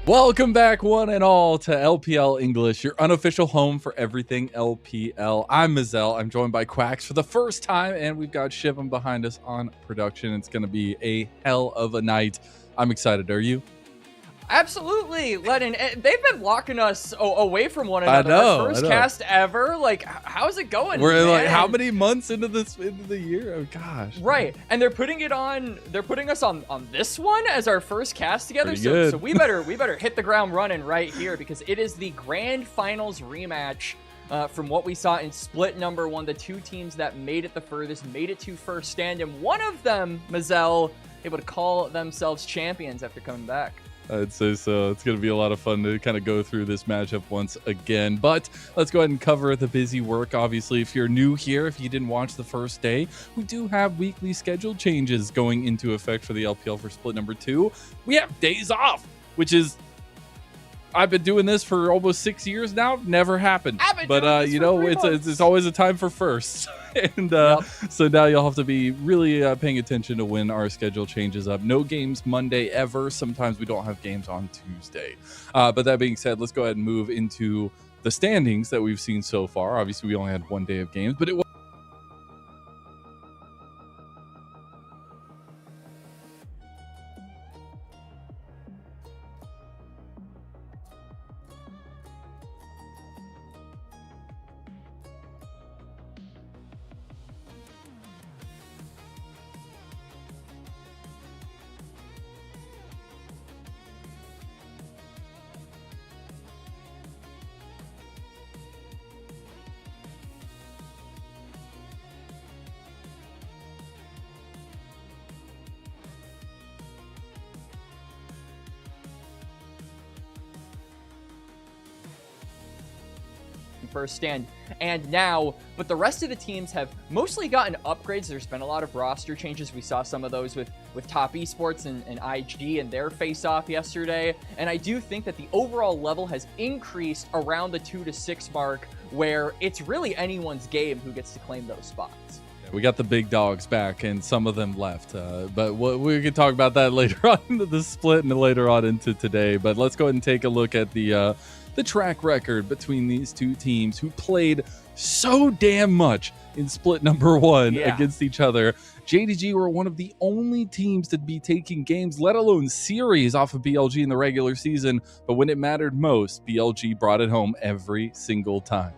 Welcome back, one and all, to LPL English, your unofficial home for everything LPL. I'm Mazel. I'm joined by Quacks for the first time, and we've got Shivam behind us on production. It's going to be a hell of a night. I'm excited. Are you? Absolutely, Lennon. They've been locking us away from one another. I know. Our first cast ever. Like, how's it going? We're man? like how many months into the year? Oh gosh. Right, and they're putting it on. They're putting us on this one as our first cast together. Pretty good. So we better hit the ground running right here, because it is the grand finals rematch. From what we saw in split number 1, the two teams that made it the furthest, made it to first stand, and one of them, Mazel, able to call themselves champions after coming back. I'd say so. It's going to be a lot of fun to kind of go through this matchup once again. But let's go ahead and cover the busy work. Obviously, if you're new here, if you didn't watch the first day, we do have weekly schedule changes going into effect for the LPL for split number 2. We have days off, which is... I've been doing this for almost 6 years now. Never happened. But, you know, it's always a time for firsts. And so now you'll have to be really paying attention to when our schedule changes up. No games Monday ever. Sometimes we don't have games on Tuesday. But that being said, let's go ahead and move into the standings that we've seen so far. Obviously, we only had 1 day of games, but it was first stand and now, but the rest of the teams have mostly gotten upgrades. There's been a lot of roster changes. We saw some of those with Top Esports and IG and their face-off yesterday, and I do think that the overall level has increased around the 2 to 6 mark, where it's really anyone's game who gets to claim those spots. we got the big dogs back, and some of them left. But we can talk about that later on into the split and later on into today. But let's go ahead and take a look at the track record between these two teams who played so damn much in split number 1 against each other. JDG were one of the only teams to be taking games, let alone series, off of BLG in the regular season. But when it mattered most, BLG brought it home every single time.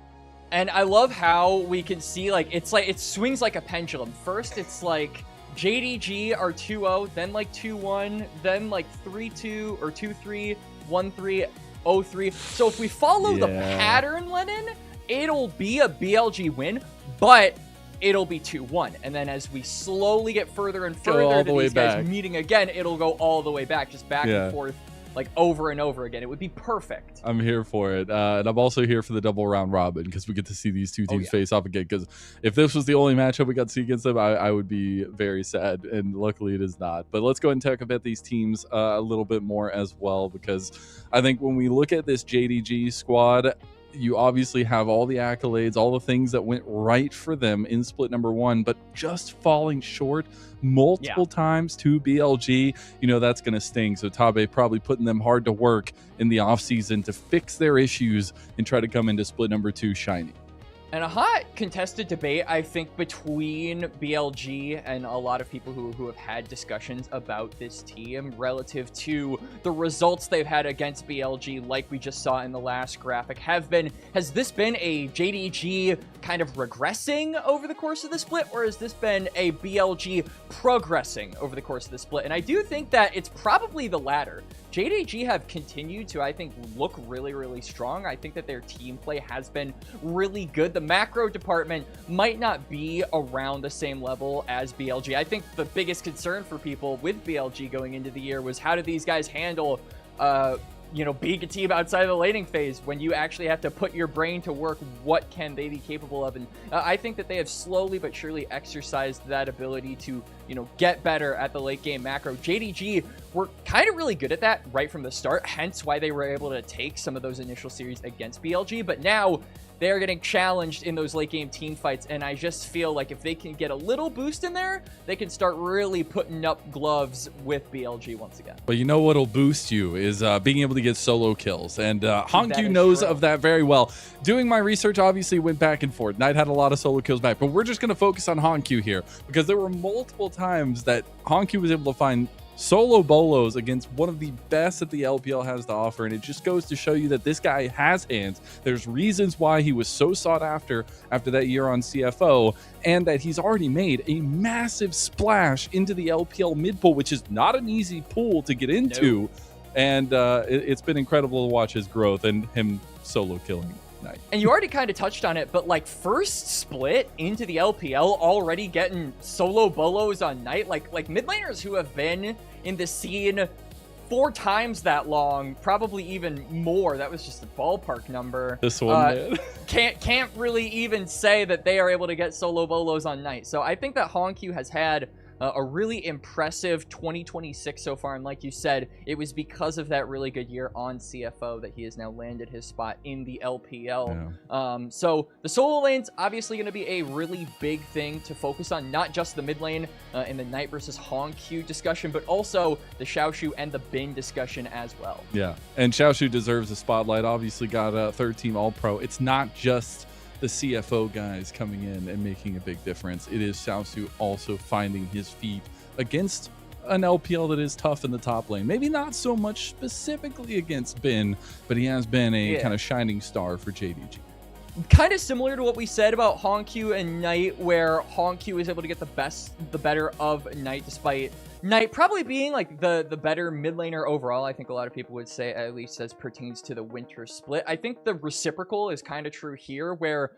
And I love how we can see, like it swings like a pendulum. First, it's like JDG are 2-0, then like 2-1, then like 3-2 or 2-3, 1-3, 0-3. So if we follow the pattern, Lennon, it'll be a BLG win, but it'll be 2-1. And then as we slowly get further and further to these guys meeting again, it'll go all the way back, just back and forth, like over and over again. It would be perfect. I'm here for it. And I'm also here for the double round robin, because we get to see these two teams face off again. Because if this was the only matchup we got to see against them, I would be very sad. And luckily it is not. But let's go ahead and talk about these teams a little bit more as well, because I think when we look at this JDG squad, you obviously have all the accolades, all the things that went right for them in split number 1, but just falling short multiple times to BLG, you know, that's going to sting. So Tabe probably putting them hard to work in the offseason to fix their issues and try to come into split number 2 shiny. And a hot contested debate, I think, between BLG and a lot of people who have had discussions about this team relative to the results they've had against BLG, like we just saw in the last graphic, has this been a JDG kind of regressing over the course of the split, or has this been a BLG progressing over the course of the split? And I do think that it's probably the latter. JDG have continued to, I think, look really, really strong. I think that their team play has been really good. The macro department might not be around the same level as BLG. I think the biggest concern for people with BLG going into the year was, how do these guys handle being a team outside of the laning phase when you actually have to put your brain to work? What can they be capable of? And I think that they have slowly but surely exercised that ability to get better at the late game macro. JDG were kind of really good at that right from the start, hence why they were able to take some of those initial series against BLG. But now they're getting challenged in those late game team fights, and I just feel like if they can get a little boost in there, they can start really putting up gloves with BLG once again. But you know what'll boost you is being able to get solo kills, and Honkyu knows of that very well. Doing my research, obviously went back and forth. Knight had a lot of solo kills back, but we're just going to focus on Honkyu here because there were multiple times that Honkyu was able to find solo bolos against one of the best that the LPL has to offer, and it just goes to show you that this guy has hands. There's reasons why he was so sought after that year on CFO, and that he's already made a massive splash into the LPL mid pool, which is not an easy pool to get into. No. And it's been incredible to watch his growth and him solo killing Knight. And you already kind of touched on it, but like first split into the LPL, already getting solo bolos on Knight, like mid laners who have been in the scene 4 times that long, probably even more. That was just a ballpark number. This one, can't really even say that they are able to get solo bolos on Knight. So I think that Honkyu has had a really impressive 2026 so far, and like you said, it was because of that really good year on CFO that he has now landed his spot in the LPL. Yeah. So the solo lane's obviously going to be a really big thing to focus on, not just the mid lane in the Knight versus Honkyu discussion, but also the Xiaoshu and the Bin discussion as well. Yeah, and Xiaoshu deserves a spotlight. Obviously got a third team All-Pro. It's not just the CFO guys coming in and making a big difference. It is Xiaoshu also finding his feet against an LPL that is tough in the top lane. Maybe not so much specifically against Bin, but he has been a kind of shining star for JDG. Kind of similar to what we said about Honkyu and Knight, where Honkyu is able to get the better of Knight, despite Knight probably being like the better mid laner overall. I think a lot of people would say, at least as pertains to the winter split. I think the reciprocal is kind of true here, where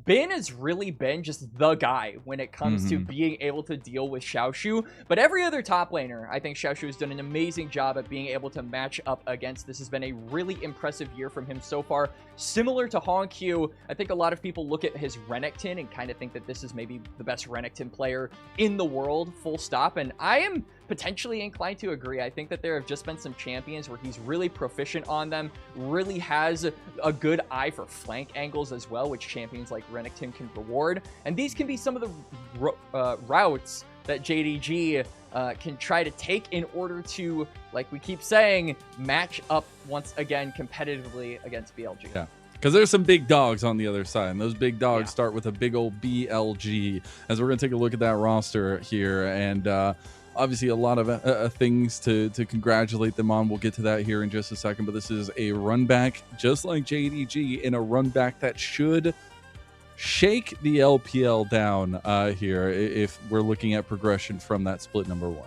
Bin has really been just the guy when it comes to being able to deal with Xiaoshu. But every other top laner, I think Xiaoshu has done an amazing job at being able to match up against. This has been a really impressive year from him so far. Similar to Honkyu, I think a lot of people look at his Renekton and kind of think that this is maybe the best Renekton player in the world, full stop. And I am potentially inclined to agree. I think that there have just been some champions where he's really proficient on them, really has a good eye for flank angles as well, which champions like Renekton can reward. And these can be some of the routes that JDG can try to take in order to, like we keep saying, match up once again competitively against BLG. Yeah. Because there's some big dogs on the other side, and those big dogs start with a big old BLG, as we're going to take a look at that roster here, and obviously a lot of things to congratulate them on. We'll get to that here in just a second, but this is a run back, just like JDG, in a run back that should shake the LPL down here if we're looking at progression from that split number 1.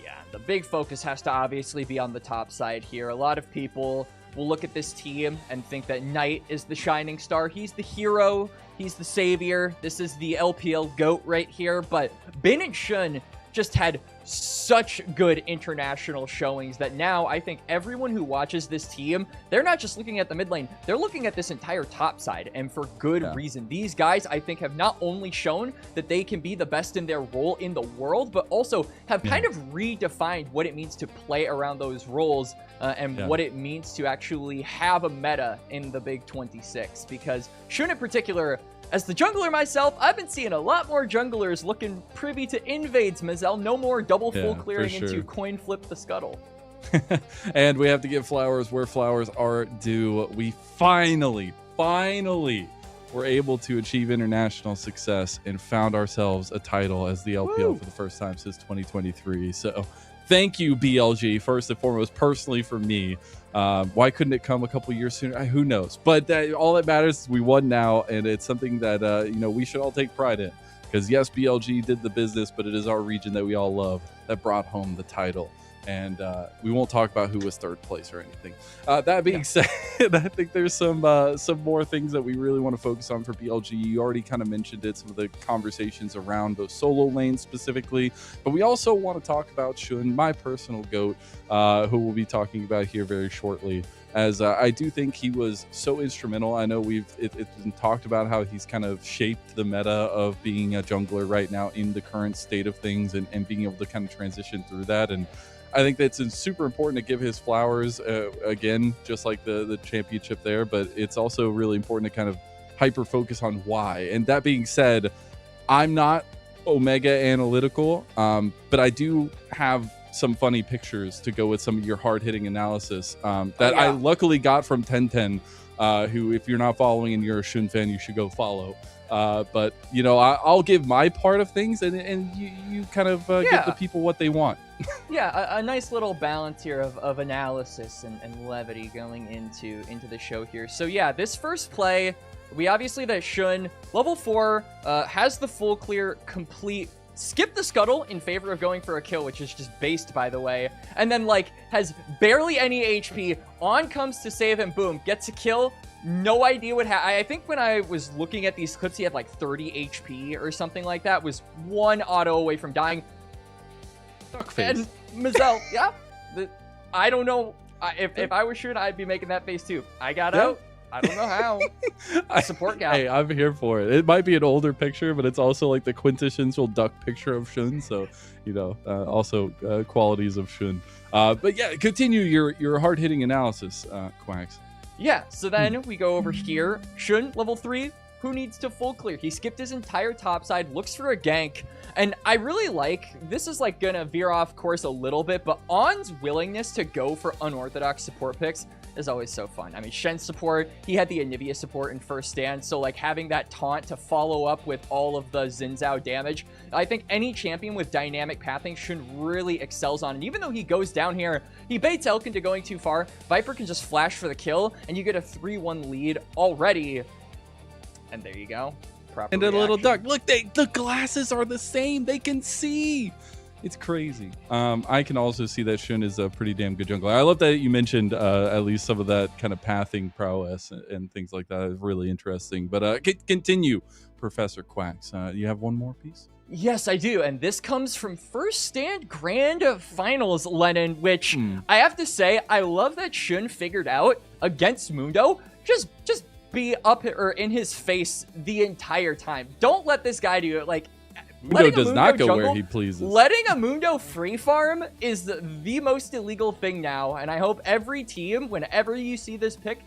Yeah, the big focus has to obviously be on the top side here. A lot of people will look at this team and think that Knight is the shining star. He's the hero. He's the savior. This is the LPL GOAT right here. But Bin and Shun just had such good international showings that now I think everyone who watches this team, they're not just looking at the mid lane, they're looking at this entire top side, and for good reason. These guys, I think, have not only shown that they can be the best in their role in the world, but also have kind of redefined what it means to play around those roles and what it means to actually have a meta in the Big 26. Because Shun in particular, as the jungler myself, I've been seeing a lot more junglers looking privy to invades, Mazel. No more double full clearing into coin flip the scuttle. And we have to give flowers where flowers are due. We finally were able to achieve international success and found ourselves a title as the LPL for the first time since 2023. So thank you, BLG, first and foremost, personally for me. Why couldn't it come a couple years sooner? Who knows? But all that matters is we won now, and it's something that we should all take pride in. Because yes, BLG did the business, but it is our region that we all love that brought home the title. And we won't talk about who was third place or anything. That being said, I think there's some more things that we really want to focus on for BLG. You already kind of mentioned it, some of the conversations around those solo lanes specifically. But we also want to talk about Shun, my personal GOAT, who we'll be talking about here very shortly. As I do think he was so instrumental. I know it's been talked about how he's kind of shaped the meta of being a jungler right now in the current state of things, and being able to kind of transition through that. And I think that's super important to give his flowers, again, just like the championship there, but it's also really important to kind of hyper focus on why. And that being said, I'm not Omega analytical, but I do have some funny pictures to go with some of your hard-hitting analysis that I luckily got from 1010, who, if you're not following and you're a Shun fan, you should go follow. But, you know, I'll give my part of things, and you kind of give the people what they want. A nice little balance here of analysis and levity going into the show here. So yeah, this first play, we obviously that Shun, level 4, has the full clear complete, skip the scuttle in favor of going for a kill, which is just based, by the way, and then like has barely any HP, on comes to save him, boom, gets a kill. No idea what happened. I think when I was looking at these clips, he had like 30 HP or something like that, was one auto away from dying. And Mazel, I don't know. If I was Shun, I'd be making that face too. I got out. I don't know how. Support gap. Hey, I'm here for it. It might be an older picture, but it's also like the quintessential duck picture of Shun. So, you know, also qualities of Shun. But yeah, continue your hard-hitting analysis, Quacks. Yeah, so then we go over here. Shun, level 3. Who needs to full clear? He skipped his entire top side, looks for a gank, and I really like, this is like gonna veer off course a little bit, but On's willingness to go for unorthodox support picks is always so fun. I mean, Shen support, he had the Anivia support in first stand, so like having that taunt to follow up with all of the Xin Zhao damage, I think any champion with dynamic pathing Shun really excels on. And even though he goes down here, he baits Elk into going too far, Viper can just flash for the kill, and you get a 3-1 lead already. And there you go. Proper and a little duck. Look, the glasses are the same. They can see. It's crazy. I can also see that Shun is a pretty damn good jungler. I love that you mentioned at least some of that kind of pathing prowess and things like that. Is really interesting. But continue, Professor Quacks. You have one more piece? Yes, I do. And this comes from First Stand Grand Finals, Lennon, which I have to say, I love that Shun figured out against Mundo. Just be up or in his face the entire time. Don't let this guy do it. Like, Mundo does not go where he pleases. Letting a Mundo free farm is the most illegal thing now, and I hope every team, whenever you see this pick,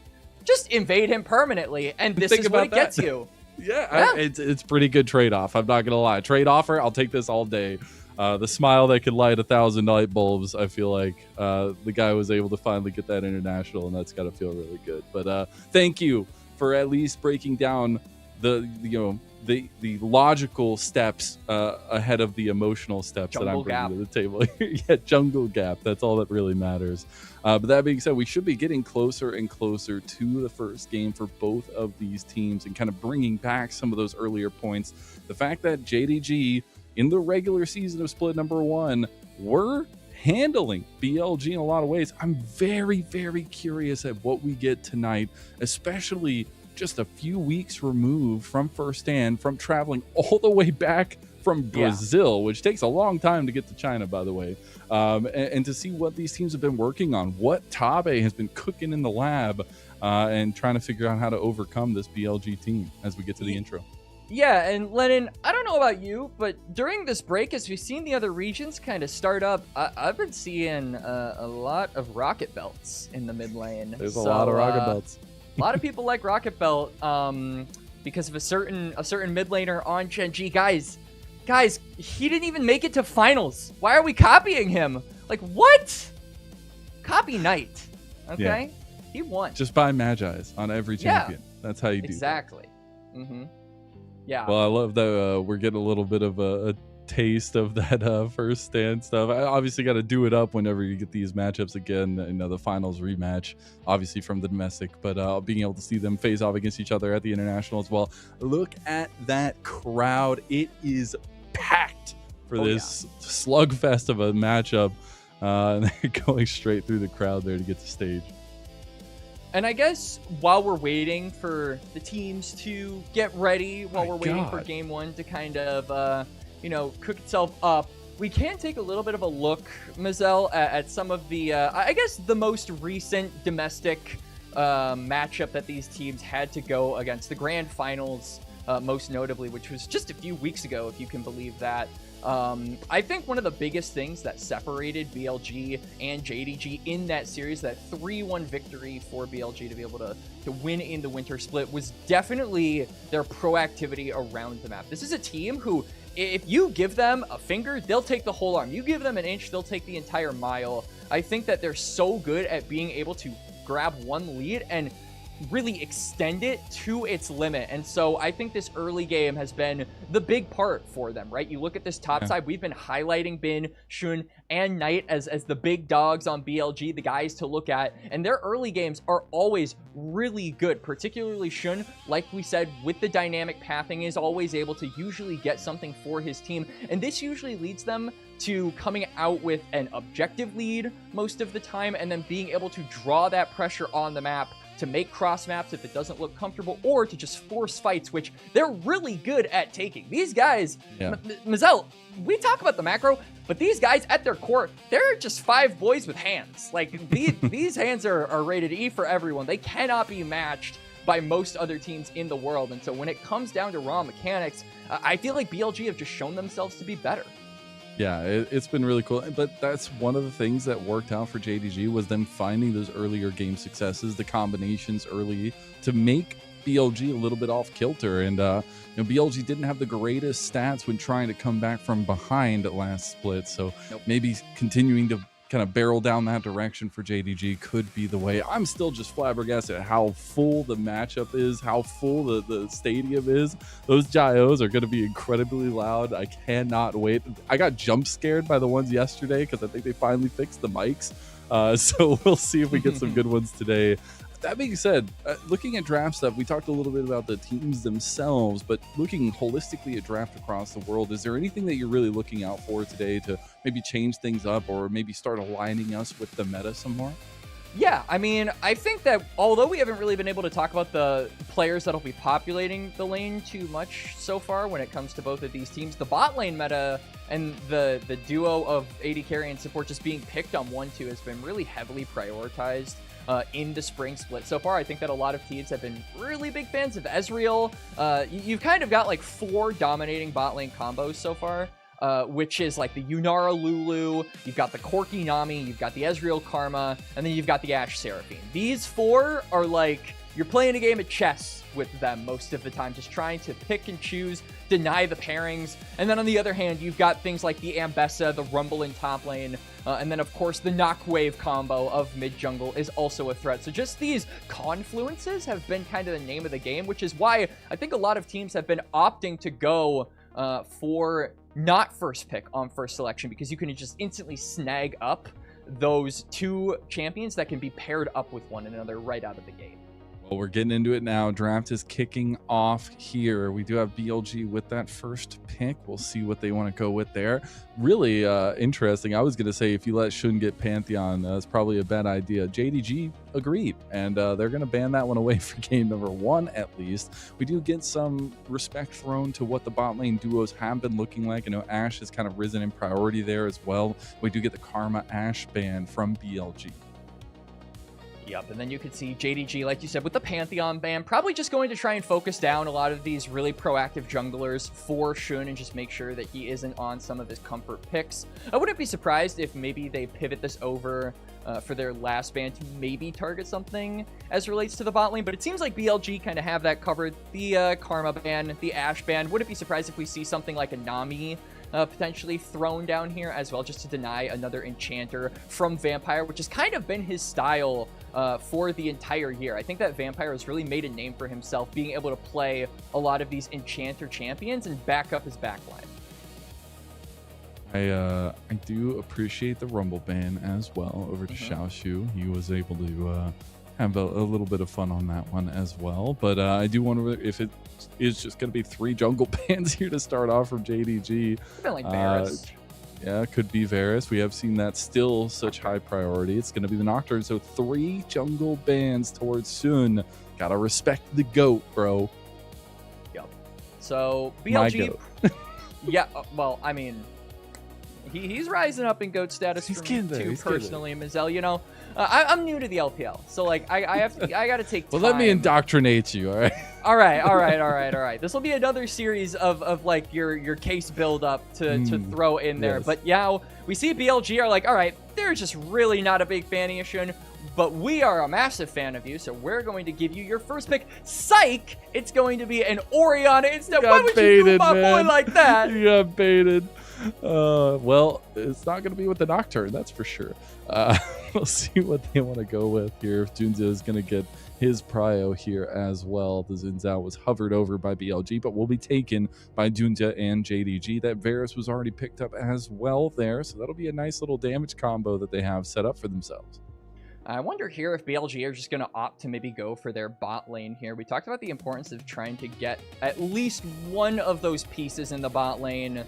just invade him permanently, and this is what it gets you. Yeah. It's pretty good trade-off. I'm not gonna lie. Trade offer, I'll take this all day. The smile that could light 1,000 light bulbs. I feel like the guy was able to finally get that international, and that's got to feel really good. But thank you for at least breaking down the logical steps ahead of the emotional steps that I'm bringing to the table. Yeah, jungle gap. That's all that really matters. But that being said, we should be getting closer and closer to the first game for both of these teams and kind of bringing back some of those earlier points. The fact that JDG in the regular season of Split number 1 were handling BLG in a lot of ways. I'm very, very curious at what we get tonight, especially just a few weeks removed from First Stand, from traveling all the way back from Brazil, which takes a long time to get to China, by the way, and to see what these teams have been working on, what Tabe has been cooking in the lab, and trying to figure out how to overcome this BLG team as we get to the intro. Yeah, and Lennon, I don't know about you, but during this break, as we've seen the other regions kind of start up, I've been seeing a lot of rocket belts in the mid lane. There's a lot of rocket belts. A lot of people like rocket belt because of a certain mid laner on Gen G. Guys, he didn't even make it to finals. Why are we copying him? Like, what? Copy Knight. Okay, he won. Just buy Magi's on every champion. That's how you do exactly. Yeah. Well, I love that we're getting a little bit of a taste of that First Stand stuff. I obviously got to do it up whenever you get these matchups again. You know, the finals rematch, obviously from the domestic, but being able to see them face off against each other at the international as well. Look at that crowd. It is packed for this slugfest of a matchup. And they're going straight through the crowd there to get to stage. And I guess while we're waiting for the teams to get ready, while we're waiting for game one to kind of, you know, cook itself up, we can take a little bit of a look, Mazel, at some of the, I guess, the most recent domestic matchup that these teams had to go against, the grand finals, most notably, which was just a few weeks ago, if you can believe that. I think one of the biggest things that separated BLG and JDG in that series, that 3-1 victory for BLG to be able to win in the winter split, was definitely their proactivity around the map. This is a team who, if you give them a finger, they'll take the whole arm. You give them an inch, they'll take the entire mile. I think that they're so good at being able to grab one lead and really extend it to its limit. And so I think this early game has been the big part for them, right? You look at this top side, we've been highlighting Bin, Shun, and Knight as the big dogs on BLG, the guys to look at, and their early games are always really good, particularly Shun, like we said, with the dynamic pathing, is always able to usually get something for his team, and this usually leads them to coming out with an objective lead most of the time, and then being able to draw that pressure on the map to make cross maps if it doesn't look comfortable, or to just force fights, which they're really good at taking. These guys, Mazel, we talk about the macro, but these guys at their core, they're just 5 boys with hands. Like, these hands are rated E for everyone. They cannot be matched by most other teams in the world. And so when it comes down to raw mechanics, I feel like BLG have just shown themselves to be better. Yeah, it's been really cool. But that's one of the things that worked out for JDG, was them finding those earlier game successes, the combinations early to make BLG a little bit off kilter. And you know, BLG didn't have the greatest stats when trying to come back from behind at last split. So maybe continuing to kind of barrel down that direction for JDG could be the way. I'm still just flabbergasted at how full the matchup is, how full the stadium is. Those gyos are going to be incredibly loud. I cannot wait. I got jump scared by the ones yesterday because I think they finally fixed the mics. So we'll see if we get some good ones today. That being said, looking at draft stuff, we talked a little bit about the teams themselves, but looking holistically at draft across the world, is there anything that you're really looking out for today to maybe change things up, or maybe start aligning us with the meta some more? Yeah, I mean, I think that although we haven't really been able to talk about the players that'll be populating the lane too much so far when it comes to both of these teams, the bot lane meta and the duo of AD carry and support just being picked on 1-2 has been really heavily prioritized in the spring split so far. I think that a lot of teams have been really big fans of Ezreal. You've kind of got like 4 dominating bot lane combos so far, which is like the Yunara Lulu, you've got the Corki Nami, you've got the Ezreal Karma, and then you've got the Ashe Seraphine. These 4 are like, you're playing a game of chess with them most of the time, just trying to pick and choose, deny the pairings. And then on the other hand, you've got things like the Ambessa, the Rumble in top lane, and then of course the Knock Wave combo of mid jungle is also a threat. So just these confluences have been kind of the name of the game, which is why I think a lot of teams have been opting to go for not first pick on first selection, because you can just instantly snag up those 2 champions that can be paired up with one another right out of the gate. Well, we're getting into it now. Draft is kicking off here. We do have BLG with that first pick. We'll see what they want to go with there. Really interesting. I was going to say, if you let Shun get Pantheon, that's probably a bad idea. JDG agreed, and they're going to ban that one away for game number 1 at least. We do get some respect thrown to what the bot lane duos have been looking like. I know Ashe has kind of risen in priority there as well. We do get the Karma Ashe ban from BLG. Yep, and then you could see JDG, like you said, with the Pantheon ban, probably just going to try and focus down a lot of these really proactive junglers for Shun and just make sure that he isn't on some of his comfort picks. I wouldn't be surprised if maybe they pivot this over for their last ban to maybe target something as relates to the bot lane, but it seems like BLG kind of have that covered. The Karma ban, the Ashe ban, wouldn't be surprised if we see something like a Nami potentially thrown down here as well, just to deny another enchanter from Vampire, which has kind of been his style for the entire year. I think that Vampire has really made a name for himself, being able to play a lot of these enchanter champions and back up his backline. I do appreciate the Rumble ban as well over to Xiaoshu. He was able to have a little bit of fun on that one as well. But I do wonder if it is just going to be 3 jungle bans here to start off from JDG. I've been like Varus. Yeah, could be Varus. We have seen that still such high priority. It's going to be the Nocturne. So 3 jungle bans towards Sun. Gotta respect the GOAT, bro. Yep. So My BLG. GOAT. Yeah, well, I mean, he's rising up in GOAT status He's for me getting there, too, he's personally, Mazel. You know, I'm new to the LPL, so like I got to take time. Well, let me indoctrinate you, all right? All right. This will be another series of like your case build up to throw in there. Yes. But yeah, we see BLG are like, all right, they're just really not a big fan of Yashun, but we are a massive fan of you, so we're going to give you your first pick. Psych! It's going to be an Orianna instead. Why would you do my boy like that? You got baited. Well, it's not going to be with the Nocturne, that's for sure. We'll see what they want to go with here. If Junza is going to get his prio here as well. The Zinzao was hovered over by BLG, but will be taken by Junza and JDG. That Varus was already picked up as well there, so that'll be a nice little damage combo that they have set up for themselves. I wonder here if BLG are just going to opt to maybe go for their bot lane here. We talked about the importance of trying to get at least one of those pieces in the bot lane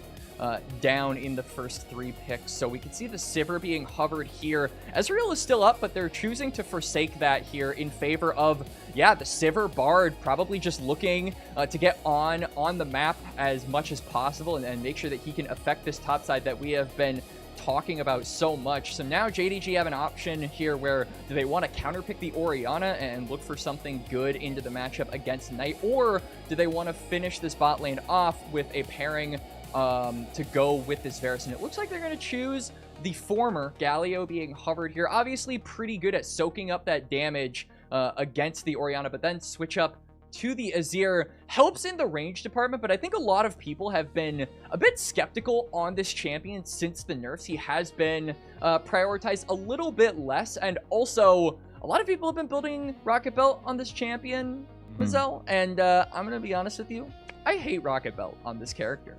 down in the first 3 picks. So we can see the Sivir being hovered here. Ezreal is still up, but they're choosing to forsake that here in favor of, yeah, the Sivir Bard probably just looking to get on the map as much as possible and make sure that he can affect this top side that we have been talking about so much. So now JDG have an option here where do they want to counterpick the Orianna and look for something good into the matchup against Knight, or do they want to finish this bot lane off with a pairing to go with this Varus? And it looks like they're going to choose the former, Galio being hovered here. Obviously pretty good at soaking up that damage against the Orianna, but then switch up to the Azir helps in the range department, but I think a lot of people have been a bit skeptical on this champion since the nerfs. He has been prioritized a little bit less, and also a lot of people have been building Rocket Belt on this champion, Mazel, and I'm gonna be honest with you, I hate Rocket Belt on this character.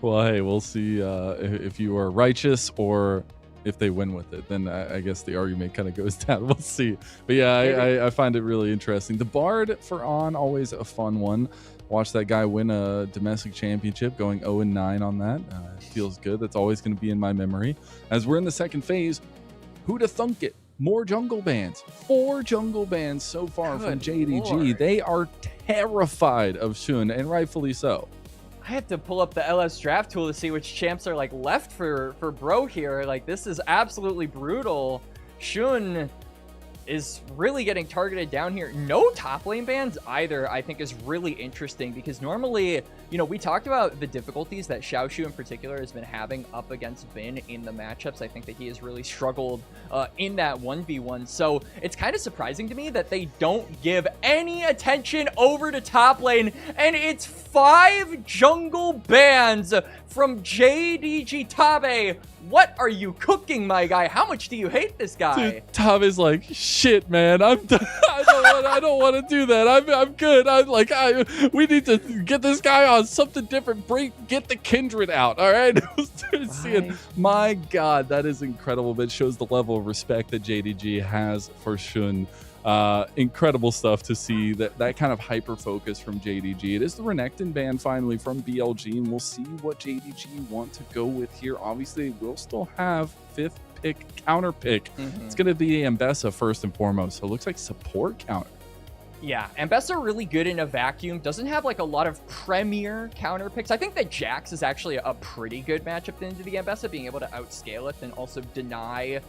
Well, hey, we'll see if you are righteous or if they win with it. Then I guess the argument kind of goes down. We'll see. But yeah, I find it really interesting. The Bard for On, always a fun one. Watch that guy win a domestic championship, going 0-9 on that. Feels good. That's always going to be in my memory. As we're in the second phase, who'da thunk it? More jungle bans. 4 jungle bans so far from JDG. Lord. They are terrified of Shun, and rightfully so. I have to pull up the LS draft tool to see which champs are like left for bro here. Like, this is absolutely brutal. Shun is really getting targeted down here. No top lane bans either, I think, is really interesting, because normally, you know, we talked about the difficulties that Xiaoshu in particular has been having up against Bin in the matchups. I think that he has really struggled in that 1v1. So it's kind of surprising to me that they don't give any attention over to top lane, and it's 5 jungle bans from JDG. Tabe, what are you cooking, my guy? How much do you hate this guy? Dude, Tom is like, shit, man. I don't want to do that. I'm good. We need to get this guy on something different. Get the Kindred out. All right. My God, that is incredible. But it shows the level of respect that JDG has for Shun. Incredible stuff to see that kind of hyper focus from JDG. It is the Renekton ban finally from BLG, and we'll see what JDG want to go with here. Obviously, we'll still have 5th pick counter pick. It's going to be Ambessa first and foremost, so it looks like support counter. Yeah, Ambessa really good in a vacuum. Doesn't have like a lot of premier counter picks. I think that Jax is actually a pretty good matchup into the Ambessa, being able to outscale it and also deny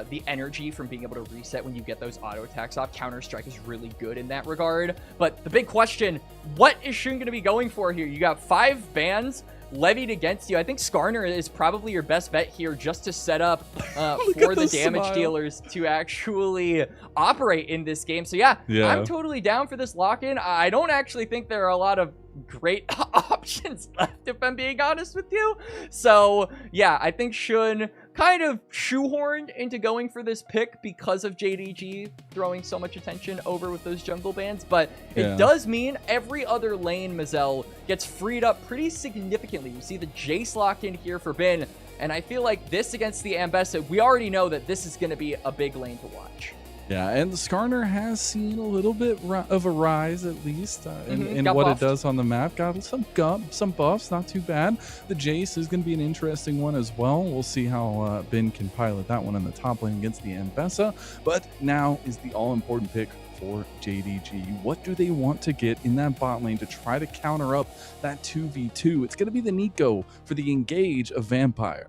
the energy from being able to reset when you get those auto attacks off. Counter-Strike is really good in that regard. But the big question, what is Shun going to be going for here? You got 5 bans levied against you. I think Skarner is probably your best bet here, just to set up for the damage dealers to actually operate in this game. So yeah, I'm totally down for this lock-in. I don't actually think there are a lot of great options left, if I'm being honest with you. So yeah, I think Shun kind of shoehorned into going for this pick because of JDG throwing so much attention over with those jungle bans, but it does mean every other lane, Mazel, gets freed up pretty significantly. You see the Jace lock in here for Bin, and I feel like this against the Ambessa, we already know that this is going to be a big lane to watch. Yeah, and Skarner has seen a little bit of a rise, at least, in got what buffed. it does on the map. Got some buffs, not too bad. The Jace is going to be an interesting one as well. We'll see how Ben can pilot that one in the top lane against the Ambessa. But now is the all-important pick for JDG. What do they want to get in that bot lane to try to counter up that 2v2? It's going to be the Nico for the engage of Vampire.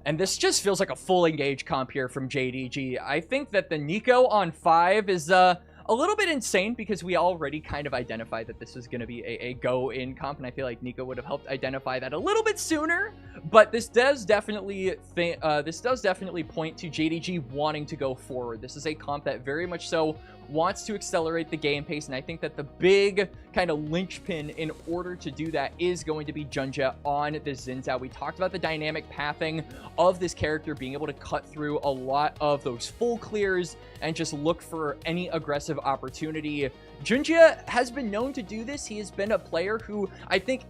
And this just feels like a full engage comp here from JDG. I think that the Nico on 5 is a little bit insane because we already kind of identified that this was going to be a go-in comp, and I feel like Nico would have helped identify that a little bit sooner. But this does definitely point to JDG wanting to go forward. This is a comp that very much so wants to accelerate the game pace, and I think that the big kind of linchpin in order to do that is going to be Junja on the Xin Zhao. We talked about the dynamic pathing of this character being able to cut through a lot of those full clears and just look for any aggressive opportunity. Junja has been known to do this. He has been a player who I think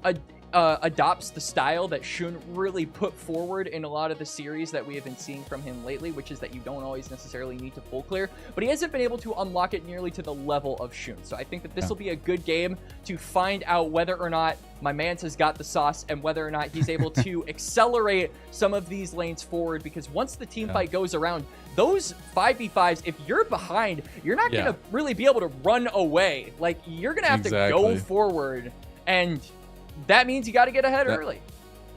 adopts the style that Shun really put forward in a lot of the series that we have been seeing from him lately, which is that you don't always necessarily need to full clear, but he hasn't been able to unlock it nearly to the level of Shun. So I think that this will be a good game to find out whether or not my man's has got the sauce and whether or not he's able to accelerate some of these lanes forward, because once the team fight goes around, those 5v5s, if you're behind, you're not going to really be able to run away. Like, you're going to have to go forward, and that means you got to get ahead early.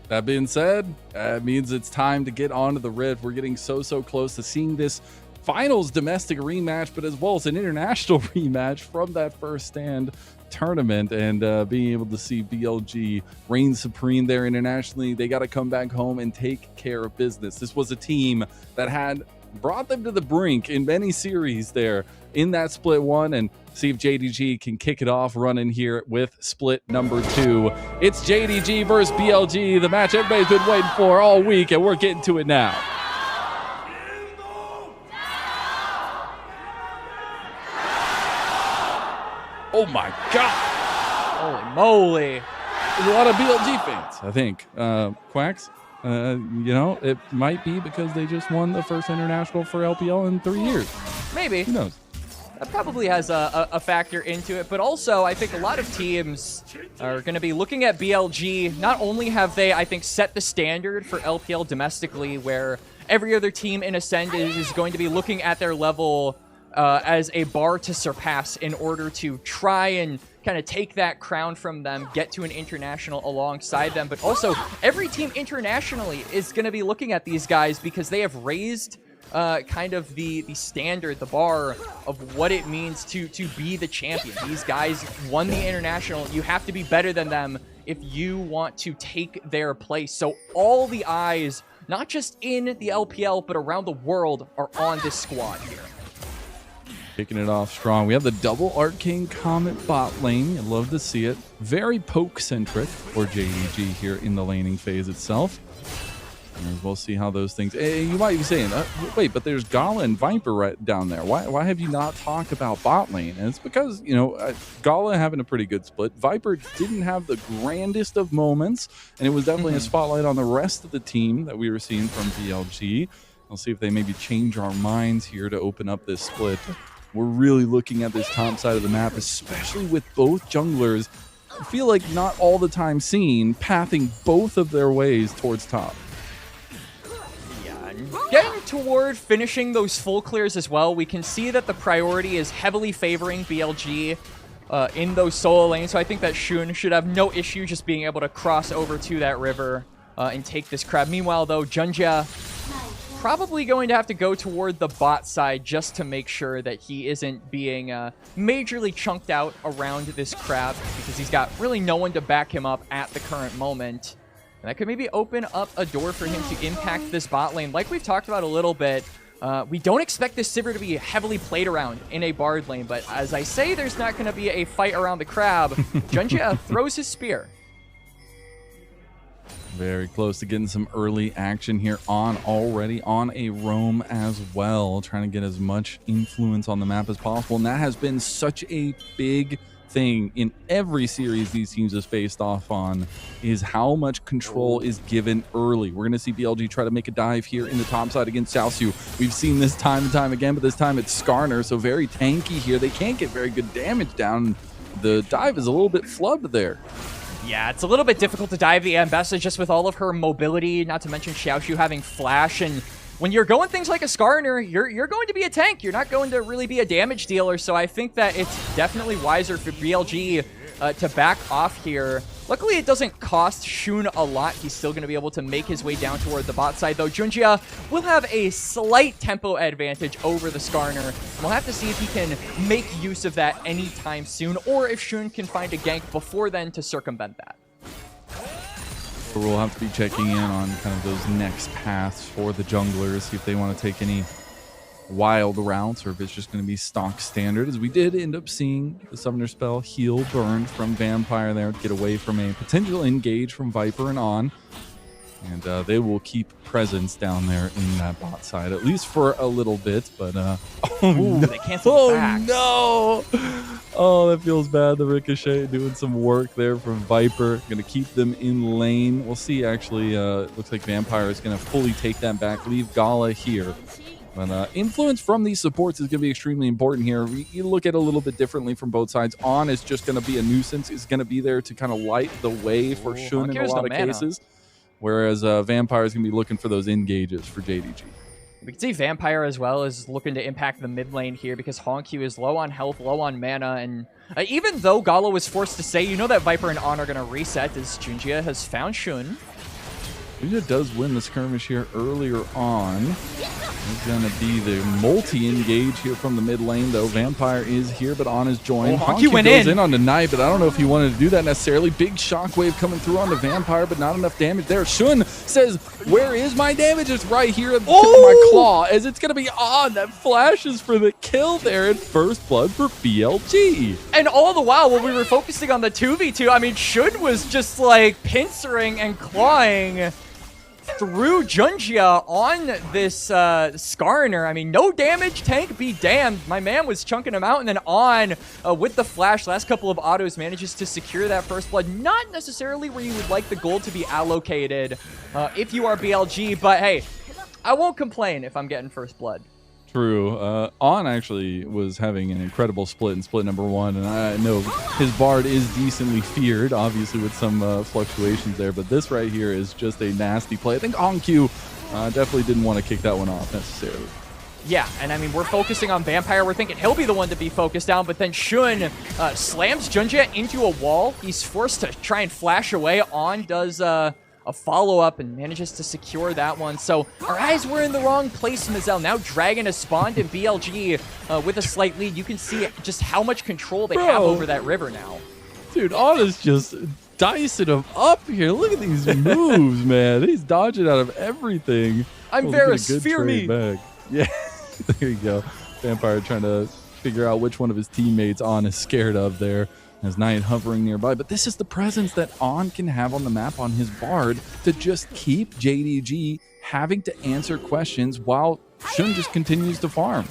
That being said, it means it's time to get onto the Rift. We're getting so close to seeing this finals domestic rematch, but as well as an international rematch from that first stand tournament, and being able to see BLG reign supreme there internationally. They got to come back home and take care of business. This was a team that had brought them to the brink in many series there in that split one, and see if JDG can kick it off running here with split number 2. It's JDG versus BLG, the match everybody's been waiting for all week, and we're getting to it now. Oh my God. Holy moly. There's a lot of BLG fans, I think. Quacks, you know, it might be because they just won the first international for LPL in 3 years. Maybe. Who knows? That probably has a factor into it, but also I think a lot of teams are going to be looking at BLG. Not only have they, I think, set the standard for LPL domestically, where every other team in Ascend is going to be looking at their level as a bar to surpass in order to try and kind of take that crown from them, get to an international alongside them, but also every team internationally is going to be looking at these guys because they have raised kind of the standard, the bar of what it means to be the champion. These guys won the international. You have to be better than them if you want to take their place. So all the eyes, not just in the LPL, but around the world, are on this squad here. Kicking it off strong. We have the double Arcane Comet bot lane. I'd love to see it. Very poke-centric for JDG here in the laning phase itself. And we'll see how those things... you might be saying, wait, but there's Gala and Viper right down there. Why have you not talked about bot lane? And it's because, you know, Gala having a pretty good split. Viper didn't have the grandest of moments, and it was definitely a spotlight on the rest of the team that we were seeing from BLG. We'll see if they maybe change our minds here to open up this split. We're really looking at this top side of the map, especially with both junglers, I feel like not all the time seen, pathing both of their ways towards top. Getting toward finishing those full clears as well, we can see that the priority is heavily favoring BLG in those solo lanes, so I think that Shun should have no issue just being able to cross over to that river and take this crab. Meanwhile, though, Junja probably going to have to go toward the bot side just to make sure that he isn't being majorly chunked out around this crab, because he's got really no one to back him up at the current moment. And that could maybe open up a door for him to impact this bot lane. Like we've talked about a little bit, we don't expect this Sivir to be heavily played around in a Bard lane, but as I say, there's not going to be a fight around the crab. Junja throws his spear. Very close to getting some early action here already on a roam as well, trying to get as much influence on the map as possible. And that has been such a big thing in every series these teams have faced off on is how much control is given early. We're going to see BLG try to make a dive here in the top side against Xiaosu. We've seen this time and time again, but this time it's Skarner, so very tanky here. They can't get very good damage down. The dive is a little bit flubbed there. Yeah, it's a little bit difficult to dive the Ambessa just with all of her mobility, not to mention Xiaoshu having flash. And when you're going things like a Skarner, you're going to be a tank. You're not going to really be a damage dealer. So I think that it's definitely wiser for BLG to back off here. Luckily, it doesn't cost Shun a lot. He's still going to be able to make his way down toward the bot side, though. Junjia will have a slight tempo advantage over the Skarner. We'll have to see if he can make use of that anytime soon, or if Shun can find a gank before then to circumvent that. We'll have to be checking in on kind of those next paths for the junglers, see if they want to take any wild routes or if it's just going to be stock standard, as we did end up seeing the Summoner spell heal burned from Vampire there to get away from a potential engage from Viper and On. And they will keep presence down there in that bot side, at least for a little bit. But they canceled the backs. No! Oh, that feels bad. The Ricochet doing some work there from Viper. Going to keep them in lane. We'll see, actually. It looks like Vampire is going to fully take that back, leave Gala here. But influence from these supports is going to be extremely important here. You look at it a little bit differently from both sides. On is just going to be a nuisance. Is going to be there to kind of light the way for Shun in a lot of cases. Whereas Vampire is going to be looking for those engages for JDG. We can see Vampire as well is looking to impact the mid lane here because Honkyu is low on health, low on mana, and even though Gala was forced to say, you know that Viper and On are going to reset as Junjia has found Shun. Junjia does win the skirmish here earlier on. It's going to be the multi-engage here from the mid lane, though. Vampire is here, but On is joined. Honkyu went goes in on the Knight, but I don't know if he wanted to do that necessarily. Big shockwave coming through on the Vampire, but not enough damage there. Shun says, where is my damage? It's right here at the tip of my claw, as it's going to be On that flashes for the kill there at first blood for BLG. And all the while, when we were focusing on the 2v2, I mean, Shun was just like pincering and clawing through Junjia on this Skarner. I mean, no damage, tank be damned. My man was chunking him out, and then On with the flash, last couple of autos, manages to secure that first blood. Not necessarily where you would like the gold to be allocated if you are BLG, but hey, I won't complain if I'm getting first blood. True. On actually was having an incredible split in split number 1, and I know his Bard is decently feared, obviously with some fluctuations there, but this right here is just a nasty play. I think Honkyu definitely didn't want to kick that one off necessarily. Yeah, and I mean, we're focusing on Vampire. We're thinking he'll be the one to be focused on, but then Shun slams Junjia into a wall. He's forced to try and flash away. On does a follow-up and manages to secure that one. So our eyes were in the wrong place, Mazel. Now Dragon has spawned in BLG with a slight lead. You can see just how much control they have over that river now. Dude, On is just dicing him up here. Look at these moves, man. He's dodging out of everything. I'm Varus, fear me. Back. Yeah, there you go. Vampire trying to figure out which one of his teammates On is scared of there. As Knight hovering nearby, but this is the presence that On can have on the map on his Bard to just keep JDG having to answer questions while Shun just continues to farm.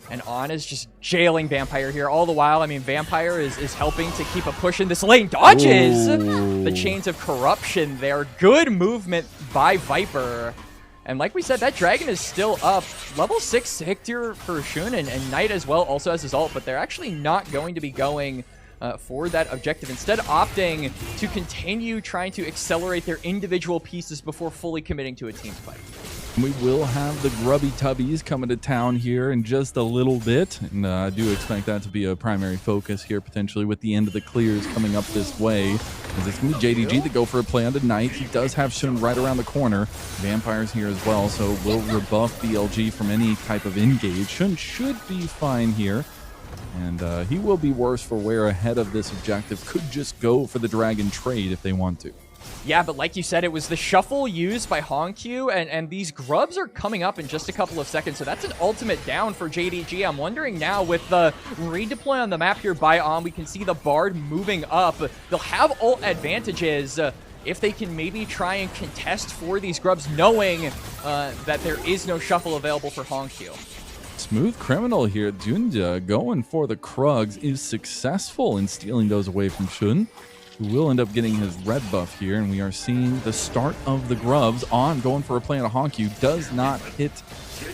And On is just jailing Vampire here all the while. I mean, Vampire is helping to keep a push in this lane. Dodges the chains of corruption there. Good movement by Viper. And like we said, that Dragon is still up. Level 6 Hictor for Shun, and Knight as well also has his ult, but they're actually not going to be going for that objective. Instead, opting to continue trying to accelerate their individual pieces before fully committing to a team fight. We will have the Grubby Tubbies coming to town here in just a little bit, and I do expect that to be a primary focus here, potentially with the end of the clears coming up this way. As it's going to be JDG to go for a play on the Knight. He does have Shun right around the corner. Vampire's here as well, so will rebuff BLG from any type of engage. Shun should be fine here. And he will be worse for wear ahead of this objective. Could just go for the Dragon trade if they want to. Yeah, but like you said, it was the shuffle used by Honkyu, and these grubs are coming up in just a couple of seconds, so that's an ultimate down for JDG. I'm wondering now, with the redeploy on the map here by On, we can see the Bard moving up. They'll have ult advantages if they can maybe try and contest for these grubs, knowing that there is no shuffle available for Honkyu. Smooth criminal here. Junja going for the Krugs is successful in stealing those away from Shun, who will end up getting his red buff here. And we are seeing the start of the Grubs on going for a play on a Honku. Does not hit.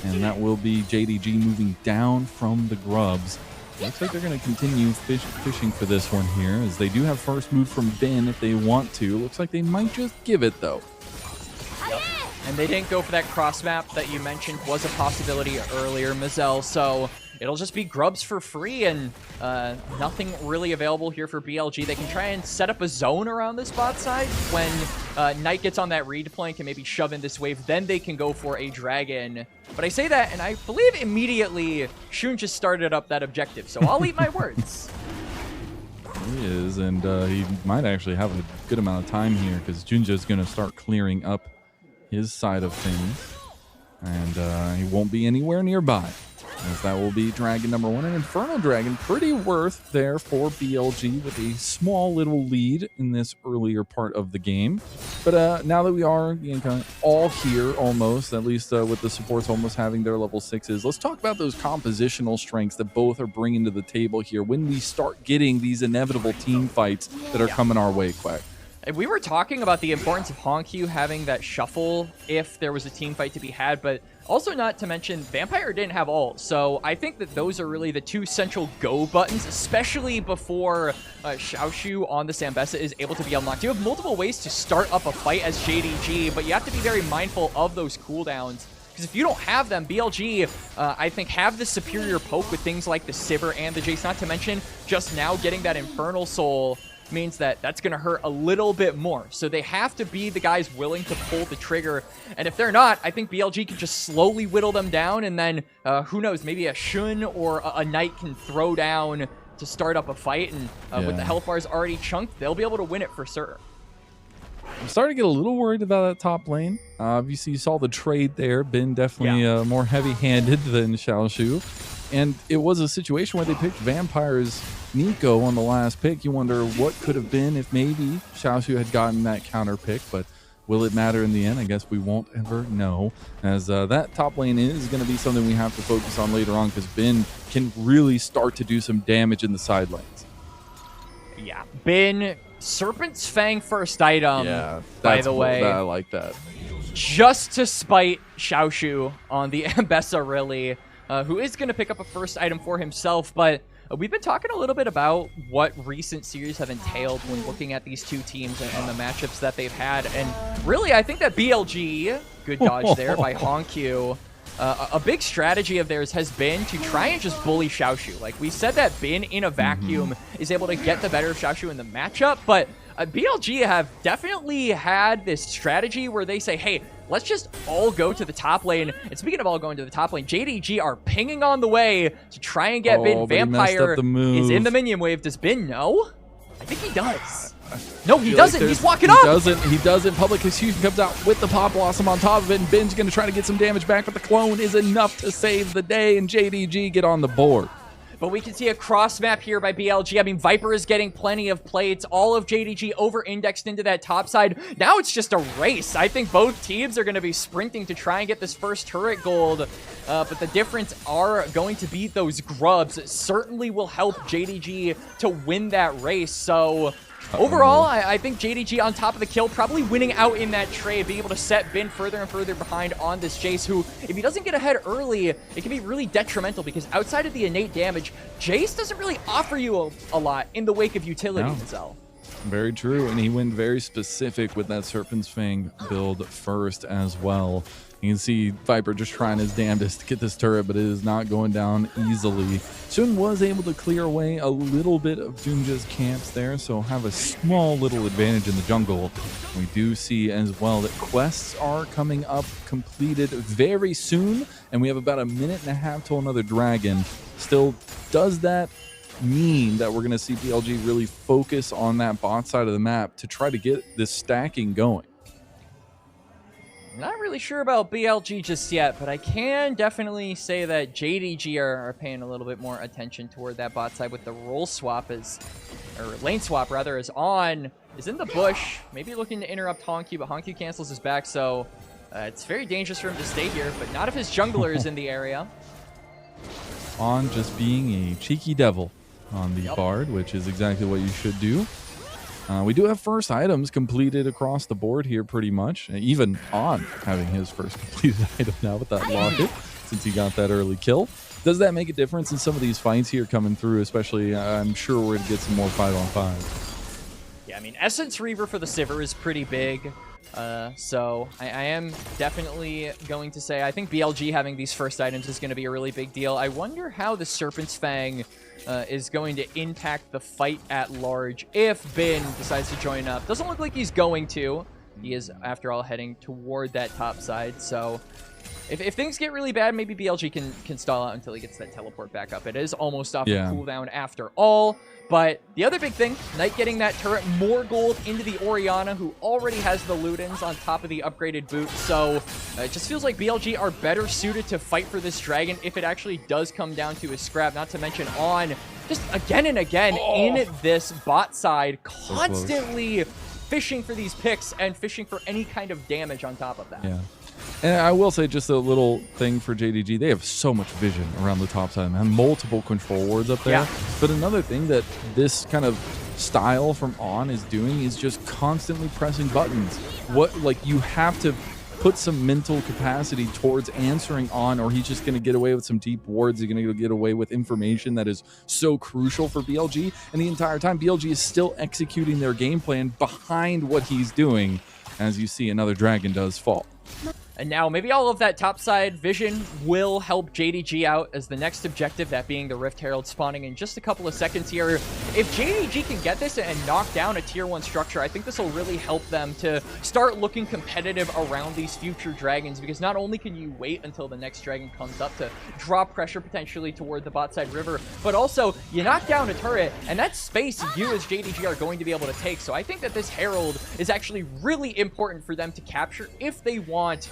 And that will be JDG moving down from the Grubs. Looks like they're going to continue fishing for this one here, as they do have first move from Ben if they want to. Looks like they might just give it, though. Yep. And they didn't go for that cross map that you mentioned was a possibility earlier, Mazel. So it'll just be Grubs for free, and nothing really available here for BLG. They can try and set up a zone around this bot side when Knight gets on that redeploy and can maybe shove in this wave. Then they can go for a dragon. But I say that, and I believe immediately Shun just started up that objective. So I'll eat my words. He is, and he might actually have a good amount of time here, because Junja is going to start clearing up his side of things, and he won't be anywhere nearby, as that will be dragon number 1. An Infernal Dragon, pretty worth there for BLG, with a small little lead in this earlier part of the game. But now that we are kind of all here almost, at least with the supports almost having their level 6s, let's talk about those compositional strengths that both are bringing to the table here when we start getting these inevitable team fights that are coming our way, Quack. We were talking about the importance of Honku having that shuffle if there was a team fight to be had, but also not to mention Vampire didn't have ult, so I think that those are really the two central go buttons, especially before Xiaoshu on the Zambesa is able to be unlocked. You have multiple ways to start up a fight as JDG, but you have to be very mindful of those cooldowns. Because if you don't have them, BLG, I think, have the superior poke with things like the Sivir and the Jace, not to mention just now getting that Infernal Soul means that that's going to hurt a little bit more. So they have to be the guys willing to pull the trigger. And if they're not, I think BLG can just slowly whittle them down. And then, who knows, maybe a Shun or a Knight can throw down to start up a fight. And with the health bars already chunked, they'll be able to win it for certain. I'm starting to get a little worried about that top lane. Obviously, you saw the trade there. Ben definitely more heavy-handed than Xiaoshu. And it was a situation where they picked Vampire's Nico on the last pick. You wonder what could have been if maybe Xiaoshu had gotten that counter pick, but will it matter in the end? I guess we won't ever know, as that top lane is going to be something we have to focus on later on, because Ben can really start to do some damage in the side lanes. Yeah. Ben, Serpent's Fang first item, by the way. I like that. Just to spite Xiaoshu on the Ambessa, really. Who is going to pick up a first item for himself, but we've been talking a little bit about what recent series have entailed when looking at these two teams and the matchups that they've had, and really, I think that BLG, good dodge there by Honku, a big strategy of theirs has been to try and just bully Xiaoshu. Like, we said that Ben in a vacuum is able to get the better of Xiaoshu in the matchup, but BLG have definitely had this strategy where they say, hey, let's just all go to the top lane. And speaking of all going to the top lane, JDG are pinging on the way to try and get Ben. Vampire is in the minion wave. Does Ben know? I think he does. No, he doesn't. He's walking up. He doesn't. Public Execution comes out with the Pop Blossom on top of it, and Ben's going to try to get some damage back, but the clone is enough to save the day, and JDG get on the board. But we can see a cross map here by BLG. I mean, Viper is getting plenty of plates. All of JDG over-indexed into that top side. Now it's just a race. I think both teams are going to be sprinting to try and get this first turret gold. But the difference are going to be those grubs. It certainly will help JDG to win that race. So overall, I think JDG on top of the kill, probably winning out in that trade, being able to set Ben further and further behind on this Jace, who, if he doesn't get ahead early, it can be really detrimental, because outside of the innate damage, Jace doesn't really offer you a lot in the wake of utility itself. Very true, and he went very specific with that Serpent's Fang build first as well. You can see Viper just trying his damnedest to get this turret, but it is not going down easily. Shun was able to clear away a little bit of Junja's camps there, so have a small little advantage in the jungle. We do see as well that quests are coming up completed very soon, and we have about a minute and a half till another dragon. Still, does that mean that we're going to see BLG really focus on that bot side of the map to try to get this stacking going? Not really sure about BLG just yet, but I can definitely say that JDG are paying a little bit more attention toward that bot side, with the role swap or lane swap rather, is in the bush, maybe looking to interrupt Honku, but Honku cancels his back, so it's very dangerous for him to stay here, but not if his jungler is in the area. On just being a cheeky devil on the Bard, which is exactly what you should do. We do have first items completed across the board here pretty much. Even On having his first completed item now with that locket, since he got that early kill. Does that make a difference in some of these fights here coming through? Especially, I'm sure we're going to get some more 5-on-5. Yeah, I mean, Essence Reaver for the Sivir is pretty big. So I am definitely going to say I think BLG having these first items is going to be a really big deal. I wonder how the Serpent's Fang is going to impact the fight at large if Bin decides to join up. Doesn't look like he's going to. He is, after all, heading toward that top side. So if things get really bad, maybe BLG can stall out until he gets that teleport back up. It is almost off the cooldown after all. But the other big thing, Knight getting that turret, more gold into the Orianna, who already has the Ludens on top of the upgraded boot. So it just feels like BLG are better suited to fight for this dragon if it actually does come down to a scrap. Not to mention On, just again and again in this bot side, constantly fishing for these picks and fishing for any kind of damage on top of that. Yeah. And I will say just a little thing for JDG, they have so much vision around the top side, man. Multiple control wards up there. Yeah. But another thing that this kind of style from On is doing is just constantly pressing buttons. You have to put some mental capacity towards answering On, or he's just going to get away with some deep wards. He's going to get away with information that is so crucial for BLG. And the entire time, BLG is still executing their game plan behind what he's doing. As you see, another dragon does fall. And now maybe all of that topside vision will help JDG out as the next objective, that being the Rift Herald spawning in just a couple of seconds here. If JDG can get this and knock down a tier 1 structure, I think this will really help them to start looking competitive around these future dragons, because not only can you wait until the next dragon comes up to drop pressure potentially toward the bot side river, but also you knock down a turret and that space you as JDG are going to be able to take. So I think that this Herald is actually really important for them to capture if they want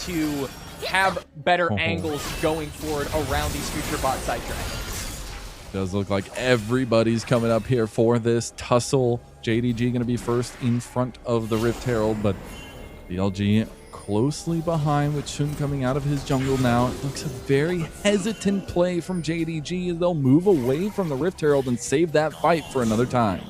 to have better angles going forward around these future bot side dragons. Does look like everybody's coming up here for this tussle. JDG going to be first in front of the Rift Herald, but BLG closely behind, with Shun coming out of his jungle now. It looks a very hesitant play from JDG. They'll move away from the Rift Herald and save that fight for another time.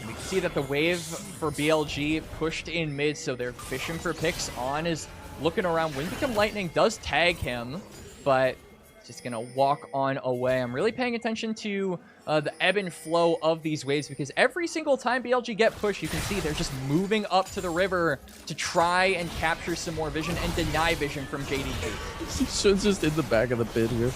We can see that the wave for BLG pushed in mid, so they're fishing for picks. On is looking around. Wind Become Lightning does tag him, but just going to walk on away. I'm really paying attention to the ebb and flow of these waves, because every single time BLG get pushed, you can see they're just moving up to the river to try and capture some more vision and deny vision from JDG. Shun's just in the back of the pit here.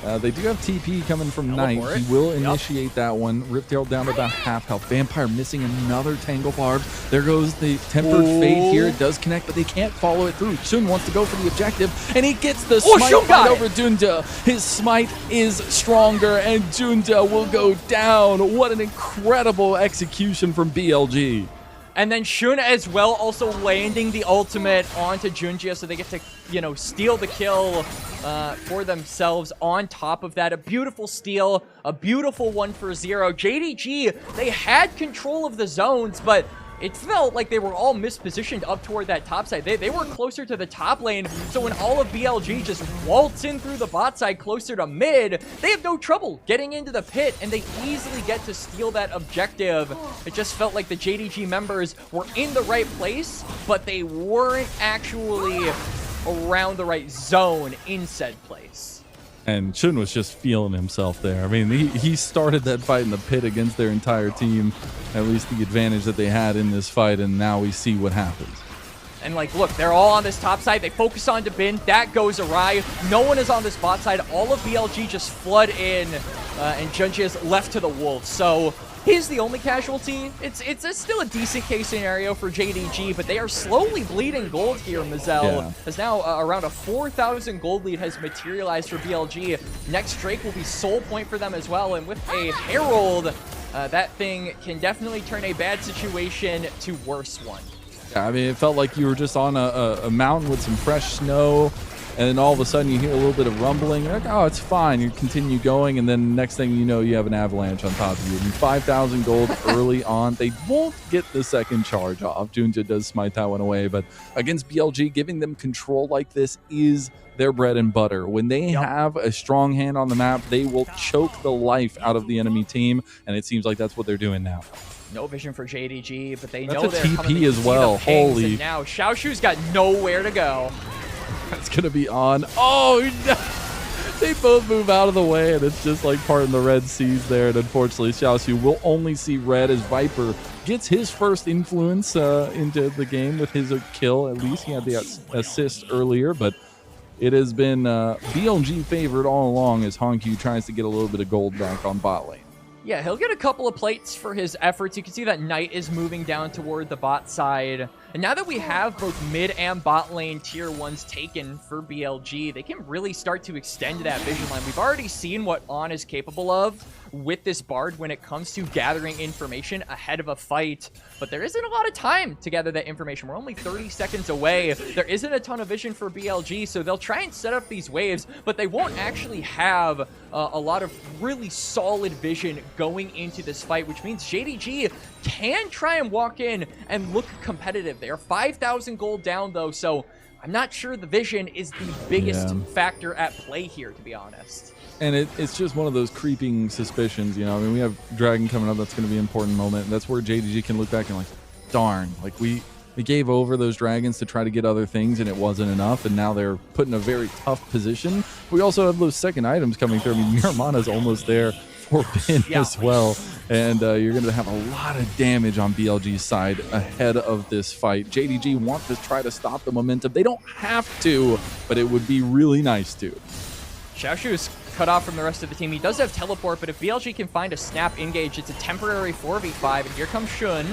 They do have TP coming from Knight. He will initiate that one. Rift Herald down to about half health. Vampire missing another Tangle Barb. There goes the Tempered Fate here. It does connect, but they can't follow it through. Shun wants to go for the objective, and he gets the smite right over Junja. His smite is stronger, and Junja will go down. What an incredible execution from BLG. And then Shun as well, also landing the ultimate onto Junjia, so they get to, steal the kill for themselves. On top of that, a beautiful steal, a beautiful 1-for-0. JDG, they had control of the zones, but it felt like they were all mispositioned up toward that top side. They were closer to the top lane, so when all of BLG just waltz in through the bot side closer to mid, they have no trouble getting into the pit, and they easily get to steal that objective. It just felt like the JDG members were in the right place, but they weren't actually around the right zone in said place. And Shun was just feeling himself there. I mean, he started that fight in the pit against their entire team, at least the advantage that they had in this fight, and now we see what happens. And look, they're all on this top side. They focus on Bin. That goes awry. No one is on this bot side. All of BLG just flood in, and Junji is left to the wolves. So he's the only casualty. It's still a decent case scenario for JDG, but they are slowly bleeding gold here, Mazel. As now around a 4,000 gold lead has materialized for BLG. Next Drake will be soul point for them as well, and with a Herald, that thing can definitely turn a bad situation to worse one. I mean, it felt like you were just on a mountain with some fresh snow, and then all of a sudden you hear a little bit of rumbling. You're like, oh, it's fine. You continue going, and then next thing you know, you have an avalanche on top of you. And 5,000 gold early on. They won't get the second charge off. Junja does smite that one away, but against BLG, giving them control like this is their bread and butter. When they have a strong hand on the map, they will choke the life out of the enemy team, and it seems like that's what they're doing now. No vision for JDG, but they that's know a they're TP coming as well. Holy. And now Xiaoshu's got nowhere to go. That's going to be on. Oh, no. They both move out of the way, and it's just like part of the Red Seas there. And unfortunately, Xiaoshu will only see red as Viper gets his first influence into the game with his kill. At least he had the assist earlier, but it has been BLG favored all along as Honkyu tries to get a little bit of gold back on bot lane. Yeah, he'll get a couple of plates for his efforts. You can see that Knight is moving down toward the bot side. And now that we have both mid and bot lane tier 1s taken for BLG, they can really start to extend that vision line. We've already seen what On is capable of with this Bard when it comes to gathering information ahead of a fight. But there isn't a lot of time to gather that information. We're only 30 seconds away. There isn't a ton of vision for BLG, so they'll try and set up these waves, but they won't actually have a lot of really solid vision going into this fight, which means JDG can try and walk in and look competitive. They are 5,000 gold down, though, so I'm not sure the vision is the biggest factor at play here, to be honest. And it's just one of those creeping suspicions, you know. I mean, we have Dragon coming up. That's going to be an important moment. And that's where JDG can look back and like, darn, like we gave over those dragons to try to get other things, and it wasn't enough. And now they're put in a very tough position. We also have those second items coming through. I mean, Miramana's almost there for Bin as well. And you're going to have a lot of damage on BLG's side ahead of this fight. JDG want to try to stop the momentum. They don't have to, but it would be really nice to. Xiaoshu is cut off from the rest of the team. He does have teleport, but if BLG can find a snap engage, it's a temporary 4v5, and here comes Shun.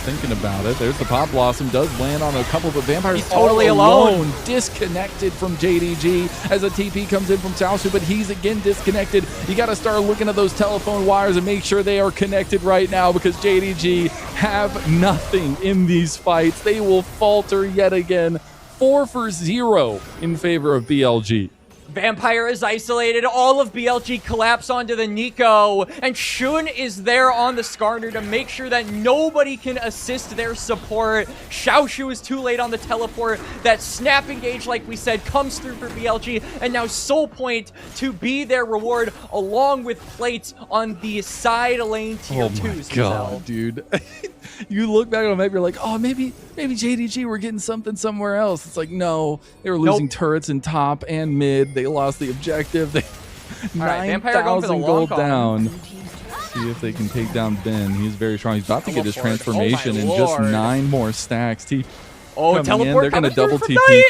Thinking about it, there's the Pop Blossom, does land on a couple, but Vampire's he's totally alone. Disconnected from JDG as a TP comes in from Xiaoshu, but he's again disconnected. You got to start looking at those telephone wires and make sure they are connected right now, because JDG have nothing in these fights. They will falter yet again. 4 for 0 in favor of BLG. Vampire is isolated. All of BLG collapse onto the Nico, and Shun is there on the Skarner to make sure that nobody can assist their support. Xiaoshu is too late on the teleport. That snap engage, like we said, comes through for BLG, and now Soul Point to be their reward, along with plates on the side lane tier 2s. Oh my god, dude. You look back on the map, you're like, oh, maybe JDG were getting something somewhere else. It's like, no, they were losing turrets in top and mid. They lost the objective. They 9,000 gold down. See if they can take down Ben. He's very strong. He's about to get his transformation in just 9 more stacks. Oh, teleport. They're going to double TP.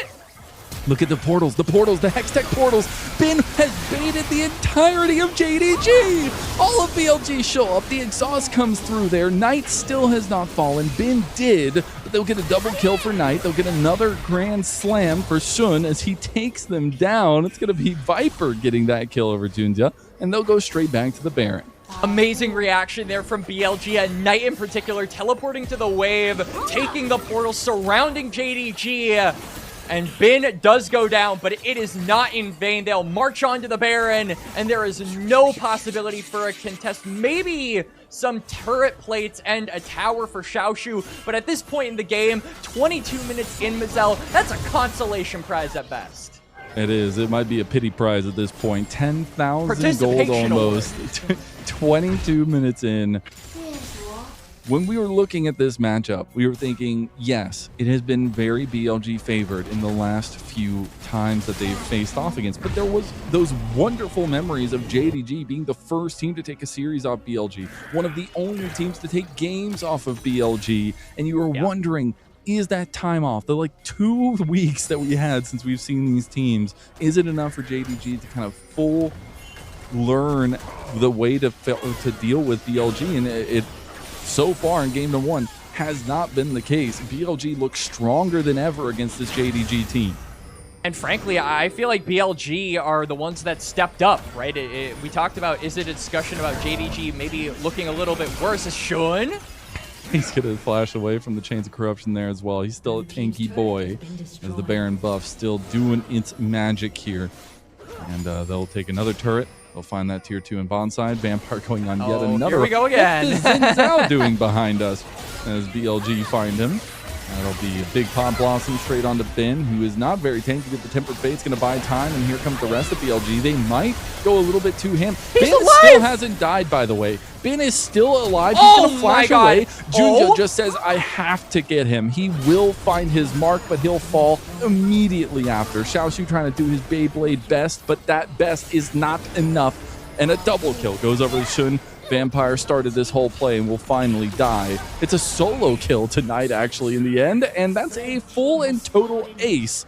Look at the portals, the Hextech portals. Ben has baited the entirety of JDG. All of BLG show up. The exhaust comes through there. Knight still has not fallen. Ben did, but they'll get a double kill for Knight. They'll get another grand slam for Shun as he takes them down. It's going to be Viper getting that kill over Junja, and they'll go straight back to the Baron. Amazing reaction there from BLG, and Knight in particular teleporting to the wave, taking the portal, surrounding JDG. And Bin does go down, but it is not in vain. They'll march on to the Baron, and there is no possibility for a contest. Maybe some turret plates and a tower for Xiaoshu, but at this point in the game, 22 minutes in, Mazel, that's a consolation prize at best. It is. It might be a pity prize at this point. 10,000 gold almost. 22 minutes in. When we were looking at this matchup, we were thinking, yes, it has been very BLG favored in the last few times that they've faced off against. But there was those wonderful memories of JDG being the first team to take a series off BLG, one of the only teams to take games off of BLG. And you were wondering, is that time off? The 2 weeks that we had since we've seen these teams, is it enough for JDG to kind of learn the way to deal with BLG? And it so far in game #1 has not been the case. BLG looks stronger than ever against this JDG team. And frankly, I feel like BLG are the ones that stepped up, right? We talked about, is it a discussion about JDG maybe looking a little bit worse? Is Shun He's going to flash away from the Chains of Corruption there as well. He's still a tanky boy as the Baron buff still doing its magic here. And they'll take another turret. They'll find that tier 2 in bonsai. Vampire going on yet another. Here we go again. What is Zinzao doing behind us as BLG find him? That'll be a big Pop Blossom straight onto Ben, who is not very tanky with the Tempered Fate's going to buy time, and here comes the rest of BLG. They might go a little bit too ham. Ben still hasn't died, by the way. Ben is still alive. He's going to flash away. Junja just says, I have to get him. He will find his mark, but he'll fall immediately after. Xiaoshu trying to do his Beyblade best, but that best is not enough. And a double kill goes over to Shun. Vampire started this whole play and will finally die. It's a solo kill tonight, actually, in the end, and that's a full and total ace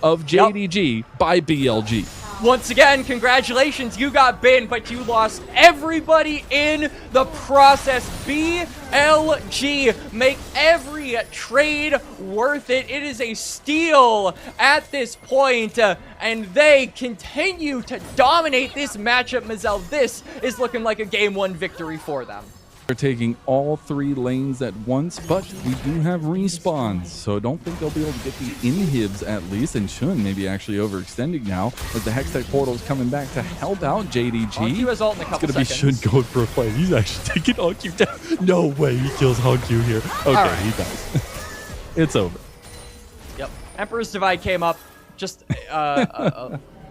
of JDG by BLG. Once again, congratulations, you got Ben, but you lost everybody in the process. BLG, make every trade worth it. It is a steal at this point, and they continue to dominate this matchup, Mazel. This is looking like a Game 1 victory for them. They're taking all 3 lanes at once, but we do have respawns, so I don't think they'll be able to get the inhibs at least. And Shun may be actually overextending now as the Hextech portal is coming back to help out JDG. Hongq has ult in a couple seconds. It's going to be Shun going for a play. He's actually taking Hongq down. No way he kills Hongq here. Okay, he does. It's over. Yep. Emperor's Divide came up just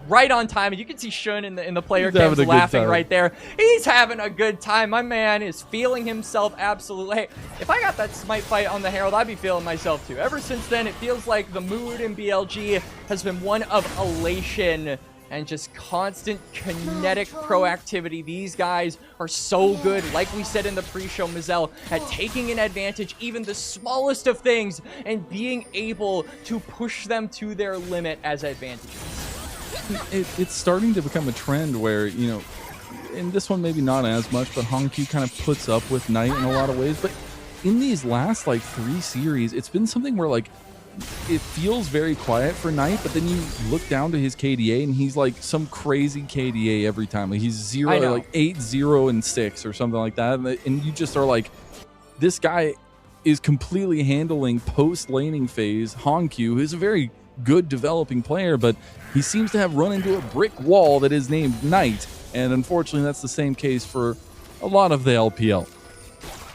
right on time, and you can see Shun in the player cams laughing right there. He's having a good time. My man is feeling himself absolutely. Hey, if I got that smite fight on the Herald, I'd be feeling myself too. Ever since then, it feels like the mood in BLG has been one of elation and just constant kinetic proactivity. These guys are so good, like we said in the pre-show, Mazel, at taking an advantage, even the smallest of things, and being able to push them to their limit as advantages. It's starting to become a trend where, you know, in this one maybe not as much, but Hongq kind of puts up with Knight in a lot of ways. But in these last like 3 series, it's been something where like it feels very quiet for Knight, but then you look down to his KDA and he's like some crazy KDA every time. Like he's 0, like 8, 0, and 6 or something like that. And you just are like, this guy is completely handling post laning phase Hongq, who's a very good developing player, but he seems to have run into a brick wall that is named Knight, and unfortunately that's the same case for a lot of the LPL.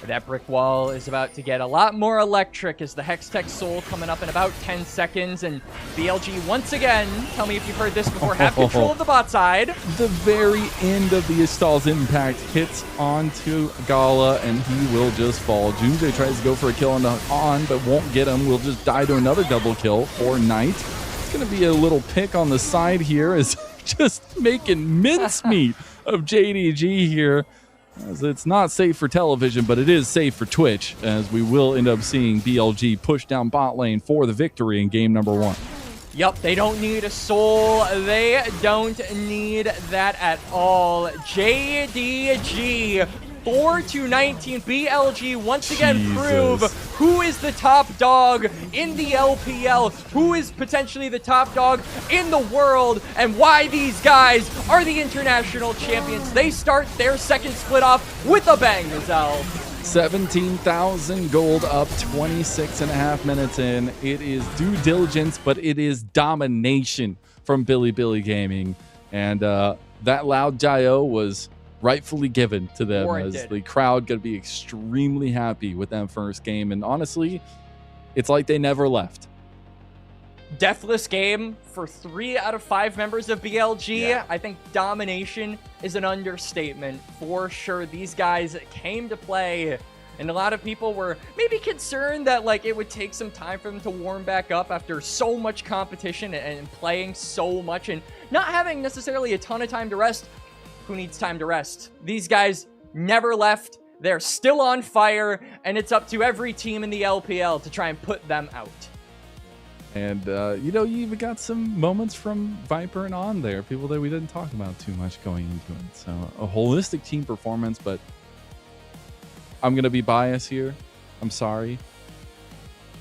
That brick wall is about to get a lot more electric as the Hextech Soul coming up in about 10 seconds, and BLG once again, tell me if you've heard this before, have control of the bot side. The very end of the Istall's impact hits onto Gala, and he will just fall. Junjay tries to go for a kill on, but won't get him. Will just die to another double kill for Knight. It's going to be a little pick on the side here, as just making mincemeat of JDG here. As it's not safe for television, but it is safe for Twitch, as we will end up seeing BLG push down bot lane for the victory in game number 1. Yup, they don't need a soul. They don't need that at all. JDG 4-19. BLG once again prove who is the top dog in the LPL, who is potentially the top dog in the world, and why these guys are the international champions. They start their second split off with a bang, Mazel. 17,000 gold up 26.5 minutes in. It is due diligence, but it is domination from Billy Gaming. And that loud Jayo was rightfully given to them, as the crowd going to be extremely happy with that first game. And honestly, it's like they never left. Deathless game for 3 out of 5 members of BLG. Yeah. I think domination is an understatement for sure. These guys came to play, and a lot of people were maybe concerned that like it would take some time for them to warm back up after so much competition and playing so much and not having necessarily a ton of time to rest. Who needs time to rest? These guys never left. They're still on fire, and it's up to every team in the LPL to try and put them out. And, you know, you even got some moments from Viper and On there, people that we didn't talk about too much going into it. So a holistic team performance, but I'm going to be biased here. I'm sorry.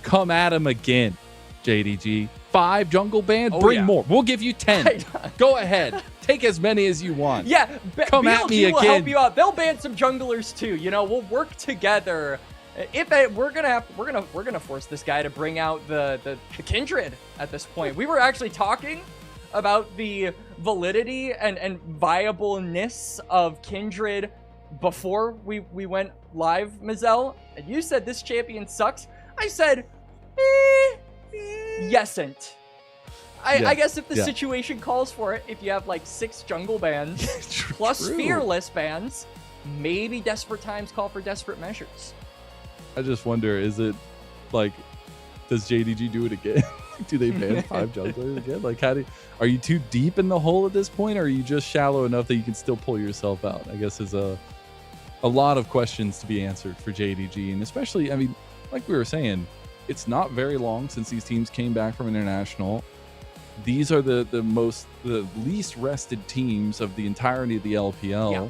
Come at him again, JDG. 5 jungle bans, bring more. We'll give you 10. Go ahead. Take as many as you want. Yeah, come BLG at me again. will help you out. They'll ban some junglers too. You know, we'll work together We're gonna force this guy to bring out the Kindred at this point. We were actually talking about the validity and viableness of Kindred before we went live, Mazel, and you said this champion sucks. I said, yesn't. I guess if the situation calls for it, if you have like 6 jungle bans plus fearless bans, maybe desperate times call for desperate measures. I just wonder, is it like, does JDG do it again? Do they ban 5 junglers again? Like, are you too deep in the hole at this point, or are you just shallow enough that you can still pull yourself out? I guess is a lot of questions to be answered for JDG, and especially, I mean, like we were saying, it's not very long since these teams came back from international. These are the least rested teams of the entirety of the LPL. Yeah.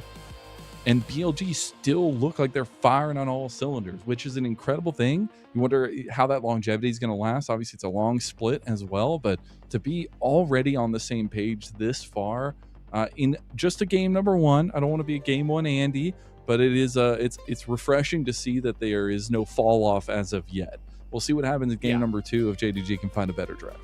And BLG still look like they're firing on all cylinders, which is an incredible thing. You wonder how that longevity is going to last. Obviously, it's a long split as well, but to be already on the same page this far in just a game number 1, I don't want to be a game 1 Andy, but it is it's refreshing to see that there is no fall off as of yet. We'll see what happens in game number 2 if JDG can find a better draft.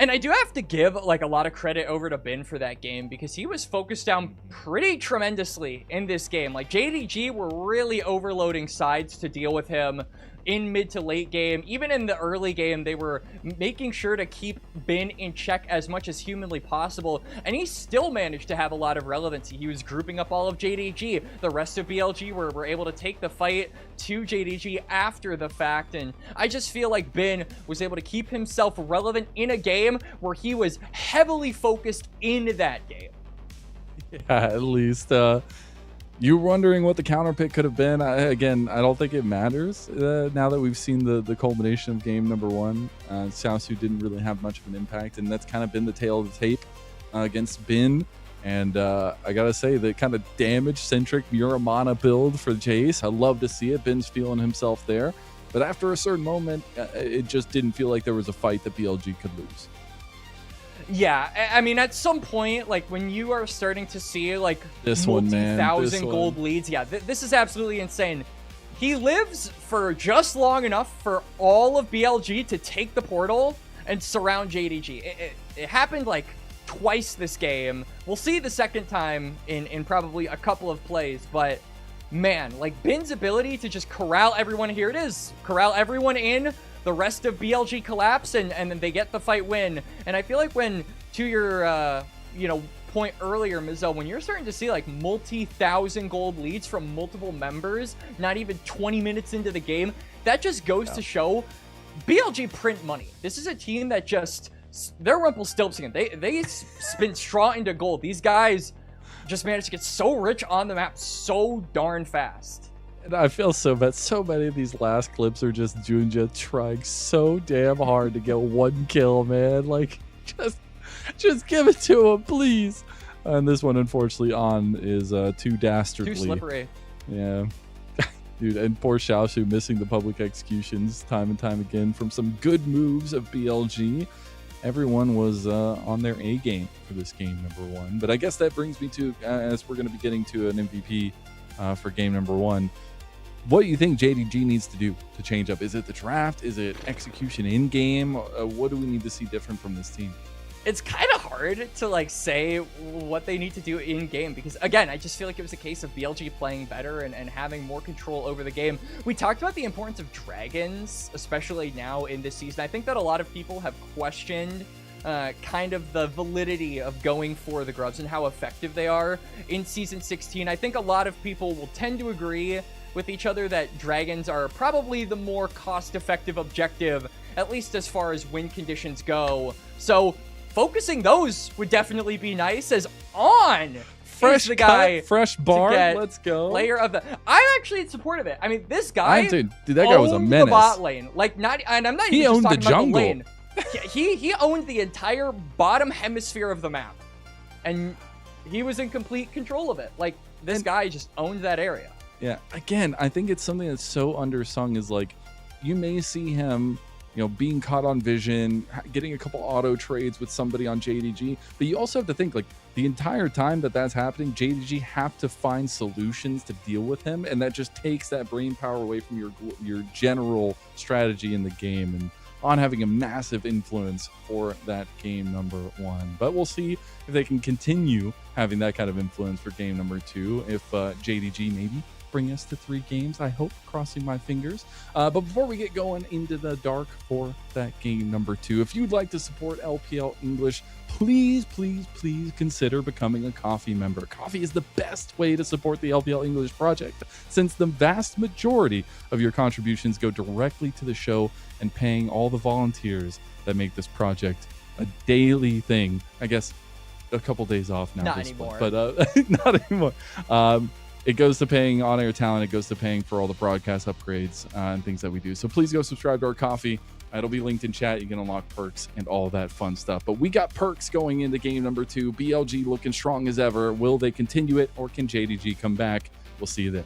And I do have to give like a lot of credit over to Bin for that game, because he was focused down pretty tremendously in this game. Like, JDG were really overloading sides to deal with him in mid to late game. Even in the early game, they were making sure to keep Bin in check as much as humanly possible, and he still managed to have a lot of relevancy. He was grouping up all of JDG. The rest of BLG were able to take the fight to JDG after the fact, and I just feel like Bin was able to keep himself relevant in a game where he was heavily focused in that game. Yeah, at least you're wondering what the counter pick could have been. Again, I don't think it matters now that we've seen the culmination of game number 1. Xiaosu didn't really have much of an impact, and that's kind of been the tail of the tape against Bin. And I gotta say, the kind of damage-centric Muramana build for Jace, I love to see it. Bin's feeling himself there. But after a certain moment, it just didn't feel like there was a fight that BLG could lose. Yeah, I mean, at some point, like, when you are starting to see, like, this multi-thousand gold leads, yeah, this is absolutely insane. He lives for just long enough for all of BLG to take the portal and surround JDG. It happened, like, twice this game. We'll see the second time in probably a couple of plays, but, man, like, Bin's ability to just corral everyone, here it is, corral everyone in, the rest of BLG collapse, and then they get the fight win. And I feel like when, to your, point earlier, Mizzle, when you're starting to see like multi-thousand gold leads from multiple members, not even 20 minutes into the game, that just goes to show BLG print money. This is a team that just, they're Rumpelstiltskin. They spin straw into gold. These guys just managed to get so rich on the map so darn fast. And I feel so bad. So many of these last clips are just Junja trying so damn hard to get 1 kill, man. Like, just give it to him, please. And this one, unfortunately, on is too dastardly. Too slippery. Yeah. Dude, and poor Xiaosu missing the public executions time and time again from some good moves of BLG. Everyone was on their A game for this game number 1. But I guess that brings me to, as we're going to be getting to an MVP for game number 1, what do you think JDG needs to do to change up? Is it the draft? Is it execution in game? What do we need to see different from this team? It's kind of hard to like say what they need to do in game, because again, I just feel like it was a case of BLG playing better and having more control over the game. We talked about the importance of dragons, especially now in this season. I think that a lot of people have questioned kind of the validity of going for the grubs and how effective they are in season 16. I think a lot of people will tend to agree with each other that dragons are probably the more cost-effective objective, at least as far as win conditions go. So focusing those would definitely be nice, as On fresh the guy, fresh bar, let's go. Player of the, I'm actually in support of it. I mean, this guy, dude, that guy was a menace. The bot lane, like not, and I'm not even just talking about the lane. He owned the entire bottom hemisphere of the map, and he was in complete control of it. Like, this guy just owned that area. Yeah, again, I think it's something that's so undersung, is like, you may see him, being caught on vision, getting a couple auto trades with somebody on JDG, but you also have to think, like, the entire time that that's happening, JDG have to find solutions to deal with him, and that just takes that brain power away from your general strategy in the game, and on having a massive influence for that game number 1. But we'll see if they can continue having that kind of influence for game number 2, if JDG maybe bring us to 3 games, I hope, crossing my fingers. But before we get going into the dark for that game number 2, if you'd like to support LPL English, please consider becoming a Coffee member. Coffee is the best way to support the LPL English project, since the vast majority of your contributions go directly to the show and paying all the volunteers that make this project a daily thing. I guess a couple days off now, Not anymore. but not anymore. It goes to paying on-air talent. It goes to paying for all the broadcast upgrades and things that we do. So please go subscribe to our Coffee. It'll be linked in chat. You can unlock perks and all of that fun stuff. But we got perks going into game number 2. BLG looking strong as ever. Will they continue it, or can JDG come back? We'll see you then.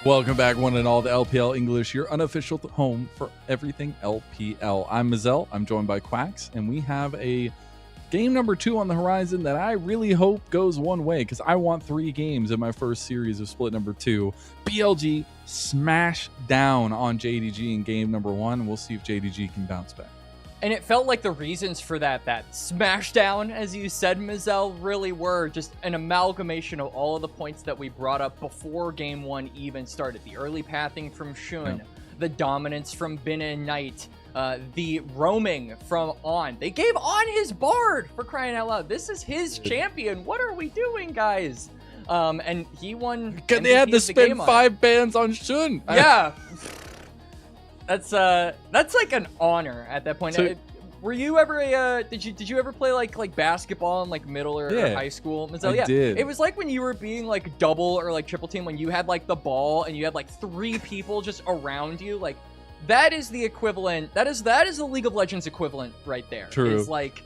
Welcome back, one and all, to LPL English, your unofficial home for everything LPL. I'm Mazel, I'm joined by Quacks, and we have a game number 2 on the horizon that I really hope goes one way, because I want 3 games in my first series of Split number 2. BLG smash down on JDG in game number 1, and we'll see if JDG can bounce back. And it felt like the reasons for that smashdown, as you said, Mazel, really were just an amalgamation of all of the points that we brought up before Game 1 even started. The early pathing from Shun, the dominance from Bin and Knight, the roaming from On. They gave On his Bard, for crying out loud. This is his champion. What are we doing, guys? And he won. They had to spend 5 bans on Shun. Yeah. That's like an honor at that point. So, were you ever did you ever play like basketball in like middle or high school? So, I did. It was like when you were being like double or like triple team, when you had like the ball and you had like 3 people just around you. Like that is the equivalent. That is the League of Legends equivalent right there. True. It's like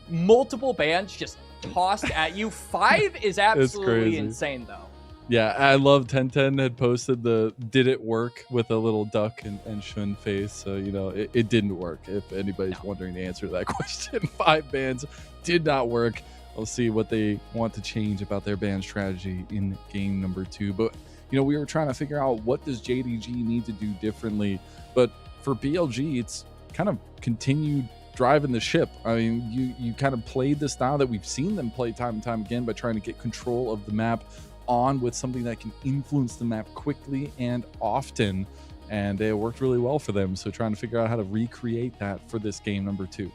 multiple bands just tossed at you. 5 is absolutely insane though. Yeah, I love 1010 had posted the "did it work" with a little duck and Shun face. So, you know, it didn't work. If anybody's wondering the answer to that question, 5 bans did not work. We'll see what they want to change about their ban strategy in game number 2. But, you know, we were trying to figure out what does JDG need to do differently. But for BLG, it's kind of continued driving the ship. I mean, you kind of played the style that we've seen them play time and time again by trying to get control of the map on with something that can influence the map quickly and often, and it worked really well for them. So trying to figure out how to recreate that for this game number 2.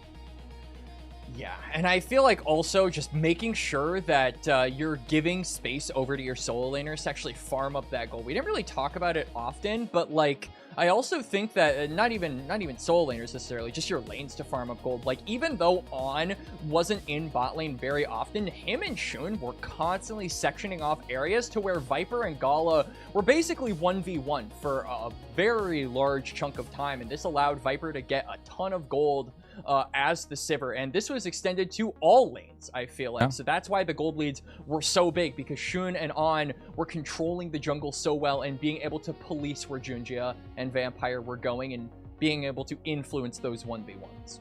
Yeah, and I feel like also just making sure that you're giving space over to your solo laners to actually farm up that gold. We didn't really talk about it often, but like I also think that not even solo laners necessarily, just your lanes to farm up gold. Like even though On wasn't in bot lane very often, him and Shun were constantly sectioning off areas to where Viper and Gala were basically 1v1 for a very large chunk of time, and this allowed Viper to get a ton of gold as the Sivir, and this was extended to all lanes, I feel like. So that's why the gold leads were so big, because Shun and On were controlling the jungle so well and being able to police where Junjia and Vampire were going and being able to influence those 1v1s.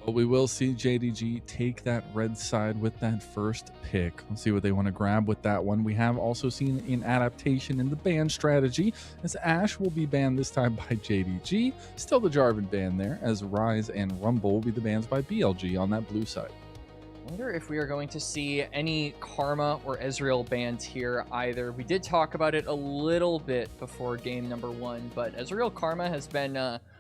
But we will see JDG take that red side with that first pick. Let's see what they want to grab with that one. We have also seen an adaptation in the ban strategy, as Ashe will be banned this time by JDG. Still the Jarvan ban there, as Rise and Rumble will be the bans by BLG on that blue side. I wonder if we are going to see any Karma or Ezreal bans here either. We did talk about it a little bit before game number 1, but Ezreal Karma has been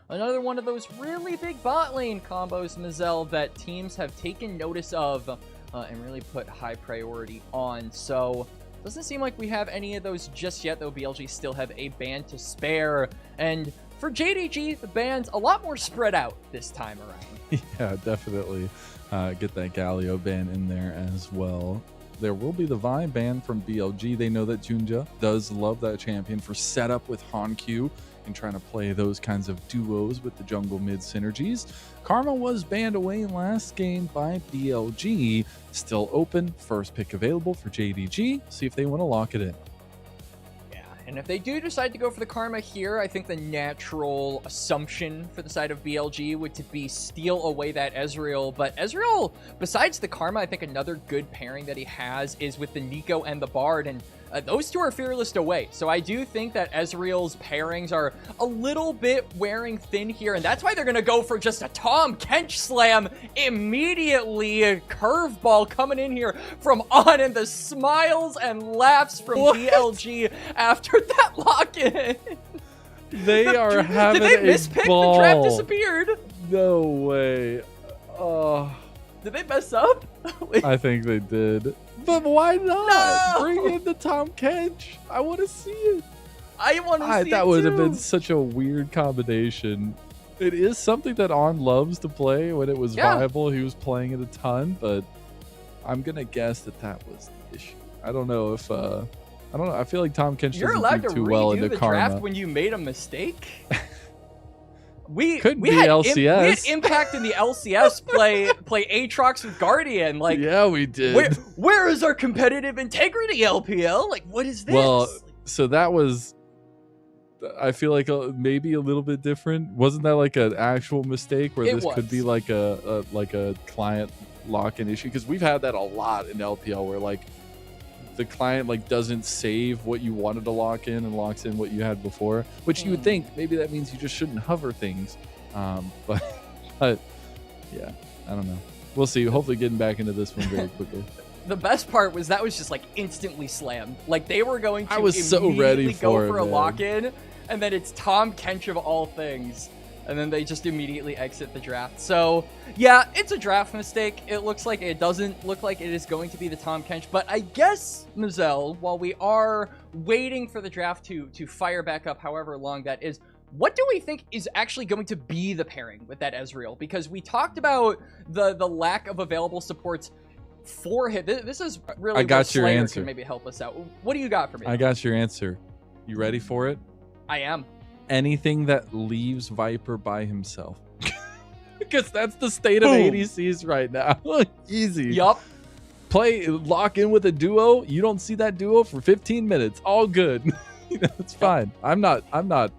another one of those really big bot lane combos, Mazel, that teams have taken notice of and really put high priority on. So doesn't seem like we have any of those just yet, though. BLG still have a ban to spare, and for JDG, the bans a lot more spread out this time around. Yeah, definitely. Get that Galio ban in there as well. There will be the Vi ban from BLG. They know that Junjia does love that champion for setup with Hanq and trying to play those kinds of duos with the jungle mid synergies. Karma was banned away last game by BLG. Still open. First pick available for JDG. See if they want to lock it in. And if they do decide to go for the Karma here, I think the natural assumption for the side of BLG would to be steal away that Ezreal. But Ezreal, besides the Karma, I think another good pairing that he has is with the Nico and the Bard, and those two are fearless away. So I do think that Ezreal's pairings are a little bit wearing thin here, and that's why they're going to go for just a Tahm Kench slam immediately. A curveball coming in here from On, and the smiles and laughs from BLG after that lock-in. They are having a ball. Did they mispick? The trap disappeared. No way. Oh. Did they mess up? I think they did. But why not? No! Bring in the Tahm Kench. I want to see it. I want to see it That would have too. been such a weird combination. It is something that On loves to play. When it was viable, he was playing it a ton, but I'm going to guess that was the issue. I don't know if... I don't know. I feel like Tahm Kench doesn't do too well into the Karma. Draft when you made a mistake. We had LCS. We had Impact in the LCS play Aatrox with Guardian. Like, yeah, we did. Where is our competitive integrity, LPL? Like, what is this? Well, so that was I feel like maybe a little bit different. Wasn't that like an actual mistake where this could be like a client lock-in issue? Because we've had that a lot in LPL where like the client like doesn't save what you wanted to lock in and locks in what you had before, which you would think maybe that means you just shouldn't hover things. But yeah, I don't know. We'll see. Hopefully getting back into this one very quickly. The best part was that was just like instantly slammed. Like they were going to I was so ready go for a man. lock-in, and then it's Tom Kench of all things. And then they just immediately exit the draft. So, yeah, it's a draft mistake. It looks like it doesn't look like it is going to be the Tom Kench. But I guess, Mazel, while we are waiting for the draft to fire back up however long that is, what do we think is actually going to be the pairing with that Ezreal? Because we talked about the lack of available supports for him. This is really I got your Slayer answer. can maybe help us out. What do you got for me? I got your answer. You ready for it? I am. Anything that leaves Viper by himself. Because that's the state of ADCs right now. Easy. Yup. Lock in with a duo. You don't see that duo for 15 minutes. All good. It's fine. I'm not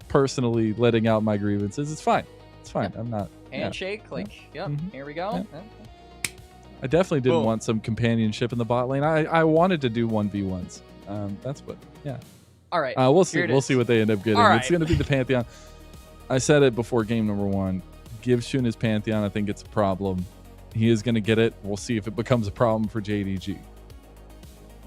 personally letting out my grievances. It's fine. It's fine. Yep. I'm not. Handshake, here we go. Yeah. I definitely didn't want some companionship in the bot lane. I wanted to do 1v1s. That's what, yeah. All right. We'll see. We'll see what they end up getting. Right. It's going to be the Pantheon. I said it before game number 1. Give Shun his Pantheon. I think it's a problem. He is going to get it. We'll see if it becomes a problem for JDG.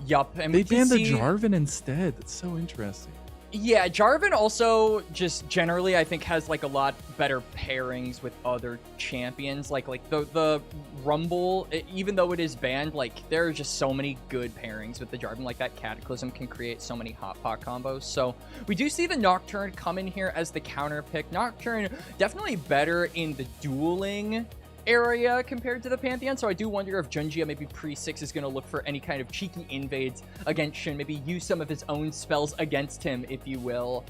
Yup. And they banned the Jarvan instead. That's so interesting. Yeah, Jarvan also just generally I think has like a lot better pairings with other champions. Like the Rumble, even though it is banned, like there are just so many good pairings with the Jarvan. Like that Cataclysm can create so many hot pot combos. So we do see the Nocturne come in here as the counter pick. Nocturne definitely better in the dueling area compared to the Pantheon, so I do wonder if Junjia maybe pre-6 is going to look for any kind of cheeky invades against Shin, maybe use some of his own spells against him, if you will,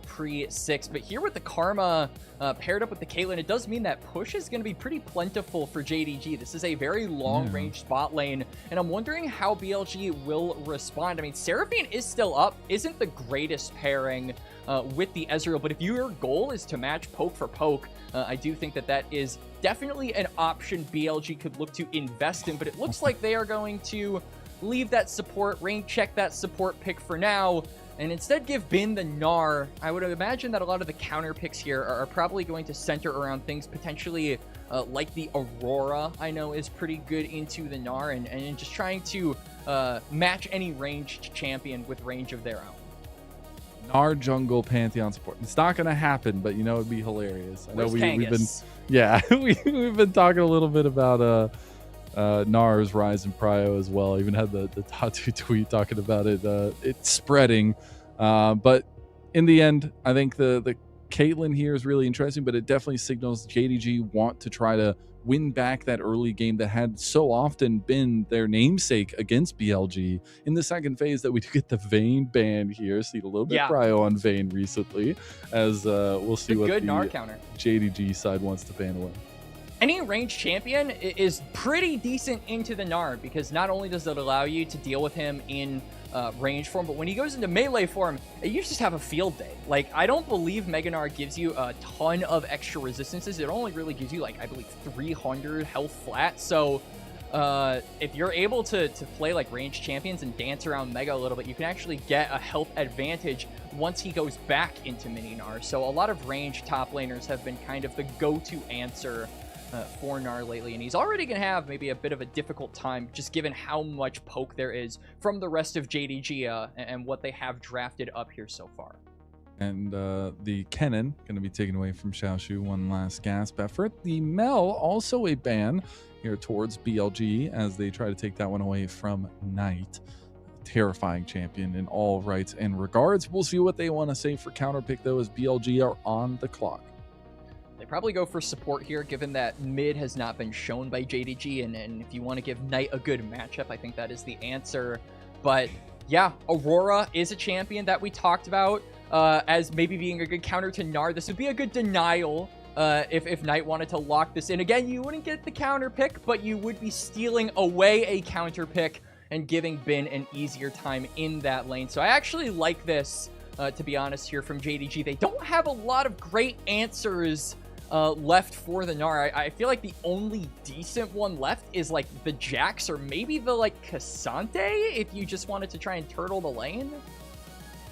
pre-6. But here with the Karma paired up with the Caitlyn, it does mean that push is going to be pretty plentiful for JDG. This is a very long-range spot lane, and I'm wondering how BLG will respond. I mean, Seraphine is still up, isn't the greatest pairing with the Ezreal, but if your goal is to match poke for poke, I do think that that is definitely an option BLG could look to invest in, but it looks like they are going to leave that support, rain check that support pick for now, and instead give Bin the Gnar. I would imagine that a lot of the counter picks here are probably going to center around things potentially like the Aurora, I know is pretty good into the Gnar, and just trying to match any ranged champion with range of their own. Gnar jungle Pantheon support. It's not going to happen, but you know, it'd be hilarious. I know we've been, we've been talking a little bit about Gnar's rise in prio as well. I even had the Tatu tweet talking about it. It's spreading, but in the end, I think the Caitlyn here is really interesting, but it definitely signals JDG want to try to win back that early game that had so often been their namesake against BLG. In the second phase that we do get the Vayne ban here, see a little bit prio on Vayne recently, as we'll see what the Gnar counter JDG side wants to ban away. Any ranged champion is pretty decent into the Gnar, because not only does it allow you to deal with him in range form, but when he goes into melee form, you just have a field day. Like, I don't believe Mega Gnar gives you a ton of extra resistances. It only really gives you, like, I believe 300 health flat. So if you're able to play like ranged champions and dance around Mega a little bit, you can actually get a health advantage once he goes back into mini Gnar. So a lot of ranged top laners have been kind of the go-to answer for Gnar lately, and he's already going to have maybe a bit of a difficult time just given how much poke there is from the rest of JDG and what they have drafted up here so far. And the Kennen going to be taken away from Xiaoshu, one last gasp effort. The Mel, also a ban here towards BLG as they try to take that one away from Knight. Terrifying champion in all rights and regards. We'll see what they want to say for counterpick, though, as BLG are on the clock. They probably go for support here, given that mid has not been shown by JDG, and if you want to give Knight a good matchup, I think that is the answer. But yeah, Aurora is a champion that we talked about as maybe being a good counter to Gnar. This would be a good denial if Knight wanted to lock this in. Again, you wouldn't get the counter pick, but you would be stealing away a counter pick and giving Bin an easier time in that lane. So I actually like this to be honest, here from JDG. They don't have a lot of great answers left for the Gnar. I feel like the only decent one left is like the Jax or maybe the like Cassante if you just wanted to try and turtle the lane.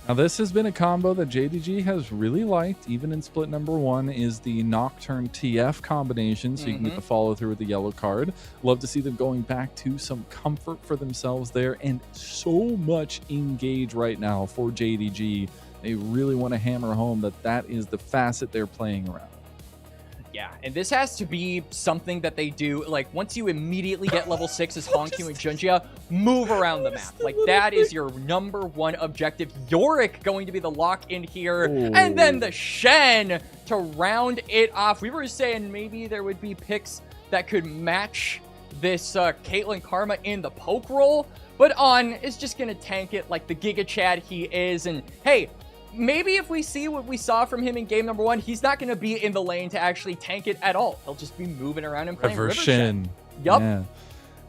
Now this has been a combo that JDG has really liked, even in split number 1, is the Nocturne TF combination, so you can get the follow through with the yellow card. Love to see them going back to some comfort for themselves there, and so much engage right now for JDG. They really want to hammer home that that is the facet they're playing around. Yeah, and this has to be something that they do, like, once you immediately get level 6 as Hongqiu and Junjia, move around the map. Like, that is your #1 objective. Yorick going to be the lock in here, and then the Shen to round it off. We were saying maybe there would be picks that could match this Caitlyn Karma in the poke roll, but On is just going to tank it like the Giga Chad he is, and hey, maybe if we see what we saw from him in game number 1, he's not going to be in the lane to actually tank it at all. He'll just be moving around and playing River Shen. Yup. Yeah.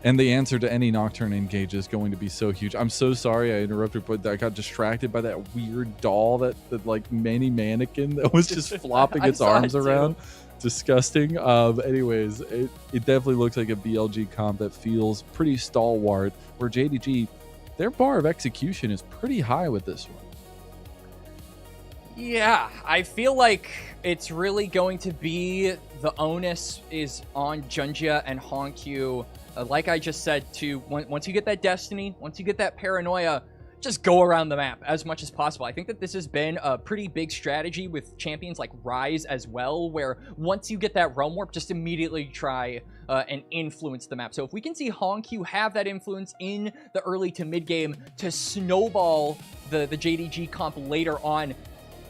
And the answer to any Nocturne engage is going to be so huge. I'm so sorry I interrupted, but I got distracted by that weird doll, that like mini mannequin that was just flopping its arms around. Disgusting. Anyways, it definitely looks like a BLG comp that feels pretty stalwart, where JDG, their bar of execution is pretty high with this one. Yeah, I feel like it's really going to be the onus is on Junjia and Hongqiu. Like I just said, once you get that Destiny, once you get that Paranoia, just go around the map as much as possible. I think that this has been a pretty big strategy with champions like Ryze as well, where once you get that Realm Warp, just immediately try and influence the map. So if we can see Hongqiu have that influence in the early to mid game to snowball the JDG comp later on,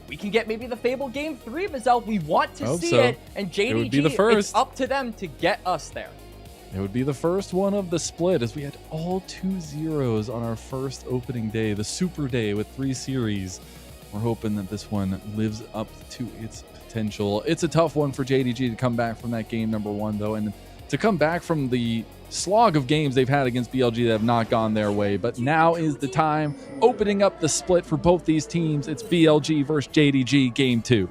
we can get maybe the Fable Game 3 result. We want to see it, and JDG, it's up to them to get us there. It would be the first one of the split, as we had all 2 zeros on our first opening day, the Super Day with 3 series. We're hoping that this one lives up to its potential. It's a tough one for JDG to come back from that game number 1, though, and to come back from the slog of games they've had against BLG that have not gone their way. But now is the time, opening up the split for both these teams. It's BLG versus JDG game 2.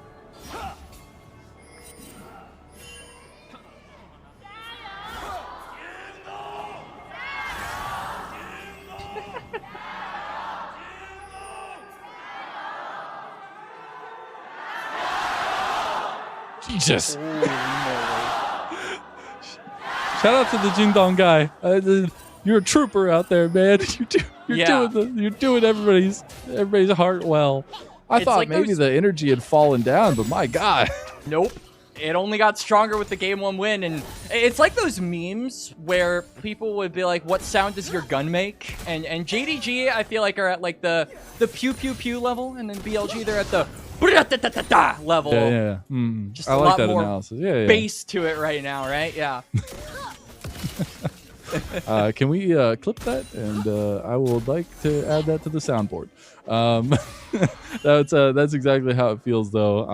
Jesus. Shout out to the Jingdong guy. You're a trooper out there, man. You're doing everybody's heart well. I thought like maybe the energy had fallen down, but my God. Nope. It only got stronger with the game 1 win, and it's like those memes where people would be like, "What sound does your gun make?" And JDG, I feel like, are at like the pew pew pew level, and then BLG, they're at the level. Yeah. Just I a like lot that more analysis. Yeah. bass to it right now, right? Yeah. Can we clip that? And I would like to add that to the soundboard. That's exactly how it feels, though.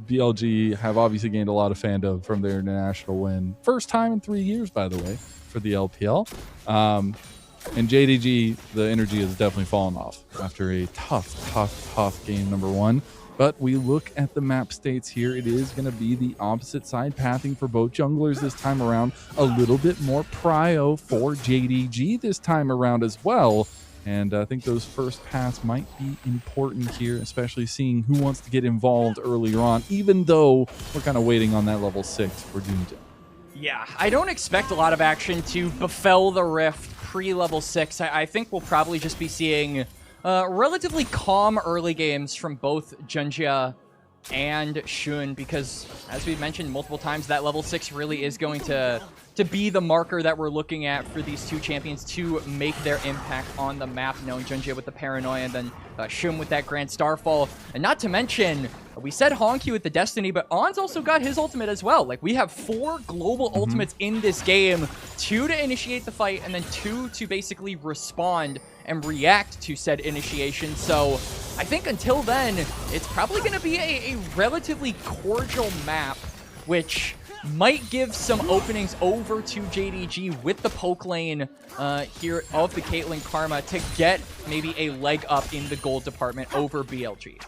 BLG have obviously gained a lot of fandom from their international win. First time in 3 years, by the way, for the LPL. And JDG, the energy has definitely fallen off after a tough game number 1. But we look at the map states here. It is going to be the opposite side pathing for both junglers this time around. A little bit more prio for JDG this time around as well. And I think those first paths might be important here, especially seeing who wants to get involved earlier on, even though we're kind of waiting on that level 6 for Doomsday. Yeah, I don't expect a lot of action to befell the Rift pre-level 6. I think we'll probably just be seeing relatively calm early games from both Junjia and Shun, because as we've mentioned multiple times, that level 6 really is going to be the marker that we're looking at for these two champions to make their impact on the map, knowing Junjia with the Paranoia and then Shun with that Grand Starfall. And not to mention, we said Hongqiu with the Destiny, but On's also got his ultimate as well. Like, we have 4 global ultimates in this game, 2 to initiate the fight and then 2 to basically respond and react to said initiation. So I think until then, it's probably going to be a relatively cordial map, which might give some openings over to JDG with the poke lane here of the Caitlyn Karma to get maybe a leg up in the gold department over BLG.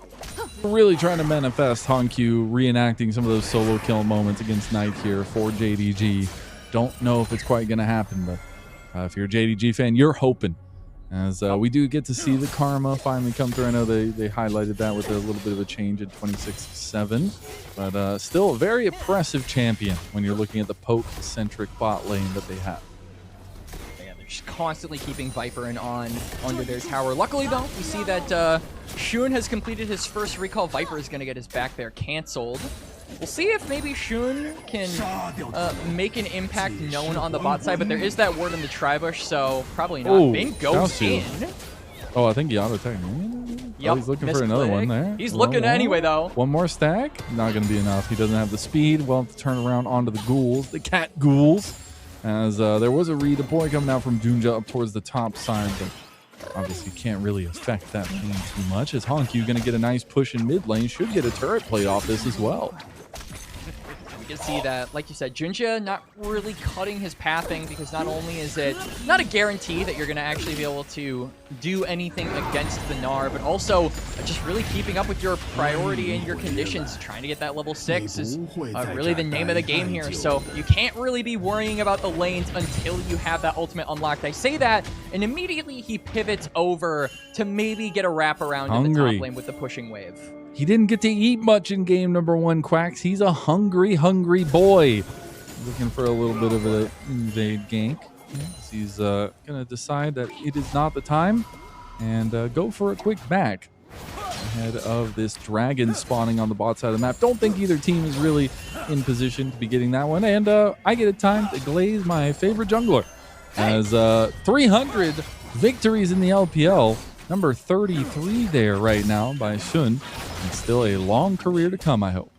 Really trying to manifest Hankyu reenacting some of those solo kill moments against Knight here for JDG. Don't know if it's quite going to happen, but if you're a JDG fan, you're hoping. As we do get to see the Karma finally come through. I know they highlighted that with a little bit of a change in 26-7, but still a very oppressive champion when you're looking at the poke-centric bot lane that they have. Yeah, they're just constantly keeping Viper and On under their tower. Luckily, though, we see that Shun has completed his first recall. Viper is going to get his back there canceled. We'll see if maybe Shun can make an impact known on the bot side, but there is that word in the Tribush, so probably not. Ooh, Bing goes in. Oh, I think he auto-tagged. Yep, he's looking for another one there. He's looking anyway, though. One more stack. Not going to be enough. He doesn't have the speed. We'll have to turn around onto the ghouls, the cat ghouls, as there was a redeploy coming out from Junja up towards the top side, but obviously can't really affect that lane too much, as Hankyu going to get a nice push in mid lane. Should get a turret plate off this as well. You can see that, like you said, Junja not really cutting his pathing, because not only is it not a guarantee that you're going to actually be able to do anything against the Gnar, but also just really keeping up with your priority and your conditions. Trying to get that level 6 is really the name of the game here, so you can't really be worrying about the lanes until you have that ultimate unlocked. I say that, and immediately he pivots over to maybe get a wraparound in the top lane with the pushing wave. He didn't get to eat much in game number 1, Quacks. He's a hungry boy. Looking for a little bit of an invade gank. He's going to decide that it is not the time and go for a quick back ahead of this dragon spawning on the bot side of the map. Don't think either team is really in position to be getting that one. And I get a time to glaze my favorite jungler. As 300 victories in the LPL. Number 33 there right now by Shun. And still a long career to come, I hope.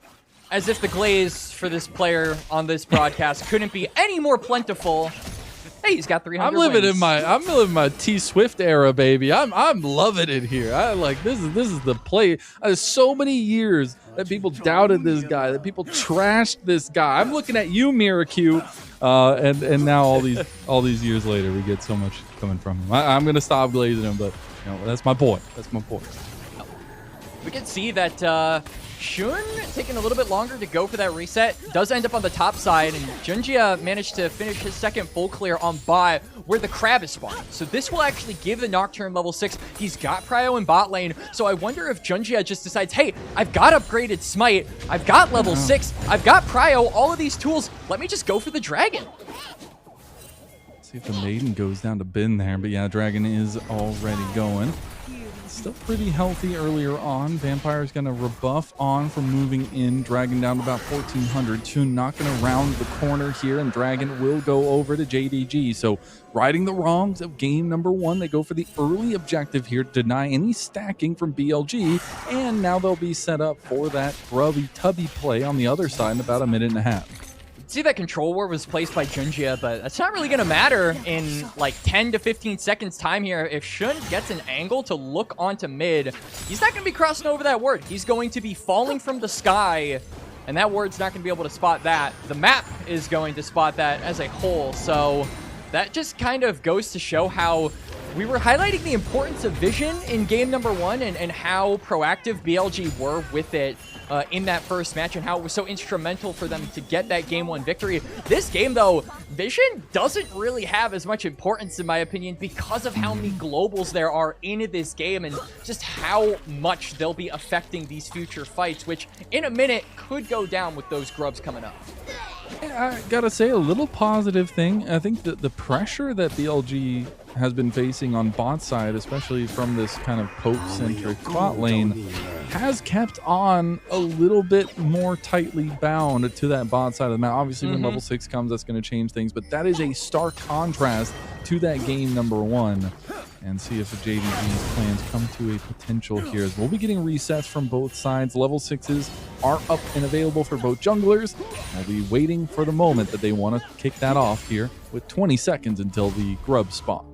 As if the glaze for this player on this broadcast couldn't be any more plentiful. Hey, he's got 300 I'm living wins. in my T Swift era, baby. I'm loving it here. I like this is the play. There's so many years that people doubted this guy, that people trashed this guy. I'm looking at you, Miracle, and now all these years later, we get so much coming from him. I'm gonna stop glazing him, but you know, that's my boy. That's my boy. We can see that Shun taking a little bit longer to go for that reset. Does end up on the top side, and Junja managed to finish his second full clear on bot where the crab is spawning. So this will actually give the Nocturne level 6. He's got Prio in bot lane, so I wonder if Junja just decides, hey, I've got upgraded Smite, I've got level 6, I've got Prio, all of these tools, let me just go for the Dragon. See if the Maiden goes down to bin there, but yeah, Dragon is already going. Still pretty healthy earlier on. Vampire's going to rebuff On from moving in. Dragon down to about 1,400. Shun not going to round the corner here, and Dragon will go over to JDG. So righting the wrongs of game number 1, they go for the early objective here to deny any stacking from BLG, and now they'll be set up for that grubby tubby play on the other side in about a minute and a half. See that control ward was placed by Junja, but that's not really going to matter in like 10 to 15 seconds time here. If Shun gets an angle to look onto mid, he's not going to be crossing over that ward. He's going to be falling from the sky, and that ward's not going to be able to spot that. The map is going to spot that as a whole, so that just kind of goes to show how we were highlighting the importance of vision in game number 1 and how proactive BLG were with it in that first match, and how it was so instrumental for them to get that game 1 victory. This game, though, vision doesn't really have as much importance, in my opinion, because of how many globals there are in this game and just how much they'll be affecting these future fights, which in a minute could go down with those grubs coming up. I gotta say, a little positive thing. I think that the pressure that BLG has been facing on bot side, especially from this kind of poke-centric bot lane, has kept On a little bit more tightly bound to that bot side of the map. Obviously, when level 6 comes, that's going to change things, but that is a stark contrast to that game number 1. And see if the JDG's plans come to a potential here. As we'll be getting resets from both sides. Level 6s are up and available for both junglers. I'll be waiting for the moment that they want to kick that off here with 20 seconds until the grub spawn.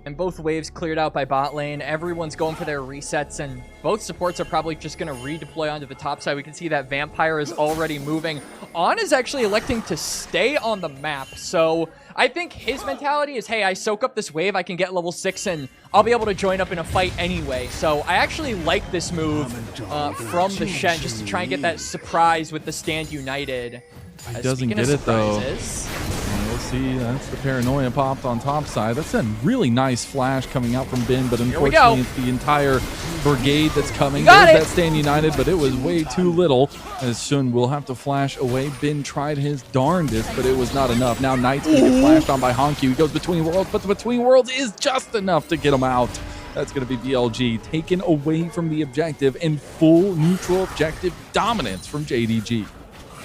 And both waves cleared out by bot lane. Everyone's going for their resets, and both supports are probably just going to redeploy onto the top side. We can see that Vampire is already moving. On is actually electing to stay on the map, so I think his mentality is, hey, I soak up this wave, I can get level 6, and I'll be able to join up in a fight anyway. So I actually like this move from the Shen, just to try and get that surprise with the Stand United. He doesn't get it, though. We'll see. That's the Paranoia popped on top side. That's a really nice flash coming out from Bin, but unfortunately it's the entire brigade that's coming. There's that Stand United, but it was way too little, as Shun will have to flash away. Bin tried his darndest, but it was not enough. Now Knight's going to get flashed on by Honky. He goes between worlds, but the between worlds is just enough to get him out. That's going to be BLG taken away from the objective, and full neutral objective dominance from JDG.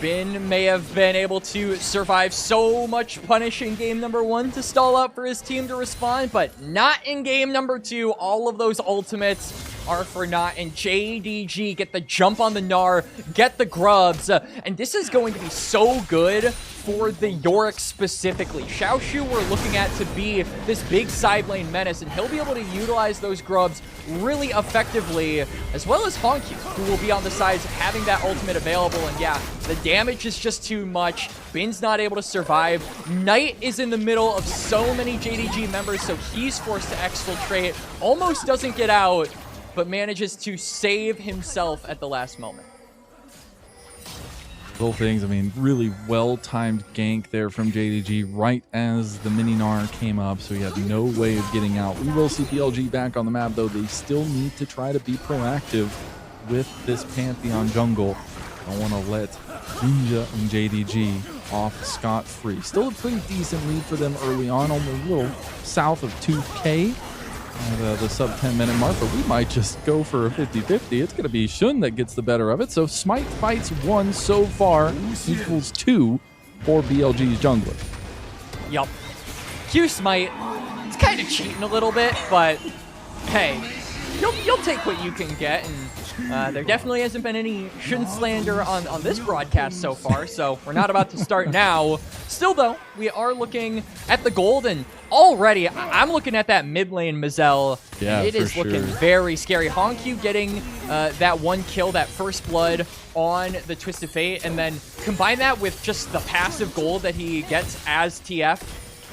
Bin may have been able to survive so much punish in game number 1 to stall out for his team to respond, but not in game number 2. All of those ultimates are for naught, and JDG get the jump on the Gnar, get the grubs, and this is going to be so good for the Yorick specifically. Xiaoshu we're looking at to be this big side lane menace, and he'll be able to utilize those grubs really effectively, as well as Honky, who will be on the sides having that ultimate available. And yeah, the damage is just too much. Bin's not able to survive. Knight is in the middle of so many JDG members, so he's forced to exfiltrate. Almost doesn't get out, but manages to save himself at the last moment. Little things, I mean, really well-timed gank there from JDG right as the mini Gnar came up, so he had no way of getting out. We will see BLG back on the map, though. They still need to try to be proactive with this Pantheon jungle. I want to let Ninja and JDG off scot-free. Still a pretty decent lead for them early on, only a little south of 2K. The sub 10-minute mark, but we might just go for a 50-50. It's going to be Shun that gets the better of it. So Smite fights 1 so far equals 2 for BLG's jungler. Yup. Q Smite, it's kind of cheating a little bit, but hey, you'll take what you can get, and there definitely hasn't been any Shun slander on this broadcast so far, so we're not about to start now. Still, though, we are looking at the gold, and already I'm looking at that mid lane Mazel. Yeah, it is looking very scary. Honky getting that 1 kill, that first blood on the Twisted Fate, and then combine that with just the passive gold that he gets as TF.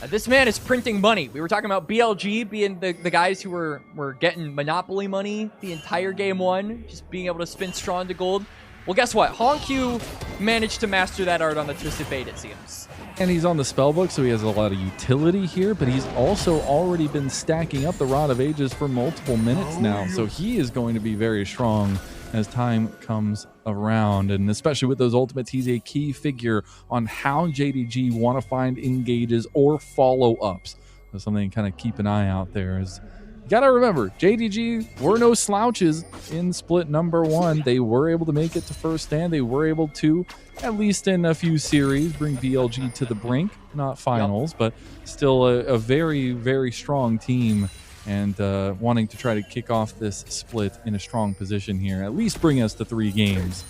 This man is printing money. We were talking about BLG being the guys who were getting Monopoly money the entire game 1, just being able to spin straw into gold. Well, guess what? Honky managed to master that art on the Twisted Fate, it seems. And he's on the spellbook, so he has a lot of utility here, but he's also already been stacking up the Rod of Ages for multiple minutes now, so he is going to be very strong as time comes around, and especially with those ultimates, he's a key figure on how JDG want to find engages or follow-ups. So something to kind of keep an eye out there. Is you gotta remember, JDG were no slouches in split number 1. They were able to make it to first stand. They were able to, at least in a few series, bring BLG to the brink. Not finals, but still a very, very strong team, and wanting to try to kick off this split in a strong position here. At least bring us to 3 games.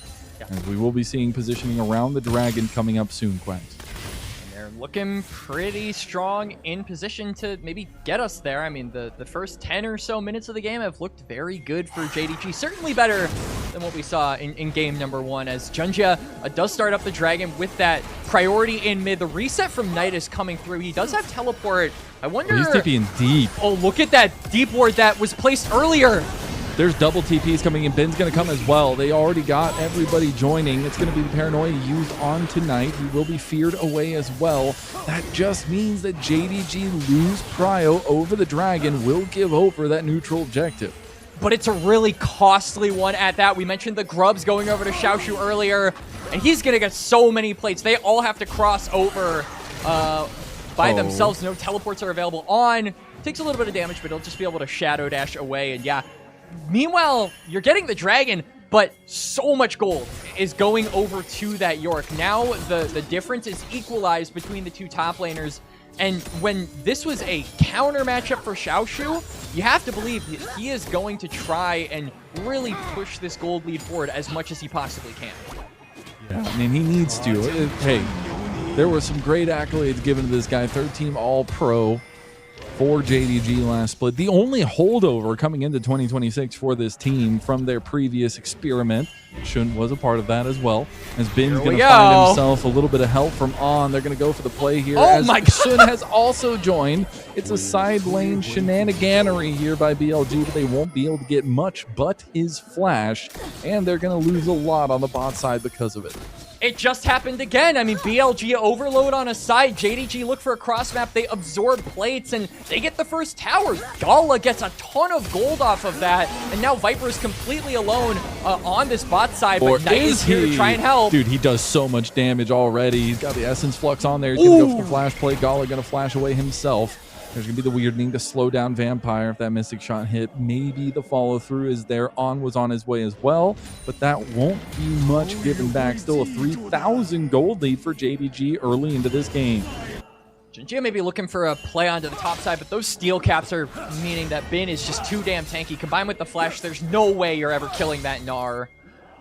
And we will be seeing positioning around the Dragon coming up soon, Quags. They're looking pretty strong in position to maybe get us there. I mean, the first 10 or so minutes of the game have looked very good for JDG. Certainly better than what we saw in game number 1, as Junjia does start up the Dragon with that priority in mid. The reset from Knight is coming through. He does have teleport. I wonder... He's TPing deep. Oh, look at that deep ward that was placed earlier. There's double TPs coming in. Ben's going to come as well. They already got everybody joining. It's going to be the Paranoia used on tonight. He will be feared away as well. That just means that JDG lose prio over the Dragon, will give over that neutral objective. But it's a really costly one at that. We mentioned the grubs going over to Xiaoshu earlier, and he's going to get so many plates. They all have to cross over by themselves. No teleports are available on. Takes a little bit of damage, but he'll just be able to shadow dash away. And yeah, meanwhile, you're getting the Dragon, but so much gold is going over to that York. Now the difference is equalized between the 2 top laners. And when this was a counter matchup for Xiaoshu, you have to believe he is going to try and really push this gold lead forward as much as he possibly can. Yeah, I mean, he needs to. Hey, there were some great accolades given to this guy. 3rd team All-Pro. for JDG last split. The only holdover coming into 2026 for this team from their previous experiment. Shun was a part of that as well. As Bin's going to find himself a little bit of help from On. They're going to go for the play here. Oh my God. Shun has also joined. It's a side lane shenaniganery here by BLG, but they won't be able to get much but his flash. And they're going to lose a lot on the bot side because of it. It just happened again. I mean, BLG overload on a side. JDG look for a cross map. They absorb plates, and they get the first tower. Gala gets a ton of gold off of that, and now Viper is completely alone on this bot side, but Knight is here to try and help. Dude, he does so much damage already. He's got the Essence Flux on there. He's going to go for the flash play. Gala going to flash away himself. There's going to be the weirding to slow down Vampire if that Mystic Shot hit. Maybe the follow-through is there. On was on his way as well, but that won't be much given back. Still a 3,000 gold lead for JDG early into this game. Jinjia may be looking for a play onto the top side, but those steel caps are meaning that Bin is just too damn tanky. Combined with the flash, there's no way you're ever killing that Gnar.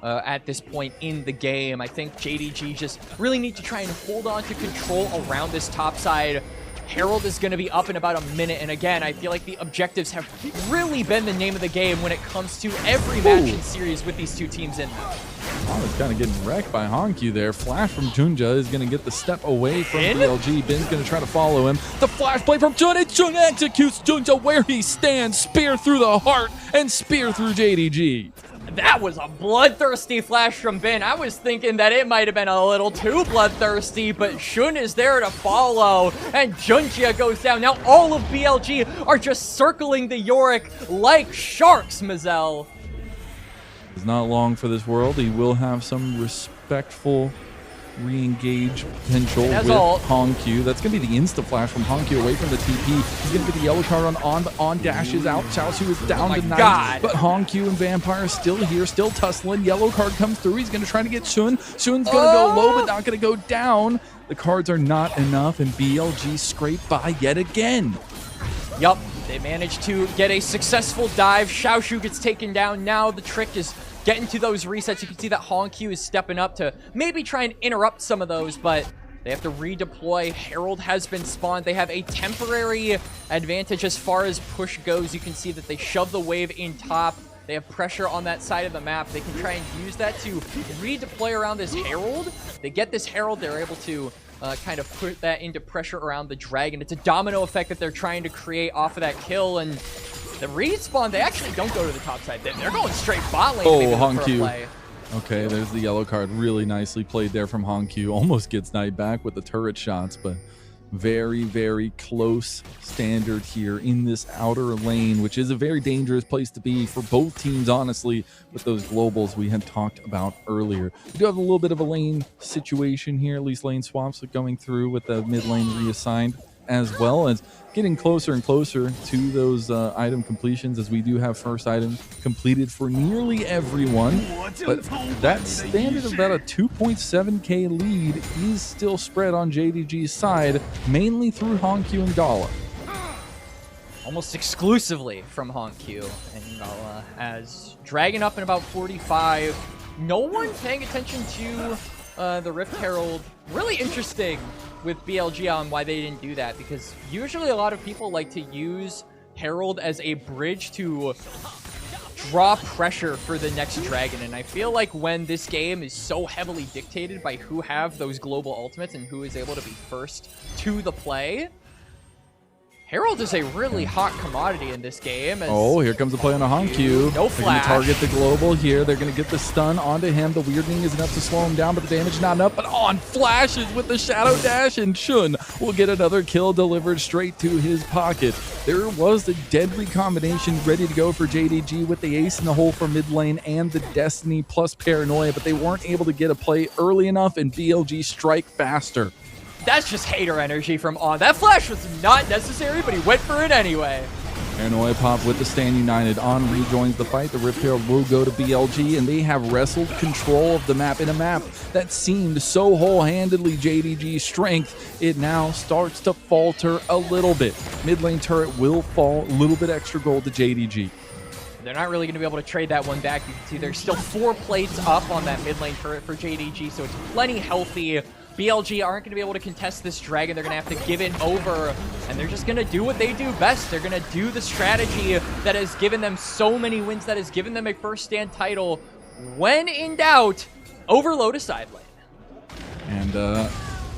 At this point in the game, I think JDG just really need to try and hold on to control around this top side. Herald is going to be up in about a minute, and again, I feel like the objectives have really been the name of the game when it comes to every match in series with these two teams in them. Oh, it's kind of getting wrecked by Honkyu there. Flash from Junja is going to get the step away from BLG. Bin's going to try to follow him. The flash play from Jun, and Jun executes Junja where he stands. Spear through the heart and spear through JDG. That was a bloodthirsty flash from Bin. I was thinking that it might have been a little too bloodthirsty, but Shun is there to follow, and Junjia goes down. Now all of BLG are just circling the Yorick like sharks, Mazel. It's not long for this world. He will have some respectful re-engage potential with Honkyu. That's going to be the insta-flash from Honkyu away from the TP. He's going to get the yellow card on, but On dashes out. Xiaosu is down to Knight, but Honkyu and Vampire are still here, still tussling. Yellow card comes through. He's going to try to get Shun. Shun's going to go low, but not going to go down. The cards are not enough, and BLG scrape by yet again. Yup, they managed to get a successful dive. Xiaoshu gets taken down. Now the trick is getting to those resets. You can see that Honkyu is stepping up to maybe try and interrupt some of those, but they have to redeploy. Herald has been spawned. They have a temporary advantage as far as push goes. You can see that they shove the wave in top. They have pressure on that side of the map. They can try and use that to redeploy around this Herald. They get this Herald. They're able to kind of put that into pressure around the Dragon. It's a domino effect that they're trying to create off of that kill, and the respawn, they actually don't go to the top side. They're going straight bot lane. Oh, Honkyu. Okay, there's the yellow card. Really nicely played there from Honkyu. Almost gets Knight back with the turret shots, but very, very close standard here in this outer lane, which is a very dangerous place to be for both teams, honestly, with those globals we had talked about earlier. We do have a little bit of a lane situation here, at least lane swaps are going through with the mid lane reassigned, as well as getting closer and closer to those item completions, as we do have first item completed for nearly everyone. But that standard of about a 2.7k lead is still spread on JDG's side, mainly through Honkyu and Gala. Almost exclusively from Honkyu and Gala, as Dragon up in about 45. No one paying attention to the Rift Herald. Really interesting with BLG on why they didn't do that, because usually a lot of people like to use Herald as a bridge to draw pressure for the next Dragon, and I feel like when this game is so heavily dictated by who have those global ultimates and who is able to be first to the play, Herald is a really hot commodity in this game. Oh, here comes the play on a Honkyu. No flash. They're going to target the global here. They're going to get the stun onto him. The weirding is enough to slow him down, but the damage not enough. But On flashes with the shadow dash, and Shun will get another kill delivered straight to his pocket. There was the deadly combination ready to go for JDG with the ace in the hole for mid lane and the Destiny plus Paranoia, but they weren't able to get a play early enough, and BLG strike faster. That's just hater energy from On. That flash was not necessary, but he went for it anyway. Paranoia pop with the Stand United. On rejoins the fight. The Rift Herald will go to BLG, and they have wrestled control of the map in a map that seemed so whole-handedly JDG's strength. It now starts to falter a little bit. Mid lane turret will fall. A little bit extra gold to JDG. They're not really going to be able to trade that one back. You can see there's still 4 plates up on that mid lane turret for JDG, so it's plenty healthy. BLG aren't going to be able to contest this dragon. They're going to have to give it over, and they're just going to do what they do best. They're going to do the strategy that has given them so many wins, that has given them a first stand title. When in doubt, overload a side lane. And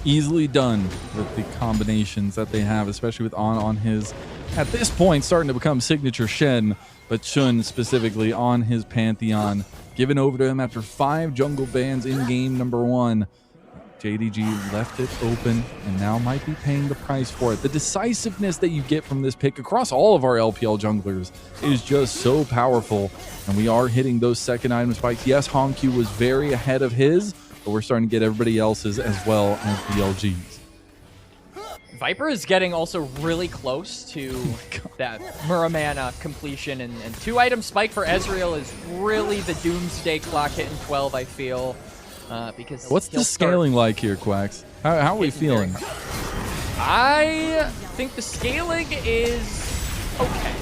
easily done with the combinations that they have, especially with on his, at this point, starting to become signature Shen, but Shun specifically on his Pantheon. Given over to him after 5 jungle bans in game number 1. JDG left it open and now might be paying the price for it. The decisiveness that you get from this pick across all of our LPL junglers is just so powerful. And we are hitting those second item spikes. Yes, Honkyu was very ahead of his, but we're starting to get everybody else's as well as BLG's. Viper is getting also really close to that Muramana completion, and 2-item spike for Ezreal is really the doomsday clock hitting 12, I feel. Because what's the scaling like here, Quacks? How are we feeling? I think the scaling is okay.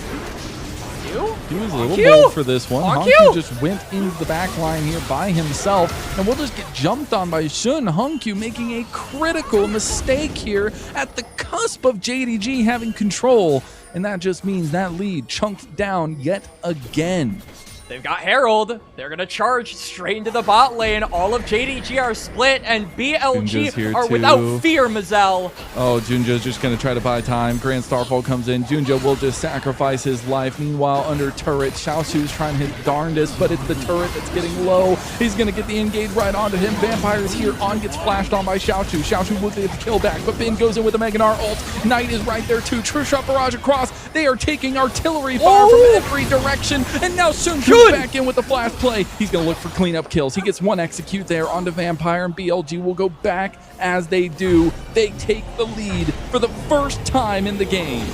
He was a little bold for this one. Honkyu just went into the back line here by himself, and we'll just get jumped on by Shun. Honkyu making a critical mistake here at the cusp of JDG having control, and that just means that lead chunked down yet again. They've got Herald. They're going to charge straight into the bot lane. All of JDG are split, and BLG are without fear, Mazel. Oh, Junjo's just going to try to buy time. Grand Starfall comes in. Junjo will just sacrifice his life. Meanwhile, under turret, Xiaosu's trying his darndest, but it's the turret that's getting low. He's going to get the engage right onto him. Vampire is here. On gets flashed on by Xiaosu. Xiaosu will get the kill back, but Bin goes in with a Meganar ult. Knight is right there too. True Shot Barrage across. They are taking artillery fire from every direction, and now Sun back in with the flash play. He's going to look for cleanup kills. He gets one execute there onto Vampire, and BLG will go back as they do. They take the lead for the first time in the game.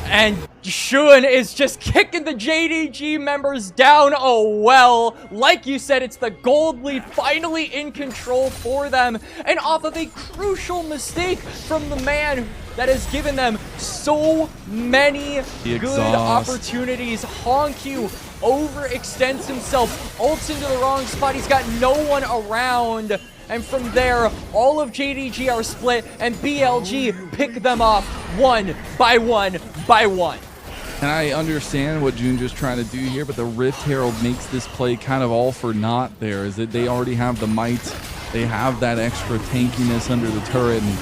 And Shun is just kicking the JDG members down. Oh, well, like you said, it's the gold lead finally in control for them. And off of a crucial mistake from the man that has given them so many good opportunities. Honkyu overextends himself, ults into the wrong spot. He's got no one around. And from there, all of JDG are split, and BLG pick them off one by one by one. And I understand what Junjo's trying to do here, but the Rift Herald makes this play kind of all for naught there, is that they already have the might. They have that extra tankiness under the turret, and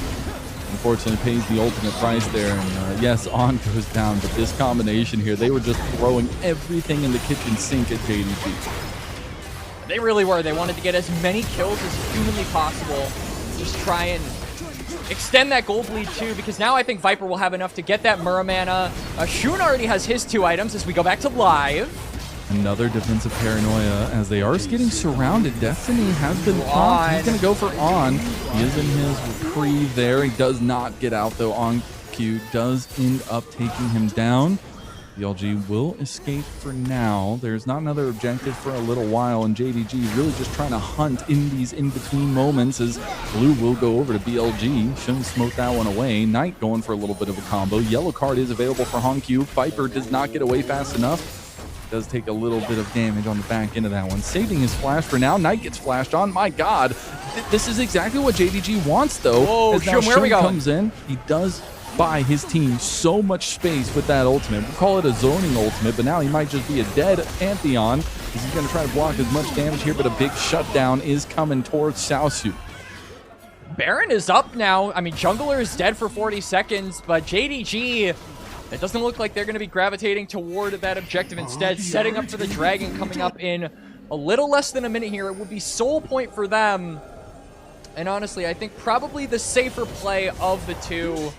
unfortunately pays the ultimate price there. And yes, On goes down, but this combination here, they were just throwing everything in the kitchen sink at JDG. They really were. They wanted to get as many kills as humanly possible. Just try and extend that gold lead too, because now I think Viper will have enough to get that Muramana. Shun already has his 2 items as we go back to live. Another defensive paranoia as they are getting surrounded. Destiny has been popped. He's going to go for On. He is in his reprieve there. He does not get out though. On Q does end up taking him down. BLG will escape for now. There's not another objective for a little while, and JDG really just trying to hunt in these in-between moments as Blue will go over to BLG. Shouldn't smoke that one away. Knight going for a little bit of a combo. Yellow card is available for Honkyu. Viper does not get away fast enough. Does take a little bit of damage on the back end of that one. Saving his flash for now. Knight gets flashed on. My God. This is exactly what JDG wants, though. Whoa, as now where we going? Comes in. He does buy his team so much space with that ultimate. We'll call it a zoning ultimate, but now he might just be a dead Pantheon. He's going to try to block as much damage here, but a big shutdown is coming towards Xiaosu. Baron is up now. I mean, Jungler is dead for 40 seconds, but JDG, it doesn't look like they're going to be gravitating toward that objective. Instead, setting up for the Dragon coming up in a little less than a minute here. It would be soul point for them. And honestly, I think probably the safer play of the two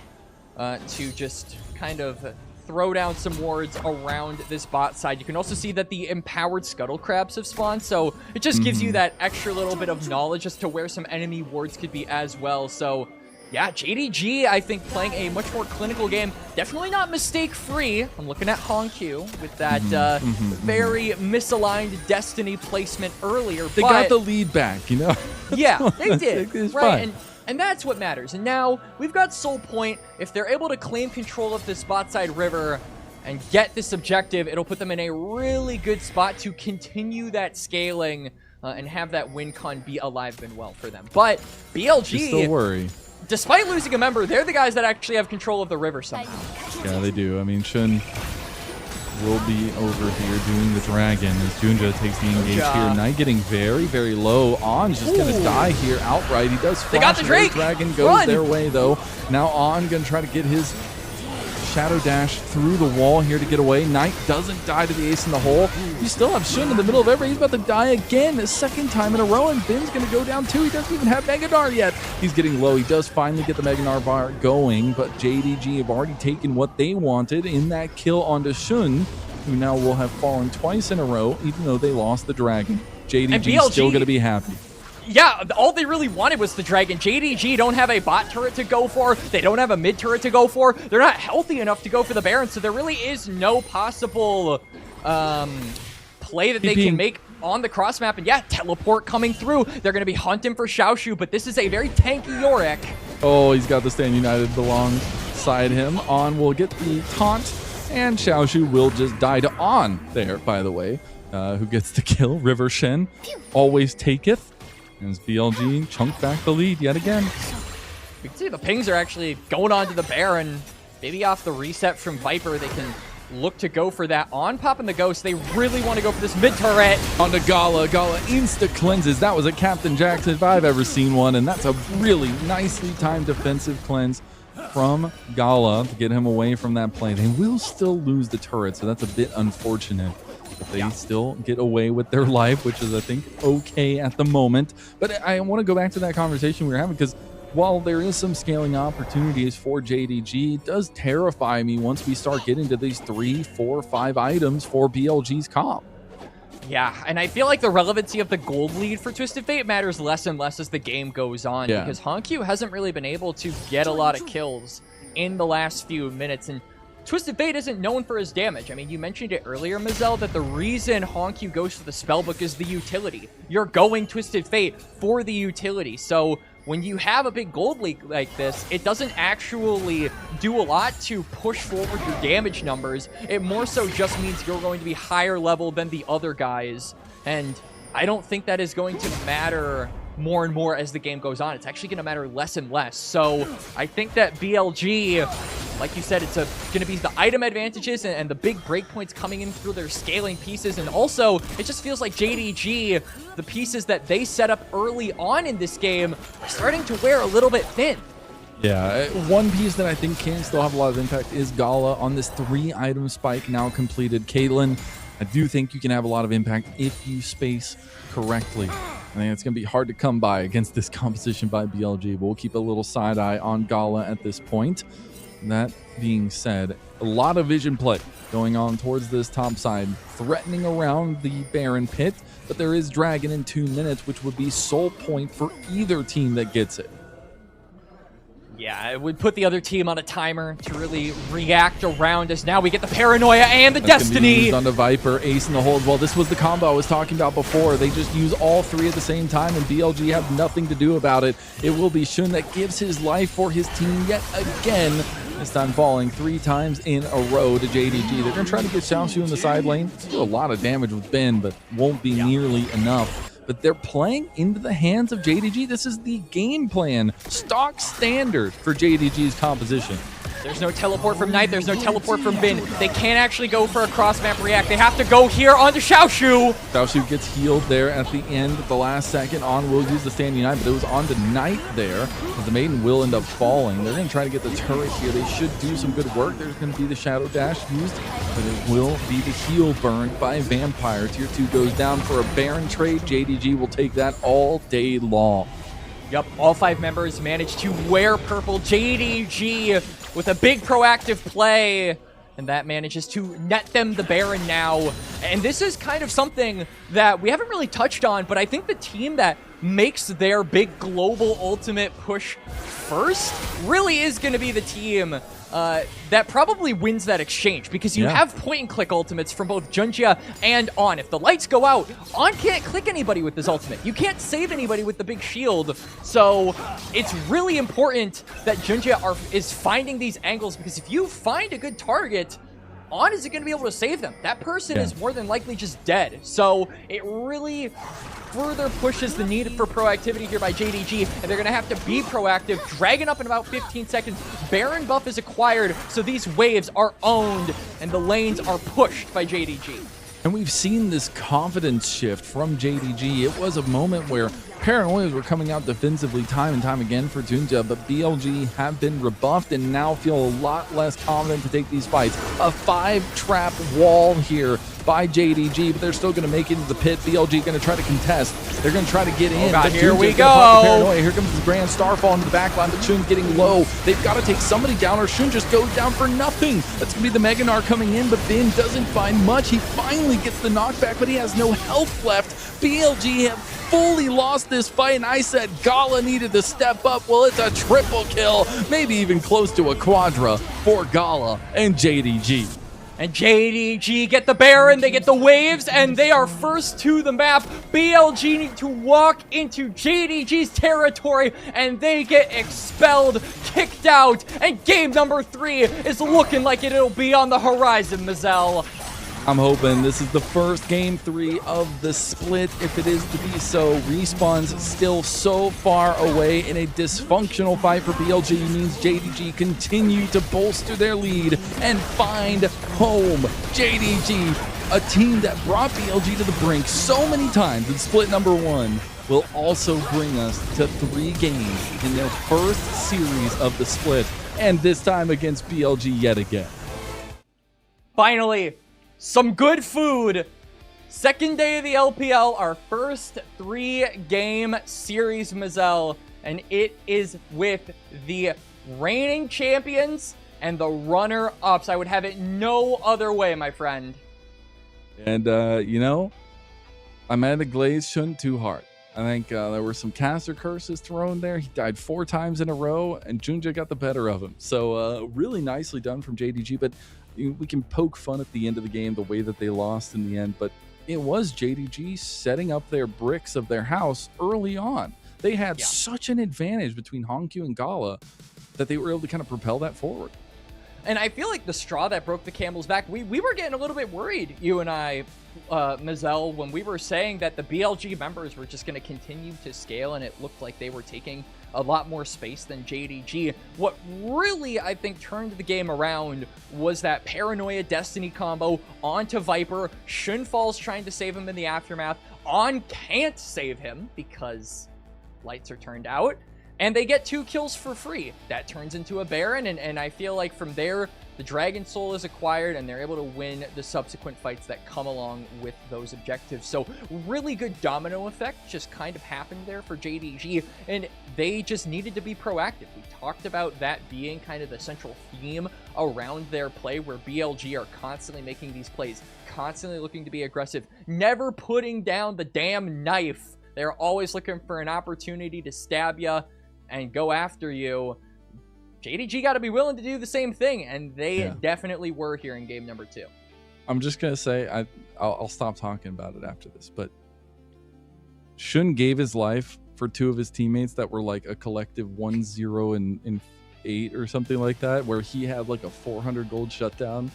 to just kind of throw down some wards around this bot side. You can also see that the empowered scuttle crabs have spawned, so it just gives you that extra little bit of knowledge as to where some enemy wards could be as well. So yeah, JDG, I think, playing a much more clinical game. Definitely not mistake-free. I'm looking at Honkyu with that very misaligned Destiny placement earlier. They got the lead back, you know? Yeah, they did. Right, fine. And that's what matters. And now we've got Soul Point. If they're able to claim control of this bot side river and get this objective, it'll put them in a really good spot to continue that scaling and have that win con be alive and well for them. But BLG, you still worry. Despite losing a member, they're the guys that actually have control of the river somehow. Yeah, they do. I mean, Shun will be over here doing the dragon as Junja takes the engage here. Knight getting very, very low. On's just going to die here outright. He does flash. They got the Drake. Dragon goes their way, though. Now On going to try to get his shadow dash through the wall here to get away. Knight doesn't die to the ace in the hole. You still have Shun in the middle of everything. He's about to die again, a second time in a row, and Ben's going to go down too. He doesn't even have Meganar yet. He's getting low. He does finally get the Meganar bar going, but JDG have already taken what they wanted in that kill onto Shun, who now will have fallen twice in a row, even though they lost the dragon. JDG still going to be happy. Yeah, all they really wanted was the dragon. JDG don't have a bot turret to go for. They don't have a mid turret to go for. They're not healthy enough to go for the Baron, so there really is no possible play that they can make on the cross map. And yeah, teleport coming through. They're going to be hunting for Xiaoshu, but this is a very tanky Yorick. Oh, he's got the Stand United alongside him. On will get the taunt, and Xiaoshu will just die to On there, by the way, who gets the kill. River Shen always taketh. As BLG chunk back the lead yet again. We can see the pings are actually going on to the Baron. Maybe off the reset from Viper, they can look to go for that. On popping the Ghost, they really want to go for this mid turret. On to Gala. Gala insta cleanses. That was a Captain Jackson if I've ever seen one, and that's a really nicely timed defensive cleanse from Gala to get him away from that play. They will still lose the turret, so that's a bit unfortunate. They still get away with their life, which is, I think, okay at the moment. But I want to go back to that conversation we were having, because while there is some scaling opportunities for JDG, it does terrify me once we start getting to these 3, 4, 5 items for BLG's comp. Yeah, and I feel like the relevancy of the gold lead for Twisted Fate matters less and less as the game goes on, because Hankyu hasn't really been able to get a lot of kills in the last few minutes, and Twisted Fate isn't known for his damage. I mean, you mentioned it earlier, Mazel, that the reason Hankyu goes for the spellbook is the utility. You're going Twisted Fate for the utility. So when you have a big gold leak like this, it doesn't actually do a lot to push forward your damage numbers. It more so just means you're going to be higher level than the other guys. And I don't think that is going to matter more and more as the game goes on. It's actually going to matter less and less. So I think that BLG, like you said, it's going to be the item advantages and the big breakpoints coming in through their scaling pieces. And also, it just feels like JDG, the pieces that they set up early on in this game, are starting to wear a little bit thin. Yeah, one piece that I think can still have a lot of impact is Gala on this 3-item spike now completed. Caitlyn, I do think you can have a lot of impact if you space correctly. I think it's going to be hard to come by against this composition by BLG, but we'll keep a little side eye on Gala at this point. That being said, a lot of vision play going on towards this top side, threatening around the Baron pit, but there is Dragon in 2 minutes, which would be soul point for either team that gets it. Yeah, it would put the other team on a timer to really react around as now we get the Paranoia and the Destiny. On the Viper, ace in the hole as well. This was the combo I was talking about before. They just use all 3 at the same time, and BLG have nothing to do about it. It will be Shun that gives his life for his team yet again. This time falling 3 times in a row to JDG. They're going to try to get Xiaoshu in the side lane. Do a lot of damage with Ben, but won't be nearly enough. But they're playing into the hands of JDG. This is the game plan, stock standard for JDG's composition. There's no teleport from Knight. There's no teleport from Bin. They can't actually go for a cross-map react. They have to go here onto Xiaoshu. Xiaoshu gets healed there at the end, at the last second. On will use the Stand Unite, but it was on to Knight there. But the Maiden will end up falling. They're going to try to get the turret here. They should do some good work. There's going to be the Shadow Dash used, but it will be the heal burned by Vampire. Tier 2 goes down for a Baron trade. JDG will take that all day long. Yep, all 5 members managed to wear purple. JDG with a big proactive play, and that manages to net them the Baron now. And this is kind of something that we haven't really touched on, but I think the team that makes their big global ultimate push first really is going to be the team that probably wins that exchange, because you have point-and-click ultimates from both Junjia and On. If the lights go out, On can't click anybody with this ultimate. You can't save anybody with the big shield. So it's really important that Junjia is finding these angles, because if you find a good target, On isn't going to be able to save them. That person is more than likely just dead. So it really further pushes the need for proactivity here by JDG, and they're going to have to be proactive. Dragon up in about 15 seconds. Baron buff is acquired, so these waves are owned, and the lanes are pushed by JDG. And we've seen this confidence shift from JDG. It was a moment where Paranoias were coming out defensively time and time again for Junja, but BLG have been rebuffed and now feel a lot less confident to take these fights. A 5-trap wall here by JDG, but they're still going to make it into the pit. BLG going to try to contest. They're going to try to get in. God, but here we go. go. Here comes the Grand Starfall into the backline, but Shun getting low. They've got to take somebody down, or Shun just goes down for nothing. That's going to be the Meganar coming in, but Vin doesn't find much. He finally gets the knockback, but he has no health left. BLG have fully lost this fight, and I said Gala needed to step up. Well, it's a triple kill, maybe even close to a quadra for Gala and JDG. And JDG get the Baron, they get the waves, and they are first to the map. BLG need to walk into JDG's territory, and they get expelled, kicked out, and game number 3 is looking like it'll be on the horizon, Mazel. I'm hoping this is the first game 3 of the split. If it is to be so, Respawn's still so far away in a dysfunctional fight for BLG means JDG continue to bolster their lead and find home. JDG, a team that brought BLG to the brink so many times in split number 1, will also bring us to 3 games in their first series of the split, and this time against BLG yet again. Finally, some good food. Second day of the LPL, our first 3-game series, Mazel, and it is with the reigning champions and the runner-ups. I would have it no other way, my friend. And, you know, I might have glazed Shun too hard. I think there were some caster curses thrown there. He died 4 times in a row, and Junja got the better of him. So really nicely done from JDG, but we can poke fun at the end of the game, the way that they lost in the end, but it was JDG setting up their bricks of their house early on. They had such an advantage between Hongq and Gala that they were able to kind of propel that forward. And I feel like the straw that broke the camel's back, we were getting a little bit worried, you and I, Mazel, when we were saying that the BLG members were just going to continue to scale, and it looked like they were taking a lot more space than JDG. What really, I think, turned the game around was that Paranoia Destiny combo onto Viper. Shun falls trying to save him in the aftermath. On can't save him because lights are turned out. And they get 2 kills for free. That turns into a Baron, and I feel like from there, the Dragon Soul is acquired, and they're able to win the subsequent fights that come along with those objectives. So really good domino effect just kind of happened there for JDG, and they just needed to be proactive. We talked about that being kind of the central theme around their play, where BLG are constantly making these plays, constantly looking to be aggressive, never putting down the damn knife. They're always looking for an opportunity to stab you and go after you. JDG got to be willing to do the same thing, and they definitely were here in game number 2. I'm just going to say, I'll stop talking about it after this, but Shun gave his life for 2 of his teammates that were like a collective 1-0 and 8 or something like that, where he had like a 400 gold shutdown,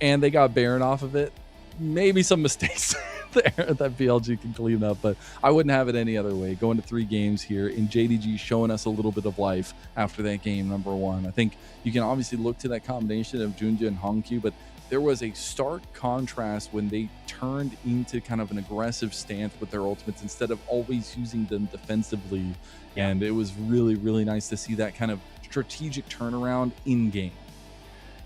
and they got Baron off of it. Maybe some mistakes there that BLG can clean up, but I wouldn't have it any other way. Going to 3 games here, and JDG showing us a little bit of life after that game number 1. I think you can obviously look to that combination of Junja and Hongq, but there was a stark contrast when they turned into kind of an aggressive stance with their ultimates instead of always using them defensively. And it was really, really nice to see that kind of strategic turnaround in game.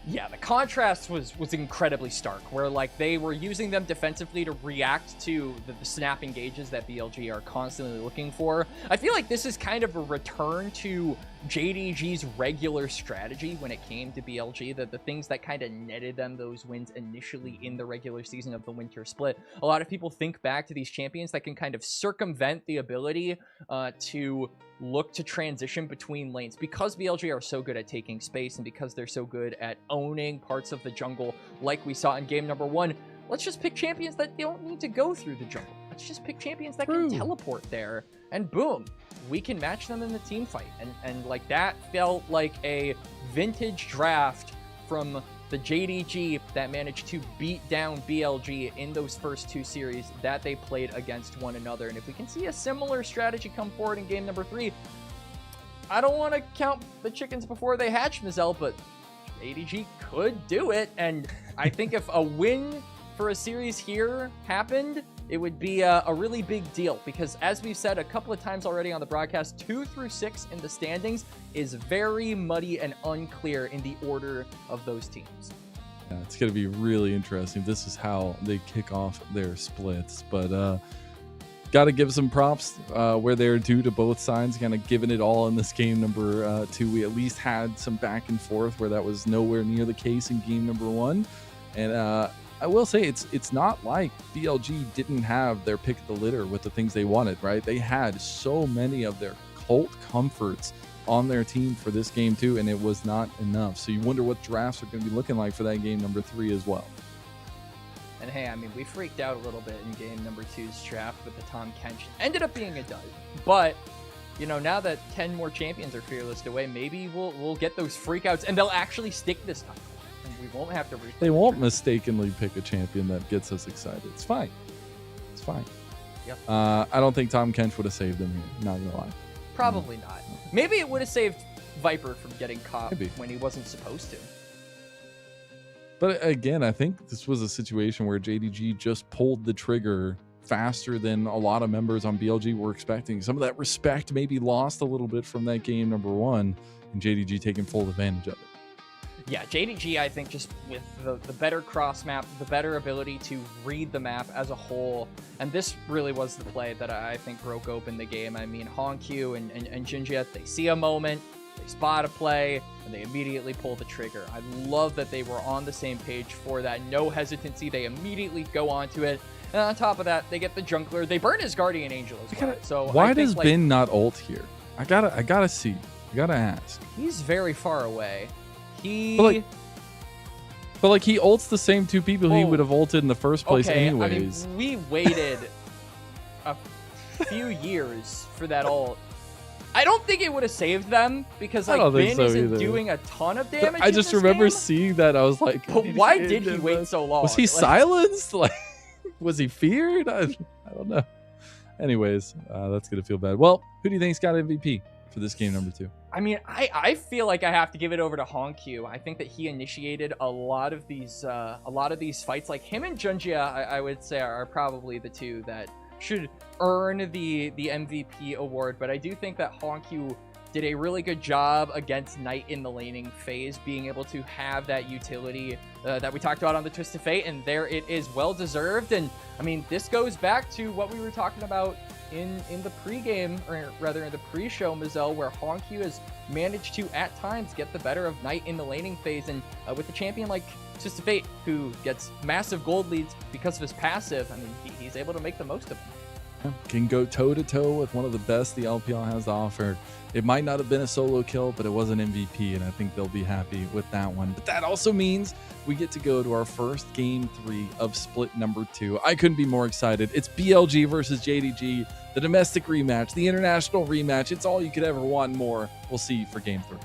Yeah, the contrast was incredibly stark, where like they were using them defensively to react to the snap engages that BLG are constantly looking for. I feel like this is kind of a return to JDG's regular strategy when it came to BLG, the things that kind of netted them those wins initially in the regular season of the Winter Split. A lot of people think back to these champions that can kind of circumvent the ability to look to transition between lanes. Because BLG are so good at taking space, and because they're so good at owning parts of the jungle like we saw in game number 1, let's just pick champions that don't need to go through the jungle. Let's just pick champions that can teleport there, and boom, we can match them in the team fight. And like that felt like a vintage draft from the JDG that managed to beat down BLG in those first 2 series that they played against one another. And if we can see a similar strategy come forward in game number 3, I don't want to count the chickens before they hatch, Mizell, but JDG could do it. And I think if a win for a series here happened, it would be a really big deal, because as we've said a couple of times already on the broadcast, 2 through 6 in the standings is very muddy and unclear in the order of those teams. Yeah, it's going to be really interesting. This is how they kick off their splits, but got to give some props where they're due to both sides, kind of giving it all in this game number 2. We at least had some back and forth where that was nowhere near the case in game number 1. And I will say it's not like BLG didn't have their pick of the litter with the things they wanted, right? They had so many of their cult comforts on their team for this game too, and it was not enough. So you wonder what drafts are going to be looking like for that game number 3 as well. And hey, I mean, we freaked out a little bit in game number 2's draft with the Tom Kench. Ended up being a dud, but you know, now that 10 more champions are fearless away, maybe we'll get those freakouts and they'll actually stick this time. And we won't have to replay. They won't mistakenly pick a champion that gets us excited. It's fine. It's fine. Yep. I don't think Tom Kench would have saved them here. Not gonna lie. Probably not. Maybe it would have saved Viper from getting caught Maybe. when he wasn't supposed to. But again, I think this was a situation where JDG just pulled the trigger faster than a lot of members on BLG were expecting. Some of that respect maybe lost a little bit from that game number 1, and JDG taking full advantage of it. Yeah, JDG, I think, just with the better cross map, the better ability to read the map as a whole. And this really was the play that I think broke open the game. I mean, Honkyu and Jinja, they see a moment, they spot a play, and they immediately pull the trigger. I love that they were on the same page for that. No hesitancy. They immediately go onto it. And on top of that, they get the jungler. They burn his guardian angel as well. So why does Bin not ult here? I gotta see. I gotta ask. He's very far away. But like he ults the same 2 people he would have ulted in the first place anyways. I mean, we waited a few years for that ult. I don't think it would have saved them, because like Bin isn't doing a ton of damage. I just remember seeing that. I was like, but why did he wait so long? Was he silenced? Like, was he feared? I don't know. Anyways, that's gonna feel bad. Well, who do you think's got MVP for this game number 2? I mean, I feel like I have to give it over to Honkyu. I think that he initiated a lot of these fights. Like him and Junjia, I would say are probably the 2 that should earn the MVP award. But I do think that Honkyu did a really good job against Knight in the laning phase, being able to have that utility that we talked about on the Twist of Fate, and there it is, well deserved. And I mean, this goes back to what we were talking about in the pregame, or rather in the pre-show, Mizell, where Honkyu has managed to at times get the better of Knight in the laning phase, and with a champion like Twist of Fate, who gets massive gold leads because of his passive, I mean, he's able to make the most of them. Can go toe-to-toe with one of the best the LPL has to offer. It might not have been a solo kill, but it was an MVP, and I think they'll be happy with that one. But that also means we get to go to our first game 3 of split number 2. I couldn't be more excited. It's BLG versus JDG, the domestic rematch, the international rematch. It's all you could ever want and more. We'll see you for game 3.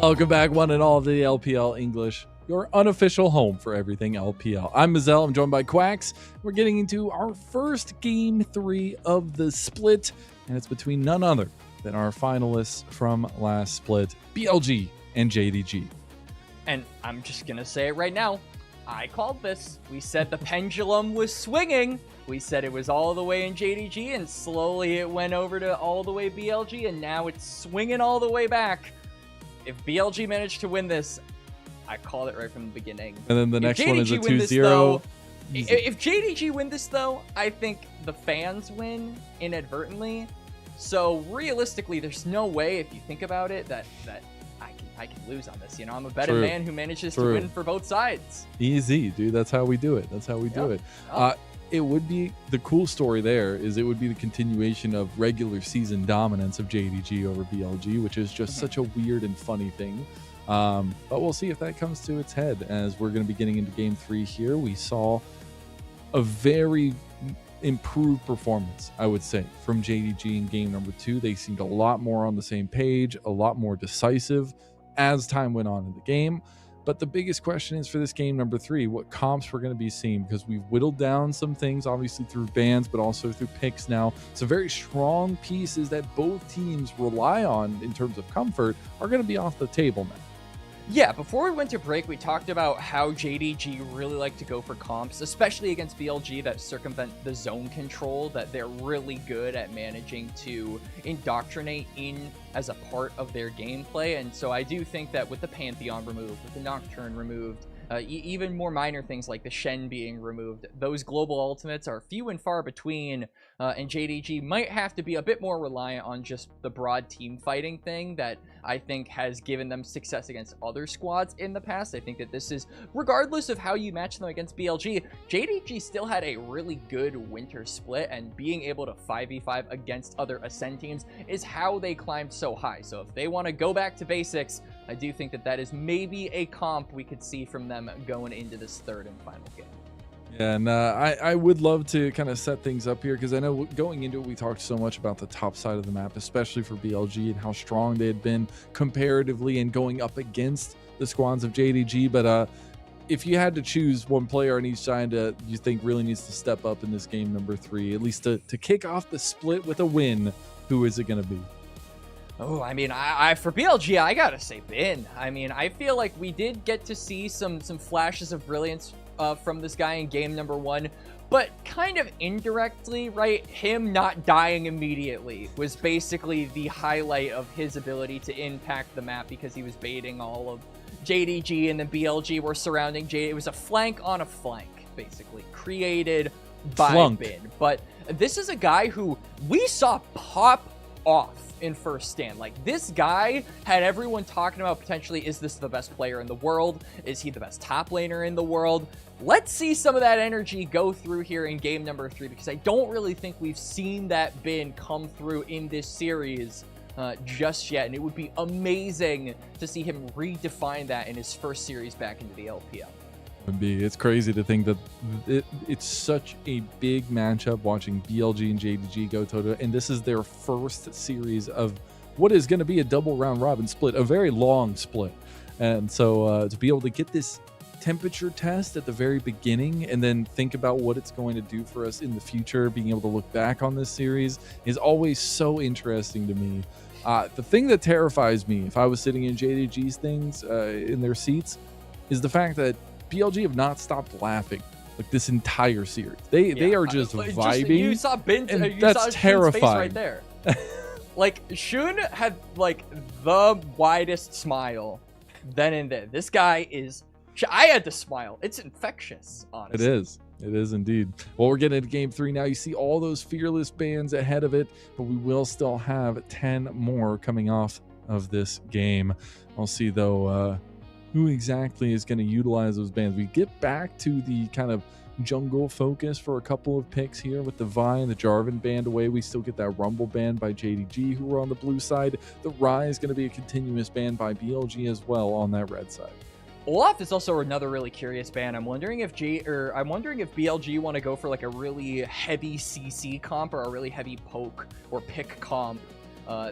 Welcome back, one and all, to the LPL English, your unofficial home for everything LPL. I'm Mazel. I'm joined by Quacks. We're getting into our first game 3 of the split, and it's between none other than our finalists from last split, BLG and JDG. And I'm just going to say it right now. I called this. We said the pendulum was swinging. We said it was all the way in JDG, and slowly it went over to all the way BLG, and now it's swinging all the way back. If BLG managed to win this, I called it right from the beginning. And then the next one is a 2-0. If JDG win this, though, I think the fans win inadvertently. So realistically, there's no way, if you think about it, that I can lose on this. You know, I'm a better man who manages to win for both sides. Easy, dude. That's how we do it. That's how we do it. It would be the cool story there is it would be the continuation of regular season dominance of JDG over BLG, which is just such a weird and funny thing. But we'll see if that comes to its head as we're going to be getting into game 3 here. We saw a very improved performance, I would say, from JDG in game number 2. They seemed a lot more on the same page, a lot more decisive as time went on in the game. But the biggest question is for this game number 3, what comps we're going to be seeing, because we've whittled down some things, obviously through bans, but also through picks now. Some very strong pieces that both teams rely on in terms of comfort are going to be off the table now. Yeah, before we went to break, we talked about how JDG really like to go for comps, especially against BLG that circumvent the zone control, that they're really good at managing to indoctrinate in as a part of their gameplay. And so I do think that with the Pantheon removed, with the Nocturne removed, even more minor things like the Shen being removed, those global ultimates are few and far between, and JDG might have to be a bit more reliant on just the broad team fighting thing that I think has given them success against other squads in the past. I think that this is, regardless of how you match them against BLG, JDG still had a really good winter split, and being able to 5v5 against other Ascend teams is how they climbed so high. So if they want to go back to basics, I do think that that is maybe a comp we could see from them going into this third and final game. Yeah, and I would love to kind of set things up here, because I know going into it, we talked so much about the top side of the map, especially for BLG and how strong they had been comparatively and going up against the squads of JDG. But if you had to choose one player on each side that you think really needs to step up in this game number 3, at least to kick off the split with a win, who is it going to be? Oh, I mean, I for BLG, I gotta say Bin. I mean, I feel like we did get to see some flashes of brilliance from this guy in game number 1, but kind of indirectly, right? Him not dying immediately was basically the highlight of his ability to impact the map, because he was baiting all of JDG and then BLG were surrounding JD. It was a flank on a flank, basically, created by Bin. But this is a guy who we saw pop off in first stand. Like, this guy had everyone talking about potentially, is this the best player in the world? Is he the best top laner in the world? Let's see some of that energy go through here in game number 3, because I don't really think we've seen that Bin come through in this series just yet, and it would be amazing to see him redefine that in his first series back into the LPL. It's crazy to think that it's such a big matchup watching BLG and JDG go toe-to-toe, and this is their first series of what is going to be a double round robin split, a very long split. And so to be able to get this temperature test at the very beginning and then think about what it's going to do for us in the future, being able to look back on this series, is always so interesting to me. The thing that terrifies me, if I was sitting in JDG's things in their seats, is the fact that BLG have not stopped laughing like this entire series. They are just vibing. You saw Bin, and that's saw terrifying face right there. Like, Shun had like the widest smile then and there. This guy is, I had to smile. It's infectious, honestly. It is indeed. Well, we're getting into game 3 now. You see all those fearless bans ahead of it, but we will still have 10 more coming off of this game. I'll see though who exactly is going to utilize those bans. We get back to the kind of jungle focus for a couple of picks here with the Vi and the Jarvan band away. We still get that Rumble ban by JDG, who are on the blue side. The Rye is going to be a continuous ban by BLG as well on that red side. Olaf is also another really curious ban. I'm wondering if BLG want to go for like a really heavy CC comp or a really heavy poke or pick comp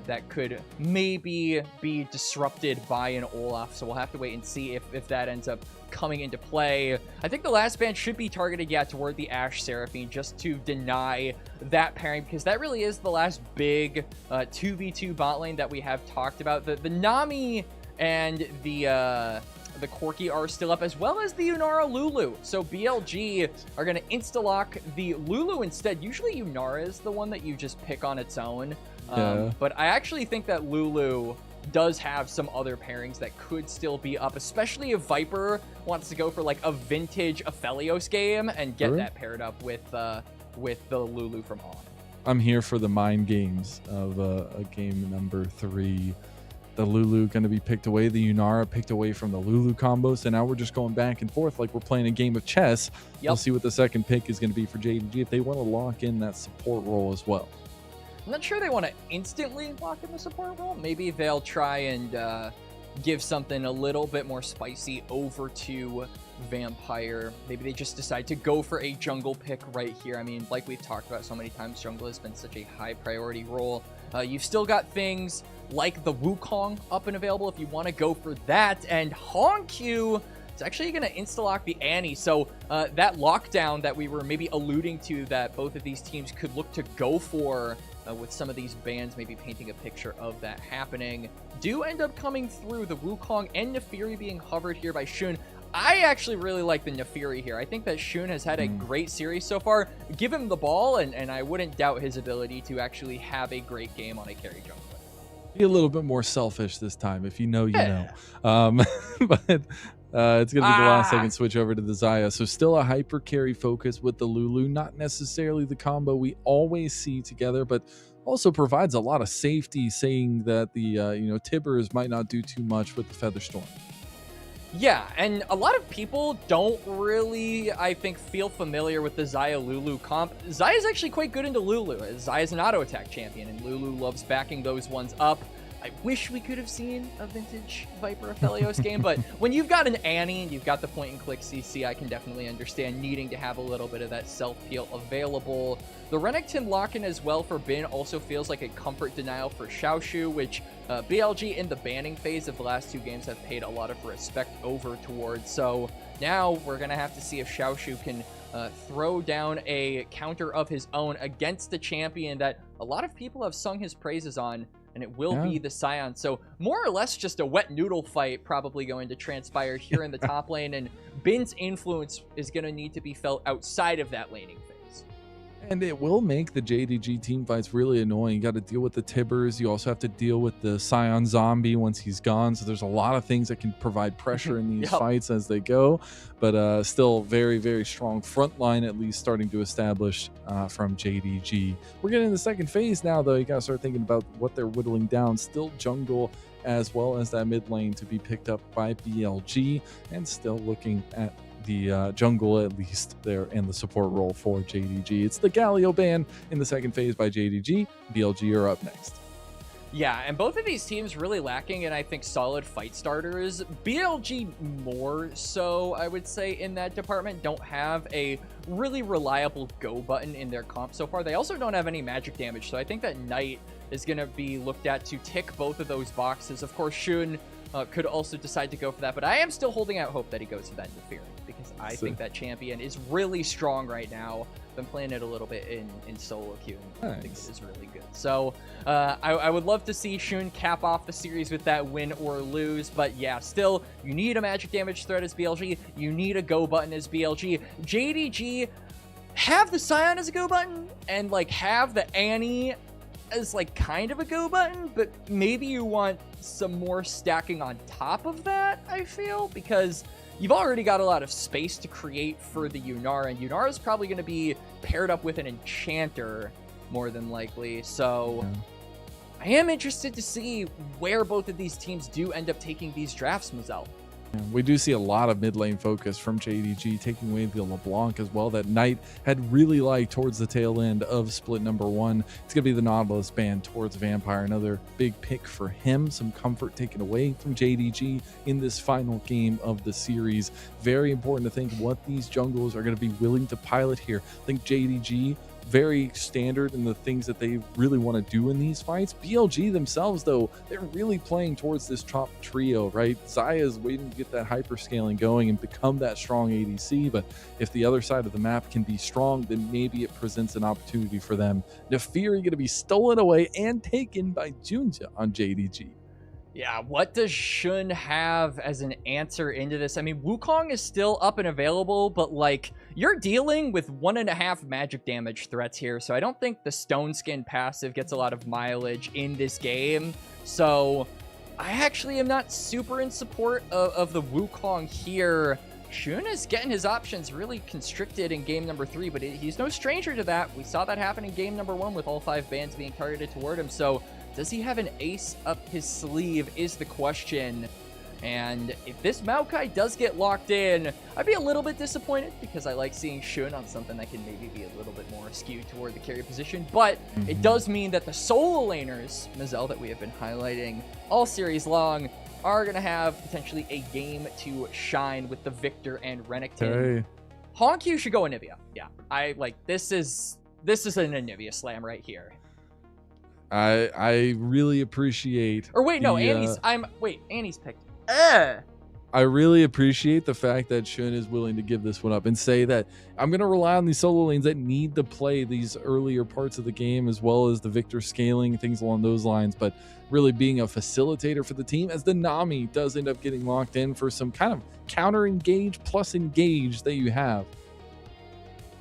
that could maybe be disrupted by an Olaf. So we'll have to wait and see if that ends up coming into play. I think the last ban should be targeted, toward the Ashe Seraphine, just to deny that pairing, because that really is the last big 2v2 bot lane that we have talked about. The Nami and the Corki are still up, as well as the Yunara Lulu. So BLG are going to insta-lock the Lulu instead. Usually Yunara is the one that you just pick on its own. But I actually think that Lulu does have some other pairings that could still be up, especially if Viper wants to go for like a vintage Aphelios game and get that paired up with the Lulu from On. I'm here for the mind games of a game number 3. The Lulu going to be picked away, the Yunara picked away from the Lulu combo. So now we're just going back and forth like we're playing a game of chess. We'll see what the second pick is going to be for JDG if they want to lock in that support role as well. I'm not sure they want to instantly lock in the support role. Maybe they'll try and give something a little bit more spicy over to Vampire. Maybe they just decide to go for a jungle pick right here. I mean, like we've talked about so many times, jungle has been such a high priority role. You've still got things like the Wukong up and available if you want to go for that. And Hongq, it's actually going to insta-lock the Annie. So that lockdown that we were maybe alluding to that both of these teams could look to go for with some of these bans, maybe painting a picture of that happening, do end up coming through. The Wukong and Naafiri being hovered here by Xun. I actually really like the Naafiri here. I think that Xun has had a great series so far. Give him the ball, and I wouldn't doubt his ability to actually have a great game on a carry jungler. Be a little bit more selfish this time. If you know, you know. But it's going to be the last second switch over to the Xayah. So still a hyper carry focus with the Lulu. Not necessarily the combo we always see together, but also provides a lot of safety, saying that the Tibbers might not do too much with the Featherstorm. Yeah, and a lot of people don't really, I think, feel familiar with the Xayah Lulu comp. Xayah is actually quite good into Lulu. Xayah is an auto attack champion, and Lulu loves backing those ones up. I wish we could have seen a vintage Viper Aphelios game, but when you've got an Annie and you've got the point-and-click CC, I can definitely understand needing to have a little bit of that self-heal available. The Renekton lock-in as well for Bin also feels like a comfort denial for Xiaoshu, which BLG in the banning phase of the last 2 games have paid a lot of respect over towards. So now we're going to have to see if Xiaoshu can throw down a counter of his own against the champion that a lot of people have sung his praises on, and it will be the Scion. So more or less just a wet noodle fight probably going to transpire here in the top lane, and Bin's influence is going to need to be felt outside of that laning phase. And it will make the JDG team fights really annoying. You got to deal with the Tibbers. You also have to deal with the Scion zombie once he's gone. So there's a lot of things that can provide pressure in these fights as they go. But still very, very strong front line, at least starting to establish from JDG. We're getting in the second phase now, though. You got to start thinking about what they're whittling down. Still jungle as well as that mid lane to be picked up by BLG. And still looking at the jungle, at least there in the support role for JDG. It's the Galio ban in the second phase by JDG. BLG are up next. Yeah, and both of these teams really lacking in, I think, solid fight starters. BLG more so, I would say, in that department. Don't have a really reliable go button in their comp so far. They also don't have any magic damage, so I think that Knight is going to be looked at to tick both of those boxes. Of course, Xun could also decide to go for that, but I am still holding out hope that he goes for that interference, because I think that champion is really strong right now. Been playing it a little bit in solo queue, and I think it is really good. So I would love to see Xun cap off the series with that win or lose, but yeah, still, you need a magic damage threat as BLG, you need a go button as BLG. JDG have the Scion as a go button, and like have the Annie as like kind of a go button, but maybe you want some more stacking on top of that, I feel, because you've already got a lot of space to create for the Yunara, and Yunara is probably going to be paired up with an Enchanter more than likely. So I am interested to see where both of these teams do end up taking these drafts, Mazel. We do see a lot of mid lane focus from JDG, taking away the LeBlanc as well, that Knight had really liked towards the tail end of split number 1. It's going to be the Nautilus ban towards Vampire, another big pick for him. Some comfort taken away from JDG in this final game of the series. Very important to think what these jungles are going to be willing to pilot here. I think JDG very standard in the things that they really want to do in these fights. BLG themselves, though, they're really playing towards this top trio, right? Xayah is waiting to get that hyperscaling going and become that strong ADC, but if the other side of the map can be strong, then maybe it presents an opportunity for them. Naafiri going to be stolen away and taken by Junja on JDG. Yeah, what does Xun have as an answer into this? I mean, Wukong is still up and available, but like, you're dealing with 1.5 magic damage threats here, so I don't think the Stone Skin passive gets a lot of mileage in this game. So I actually am not super in support of the Wukong here. Xun is getting his options really constricted in game number 3, but he's no stranger to that. We saw that happen in game number 1 with all 5 bans being targeted toward him, so does he have an ace up his sleeve is the question. And if this Maokai does get locked in, I'd be a little bit disappointed because I like seeing Xun on something that can maybe be a little bit more skewed toward the carry position. But it does mean that the solo laners, Mazel, that we have been highlighting all series long, are going to have potentially a game to shine with the Victor and Renekton. Hey. Hongq should go Anivia. Yeah, I like this is an Anivia slam right here. I really appreciate. Or wait, no, Annie's. Annie's picked. I really appreciate the fact that Xun is willing to give this one up and say that I'm going to rely on these solo lanes that need to play these earlier parts of the game, as well as the Victor scaling, things along those lines, but really being a facilitator for the team, as the Nami does end up getting locked in for some kind of counter engage plus engage that you have.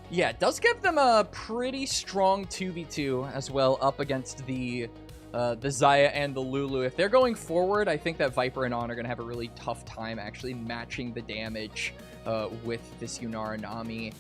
Yeah, it does give them a pretty strong 2v2 as well up against the Xayah and the Lulu. If they're going forward, I think that Viper and On are going to have a really tough time actually matching the damage with this Yunara Nami.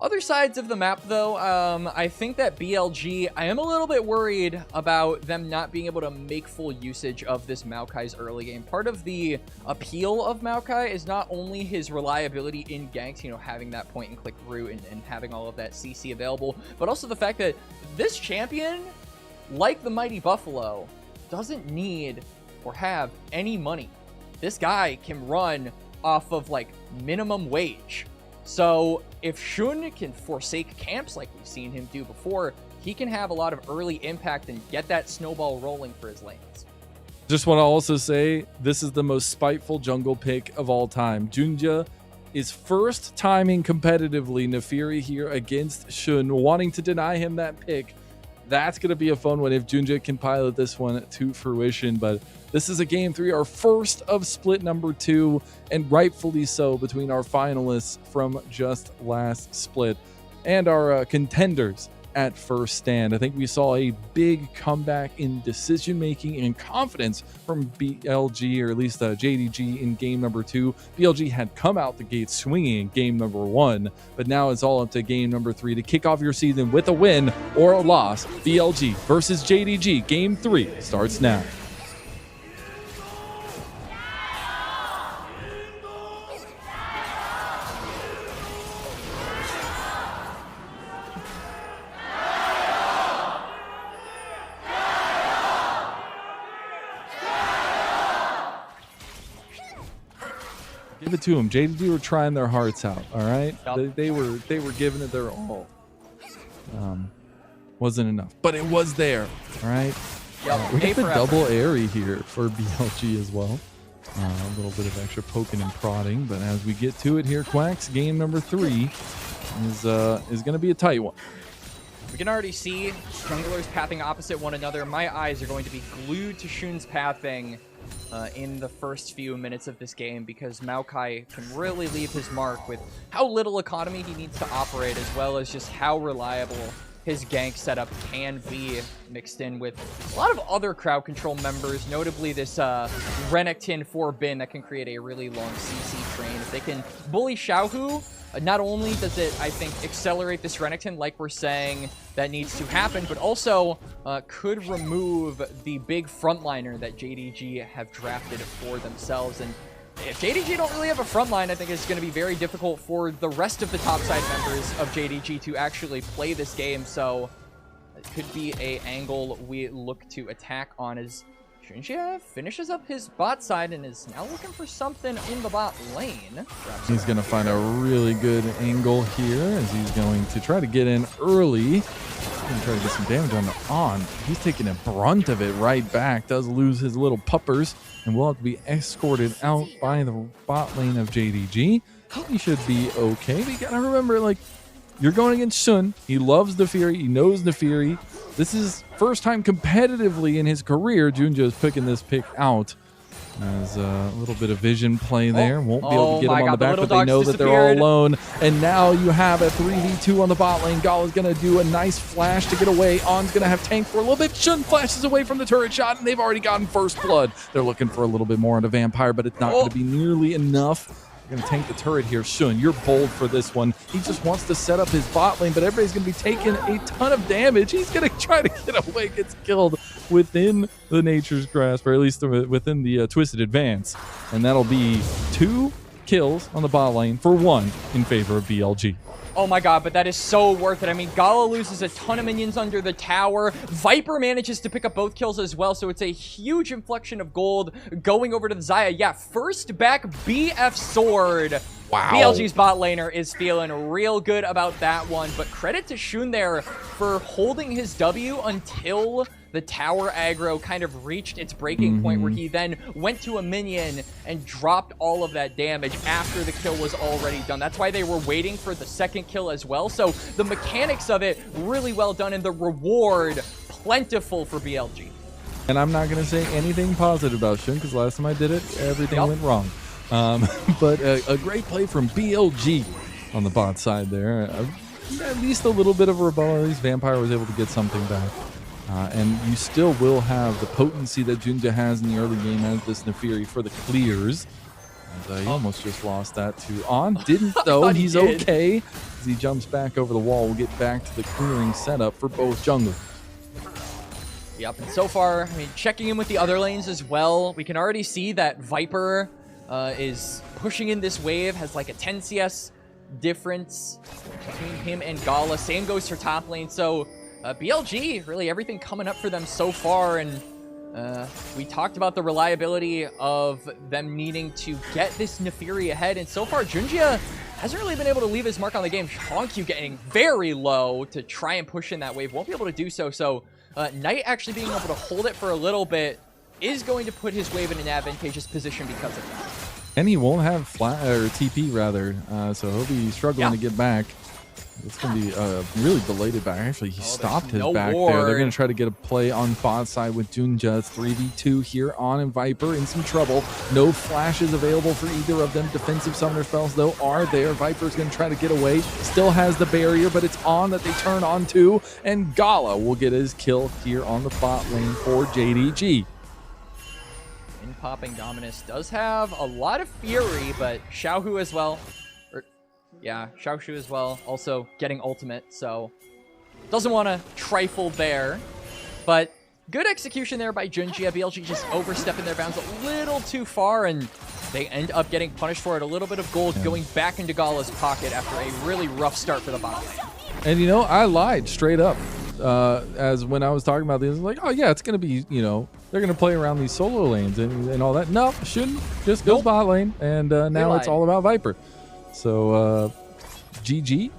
Other sides of the map, though, I think that BLG, I am a little bit worried about them not being able to make full usage of this Maokai's early game. Part of the appeal of Maokai is not only his reliability in ganks, you know, having that point-and-click route and having all of that CC available, but also the fact that this champion, like the Mighty Buffalo, doesn't need or have any money. This guy can run off of, like, minimum wage. So if Xun can forsake camps like we've seen him do before, he can have a lot of early impact and get that snowball rolling for his lanes. Just want to also say, this is the most spiteful jungle pick of all time. Junja is first timing competitively Naafiri here against Xun, wanting to deny him that pick. That's going to be a fun one if Junja can pilot this one to fruition. But this is a game 3, our first of split number 2, and rightfully so, between our finalists from just last split and our contenders at first stand. I think we saw a big comeback in decision making and confidence from BLG, or at least JDG, in game number 2. BLG had come out the gate swinging in game number 1, but now it's all up to game number 3 to kick off your season with a win or a loss. BLG versus JDG, game 3 starts now. Give it to them. JDG were trying their hearts out. All right, yep. They were giving it their all. Wasn't enough, but it was there. All right. Yep. We get the double airy here for BLG as well. A little bit of extra poking and prodding, but as we get to it here, Quacks, game number 3 is going to be a tight one. We can already see junglers pathing opposite one another. My eyes are going to be glued to Xun's pathing in the first few minutes of this game, because Maokai can really leave his mark with how little economy he needs to operate, as well as just how reliable his gank setup can be, mixed in with a lot of other crowd control members, notably this Renekton 4-bin that can create a really long CC train. If they can bully Xiaohu, not only does it, I think, accelerate this Renekton, like we're saying, that needs to happen, but also could remove the big frontliner that JDG have drafted for themselves. And if JDG don't really have a frontline, I think it's going to be very difficult for the rest of the topside members of JDG to actually play this game. So it could be an angle we look to attack on, as Junjia finishes up his bot side and is now looking for something in the bot lane. He's going to find a really good angle here as he's going to try to get in early. He's going to try to get some damage on the on. He's taking a brunt of it right back. Does lose his little puppers and will have to be escorted out by the bot lane of JDG. He should be okay. But you got to remember, like, you're going against Shun. He loves the Fury. He knows the Fury. This is first time competitively in his career. Junja is picking this pick out. There's a little bit of vision play there. Won't be able to get him on the back, but they know that they're all alone. And now you have a 3v2 on the bot lane. Gala's going to do a nice flash to get away. On's going to have tank for a little bit. Shun flashes away from the turret shot, and they've already gotten first blood. They're looking for a little bit more on a vampire, but it's not going to be nearly enough. Going to tank the turret here. Shun, you're bold for this one. He just wants to set up his bot lane, but everybody's going to be taking a ton of damage. He's going to try to get away, gets killed within the Nature's Grasp, or at least within the Twisted Advance. And that'll be 2 kills on the bot lane for 1 in favor of BLG. Oh my god, but that is so worth it. I mean, Gala loses a ton of minions under the tower. Viper manages to pick up both kills as well, so it's a huge inflection of gold going over to the Xayah. Yeah, first back BF Sword. Wow. BLG's bot laner is feeling real good about that one, but credit to Shun there for holding his W until the tower aggro kind of reached its breaking point, where he then went to a minion and dropped all of that damage after the kill was already done. That's why they were waiting for the second kill as well. So the mechanics of it really well done, and the reward plentiful for BLG. And I'm not going to say anything positive about Shun, because last time I did it, everything went wrong. But a great play from BLG on the bot side there. At least a little bit of a rebuttal. At least Vampire was able to get something back. And you still will have the potency that Junja has in the early game as this Nefiri for the clears. And he almost just lost that to On. Didn't, though. He's okay as he jumps back over the wall. We'll get back to the clearing setup for both junglers. Yep, and so far, I mean, checking in with the other lanes as well, we can already see that Viper is pushing in this wave, has like a 10 CS difference between him and Gala. Same goes for top lane, so BLG, really everything coming up for them so far, and we talked about the reliability of them needing to get this Nefiri ahead, and so far Junjia hasn't really been able to leave his mark on the game. Hongq getting very low to try and push in that wave, won't be able to do so, so Knight actually being able to hold it for a little bit is going to put his wave in an advantageous position because of that. And he won't have flat or TP rather, so he'll be struggling to get back. It's going to be really belated back. Actually, he stopped his back there. They're going to try to get a play on bot side with Junja. It's 3v2 here. On and Viper in some trouble. No flashes available for either of them. Defensive summoner spells, though, are there. Viper's going to try to get away. Still has the barrier, but it's On that they turn on to. And Gala will get his kill here on the bot lane for JDG. In-popping Dominus does have a lot of fury, but Xiaohu as well. Yeah, Xiaoshu as well, also getting ultimate, so doesn't want to trifle there. But good execution there by Junjia. BLG just overstepping their bounds a little too far, and they end up getting punished for it. A little bit of gold going back into Gala's pocket after a really rough start for the bot lane. And, you know, I lied straight up. As when I was talking about this, like, oh, yeah, it's going to be, you know, they're going to play around these solo lanes and all that. No, shouldn't. Just goes bot lane, and now it's all about Viper. So, GG.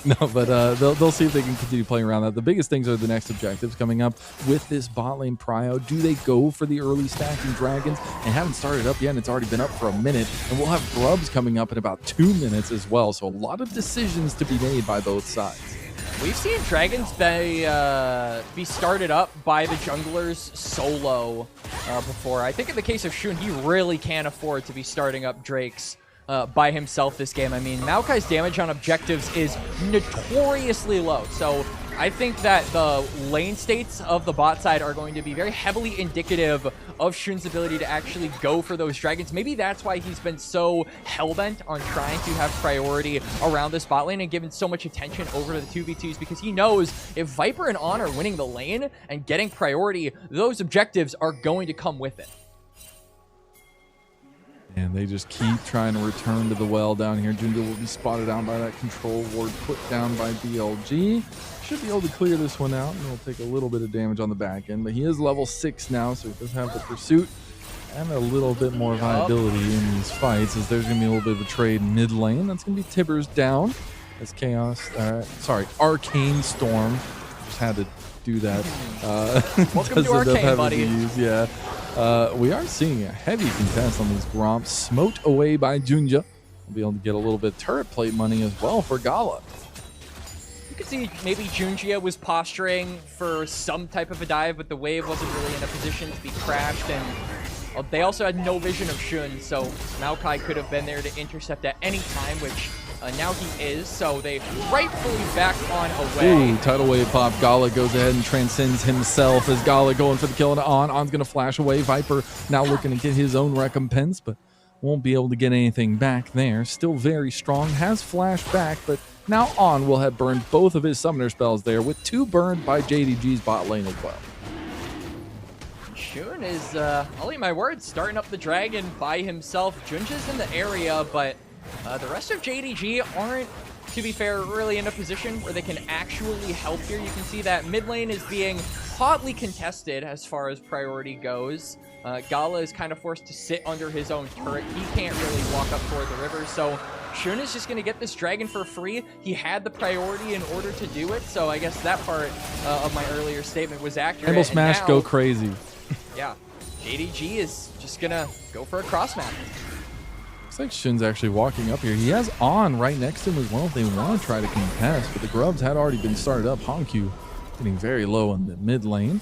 No, but they'll see if they can continue playing around that. The biggest things are the next objectives coming up with this bot lane prio. Do they go for the early stacking dragons? And haven't started up yet, and it's already been up for a minute. And we'll have grubs coming up in about 2 minutes as well. So a lot of decisions to be made by both sides. We've seen dragons be started up by the junglers solo before. I think in the case of Shun, he really can't afford to be starting up drakes by himself this game. I mean, Maokai's damage on objectives is notoriously low, so I think that the lane states of the bot side are going to be very heavily indicative of Shun's ability to actually go for those dragons. Maybe that's why he's been so hellbent on trying to have priority around this bot lane and given so much attention over to the 2v2s, because he knows if Viper and On are winning the lane and getting priority, those objectives are going to come with it. And they just keep trying to return to the well down here. Junja will be spotted out by that control ward put down by BLG. Should be able to clear this one out, and he'll take a little bit of damage on the back end. But he is level 6 now, so he does have the pursuit and a little bit more viability in these fights, as there's going to be a little bit of a trade mid lane. That's going to be Tibbers down as Arcane Storm. Just had to do that. Welcome to Arcane, buddy. Yeah. We are seeing a heavy contest on these Gromps. Smote away by Junja. We'll be able to get a little bit of turret plate money as well for Gala. You could see maybe Junja was posturing for some type of a dive, but the wave wasn't really in a position to be crashed, and they also had no vision of Shun, so Maokai could have been there to intercept at any time, which now he is, so they rightfully back on away. Ooh, tidal wave pop. Gala goes ahead and transcends himself as Gala going for the kill on. On's going to flash away. Viper now looking to get his own recompense, but won't be able to get anything back there. Still very strong. Has flashed back, but now On will have burned both of his summoner spells there, with 2 burned by JDG's bot lane as well. Shun is, I'll eat my words, starting up the dragon by himself. Junja's in the area, but the rest of JDG aren't, to be fair, really in a position where they can actually help here. You can see that mid lane is being hotly contested as far as priority goes. Gala is kind of forced to sit under his own turret. He can't really walk up toward the river, so Shun is just going to get this dragon for free. He had the priority in order to do it, so I guess that part of my earlier statement was accurate. Rainbow Smash, go crazy. Yeah, JDG is just going to go for a cross map. Looks like Shun's actually walking up here. He has On right next to him as well if they want to try to contest, but the Grubs had already been started up. Honkyu getting very low in the mid lane.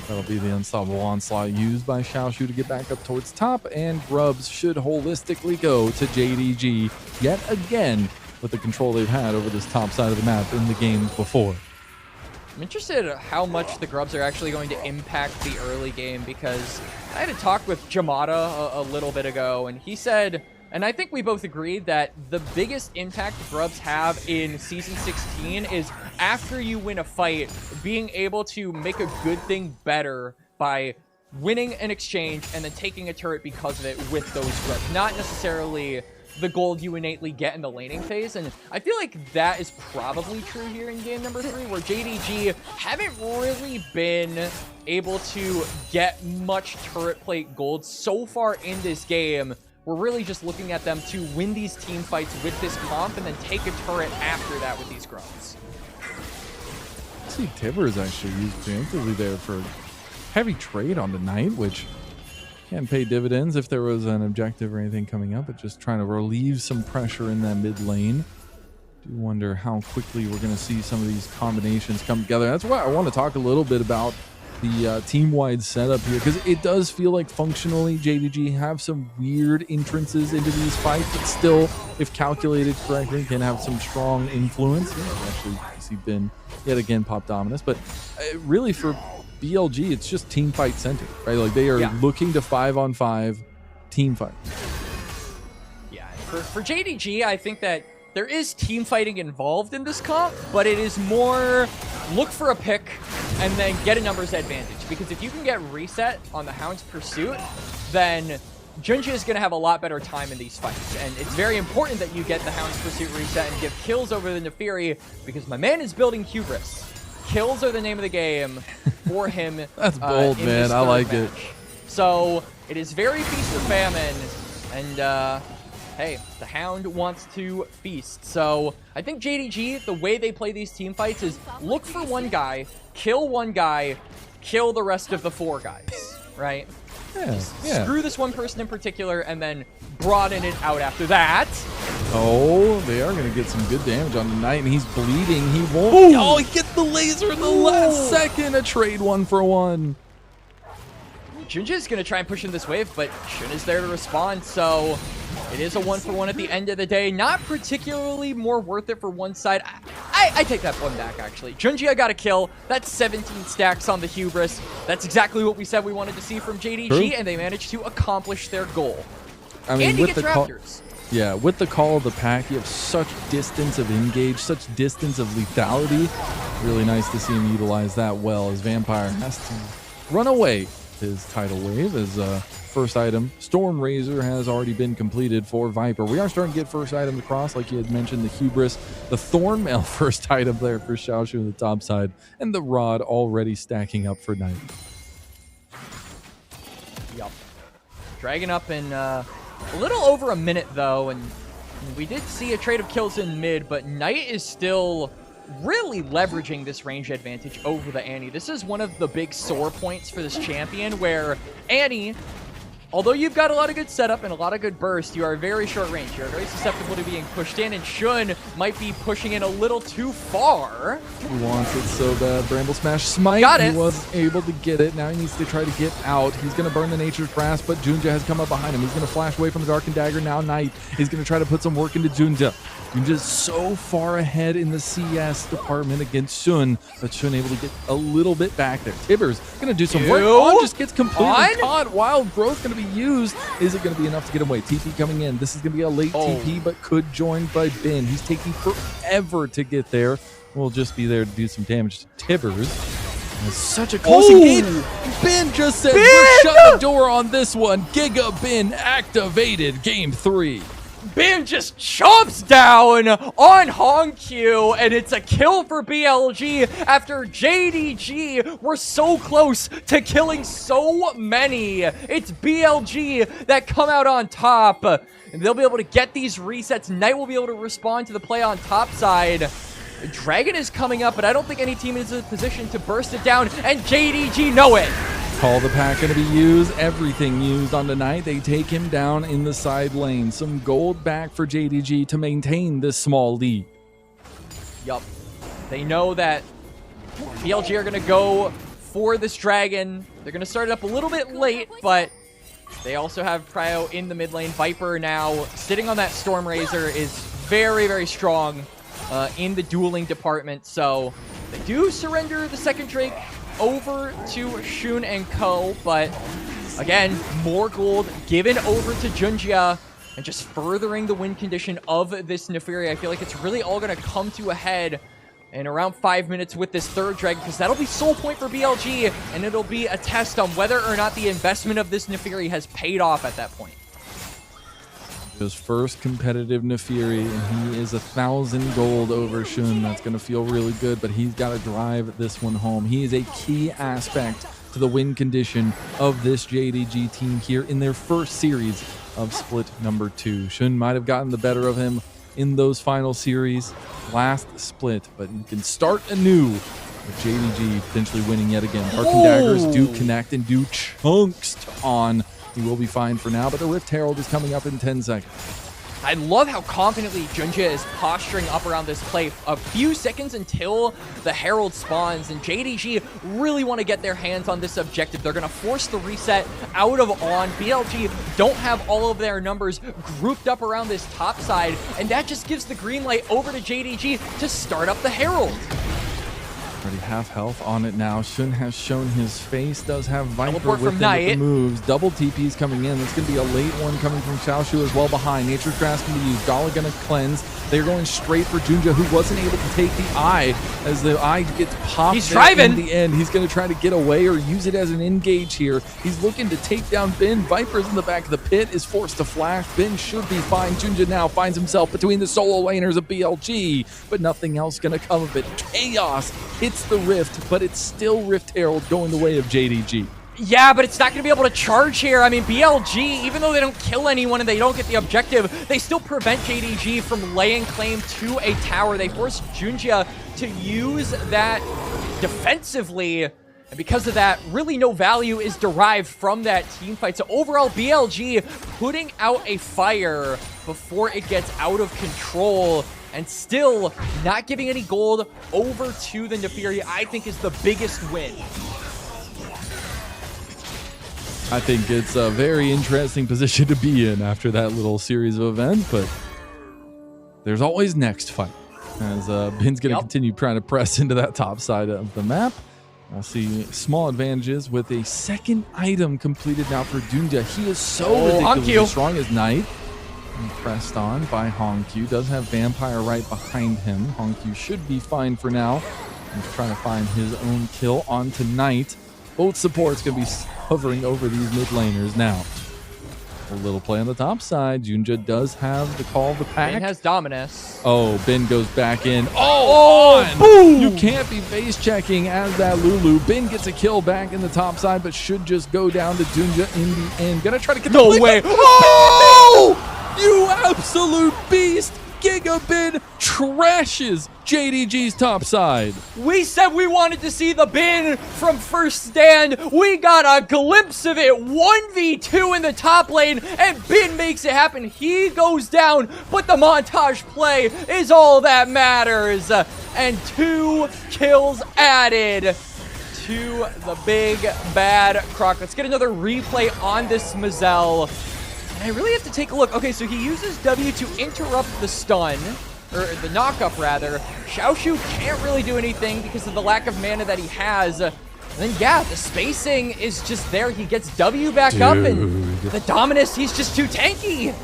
That'll be the unstoppable onslaught used by Xiaoshu to get back up towards top, and Grubs should holistically go to JDG yet again with the control they've had over this top side of the map in the games before. I'm interested in how much the Grubs are actually going to impact the early game, because I had a talk with Jamada a little bit ago, and he said, and I think we both agreed, that the biggest impact the Grubs have in Season 16 is after you win a fight, being able to make a good thing better by winning an exchange and then taking a turret because of it with those Grubs. Not necessarily the gold you innately get in the laning phase, and I feel like that is probably true here in game number 3, where JDG haven't really been able to get much turret plate gold so far in this game. We're really just looking at them to win these team fights with this comp and then take a turret after that with these Grubs. I see Tibbers actually used preemptively there for heavy trade on the Knight, which can pay dividends if there was an objective or anything coming up, but just trying to relieve some pressure in that mid lane. Do wonder how quickly we're going to see some of these combinations come together. That's why I want to talk a little bit about the team-wide setup here, because it does feel like functionally JDG have some weird entrances into these fights, but still, if calculated correctly, can have some strong influence. Yeah, actually, see Ben yet again pop dominance, but really for BLG, it's just team fight centered, right? Like they are looking to 5-on-5 team fight. Yeah, for JDG, I think that there is team fighting involved in this comp, but it is more look for a pick and then get a numbers advantage. Because if you can get reset on the Hound's Pursuit, then Junja is going to have a lot better time in these fights. And it's very important that you get the Hound's Pursuit reset and give kills over the Neferi, because my man is building hubris. Kills are the name of the game for him. That's bold, man. I like it. So it is very feast or famine, and hey, the Hound wants to feast. So I think JDG, the way they play these team fights is look for one guy, kill the rest of the 4 guys, right? Yeah. Screw this one person in particular, and then broaden it out after that. Oh, they are going to get some good damage on the Knight, and he's bleeding. He won't. Ooh. Oh, he gets the laser in the last second. A trade 1-for-1. Junja is going to try and push in this wave, but Shun is there to respond, so it is a 1-for-1 at the end of the day. Not particularly more worth it for one side. I take that one back, actually. Junja got a kill. That's 17 stacks on the hubris. That's exactly what we said we wanted to see from JDG, and they managed to accomplish their goal. I mean, and with the Raptors. Yeah, with the call of the pack, you have such distance of engage, such distance of lethality. Really nice to see him utilize that well, as Vampire has to run away his tidal wave as first item, Storm Razor, has already been completed for Viper. We are starting to get first items across, like you had mentioned, the Hubris, the Thornmail first item there for Xiaoshu on the top side, and the Rod already stacking up for Knight. Yup. Dragging up in a little over a minute, though, and we did see a trade of kills in mid, but Knight is still really leveraging this range advantage over the Annie. This is one of the big sore points for this champion, where Annie, although you've got a lot of good setup and a lot of good burst, you are very short range. You're very susceptible to being pushed in, and Shun might be pushing in a little too far. He wants it so bad. Bramble Smash Smite. Got it. He was able to get it. Now he needs to try to get out. He's going to burn the Nature's Grasp, but Junja has come up behind him. He's going to flash away from the Darkened Dagger. Now Knight. He's going to try to put some work into Junja. Junja's so far ahead in the CS department against Shun, but Shun able to get a little bit back there. Tibbers going to do some work. On just gets completely caught. Wild Growth going to be used. Is it going to be enough to get away? TP coming in. This is going to be a late TP, but could join by Ben. He's taking forever to get there. We'll just be there to do some damage to Tibbers. It's such a close engage. Ben just said, we're shutting the door on this one. Giga Ben activated game 3. Ben just chomps down on Hongq, and it's a kill for BLG after JDG were so close to killing so many. It's BLG that come out on top, and they'll be able to get these resets. Knight will be able to respond to the play on top side. Dragon is coming up, but I don't think any team is in a position to burst it down, and JDG know it. Call the pack going to be used. Everything used on the Knight. They take him down in the side lane. Some gold back for JDG to maintain this small lead. Yup. They know that BLG are going to go for this Dragon. They're going to start it up a little bit late, but they also have Prio in the mid lane. Viper now sitting on that Storm Razor is very, very strong in the dueling department. So they do surrender the second Drake over to Shun and Co, but again, more gold given over to Junja and just furthering the win condition of this Neferi. I feel like it's really all going to come to a head in around 5 minutes with this third Dragon, because that'll be soul point for BLG, and it'll be a test on whether or not the investment of this Neferi has paid off at that point. His first competitive Neferi, and he is 1,000 gold over Shun. That's going to feel really good, but he's got to drive this one home. He is a key aspect to the win condition of this JDG team here in their first series of Split number 2. Shun might have gotten the better of him in those final series last Split, but you can start anew with JDG potentially winning yet again. Darkened Daggers do connect and do chunks on. He will be fine for now, but the Rift Herald is coming up in 10 seconds. I love how confidently Junja is posturing up around this play. A few seconds until the Herald spawns, and JDG really want to get their hands on this objective. They're going to force the reset out of on. BLG don't have all of their numbers grouped up around this top side, and that just gives the green light over to JDG to start up the Herald. Already half health on it now. Shun has shown his face. Does have Viper with him Knight. with the moves. Double TP's coming in. That's going to be a late one coming from Xiaoshu as well behind. Nature's Grasp can be used. Gala going to cleanse. They're going straight for Junja, who wasn't able to take the eye as the eye gets popped. He's driving. In the end. He's going to try to get away or use it as an engage here. He's looking to take down Ben. Viper's in the back of the pit, is forced to flash. Ben should be fine. Junja now finds himself between the solo laners of BLG, but nothing else going to come of it. Chaos hits the Rift, but it's still Rift Herald going the way of JDG. Yeah, but it's not going to be able to charge here. I mean, BLG, even though they don't kill anyone and they don't get the objective, they still prevent JDG from laying claim to a tower. They force Junja to use that defensively, and because of that, really no value is derived from that team fight. So overall, BLG putting out a fire before it gets out of control, and still not giving any gold over to the Neferi, I think is the biggest win. I think it's a very interesting position to be in after that little series of events, but there's always next fight. As Ben's going to continue trying to press into that top side of the map. I'll see small advantages with a second item completed now for Junja. He is so ridiculously strong as Knight. And pressed on by Hongq. Does have Vampire right behind him. Hongq should be fine for now. He's trying to find his own kill onto Knight. Both supports going to be hovering over these mid laners now. A little play on the top side. Junja does have the call of the pack. Ben has Dominus. Oh, Ben goes back in. Oh, boom! You can't be face checking as that Lulu. Ben gets a kill back in the top side, but should just go down to Junja in the end. Gonna try to get the No way. Oh! You absolute beast! Giga Ben trashes JDG's top side. We said we wanted to see the bin from first stand. We got a glimpse of it. 1v2 in the top lane, and Bin makes it happen. He goes down, but the montage play is all that matters. And 2 kills added to the big bad Croc. Let's get another replay on this Mazel. And I really have to take a look. Okay, so he uses W to interrupt the stun, or the knockup rather. Xiaoshu can't really do anything because of the lack of mana that he has. And then yeah, the spacing is just there. He gets W back up, and the Dominus, he's just too tanky.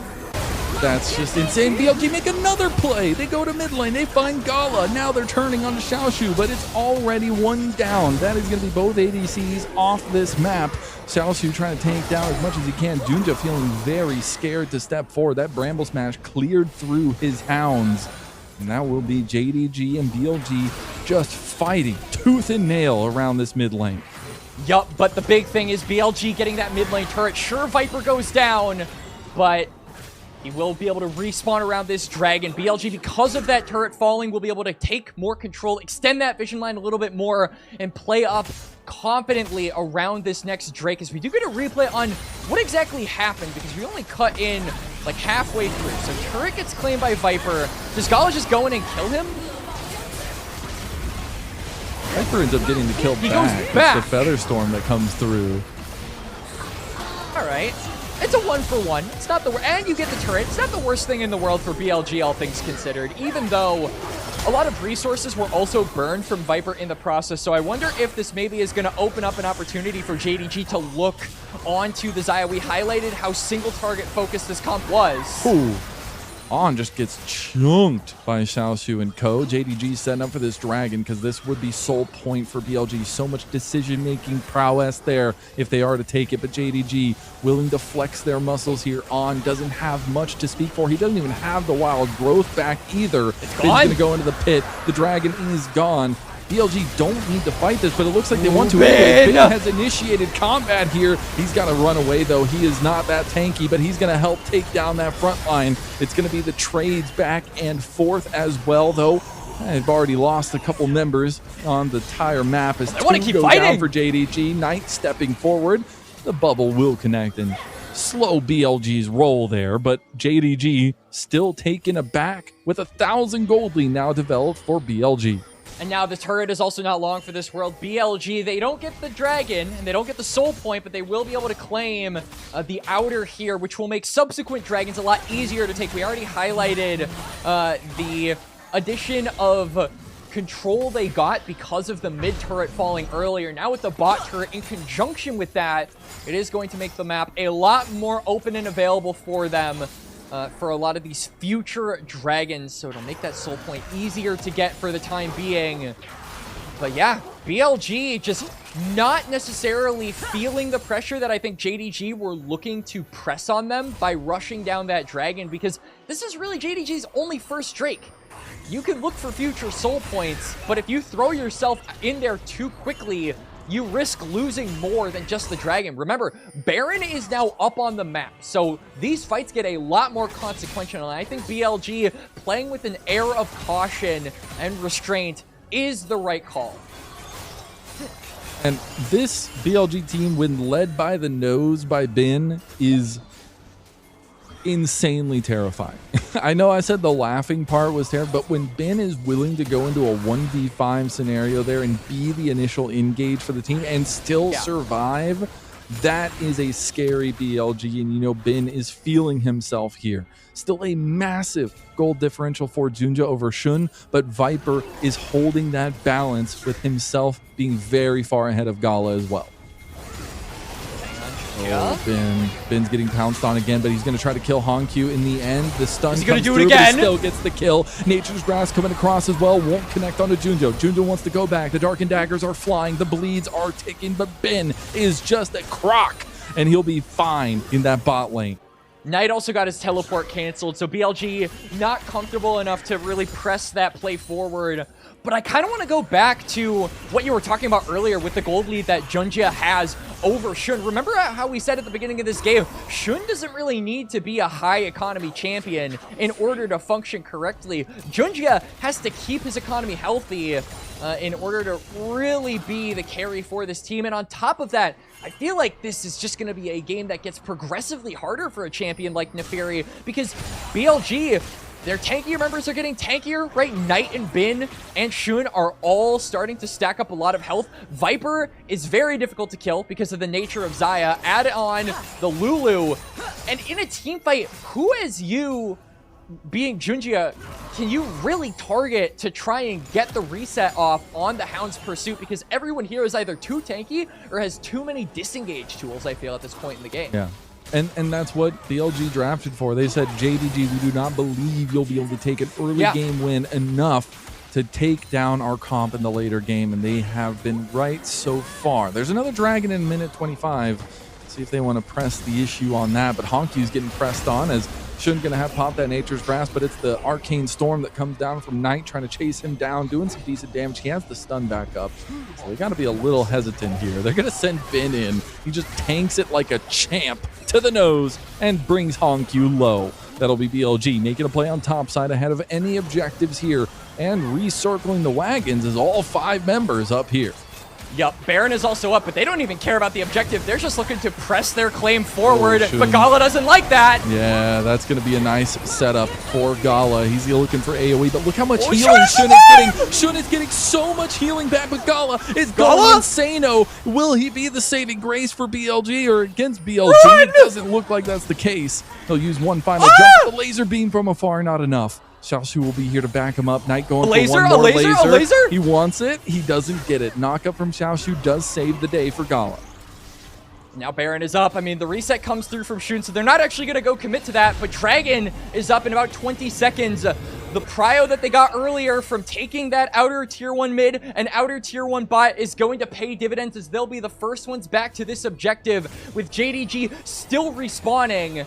That's just insane. BLG make another play. They go to mid lane. They find Gala. Now they're turning on Xiaoshu, but it's already 1 down. That is going to be both ADCs off this map. Xiaoshu trying to tank down as much as he can. Junja feeling very scared to step forward. That Bramble Smash cleared through his hounds. And that will be JDG and BLG just fighting tooth and nail around this mid lane. Yup, but the big thing is BLG getting that mid lane turret. Sure, Viper goes down, but he will be able to respawn around this dragon. BLG, because of that turret falling, will be able to take more control, extend that vision line a little bit more, and play up confidently around this next Drake. As we do get a replay on what exactly happened, because we only cut in like halfway through. So turret gets claimed by Viper. Does Gala just go in and kill him? Viper ends up getting the kill He back. goes back. It's the Feather Storm that comes through. All right. It's a 1-for-1. It's not the and you get the turret. It's not the worst thing in the world for BLG, all things considered, even though a lot of resources were also burned from Viper in the process. So I wonder if this maybe is going to open up an opportunity for JDG to look onto the Xayah. We highlighted how single target focused this comp was. Ooh. On just gets chunked by Xiaoshu and co. JDG setting up for this dragon because this would be sole point for BLG. So much decision-making prowess there if they are to take it, but JDG willing to flex their muscles here. On doesn't have much to speak for. He doesn't even have the wild growth back either. It's gone. He's going to go into the pit. The dragon is gone. BLG don't need to fight this, but it looks like they want to. Ben has initiated combat here. He's got to run away, though. He is not that tanky, but he's going to help take down that front line. It's going to be the trades back and forth as well, though. I've already lost a couple members on the entire map as two go down for JDG. Knight stepping forward. The bubble will connect and slow BLG's roll there, but JDG still taken aback with 1,000 gold lead now developed for BLG. And now the turret is also not long for this world. BLG, they don't get the dragon, and they don't get the soul point, but they will be able to claim the outer here, which will make subsequent dragons a lot easier to take. We already highlighted the addition of control they got because of the mid turret falling earlier. Now with the bot turret in conjunction with that, it is going to make the map a lot more open and available for them. For a lot of these future dragons, so it'll make that soul point easier to get for the time being. But yeah, BLG just not necessarily feeling the pressure that I think JDG were looking to press on them by rushing down that dragon, because this is really JDG's only first Drake. You can look for future soul points, but if you throw yourself in there too quickly, you risk losing more than just the dragon. Remember, Baron is now up on the map, so these fights get a lot more consequential, and I think BLG playing with an air of caution and restraint is the right call. And this BLG team, when led by the nose by Ben, is insanely terrifying. I know I said the laughing part was terrible, but when Ben is willing to go into a 1v5 scenario there and be the initial engage for the team and still survive, that is a scary BLG, and you know Ben is feeling himself here. Still a massive gold differential for Junja over Shun, but Viper is holding that balance with himself being very far ahead of Gala as well. Yeah. Ben's getting pounced on again, but he's going to try to kill Honkyu in the end. The stun He's going comes to do through, it but he again. still gets the kill. Nature's Grass coming across as well. Won't connect onto Junjo. Junjo wants to go back. The Darkened Daggers are flying. The bleeds are ticking, but Ben is just a croc, and he'll be fine in that bot lane. Knight also got his teleport canceled, so BLG not comfortable enough to really press that play forward. But I kind of want to go back to what you were talking about earlier with the gold lead that Junjia has over Shun. Remember how we said at the beginning of this game, Shun doesn't really need to be a high economy champion in order to function correctly. Junjia has to keep his economy healthy in order to really be the carry for this team. And on top of that, I feel like this is just going to be a game that gets progressively harder for a champion like Neferi, because BLG, their tankier members are getting tankier, right? Knight and Bin and Shun are all starting to stack up a lot of health. Viper is very difficult to kill because of the nature of Xayah. Add on the Lulu. And in a team fight, who as you, being Junjia, can you really target to try and get the reset off on the Hound's Pursuit? Because everyone here is either too tanky or has too many disengage tools, I feel, at this point in the game. Yeah. And that's what BLG drafted for. They said, JDG, we do not believe you'll be able to take an early game win enough to take down our comp in the later game, and they have been right so far. There's another dragon in minute 25. See if they want to press the issue on that, but Honkyu's getting pressed on as Shun gonna have popped that Nature's Grasp, but it's the Arcane Storm that comes down from Knight trying to chase him down, doing some decent damage. He has the stun back up, so they gotta be a little hesitant here. They're gonna send Ben in. He just tanks it like a champ to the nose and brings Honkyu low. That'll be BLG making a play on top side ahead of any objectives here, and recircling the wagons is all 5 members up here. Yup, Baron is also up, but they don't even care about the objective. They're just looking to press their claim forward, but Gala doesn't like that. Yeah, that's going to be a nice setup for Gala. He's looking for AoE, but look how much healing Shun is getting. Shun is getting so much healing back with Gala. It's Gala Insano. Will he be the saving grace for BLG or against BLG? Run! It doesn't look like that's the case. He'll use one final jump. The laser beam from afar, not enough. Xiaoshu will be here to back him up. Knight going for one more laser. He wants it. He doesn't get it. Knockup from Xiaoshu does save the day for Gala. Now Baron is up. I mean, the reset comes through from Shun, so they're not actually going to go commit to that, but Dragon is up in about 20 seconds. The prio that they got earlier from taking that outer tier 1 mid and outer tier 1 bot is going to pay dividends, as they'll be the first ones back to this objective, with JDG still respawning.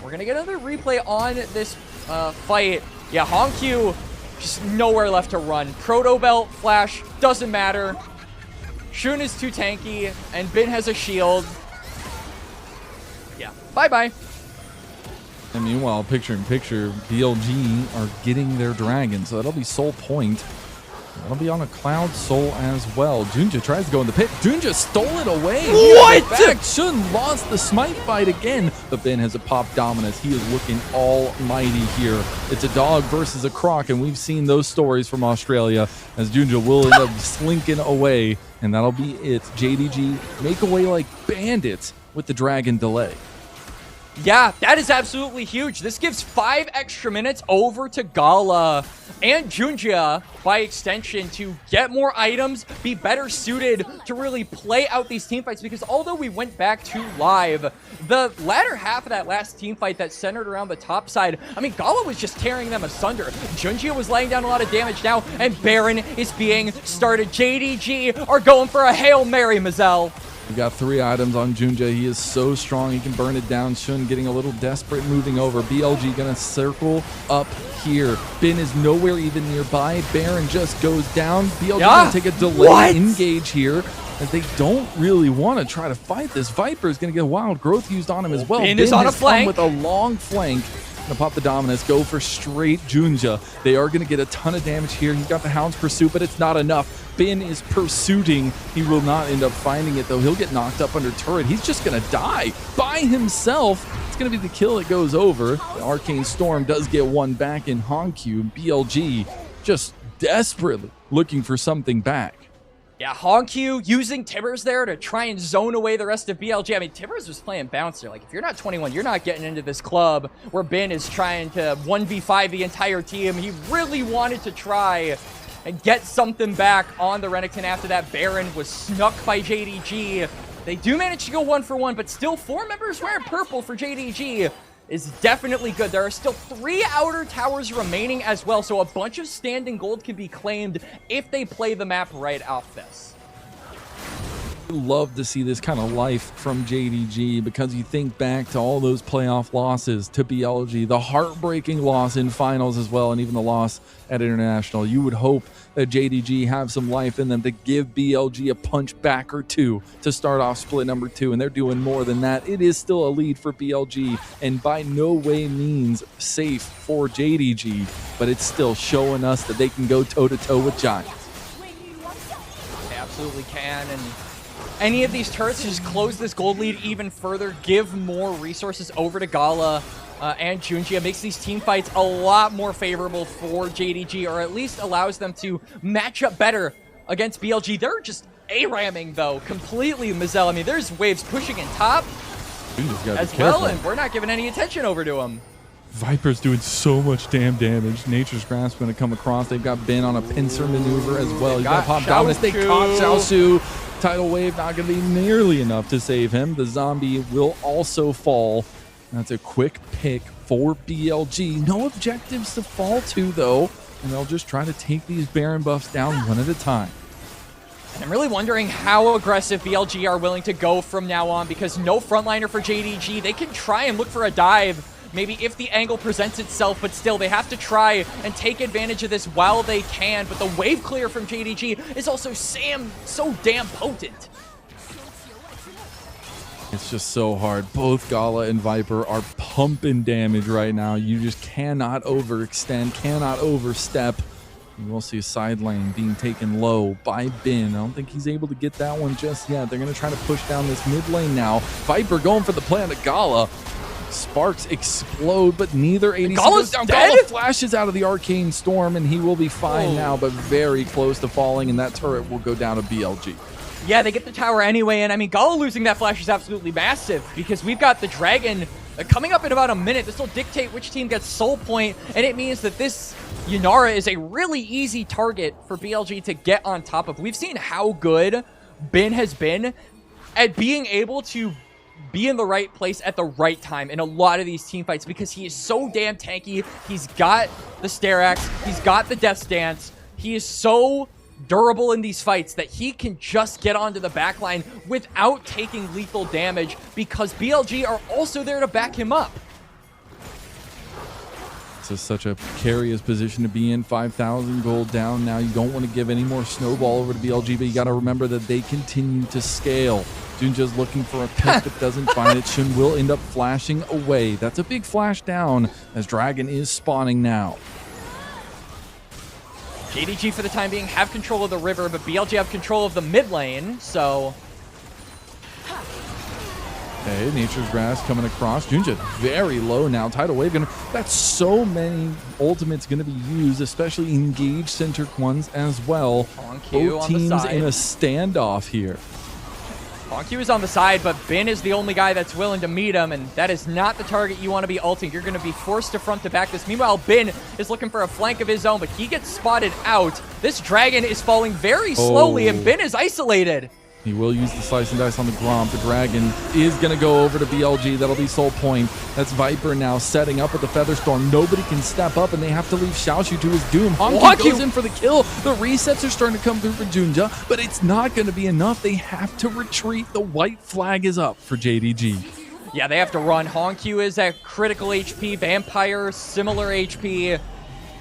We're going to get another replay on this fight. Yeah, Honkyu, just nowhere left to run. Proto Belt, Flash, doesn't matter. Shun is too tanky, and Bin has a shield. Yeah, bye-bye. And meanwhile, picture in picture, BLG are getting their dragon, so that'll be Soul Point. That'll be on a Cloud Soul as well. Junja tries to go in the pit. Junja stole it away. What? Shun lost the smite fight again, but Ben has a pop dominance. He is looking almighty here. It's a dog versus a croc, and we've seen those stories from Australia, as Junja will end up slinking away, and that'll be it. JDG make away like bandits with the dragon delay. Yeah, that is absolutely huge. This gives 5 extra minutes over to Gala and Junjia, by extension, to get more items, be better suited to really play out these teamfights, because although we went back to live, the latter half of that last teamfight that centered around the top side, I mean, Gala was just tearing them asunder. Junjia was laying down a lot of damage now, and Baron is being started. JDG are going for a Hail Mary, Mazel. We got 3 items on Junja. He is so strong. He can burn it down. Shun getting a little desperate, moving over. BLG gonna circle up here. Bin is nowhere even nearby. Baron just goes down. BLG gonna take a delay engage here, as they don't really want to try to fight this. Viper is gonna get wild growth used on him as well. Bin is on a flank with a long flank. Gonna pop the dominance, go for straight Junja. They are gonna get a ton of damage here. He's got the Hound's Pursuit, but it's not enough. Bin is pursuing. He will not end up finding it, though. He'll get knocked up under turret. He's just gonna die by himself. It's gonna be the kill that goes over. The Arcane Storm does get one back in Honkyu. BLG just desperately looking for something back. Yeah, Honkyu using Tibbers there to try and zone away the rest of BLG. I mean, Tibbers was playing bouncer. Like, if you're not 21, you're not getting into this club where Ben is trying to 1v5 the entire team. He really wanted to try and get something back on the Renekton after that. Baron was snuck by JDG. They do manage to go 1-for-1, but still 4 members wearing purple for JDG is definitely good. There are still 3 outer towers remaining as well, so a bunch of standing gold can be claimed if they play the map right off this. Love to see this kind of life from JDG, because you think back to all those playoff losses to BLG, the heartbreaking loss in finals as well, and even the loss at International. You would hope that JDG have some life in them to give BLG a punch back or two to start off split number 2, and they're doing more than that. It is still a lead for BLG, and by no way means safe for JDG, but it's still showing us that they can go toe-to-toe with Giants. They absolutely can, and any of these turrets just close this gold lead even further, give more resources over to Gala and Junjia, makes these team fights a lot more favorable for JDG, or at least allows them to match up better against BLG. They're just A-ramming, though, completely Mazel. I mean, there's waves pushing in top as well, and we're not giving any attention over to him. Viper's doing so much damn damage. Nature's Grasp going to come across. They've got Ben on a pincer maneuver as well. He's got Pop Dominance. They caught Xiaosu. Tidal Wave not going to be nearly enough to save him. The zombie will also fall. That's a quick pick for BLG. No objectives to fall to, though, and they'll just try to take these Baron buffs down one at a time. And I'm really wondering how aggressive BLG are willing to go from now on, because no frontliner for JDG. They can try and look for a dive, maybe if the angle presents itself, but still they have to try and take advantage of this while they can. But the wave clear from JDG is also so damn potent. It's just so hard. Both Gala and Viper are pumping damage right now. You just cannot overextend, cannot overstep. And we'll see a side lane being taken low by Ben. I don't think he's able to get that one just yet. They're going to try to push down this mid lane now. Viper going for the play on the Gala. Sparks explode, but neither ADC goes down. Dead? Gala flashes out of the Arcane Storm, and he will be fine now, but very close to falling, and that turret will go down to BLG. Yeah, they get the tower anyway, and I mean, Gala losing that flash is absolutely massive, because we've got the Dragon coming up in about a minute. This will dictate which team gets Soul Point, and it means that this Yunara is a really easy target for BLG to get on top of. We've seen how good Ben has been at being able to be in the right place at the right time in a lot of these team fights, because he is so damn tanky. He's got the Stair Axe, he's got the Death Stance, he is so durable in these fights that he can just get onto the backline without taking lethal damage, because BLG are also there to back him up. This is such a precarious position to be in. 5,000 gold down now. You don't want to give any more snowball over to BLG, but you got to remember that they continue to scale. Junja's looking for a pick but doesn't find it. Shun will end up flashing away. That's a big flash down as Dragon is spawning now. JDG for the time being have control of the river, but BLG have control of the mid lane, so... Okay, Nature's Grass coming across. Junja very low now. Tidal Wave gonna... That's so many ultimates gonna be used, especially engaged centric ones as well. Both teams in a standoff here. Hongq is on the side, but Ben is the only guy that's willing to meet him, and that is not the target you want to be ulting. You're going to be forced to front to back this. Meanwhile, Ben is looking for a flank of his own, but he gets spotted out. This Dragon is falling very slowly, and Ben is isolated. He will use the slice and dice on the Gromp. The Dragon is going to go over to BLG. That'll be Soul Point. That's Viper now setting up with the Featherstorm. Nobody can step up, and they have to leave Xiaoshu to his doom. Hongq goes in for the kill. The resets are starting to come through for Junja, but it's not going to be enough. They have to retreat. The white flag is up for JDG. Yeah, they have to run. Hongq is at critical HP. Vampire, similar HP.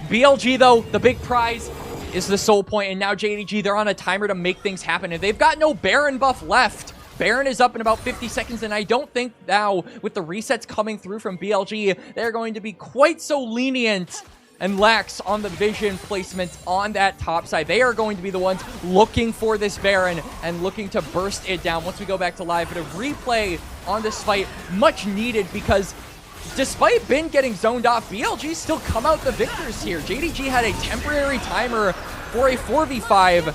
BLG, though, the big prize is the Soul Point, and now JDG, they're on a timer to make things happen, and they've got no Baron buff left. Baron is up in about 50 seconds, and I don't think now, with the resets coming through from BLG, they're going to be quite so lenient and lax on the vision placement on that top side. They are going to be the ones looking for this Baron and looking to burst it down. Once we go back to live, but a replay on this fight, much needed, because despite Ben getting zoned off, BLG still come out the victors here. JDG had a temporary timer for a 4v5.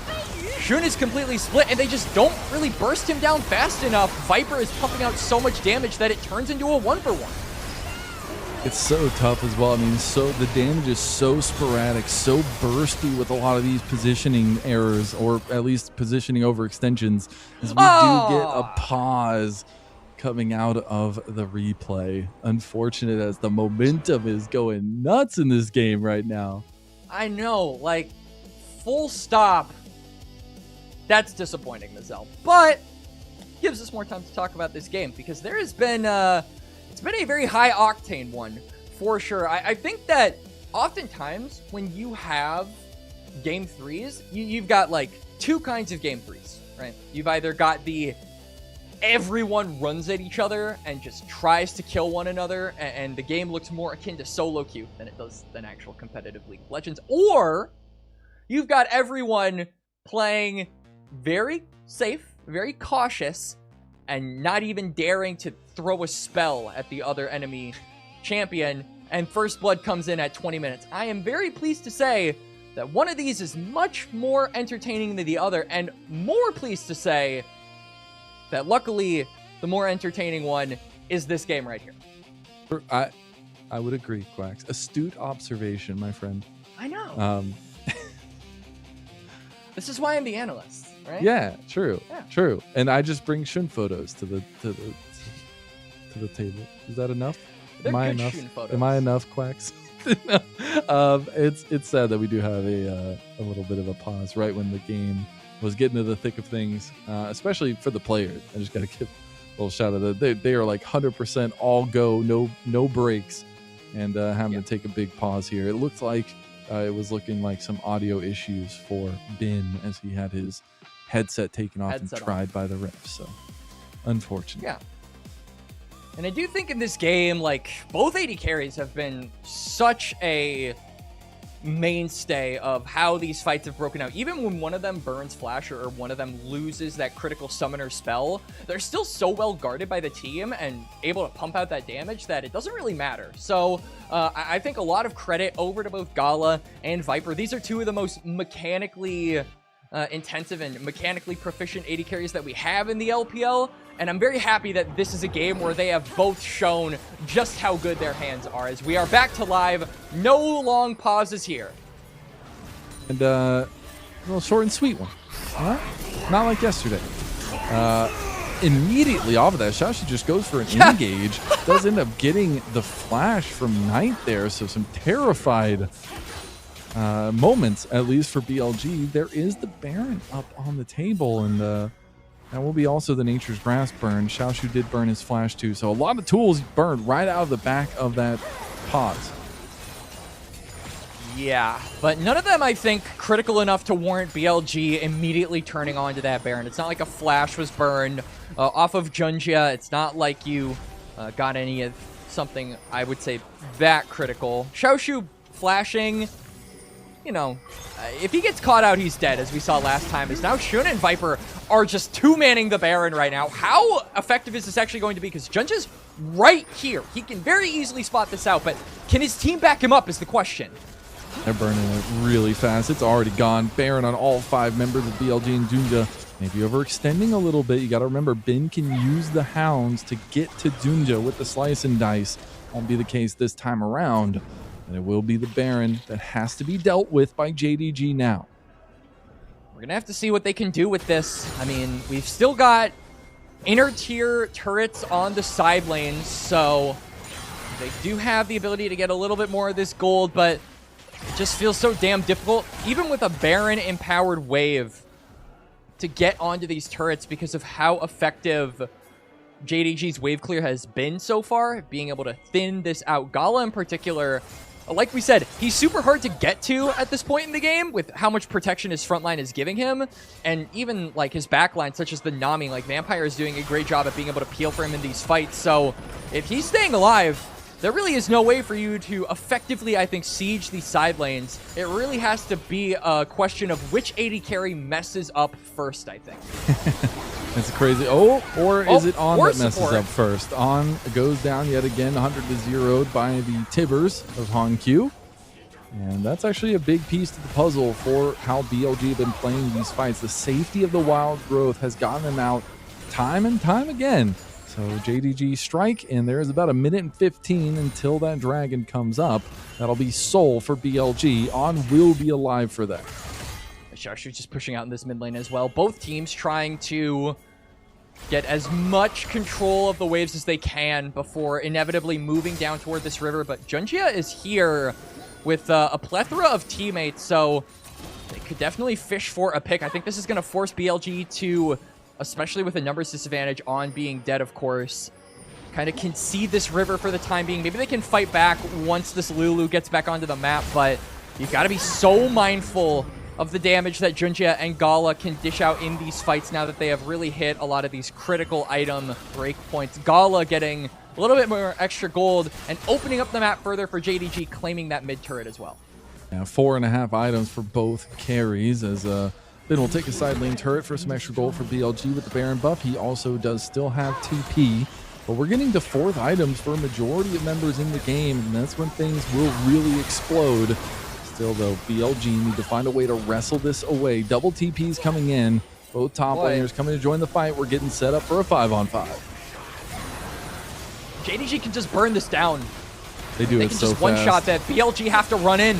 Shun is completely split, and they just don't really burst him down fast enough. Viper is pumping out so much damage that it turns into a 1-for-1. It's so tough as well. I mean, the damage is so sporadic, so bursty with a lot of these positioning errors, or at least positioning overextensions, as we do get a pause coming out of the replay. Unfortunate, as the momentum is going nuts in this game right now. I know, like, full stop. That's disappointing, Mazel. But gives us more time to talk about this game, because there has been it's been a very high octane one for sure. I think that oftentimes when you have game threes, you've got like two kinds of game threes, right? You've either got the everyone runs at each other and just tries to kill one another, and the game looks more akin to solo queue than it does than actual competitive League of Legends, or you've got everyone playing very safe, very cautious, and not even daring to throw a spell at the other enemy champion, and first blood comes in at 20 minutes. I am very pleased to say that one of these is much more entertaining than the other, and more pleased to say that luckily the more entertaining one is this game right here. I would agree, Quacks. Astute observation, my friend. I know. This is why I'm the analyst, right? Yeah, true. Yeah. True. And I just bring Shun photos to the table. Is that enough? Am I enough? Am I enough, Quacks? It's sad that we do have a little bit of a pause right when the game was getting to the thick of things, especially for the players. I just got to give a little shout out. They are like 100% all go, no breaks, and having to take a big pause here. It looked like it was looking like some audio issues for Bin, as he had his headset taken off and tried by the ref. So unfortunate. Yeah. And I do think in this game, like, both AD carries have been such a mainstay of how these fights have broken out. Even when one of them burns flash, or one of them loses that critical summoner spell, they're still so well guarded by the team and able to pump out that damage that it doesn't really matter. So I think a lot of credit over to both Gala and Viper. These are two of the most mechanically intensive and mechanically proficient AD carries that we have in the LPL, and I'm very happy that this is a game where they have both shown just how good their hands are, as we are back to live. No long pauses here. And a little short and sweet one. All right? Not like yesterday. Immediately off of that, Shashi just goes for an engage. Does end up getting the flash from Knight there, so some terrified moments, at least for BLG. There is the Baron up on the table, and that will be also the Nature's Grasp burn. Xiaoshu did burn his flash too, so a lot of tools burned right out of the back of that pause. Yeah, but none of them, I think, critical enough to warrant BLG immediately turning on to that Baron. It's not like a flash was burned off of Junjia. It's not like you got any of something, I would say, that critical. Xiaoshu flashing, you know, if he gets caught out, he's dead, as we saw last time. As now Shun and Viper are just two-manning the Baron right now. How effective is this actually going to be? Because Junja's right here. He can very easily spot this out, but can his team back him up is the question. They're burning it really fast. It's already gone. Baron on all 5 members of BLG and Junja. Maybe overextending a little bit. You got to remember, Bin can use the Hounds to get to Junja with the Slice and Dice. Won't be the case this time around. And it will be the Baron that has to be dealt with by JDG now. We're going to have to see what they can do with this. I mean, we've still got inner tier turrets on the side lanes, so they do have the ability to get a little bit more of this gold, but it just feels so damn difficult, even with a Baron empowered wave, to get onto these turrets because of how effective JDG's wave clear has been so far, being able to thin this out. Gala in particular, like we said, he's super hard to get to at this point in the game with how much protection his front line is giving him, and even like his back line, such as the Nami. Like, Vampire is doing a great job at being able to peel for him in these fights, so if he's staying alive, there really is no way for you to effectively, I think, siege these side lanes. It really has to be a question of which AD carry messes up first, I think. It's crazy. Or is it On that messes up first? On goes down yet again, 100-0'd by the Tibbers of HonQ. And that's actually a big piece to the puzzle for how BLG have been playing these fights. The safety of the Wild Growth has gotten them out time and time again. So JDG strike, and there is about 1:15 until that dragon comes up. That'll be Soul for BLG. On will be alive for that. Xiaoshu just pushing out in this mid lane as well. Both teams trying to get as much control of the waves as they can before inevitably moving down toward this river. But Junjia is here with a plethora of teammates, so they could definitely fish for a pick. I think this is going to force BLG to, especially with a numbers disadvantage on being dead, of course, kind of concede this river for the time being. Maybe they can fight back once this Lulu gets back onto the map, but you've got to be so mindful of the damage that Junjia and Gala can dish out in these fights now that they have really hit a lot of these critical item breakpoints. Gala getting a little bit more extra gold and opening up the map further for JDG, claiming that mid turret as well. Yeah, 4.5 items for both carries as Ben will take a side lane turret for some extra gold for BLG with the Baron buff. He also does still have TP, but we're getting to 4th items for a majority of members in the game, and that's when things will really explode. Still, though, BLG need to find a way to wrestle this away. Double TPs coming in. Both top laners coming to join the fight. We're getting set up for a 5-on-5. JDG can just burn this down. They do they it can so just fast. one-shot that. BLG have to run in.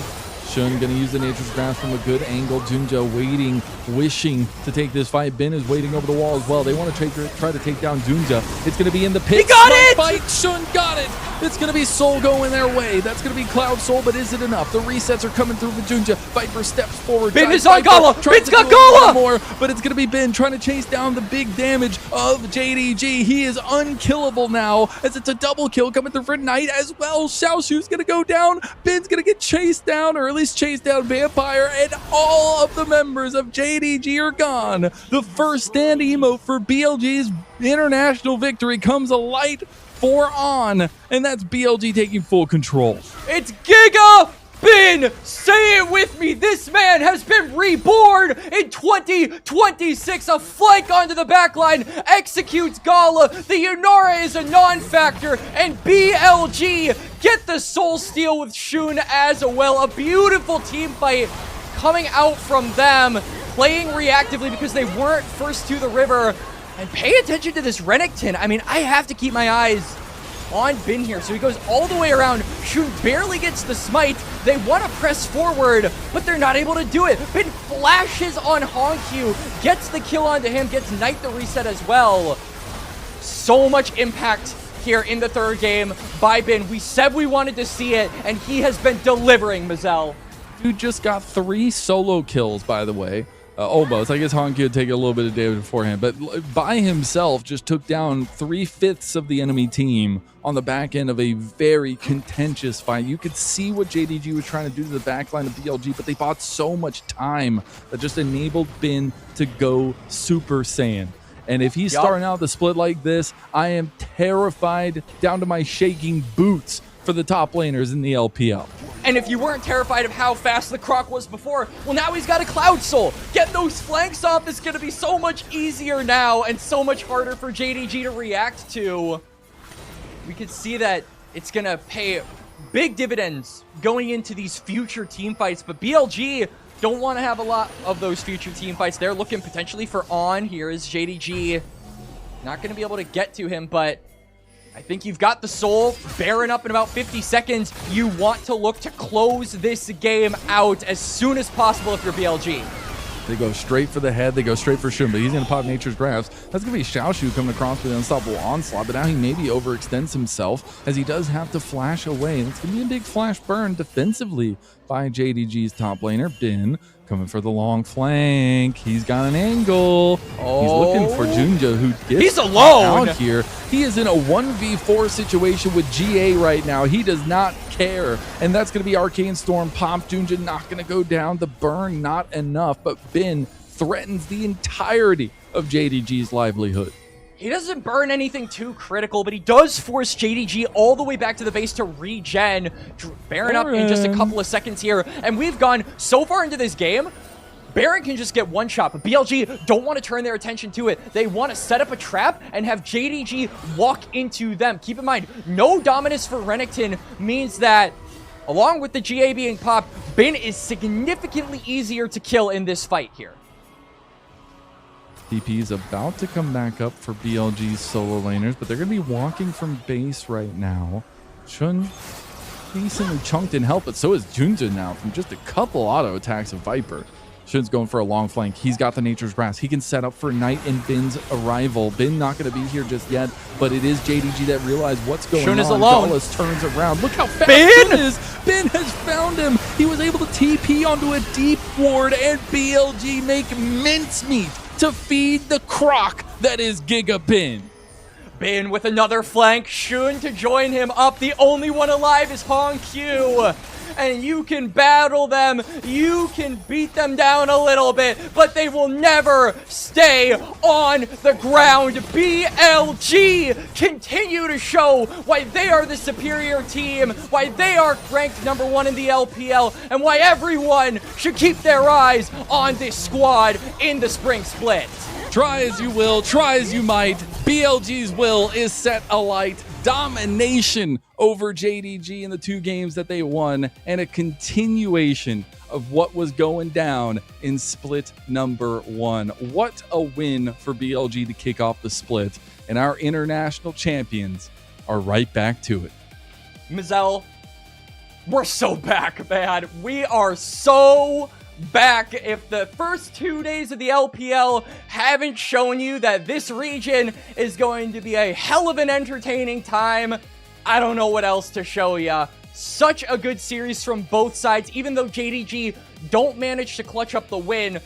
Shun gonna use the Nature's Grasp from a good angle. Junja waiting, wishing to take this fight. Ben is waiting over the wall as well. They want to try to take down Junja. It's gonna be in the pit. He got it! Fight. Shun got it. It's gonna be Soul going their way. That's gonna be Cloud Soul, but is it enough? The resets are coming through with Junja. Viper steps forward. Ben is on Gala. Ben's got Gala. More, but it's gonna be Ben trying to chase down the big damage of JDG. He is unkillable now, as it's a double kill coming through for Knight as well. Xiaoshu's gonna go down. Ben's gonna get chased down, or at least chased down Vampire, and all of the members of JDG are gone. The first stand emote for BLG's international victory comes a light 4 on, and that's BLG taking full control. It's Giga Ben! Say it with me! This man has been reborn in 2026! A flank onto the backline, executes Gala, the Yunara is a non-factor, and BLG get the soul steal with Shun as well. A beautiful team fight coming out from them, playing reactively because they weren't first to the river. And pay attention to this Renekton. I mean, I have to keep my eyes on Ben here. So he goes all the way around. Shun barely gets the smite. They want to press forward, but they're not able to do it. Ben flashes on Honkyu, gets the kill onto him, gets Knight the reset as well. So much impact here in the 3rd game by Ben. We said we wanted to see it, and he has been delivering, Mazel. Dude just got 3 solo kills, by the way. Almost. I guess Honky would take a little bit of damage beforehand, but by himself just took down 3/5 of the enemy team on the back end of a very contentious fight. You could see what JDG was trying to do to the backline of BLG, but they bought so much time that just enabled Ben to go Super Saiyan. And if he's starting out the split like this, I am terrified down to my shaking boots for the top laners in the LPL. And if you weren't terrified of how fast the Croc was before, well, now he's got a Cloud Soul. Get those flanks off is going to be so much easier now and so much harder for JDG to react to. We could see that it's going to pay big dividends going into these future team fights, but BLG don't want to have a lot of those future team fights. They're looking potentially for on. Here is JDG. Not going to be able to get to him, but I think you've got the soul. Baron up in about 50 seconds. You want to look to close this game out as soon as possible if you're BLG. They go straight for the head. They go straight for Shun, but he's going to pop Nature's Grasp. That's going to be Xiaoshu coming across with an unstoppable onslaught, but now he maybe overextends himself as he does have to flash away. And it's going to be a big flash burn defensively by JDG's top laner, Ben, coming for the long flank. He's got an angle. He's looking for Junja, who gets He's alone out here. He is in a 1v4 situation with GA right now. He does not care. And that's going to be Arcane Storm pop. Junja not going to go down. The burn not enough, but Ben threatens the entirety of JDG's livelihood. He doesn't burn anything too critical, but he does force JDG all the way back to the base to regen. Baron up in just a couple of seconds here, and we've gone so far into this game, Baron can just get one shot, but BLG don't want to turn their attention to it. They want to set up a trap and have JDG walk into them. Keep in mind, no dominance for Renekton means that, along with the GA being popped, Ben is significantly easier to kill in this fight here. TP is about to come back up for BLG's solo laners, but they're going to be walking from base right now. Shun decently chunked in health, but so is Junja now from just a couple auto attacks of Viper. Shun's going for a long flank. He's got the Nature's Grasp. He can set up for Knight and Bin's arrival. Bin not going to be here just yet, but it is JDG that realized what's going Shun on. is alone. Gallus turns around. Look how fast Bin! Shun is. Bin has found him. He was able to TP onto a deep ward, and BLG make mincemeat to feed the croc that is Giga Bin. Bin with another flank. Shun to join him up. The only one alive is Hong Q. And you can battle them, you can beat them down a little bit, but they will never stay on the ground. BLG continue to show why they are the superior team, why they are ranked #1 in the LPL, and why everyone should keep their eyes on this squad in the spring split. Try as you will, try as you might, BLG's will is set alight. Domination over JDG in the 2 games that they won, and a continuation of what was going down in split #1. What a win for BLG to kick off the split, and our international champions are right back to it. Mazel, we're so back, man. We are so back. If the first 2 days of the LPL haven't shown you that this region is going to be a hell of an entertaining time, I don't know what else to show ya. Such a good series from both sides. Even though JDG don't manage to clutch up the win,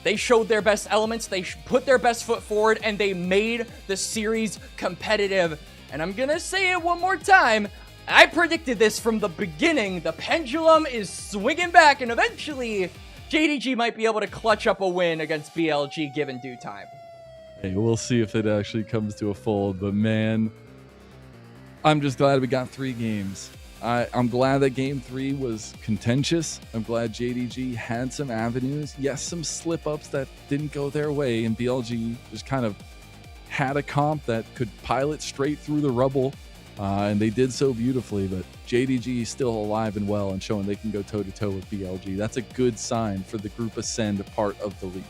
they showed their best elements, they put their best foot forward, and they made the series competitive. And I'm gonna say it one more time, I predicted this from the beginning. The pendulum is swinging back, and eventually JDG might be able to clutch up a win against BLG given due time. Hey, we'll see if it actually comes to a fold, but man, I'm just glad we got 3 games. I'm glad that game 3 was contentious. I'm glad JDG had some avenues. Yes, some slip-ups that didn't go their way, and BLG just kind of had a comp that could pilot straight through the rubble. And they did so beautifully, but JDG is still alive and well and showing they can go toe-to-toe with BLG. That's a good sign for the Group Ascend part of the league.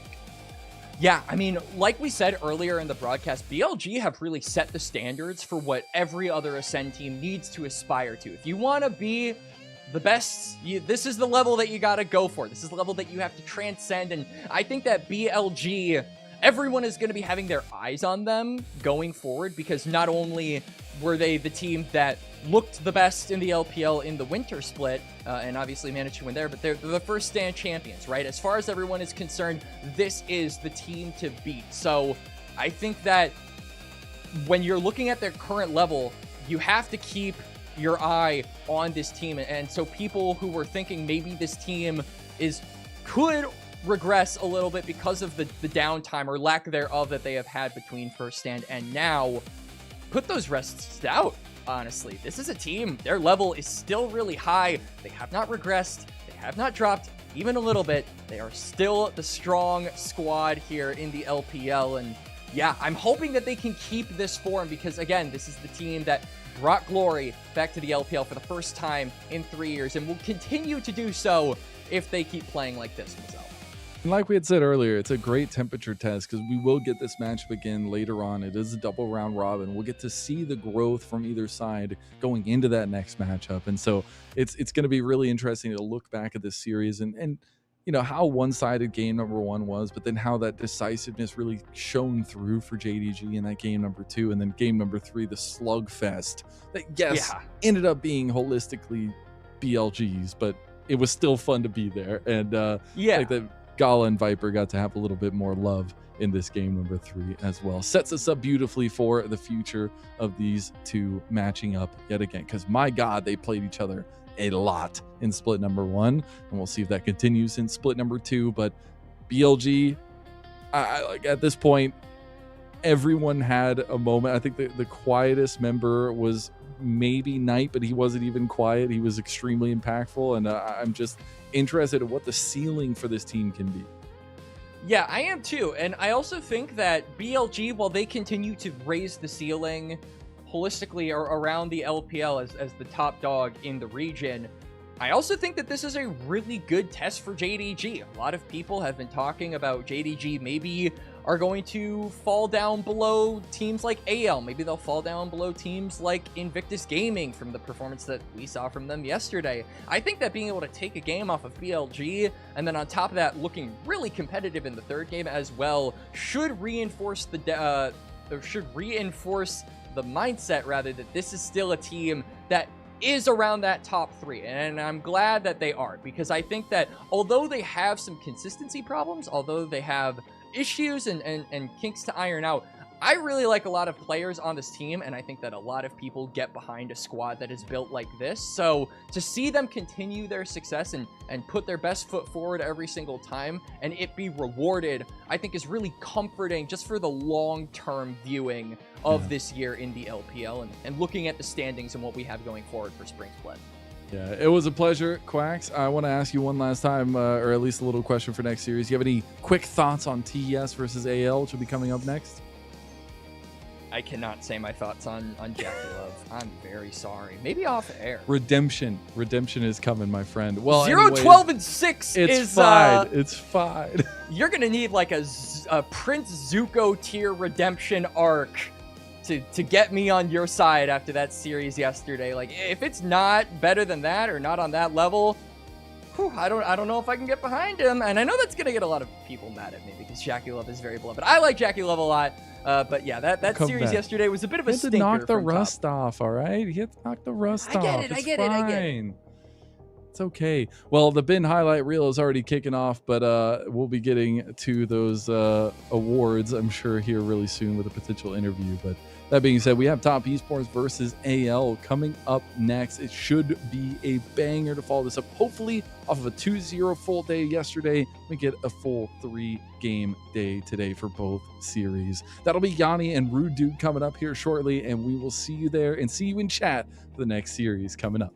Yeah, I mean, like we said earlier in the broadcast, BLG have really set the standards for what every other Ascend team needs to aspire to. If you want to be the best, this is the level that you got to go for. This is the level that you have to transcend, and I think that BLG, everyone is going to be having their eyes on them going forward, because not only were they the team that looked the best in the LPL in the winter split, and obviously managed to win there, but they're the first stand champions, right? As far as everyone is concerned, this is the team to beat. So I think that when you're looking at their current level, you have to keep your eye on this team. And so people who were thinking maybe this team could regress a little bit because of the downtime or lack thereof that they have had between first stand and now, put those rests out. Honestly, this is a team, their level is still really high. They have not regressed, they have not dropped even a little bit. They are still the strong squad here in the LPL, and yeah, I'm hoping that they can keep this form, because again, this is the team that brought glory back to the LPL for the first time in 3 years, and will continue to do so if they keep playing like this themselves. And like we had said earlier, it's a great temperature test because we will get this matchup again later on. It is a double round robin. We'll get to see the growth from either side going into that next matchup. And so it's going to be really interesting to look back at this series and you know, how one-sided game #1 was, but then how that decisiveness really shone through for JDG in that game #2. And then game #3, the slugfest that, yes, ended up being holistically BLG's, but it was still fun to be there. And like that Gala and Viper got to have a little bit more love in this game #3 as well. Sets us up beautifully for the future of these two matching up yet again, because my God, they played each other a lot in split #1, and we'll see if that continues in split #2. But BLG, like at this point, everyone had a moment. I think the quietest member was maybe Knight, but he wasn't even quiet. He was extremely impactful, and I'm just interested in what the ceiling for this team can be. Yeah, I am too. And I also think that BLG, while they continue to raise the ceiling holistically or around the LPL as the top dog in the region, I also think that this is a really good test for JDG. A lot of people have been talking about JDG maybe are going to fall down below teams like AL. Maybe they'll fall down below teams like Invictus Gaming from the performance that we saw from them yesterday. I think that being able to take a game off of BLG and then on top of that looking really competitive in the third game as well should reinforce the mindset rather that this is still a team that is around that top 3, and I'm glad that they are, because I think that although they have some consistency problems, although they have issues and kinks to iron out, I really like a lot of players on this team, and I think that a lot of people get behind a squad that is built like this. So to see them continue their success and put their best foot forward every single time and it be rewarded, I think is really comforting just for the long-term viewing of this year in the LPL and looking at the standings and what we have going forward for Spring Split. Yeah, it was a pleasure, Quacks. I want to ask you one last time, or at least a little question for next series. Do you have any quick thoughts on TES versus AL, which will be coming up next? I cannot say my thoughts on Jackie Love. I'm very sorry. Maybe off air. Redemption is coming, my friend. Well, 0, anyways, 12, and 6 it's fine. It's fine. You're gonna need like a Prince Zuko tier redemption arc to get me on your side after that series yesterday. Like, if it's not better than that or not on that level, I don't know if I can get behind him. And I know that's gonna get a lot of people mad at me because Jackie Love is very beloved. I like Jackie Love a lot. But yeah, that series yesterday was a bit of a stinker. He had to knock the rust off, all right? He had to knock the rust off. I get it. It's okay. Well, the bin highlight reel is already kicking off, but we'll be getting to those awards, I'm sure, here really soon with a potential interview. But that being said, we have Top Esports versus AL coming up next. It should be a banger to follow this up. Hopefully, off of a 2-0 full day yesterday, we get a full 3-game day today for both series. That'll be Yanni and Rude Dude coming up here shortly, and we will see you there and see you in chat for the next series coming up.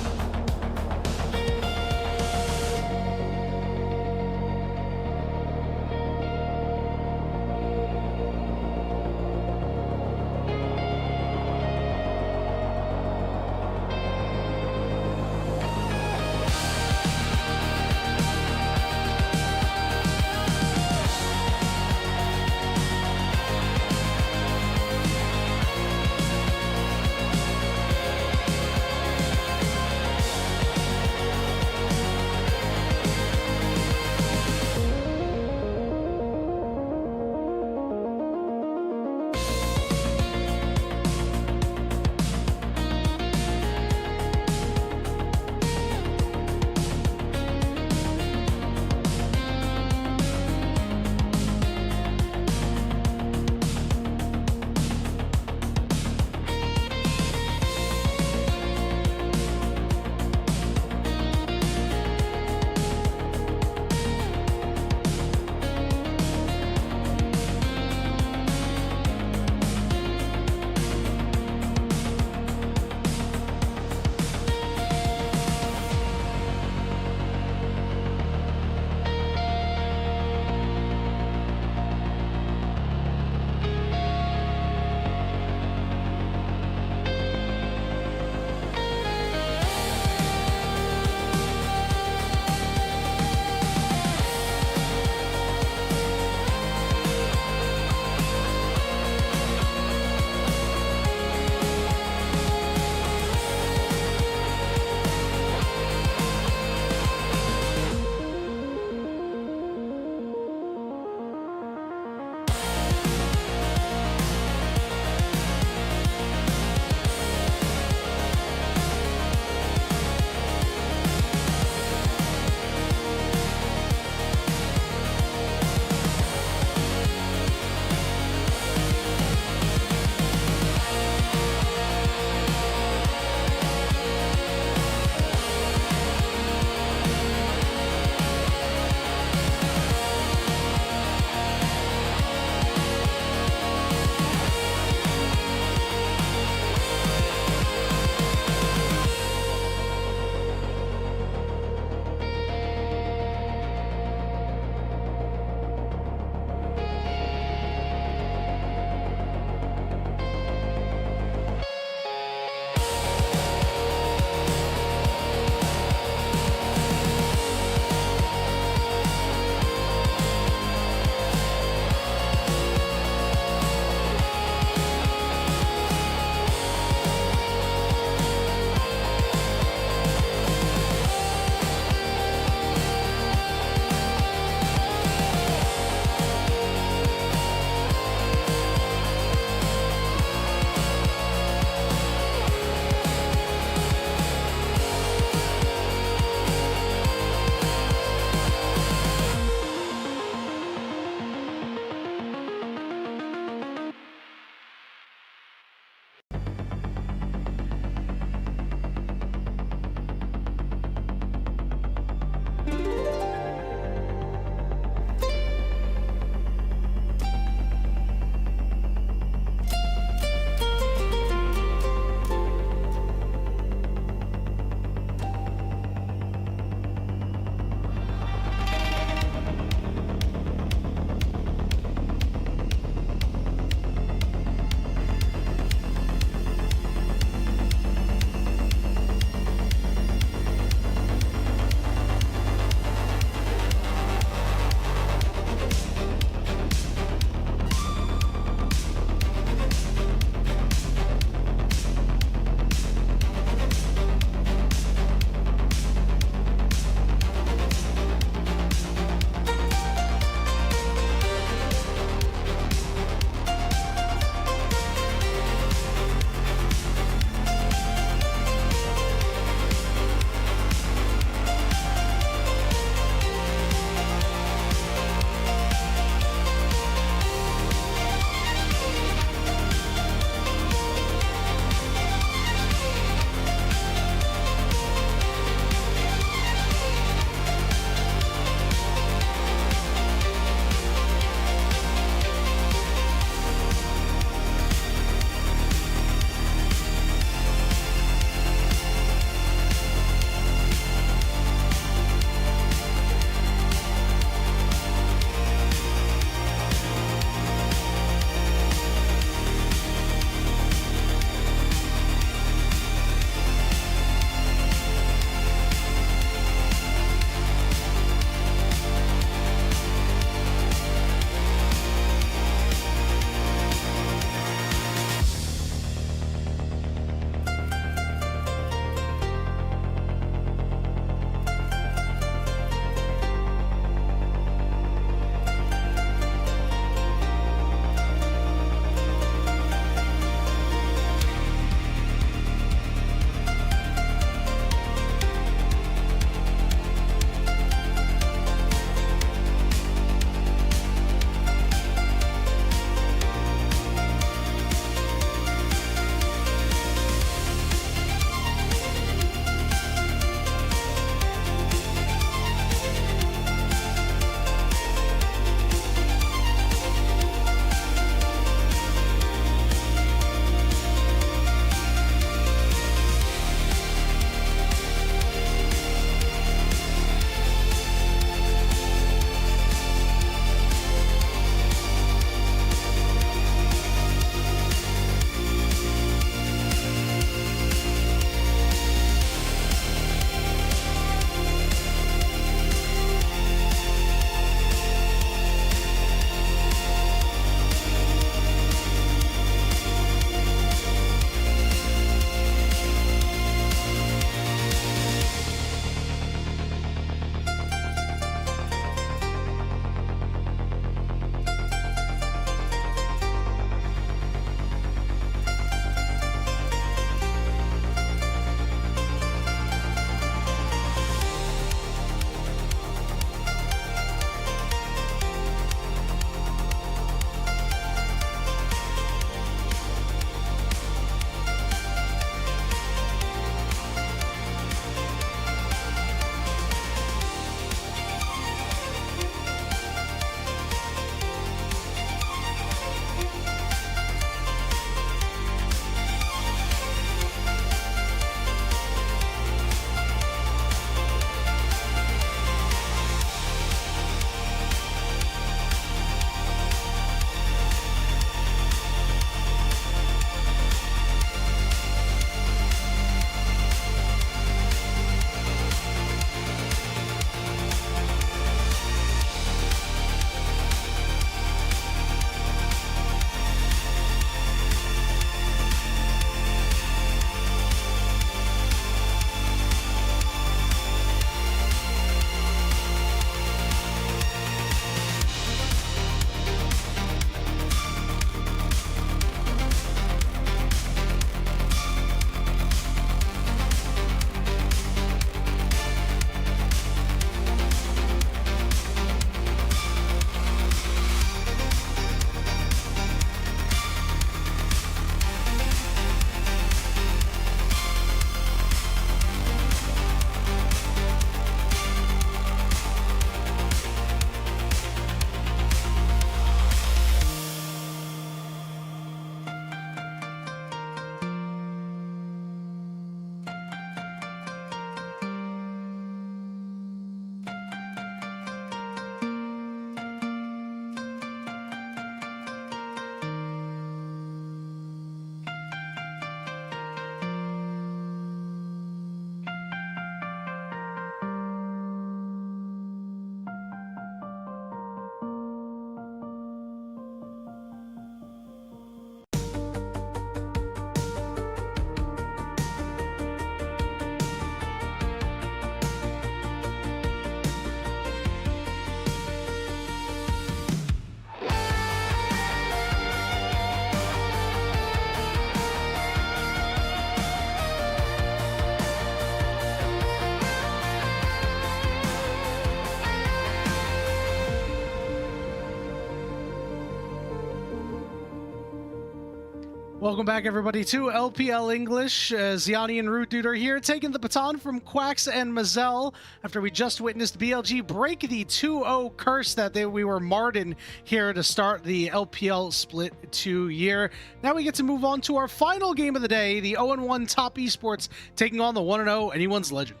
Welcome back, everybody, to LPL English. Ziani and Root Dude are here, taking the baton from Quacks and Mazel after we just witnessed BLG break the 2-0 curse that we were marred in here to start the LPL Split 2 year. Now we get to move on to our final game of the day, the 0-1 Top Esports taking on the 1-0 Anyone's Legend.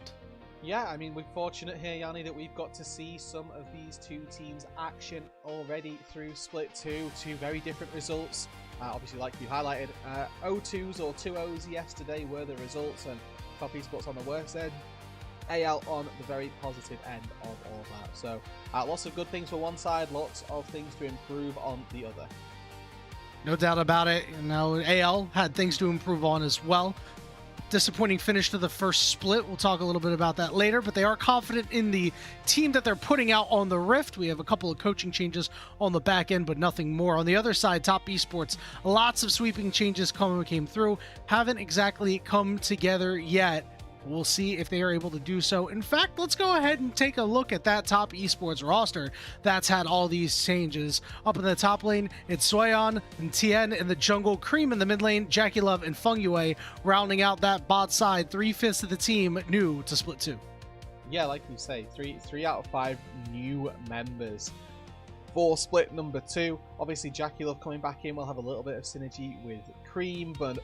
Yeah, I mean, we're fortunate here, Yanni, that we've got to see some of these two teams' action already through Split 2. Two very different results. Obviously, like you highlighted, 0-2s or 2-0s yesterday were the results, and Top Esports on the worst end, AL on the very positive end of all that. So, lots of good things for one side, lots of things to improve on the other. No doubt about it. You know, AL had things to improve on as well. Disappointing finish to the first split. We'll talk a little bit about that later, but they are confident in the team that they're putting out on the Rift. We have a couple of coaching changes on the back end, but nothing more. On the other side, Top Esports, lots of sweeping changes came through. Haven't exactly come together yet. We'll see if they are able to do so. In fact, let's go ahead and take a look at that Top Esports roster that's had all these changes. Up in the top lane, it's Soyeon and Tien in the jungle, Cream in the mid lane, Jackie Love and Fungyue rounding out that bot side. 3/5 of the team new to Split 2. Yeah, like you say, three out of 5 new members for Split number 2. Obviously, Jackie Love coming back in will have a little bit of synergy with Cream, but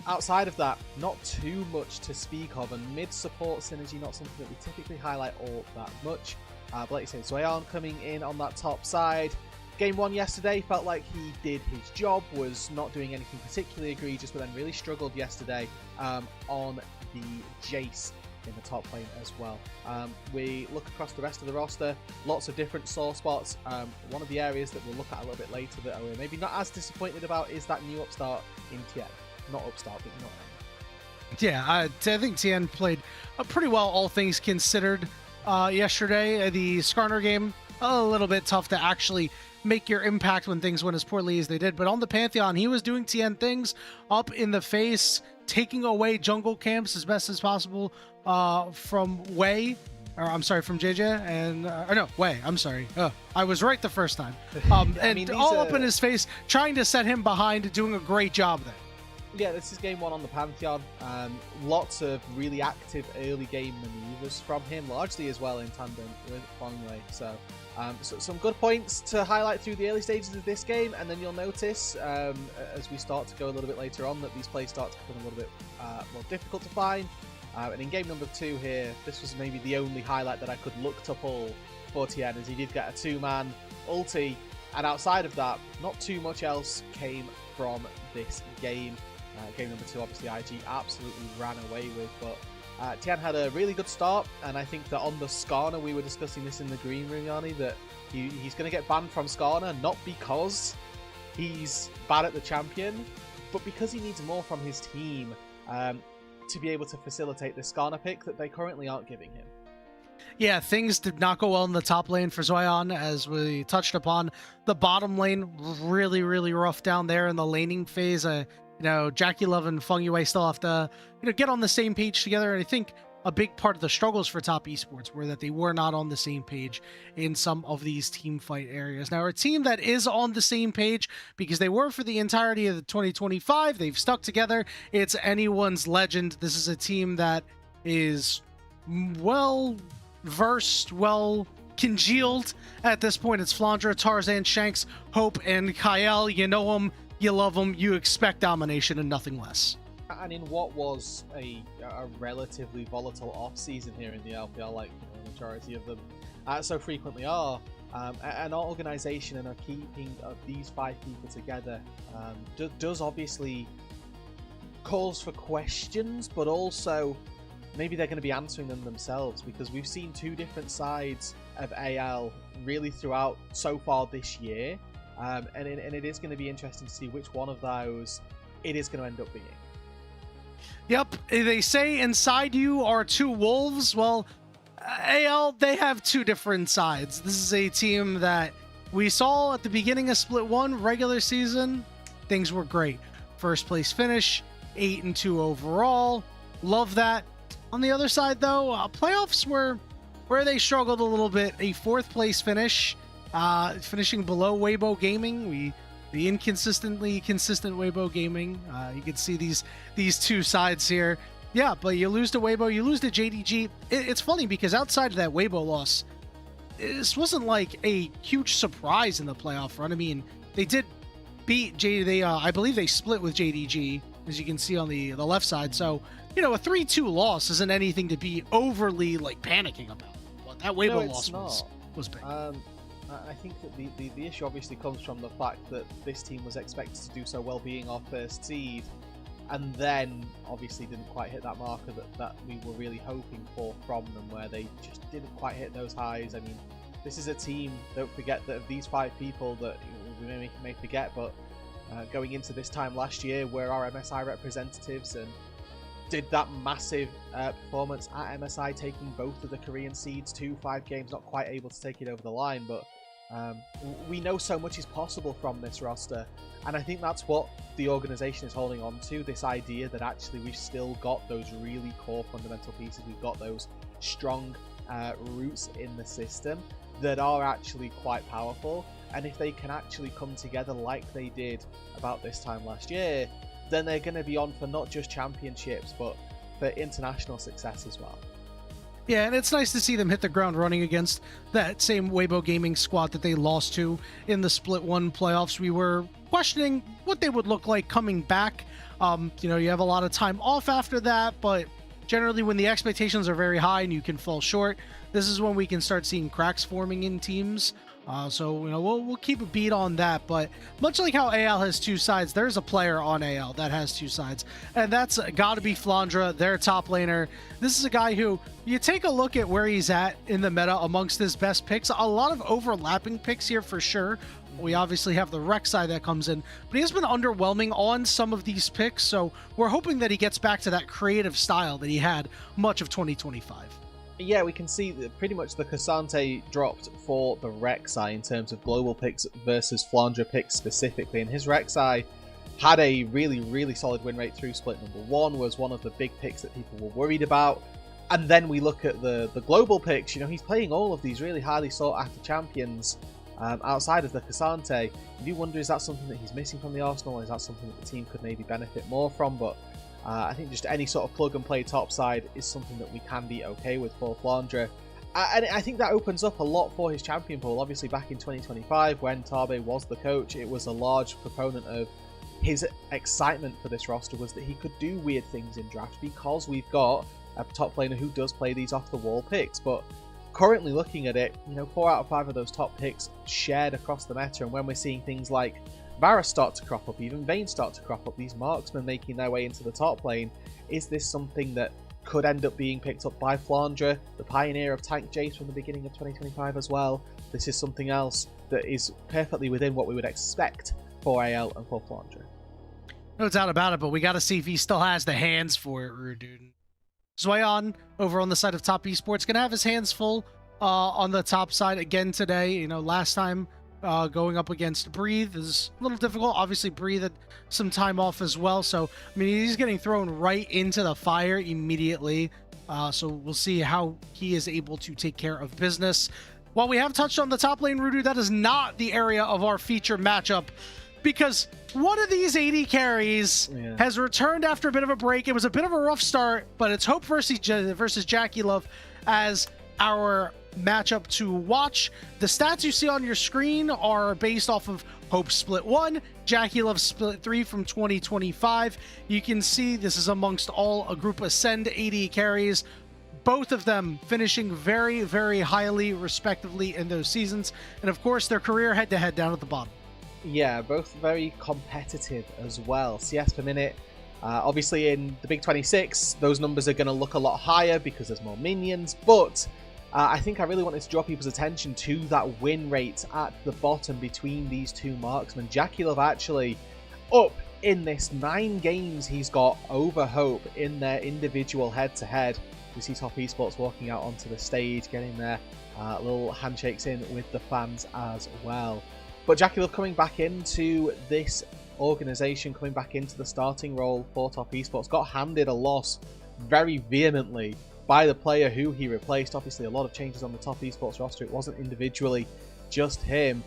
outside of that, not too much to speak of, and mid-support synergy, not something that we typically highlight all that much. But like you say, Soyeon coming in on that top side. Game 1 yesterday felt like he did his job, was not doing anything particularly egregious, but then really struggled yesterday on the Jace in the top lane as well. We look across the rest of the roster, lots of different sore spots. One of the areas that we'll look at a little bit later that we're maybe not as disappointed about is that new upstart in Tien. Not upstart, but you know what I mean. Yeah, I think Tien played pretty well, all things considered, yesterday. The Skarner game, a little bit tough to actually make your impact when things went as poorly as they did. But on the Pantheon, he was doing Tien things up in the face, taking away jungle camps as best as possible from Wei. Or I'm sorry, from JJ and or no, Wei. I'm sorry. I was right the first time. And mean, all up in his face, trying to set him behind, doing a great job there. Yeah, this is game 1 on the Pantheon. Lots of really active early game maneuvers from him, largely as well in tandem with Fongwei. So some good points to highlight through the early stages of this game, and then you'll notice as we start to go a little bit later on that these plays start to become a little bit more difficult to find. And in game number 2 here, this was maybe the only highlight that I could look to pull for Tien, as he did get a 2-man ulti, and outside of that, not too much else came from this game. Game number 2, obviously, IG absolutely ran away with, but Tien had a really good start, and I think that on the Skarner, we were discussing this in the green room, Yanni, that he's going to get banned from Skarner, not because he's bad at the champion, but because he needs more from his team to be able to facilitate the Skarner pick that they currently aren't giving him. Yeah, things did not go well in the top lane for Soyeon, as we touched upon. The bottom lane, really, really rough down there in the laning phase. You know, Jackie Love and Fungyue still have to, get on the same page together. And I think a big part of the struggles for Top Esports were that they were not on the same page in some of these team fight areas. Now, a team that is on the same page, because they were for the entirety of the 2025, they've stuck together. It's Anyone's Legend. This is a team that is well-versed, well-congealed at this point. It's Flandra, Tarzan, Shanks, Hope, and Kael. You know them. You love them, you expect domination and nothing less. And in what was a relatively volatile off-season here in the LPL, like the majority of them so frequently are, an organisation and a keeping of these 5 people together does obviously calls for questions, but also maybe they're going to be answering them themselves, because we've seen 2 different sides of AL really throughout so far this year. And it is going to be interesting to see which one of those it is going to end up being. Yep, they say inside you are 2 wolves. Well, AL, they have 2 different sides. This is a team that we saw at the beginning of Split 1 regular season. Things were great. First place finish, 8-2 overall. Love that. On the other side, though, playoffs were where they struggled a little bit. A 4th place finish. Finishing below Weibo Gaming. We the inconsistently consistent Weibo Gaming. You can see these two sides here. Yeah, but you lose to Weibo, you lose to JDG. It's funny because outside of that Weibo loss, this wasn't like a huge surprise in the playoff run. I mean, they did beat I believe they split with JDG, as you can see on the left side. So, you know, a 3-2 loss isn't anything to be overly like panicking about. But that Weibo loss was big. I think that the issue obviously comes from the fact that this team was expected to do so well being our first seed, and then obviously didn't quite hit that marker that we were really hoping for from them, where they just didn't quite hit those highs. I mean, this is a team, don't forget, that of these 5 people that we may forget, but going into this time last year, were our MSI representatives and did that massive performance at MSI, taking both of the Korean seeds to 5 games, not quite able to take it over the line, but we know so much is possible from this roster, and I think that's what the organization is holding on to, this idea that actually we've still got those really core fundamental pieces, we've got those strong roots in the system that are actually quite powerful, and if they can actually come together like they did about this time last year, then they're going to be on for not just championships, but for international success as well. Yeah, and it's nice to see them hit the ground running against that same Weibo Gaming squad that they lost to in the Split 1 playoffs. We were questioning what they would look like coming back. You know, you have a lot of time off after that, but generally when the expectations are very high and you can fall short, this is when we can start seeing cracks forming in teams. So, you know, we'll keep a beat on that, but much like how AL has 2 sides, there's a player on AL that has 2 sides, and that's got to be Flandra, their top laner. This is a guy who, you take a look at where he's at in the meta amongst his best picks, a lot of overlapping picks here for sure. We obviously have the Rek'Sai that comes in, but he has been underwhelming on some of these picks, so we're hoping that he gets back to that creative style that he had much of 2025. Yeah, we can see that pretty much the Cassante dropped for the Rek'Sai in terms of global picks versus Flandra picks specifically, and his Rek'Sai had a really solid win rate through split number 1, was one of the big picks that people were worried about. And then we look at the global picks, you know, he's playing all of these really highly sought after champions outside of the Cassante. You do wonder, is that something that he's missing from the Arsenal, or is that something that the team could maybe benefit more from? But I think just any sort of plug-and-play topside is something that we can be okay with for Flandra. And I think that opens up a lot for his champion pool. Obviously, back in 2025, when Tabe was the coach, it was a large proponent of his excitement for this roster was that he could do weird things in draft because we've got a top laner who does play these off-the-wall picks. But currently looking at it, you know, 4 out of 5 of those top picks shared across the meta, and when we're seeing things like Varus start to crop up, even Vayne start to crop up, these marksmen making their way into the top lane, is this something that could end up being picked up by Flandra, the pioneer of tank Jace from the beginning of 2025 as well? This is something else that is perfectly within what we would expect for AL and for Flandra. No doubt about it, but we got to see if he still has the hands for it, Rude. Zwayon over on the side of Top Esports going to have his hands full on the top side again today. You know, last time going up against Breathe is a little difficult. Obviously, Breathe had some time off as well. So, I mean, he's getting thrown right into the fire immediately. So we'll see how he is able to take care of business. While we have touched on the top lane, Rudu, that is not the area of our feature matchup, because one of these AD carries has returned after a bit of a break. It was a bit of a rough start, but it's Hope versus Jackie Love as our matchup to watch. The stats you see on your screen are based off of Hope Split 1, Jackie Love Split 3 from 2025. You can see this is amongst all a group Ascend AD carries, both of them finishing very highly respectively in those seasons, and of course their career head-to-head down at the bottom. Yeah, both very competitive as well. CS per minute, obviously in the Big 26, those numbers are going to look a lot higher because there's more minions, but I think I really wanted to draw people's attention to that win rate at the bottom between these two marksmen. Jackie Love actually up in this 9 games he's got over Hope in their individual head-to-head. We see Top Esports walking out onto the stage, getting their little handshakes in with the fans as well. But Jackie Love coming back into this organization, coming back into the starting role for Top Esports, got handed a loss very vehemently by the player who he replaced. Obviously, a lot of changes on the Top Esports roster. It wasn't individually just him.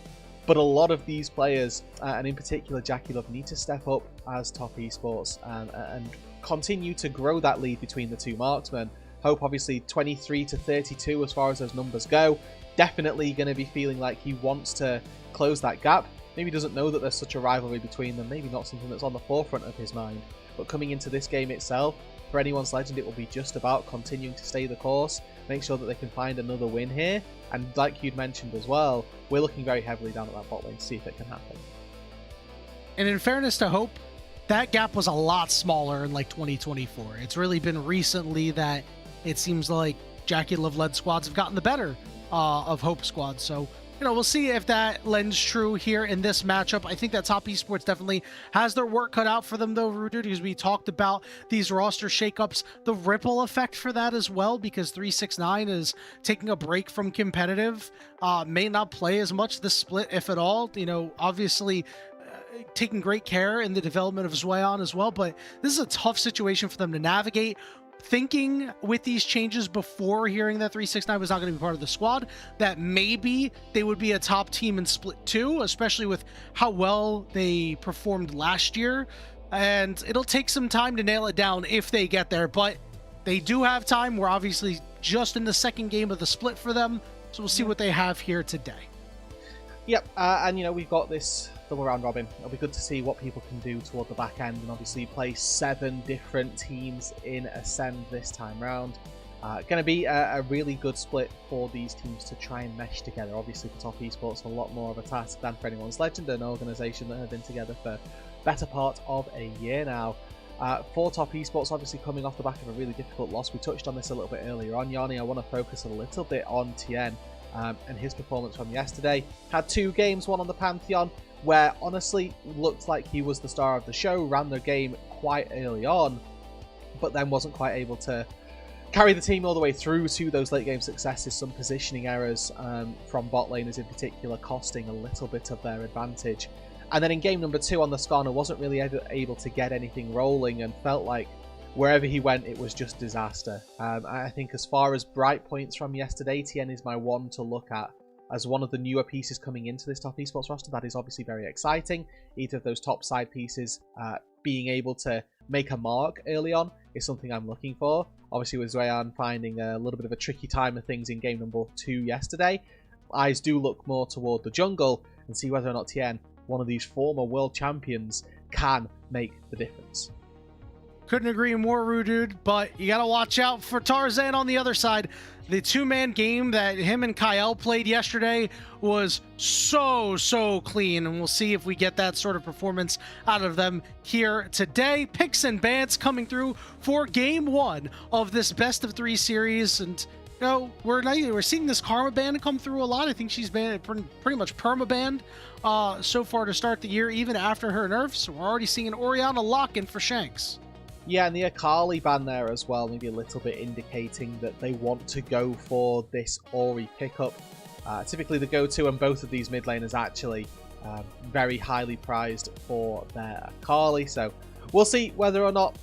But a lot of these players, and in particular Jackie Love, need to step up as top esports and continue to grow that lead between the two marksmen. Hope obviously 23 to 32 as far as those numbers go. Definitely going to be feeling like he wants to close that gap. Maybe doesn't know that there's such a rivalry between them. Maybe not something that's on the forefront of his mind. But coming into this game itself, for anyone's legend, it will be just about continuing to stay the course, make sure that they can find another win here. And like you'd mentioned as well, we're looking very heavily down at that bot lane to see if it can happen. And in fairness to Hope, that gap was a lot smaller in like 2024. It's really been recently that it seems like Jackie Love-led squads have gotten the better of Hope squads. So, you know, we'll see if that lends true here in this matchup. I think that Top Esports definitely has their work cut out for them, though, Rudu, because we talked about these roster shakeups, the ripple effect for that as well, because 369 is taking a break from competitive, may not play as much this split, if at all. You know, obviously taking great care in the development of Zwayon as well, but this is a tough situation for them to navigate. Thinking with these changes before hearing that 369 was not going to be part of the squad, that maybe they would be a top team in Split 2, especially with how well they performed last year. And it'll take some time to nail it down if they get there, but they do have time. We're obviously just in the second game of the split for them, so we'll see what they have here today. Yep, and you know, we've got this double round robin. It'll be good to see what people can do toward the back end, and obviously play 7 different teams in Ascend this time round. Going to be a really good split for these teams to try and mesh together. Obviously for Top Esports, a lot more of a task than for anyone's legend, an organisation that have been together for better part of a year now. For Top Esports, obviously coming off the back of a really difficult loss. We touched on this a little bit earlier on, Yanni. I want to focus a little bit on Tien and his performance from yesterday. Had 2 games, one on the Pantheon, where honestly looked like he was the star of the show, ran the game quite early on, but then wasn't quite able to carry the team all the way through to those late game successes. Some positioning errors from bot laners in particular costing a little bit of their advantage. And then in game number 2 on the Skarner, wasn't really able to get anything rolling and felt like wherever he went, it was just disaster. I think as far as bright points from yesterday, Tien is my one to look at as one of the newer pieces coming into this Top Esports roster. That is obviously very exciting. Either of those top side pieces being able to make a mark early on is something I'm looking for. Obviously with Zwayon finding a little bit of a tricky time of things in game number 2 yesterday, eyes do look more toward the jungle and see whether or not Tien, one of these former world champions, can make the difference. Couldn't agree more, Rudude, but you got to watch out for Tarzan on the other side. The 2-man game that him and Kyle played yesterday was so clean, and we'll see if we get that sort of performance out of them here today. Picks and bans coming through for game 1 of this best of 3 series, and you know, we're seeing this Karma ban come through a lot. I think she's been pretty much perma-banned so far to start the year, even after her nerfs. We're already seeing an Orianna lock-in for Shanks. Yeah, and the Akali ban there as well, maybe a little bit indicating that they want to go for this Ori pickup. Typically the go-to, and both of these mid laners actually very highly prized for their Akali, so we'll see whether or not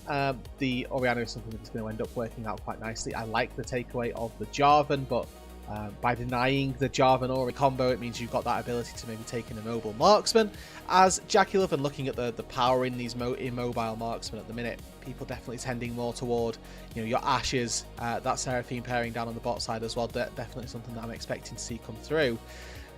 the Orianna is something that's going to end up working out quite nicely. I like the takeaway of the Jarvan, but by denying the Jarvan Ori combo, it means you've got that ability to maybe take in a mobile marksman. As Jackie Love, and looking at the power in these immobile marksmen at the minute, people definitely tending more toward, you know, your Ashes, that Seraphine pairing down on the bot side as well. Definitely something that I'm expecting to see come through.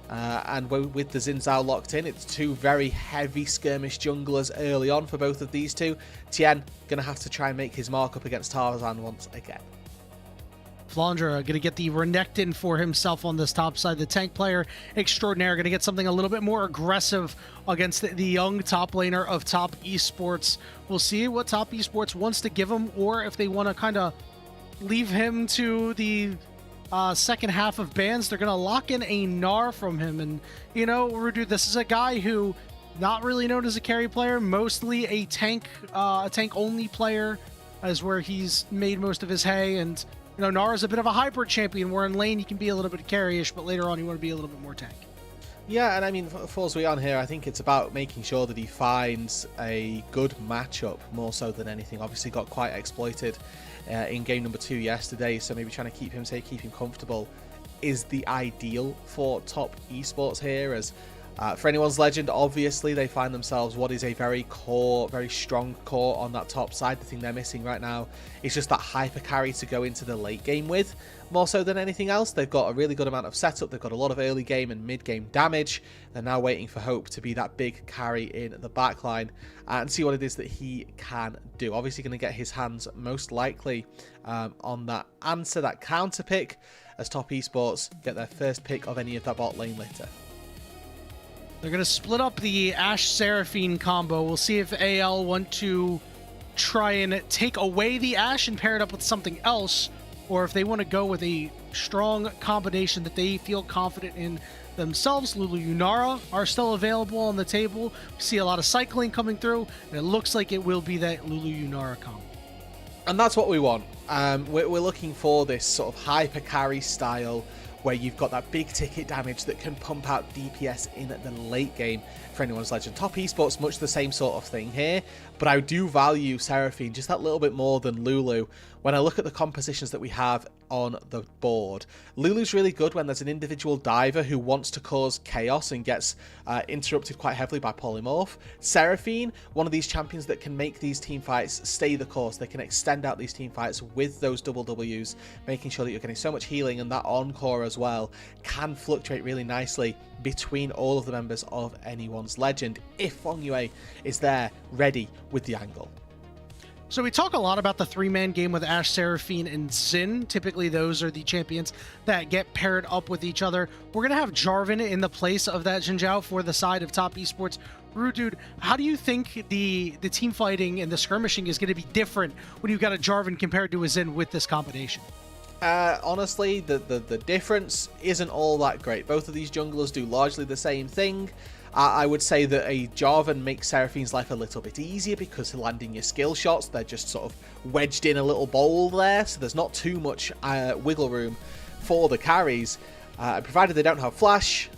And with the Xin Zhao locked in, it's 2 very heavy skirmish junglers early on for both of these two. Tien going to have to try and make his mark up against Tarzan once again. Flandre going to get the Renekton for himself on this top side. The tank player extraordinaire going to get something a little bit more aggressive against the young top laner of Top Esports. We'll see what Top Esports wants to give him, or if they want to kind of leave him to the second half of bans. They're going to lock in a Gnar from him. And, you know, Rudu, this is a guy who not really known as a carry player, mostly a tank-only player is where he's made most of his hay. And you know, Gnar is a bit of a hybrid champion where in lane you can be a little bit carry-ish, but later on you want to be a little bit more tank. Yeah, and I mean, for Zwayon here, I think it's about making sure that he finds a good matchup more so than anything. Obviously got quite exploited in game number 2 yesterday, so maybe trying to keep him safe, keep him comfortable is the ideal for Top Esports here, as For anyone's Legend, obviously, they find themselves what is a very strong core on that top side. The thing they're missing right now is just that hyper carry to go into the late game with. More so than anything else, they've got a really good amount of setup. They've got a lot of early game and mid game damage. They're now waiting for Hope to be that big carry in the backline and see what it is that he can do. Obviously, going to get his hands most likely on that answer, that counter pick, as Top Esports get their first pick of any of that bot lane later. They're going to split up the Ashe Seraphine combo. We'll see if AL want to try and take away the Ashe and pair it up with something else, or if they want to go with a strong combination that they feel confident in themselves. Lulu Yunara are still available on the table. We see a lot of cycling coming through, and it looks like it will be that Lulu Yunara combo. And that's what we want. We're looking for this sort of hyper carry style where you've got that big ticket damage that can pump out DPS in the late game for anyone's Legend. Top Esports, much the same sort of thing here, but I do value Seraphine just that little bit more than Lulu. When I look at the compositions that we have on the board, Lulu's really good when there's an individual diver who wants to cause chaos and gets interrupted quite heavily by Polymorph. Seraphine, one of these champions that can make these team fights stay the course. They can extend out these team fights with those double Ws, making sure that you're getting so much healing, and that encore as well can fluctuate really nicely between all of the members of anyone's Legend if Fengyue is there ready with the angle. So we talk a lot about the three-man game with Ashe, Seraphine, and Xin. Typically, those are the champions that get paired up with each other. We're going to have Jarvan in the place of that Xin Zhao for the side of Top Esports. Dude, how do you think the team fighting and the skirmishing is going to be different when you've got a Jarvan compared to a Xin with this combination? Honestly, the difference isn't all that great. Both of these junglers do largely the same thing. I would say that a Jarvan makes Seraphine's life a little bit easier because landing your skill shots, they're just sort of wedged in a little bowl there, so there's not too much wiggle room for the carries. Provided they don't have flash,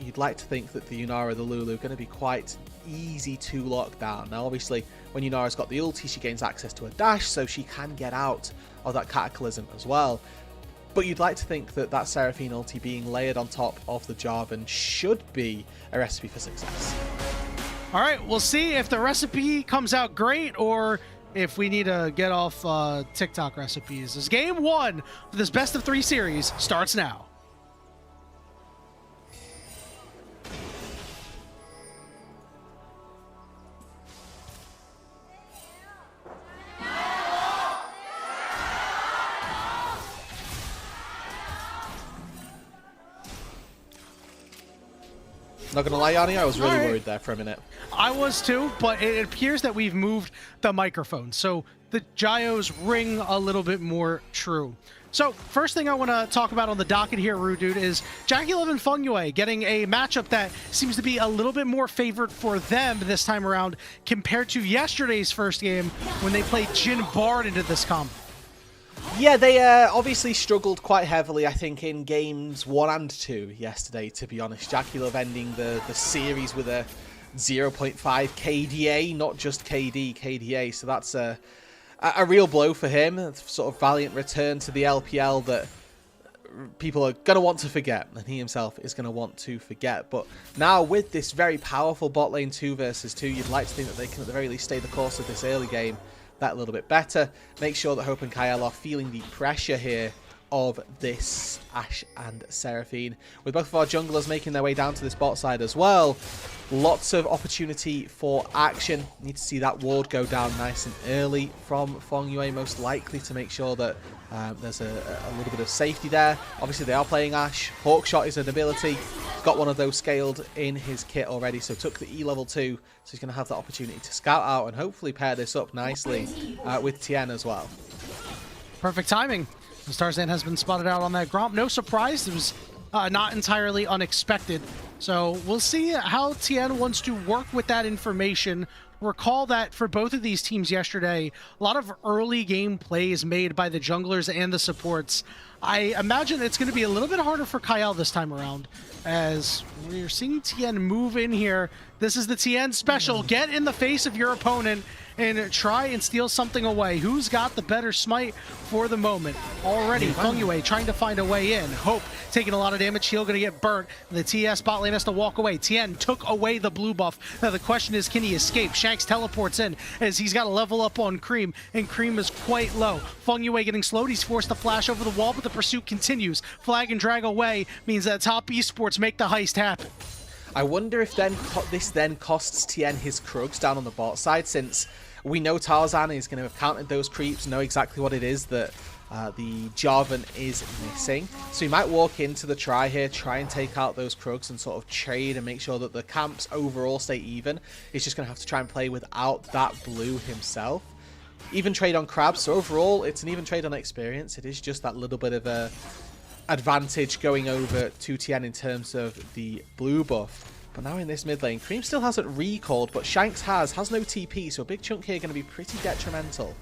you'd like to think that the Yunara, the Lulu, are going to be quite easy to lock down. Now, obviously, when Yunara's got the ulti, she gains access to a dash, so she can get out of that Cataclysm as well. But you'd like to think that that Seraphine ulti being layered on top of the Jarvan should be a recipe for success. All right, we'll see if the recipe comes out great or if we need to get off TikTok recipes. This game one for this best of 3 series starts now. Not gonna lie, Yanni, I was really worried there for a minute. I was too, but it appears that we've moved the microphone, so the gyos ring a little bit more true. So, first thing I want to talk about on the docket here, Dude, is Jackie11 and Fengyue getting a matchup that seems to be a little bit more favored for them this time around compared to yesterday's first game when they played Jhin Bard into this comp. Yeah, they obviously struggled quite heavily, I think, in games 1 and 2 yesterday, to be honest. JDG ending the series with a 0.5 KDA, not just KD, KDA, so that's a real blow for him. A sort of valiant return to the LPL that people are going to want to forget, and he himself is going to want to forget. But now with this very powerful bot lane 2 versus 2, you'd like to think that they can at the very least stay the course of this early game that a little bit better. Make sure that Hope and Kyle are feeling the pressure here of this Ashe and Seraphine. With both of our junglers making their way down to this bot side as well, lots of opportunity for action. Need to see that ward go down nice and early from Fengyue, most likely to make sure that there's a little bit of safety there. Obviously, they are playing Ashe. Hawkshot is an ability. He's got one of those scaled in his kit already, so took the E level 2. So he's going to have the opportunity to scout out and hopefully pair this up nicely with Tien as well. Perfect timing. Starzan has been spotted out on that Gromp. No surprise. It was not entirely unexpected. So we'll see how Tien wants to work with that information. Recall that for both of these teams yesterday, a lot of early game plays made by the junglers and the supports. I imagine it's going to be a little bit harder for Kyle this time around, as we're seeing Tien move in here. This is the Tien special. Get in the face of your opponent and try and steal something away. Who's got the better smite for the moment? Already, Fengyue trying to find a way in. Hope taking a lot of damage. Heal gonna get burnt. The TS bot lane has to walk away. Tien took away the blue buff. Now the question is, can he escape? Shanks teleports in as he's got to level up on Cream, and Cream is quite low. Fengyue getting slowed. He's forced to flash over the wall, but the pursuit continues. Flag and drag away means that top esports make the heist happen. I wonder if this then costs Tien his Krugs down on the bot side, since we know Tarzan is going to have countered those creeps, know exactly what it is that the Jarvan is missing. So he might walk into the try here, try and take out those Krugs and sort of trade and make sure that the camps overall stay even. He's just going to have to try and play without that blue himself. Even trade on crabs, so overall it's an even trade on experience. It is just that little bit of a advantage going over to Tien in terms of the blue buff. But now in this mid lane, Cream still hasn't recalled, but Shanks has no TP, so a big chunk here going to be pretty detrimental.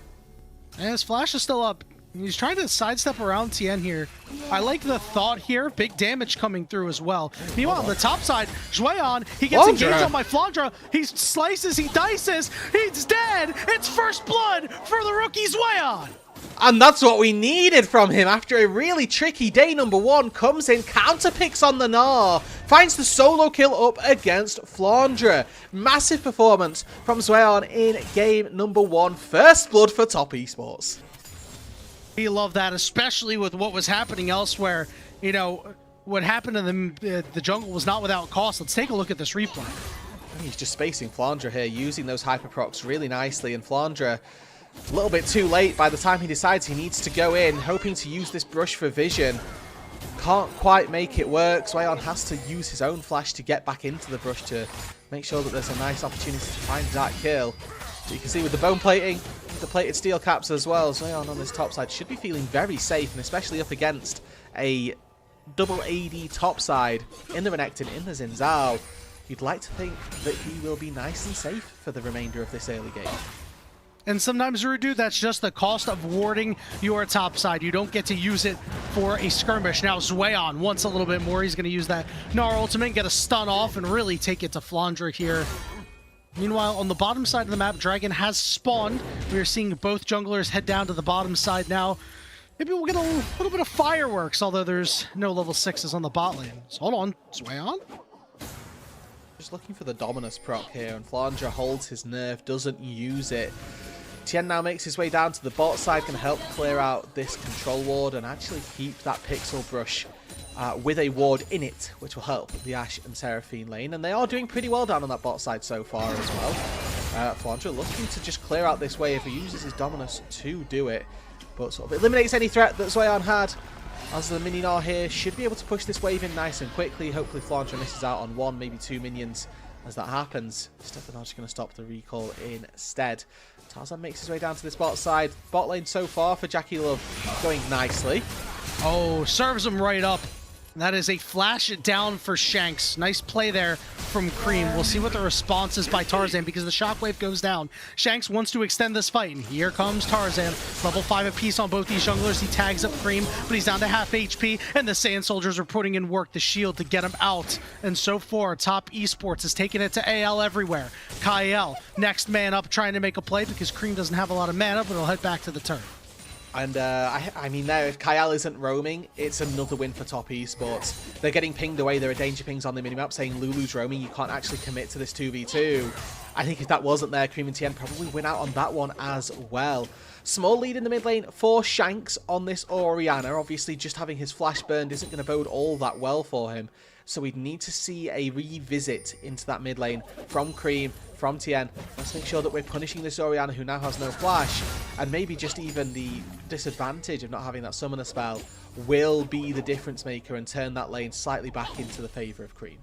And his flash is still up. He's trying to sidestep around Tien here. I like the thought here. Big damage coming through as well. Meanwhile, on the top side, Zhuan, he gets engaged on my Flandra. He slices, he dices, he's dead. It's first blood for the rookie Zhuan. And that's what we needed from him after a really tricky day. Number one comes in, counter picks on the Gnar, finds the solo kill up against Flandra. Massive performance from Zhuan in game number one. First blood for top esports. We love that, especially with what was happening elsewhere. You know, what happened in the jungle was not without cost. Let's take a look at this replay. He's just spacing Flandra here, using those hyperprocs really nicely, and Flandra a little bit too late by the time he decides he needs to go in, hoping to use this brush for vision. Can't quite make it work. Zhuan has to use his own flash to get back into the brush to make sure that there's a nice opportunity to find that kill. So you can see with the bone plating, the plated steel caps as well, Zhuan on this top side should be feeling very safe, and especially up against a double AD top side in the Renekton, in the Xin Zhao. You'd like to think that he will be nice and safe for the remainder of this early game. And sometimes, Rudu, that's just the cost of warding your top side. You don't get to use it for a skirmish. Now, Zhuan wants a little bit more. He's going to use that Gnar ultimate, get a stun off, and really take it to Flandra here. Meanwhile, on the bottom side of the map, Dragon has spawned. We are seeing both junglers head down to the bottom side now. Maybe we'll get a little bit of fireworks, although there's no level 6s on the bot lane. So hold on, Zhuan. Just looking for the Dominus proc here, and Flandra holds his nerve, doesn't use it. Tien now makes his way down to the bot side, can help clear out this control ward and actually keep that pixel brush with a ward in it, which will help the Ashe and Seraphine lane. And they are doing pretty well down on that bot side so far as well. Flandra looking to just clear out this wave. He uses his Dominus to do it, but sort of eliminates any threat that Zhuan had. As the mini Gnar here should be able to push this wave in nice and quickly. Hopefully Flandra misses out on one, maybe two minions as that happens. Stefanar's going to stop the recall instead. Tarzan makes his way down to this bot side. Bot lane so far for Jackie Love going nicely. Oh, serves him right up. That is a flash down for Shanks. Nice play there from Cream. We'll see what the response is by Tarzan because the shockwave goes down. Shanks wants to extend this fight, and here comes Tarzan. Level 5 apiece on both these junglers. He tags up Cream, but he's down to half HP, and the Sand Soldiers are putting in work, the shield, to get him out. And so far, top esports has taken it to AL everywhere. Kyle, next man up, trying to make a play because Cream doesn't have a lot of mana, but he'll head back to the turn. And I mean, now if Kyle isn't roaming, it's another win for top esports. They're getting pinged away. There are danger pings on the minimap saying Lulu's roaming. You can't actually commit to this 2v2. I think if that wasn't there, Cream and Tien probably win out on that one as well. Small lead in the mid lane for Shanks on this Orianna. Obviously, just having his flash burned isn't going to bode all that well for him. So we'd need to see a revisit into that mid lane from Cream, from Tien. Let's make sure that we're punishing this Orianna who now has no flash. And maybe just even the disadvantage of not having that summoner spell will be the difference maker and turn that lane slightly back into the favour of Cream.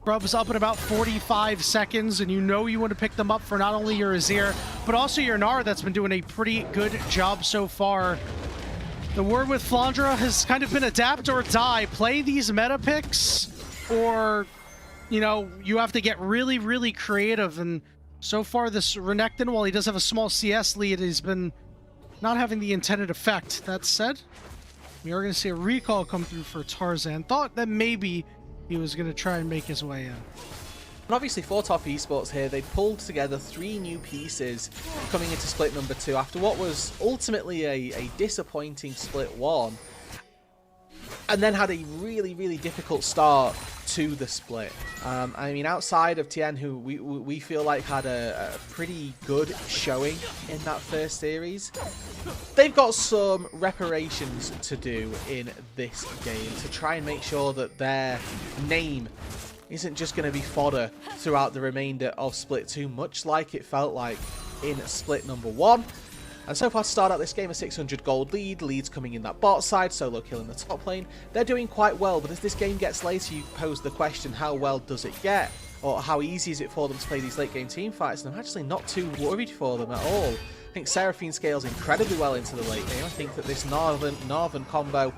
Grub's up in about 45 seconds, and you know you want to pick them up for not only your Azir, but also your Gnar that's been doing a pretty good job so far. The word with Flandra has kind of been adapt or die. Play these meta picks, or, you know, you have to get really, really creative. And so far, this Renekton, while he does have a small CS lead, he's been not having the intended effect. That said, we are going to see a recall come through for Tarzan. Thought that maybe he was going to try and make his way in. And obviously for Top Esports here, they pulled together 3 new pieces coming into split number 2 after what was ultimately a disappointing split 1. And then had a really, really difficult start to the split. I mean, outside of TN, who we feel like had a pretty good showing in that first series, they've got some reparations to do in this game to try and make sure that their name isn't just going to be fodder throughout the remainder of Split 2, much like it felt like in Split number 1. And so far to start out this game, a 600 gold lead, leads coming in that bot side, solo kill in the top lane. They're doing quite well, but as this game gets later, you pose the question, how well does it get? Or how easy is it for them to play these late game team fights? And I'm actually not too worried for them at all. I think Seraphine scales incredibly well into the late game. I think that this Northern combo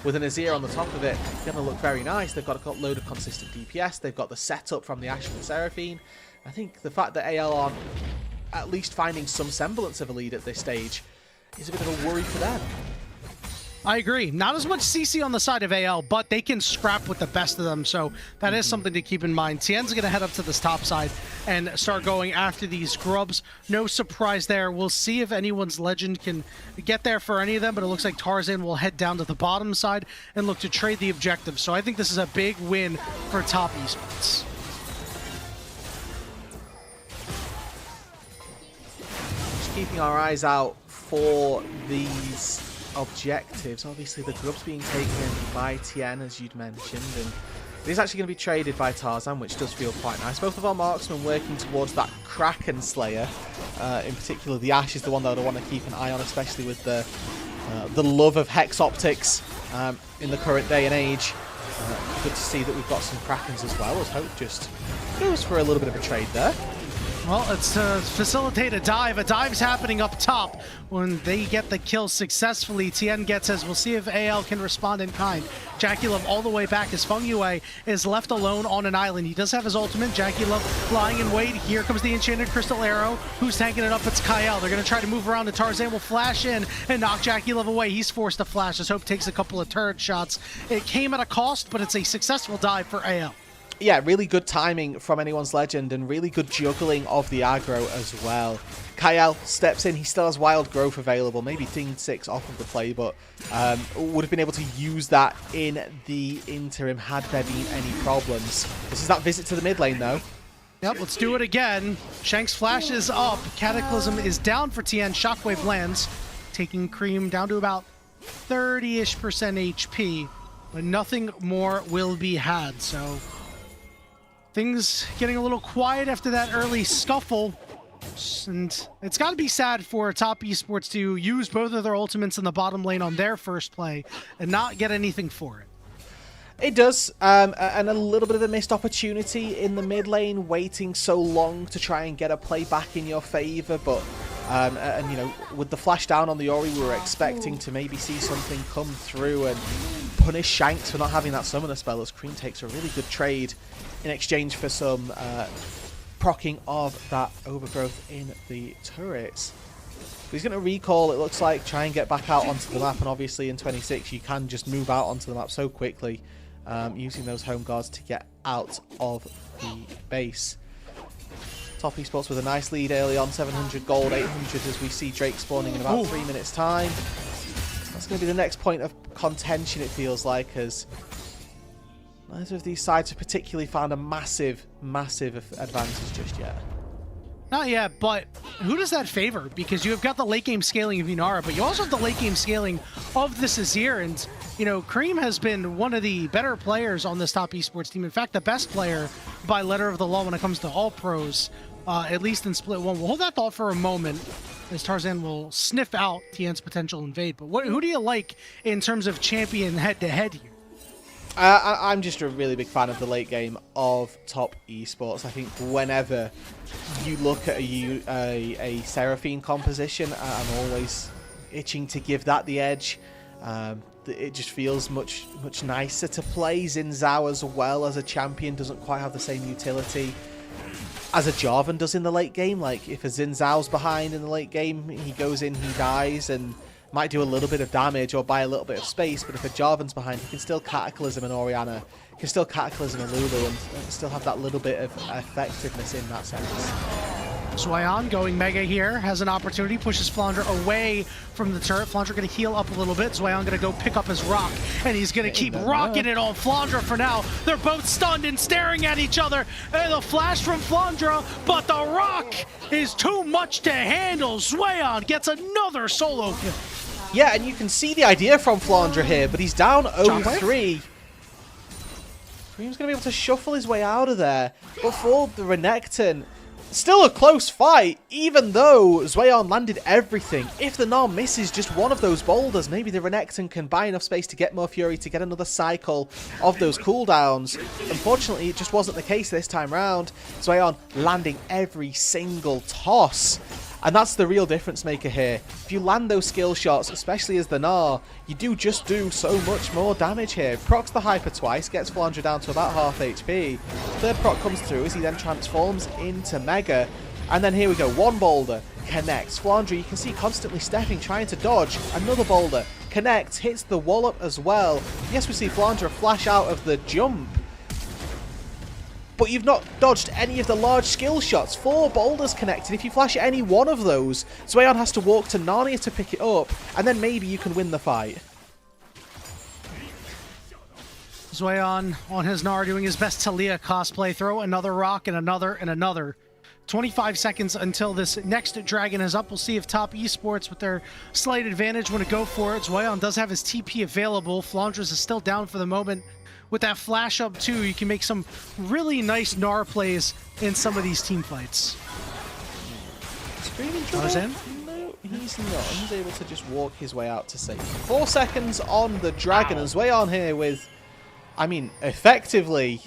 with an Azir on the top of it is going to look very nice. They've got a load of consistent DPS. They've got the setup from the Ashe and the Seraphine. I think the fact that AL aren't at least finding some semblance of a lead at this stage is a bit of a worry for them. I agree. Not as much CC on the side of AL, but they can scrap with the best of them, so that is something to keep in mind. Tien's going to head up to this top side and start going after these grubs. No surprise there. We'll see if anyone's legend can get there for any of them, but it looks like Tarzan will head down to the bottom side and look to trade the objective. So I think this is a big win for Top Esports. Just keeping our eyes out for these objectives. Obviously the grub's being taken by Tien, as you'd mentioned, and it is actually going to be traded by Tarzan, which does feel quite nice. Both of our marksmen working towards that Kraken Slayer. In particular, the Ashe is the one that I want to keep an eye on, especially with the love of Hex Optics in the current day and age. Good to see that we've got some Krakens as well, as Hope just goes for a little bit of a trade there. Well, let's facilitate a dive. A dive's happening up top. When they get the kill successfully, Tien gets as we'll see if AL can respond in kind. Jackie Love all the way back as Feng Yue is left alone on an island. He does have his ultimate. Jackie Love lying in wait. Here comes the Enchanted Crystal Arrow. Who's tanking it up? It's Kyle. They're going to try to move around. The Tarzan will flash in and knock Jackie Love away. He's forced to flash as Hope takes a couple of turret shots. It came at a cost, but it's a successful dive for AL. Yeah, really good timing from anyone's legend and really good juggling of the aggro as well. Kyle steps in. He still has wild growth available, maybe Thing 6 off of the play, but would have been able to use that in the interim had there been any problems. This is that visit to the mid lane though. Yep, let's do it again. Shanks flashes up. Cataclysm is down for Tien. Shockwave lands, taking Cream down to about 30-ish% HP, but nothing more will be had, so things getting a little quiet after that early scuffle, and it's got to be sad for Top Esports to use both of their ultimates in the bottom lane on their first play and not get anything for it. It does, and a little bit of a missed opportunity in the mid lane, waiting so long to try and get a play back in your favor, but and you know, with the flash down on the Ori, we were expecting to maybe see something come through and punish Shanks for not having that summoner spell, as Cream takes a really good trade in exchange for some proccing of that overgrowth in the turrets. But he's going to recall, it looks like, try and get back out onto the map, and obviously in 26 you can just move out onto the map so quickly using those home guards to get out of the base. Top Esports with a nice lead early on, 700 gold, 800 as we see Drake spawning in about 3 minutes time. That's going to be the next point of contention, it feels like, as neither of these sides have particularly found a massive advantage just yet. Not yet, but who does that favor? Because you have got the late game scaling of Inara, but you also have the late game scaling of this Azir, and you know, Cream has been one of the better players on this Top Esports team. In fact, the best player by letter of the law when it comes to all pros, at least in Split 1. We'll hold that thought for a moment as Tarzan will sniff out Tien's potential invade. But who do you like in terms of champion head-to-head here? I'm just a really big fan of the late game of Top Esports. I think whenever you look at a Seraphine composition, I'm always itching to give that the edge. It just feels much nicer to play. Xin Zhao as well as a champion doesn't quite have the same utility as a Jarvan does in the late game. Like, if a Xin Zhao's behind in the late game, he goes in, he dies, and might do a little bit of damage or buy a little bit of space, but if a Jarvan's behind, he can still Cataclysm and Orianna, he can still Cataclysm and Lulu, and still have that little bit of effectiveness in that sense. Zwayan going mega here, has an opportunity, pushes Flandre away from the turret. Flandre going to heal up a little bit. Zwayan going to go pick up his rock, and he's going to keep rocking it on Flandre for now. They're both stunned and staring at each other. And the flash from Flandre, but the rock is too much to handle. Zwayan gets another solo kill. Yeah, and you can see the idea from Flandre here, but he's down 0-3. Cream's going to be able to shuffle his way out of there, but for the Renekton, still a close fight, even though Zwayan landed everything. If the Gnar misses just one of those boulders, maybe the Renekton can buy enough space to get more Fury, to get another cycle of those cooldowns. Unfortunately, it just wasn't the case this time round. Zwayan landing every single toss. And that's the real difference maker here. If you land those skill shots, especially as the Gnar, you do so much more damage here. Procs the Hyper twice, gets Flandre down to about half HP. Third proc comes through as he then transforms into Mega. And then here we go, one boulder, connects. Flandre, you can see constantly stepping, trying to dodge. Another boulder, connects, hits the wallop as well. Yes, we see Flandre flash out of the jump, but you've not dodged any of the large skill shots. 4 boulders connected. If you flash any one of those, Zwayan has to walk to Narnia to pick it up, and then maybe you can win the fight. Zwayan on his Gnar doing his best Talia cosplay. Throw another rock and another and another. 25 seconds until this next dragon is up. We'll see if Top Esports, with their slight advantage, want to go for it. Zwayan does have his TP available. Flandre's is still down for the moment. With that flash up too, you can make some really nice Gnar plays in some of these team fights. Screaming trouble? No, he's not. He's able to just walk his way out to safety. 4 seconds on the dragon, and Zwayan here with, I mean, effectively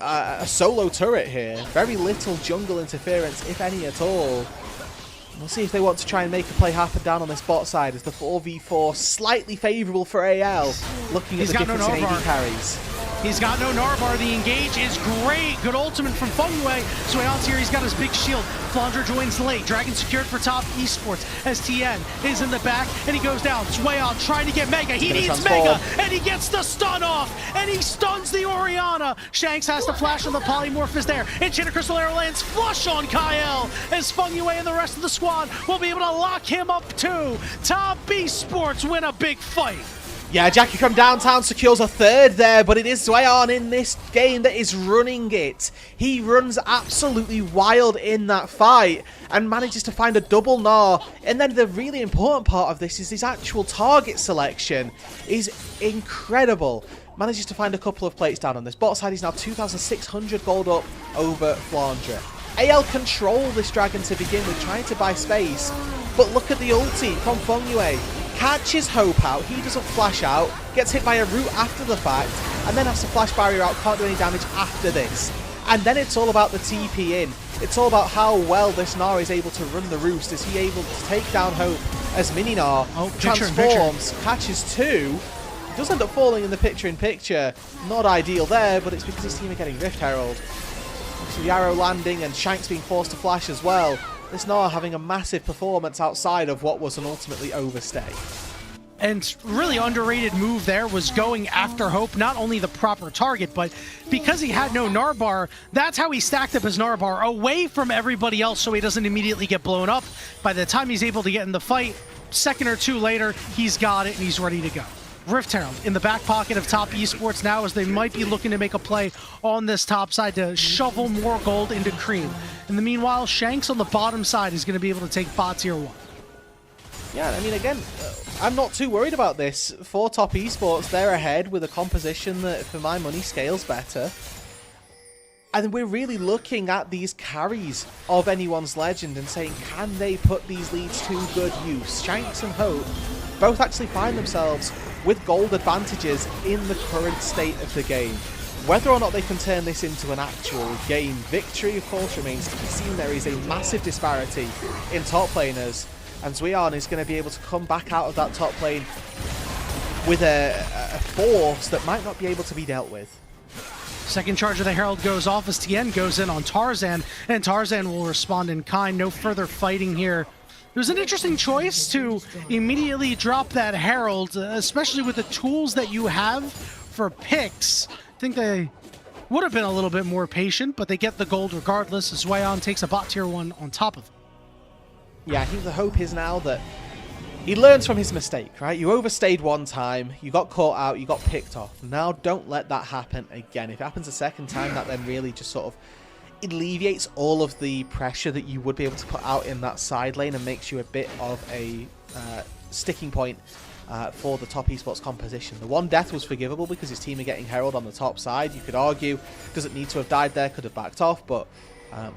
a solo turret here. Very little jungle interference, if any at all. We'll see if they want to try and make a play happen down on this bot side, as the 4v4 slightly favourable for AL, looking at the difference in AD carries. He's got no Narvar. The engage is great. Good ultimate from Fengwei. Zwayan's here. He's got his big shield. Flandre joins late. Dragon secured for Top Esports as TN is in the back, and he goes down. Zwayan trying to get Mega. He needs Mega, and he gets the stun off, and he stuns the Orianna. Shanks has to flash on the Polymorph is there. Enchanted Crystal Arrow lands flush on Kyle, as Fengwei and the rest of the squad will be able to lock him up too. Top Esports win a big fight. Yeah, Jackie from downtown secures a third there, but it is Zwayan in this game that is running it. He runs absolutely wild in that fight and manages to find a double Gnar. And then the really important part of this is his actual target selection is incredible. Manages to find a couple of plates down on this bot side. He's now 2,600 gold up over Flandre. AL control this dragon to begin with, trying to buy space. But look at the ulti from Fengwei. Catches Hope out, he doesn't flash out, gets hit by a root after the fact, and then has to flash barrier out, can't do any damage after this. And then it's all about the TP in. It's all about how well this Gnar is able to run the roost. Is he able to take down Hope as Mini Gnar, transforms, catches 2, he does end up falling in the picture-in-picture. Not ideal there, but it's because his team are getting Rift Herald. So the arrow landing and Shanks being forced to flash as well. This Gnar having a massive performance outside of what was an ultimately overstay. And really underrated move there was going after Hope, not only the proper target, but because he had no Narbar, that's how he stacked up his Narbar away from everybody else so he doesn't immediately get blown up. By the time he's able to get in the fight, second or two later, he's got it and he's ready to go. Rift Herald in the back pocket of Top Esports now, as they might be looking to make a play on this top side to shovel more gold into Cream. In the meanwhile, Shanks on the bottom side is going to be able to take bot tier 1. Yeah, I mean, again, I'm not too worried about this. For Top Esports, they're ahead with a composition that, for my money, scales better. And we're really looking at these carries of anyone's legend and saying, can they put these leads to good use? Shanks and Hope both actually find themselves with gold advantages in the current state of the game. Whether or not they can turn this into an actual game victory, of course, remains to be seen. There is a massive disparity in top laners, and Zwayan is going to be able to come back out of that top lane with a force that might not be able to be dealt with. Second charge of the Herald goes off as Tien goes in on Tarzan, and Tarzan will respond in kind. No further fighting here It was an interesting choice to immediately drop that Herald, especially with the tools that you have for picks. I think they would have been a little bit more patient, but they get the gold regardless, as Zweon takes a bot tier 1 on top of it. Yeah, I think the hope is now that he learns from his mistake, right? You overstayed one time, you got caught out, you got picked off. Now don't let that happen again. If it happens a second time, that then really just sort of alleviates all of the pressure that you would be able to put out in that side lane and makes you a bit of a sticking point for the top esports composition. The one death was forgivable because his team are getting Herald on the top side. You could argue, doesn't need to have died there, could have backed off, but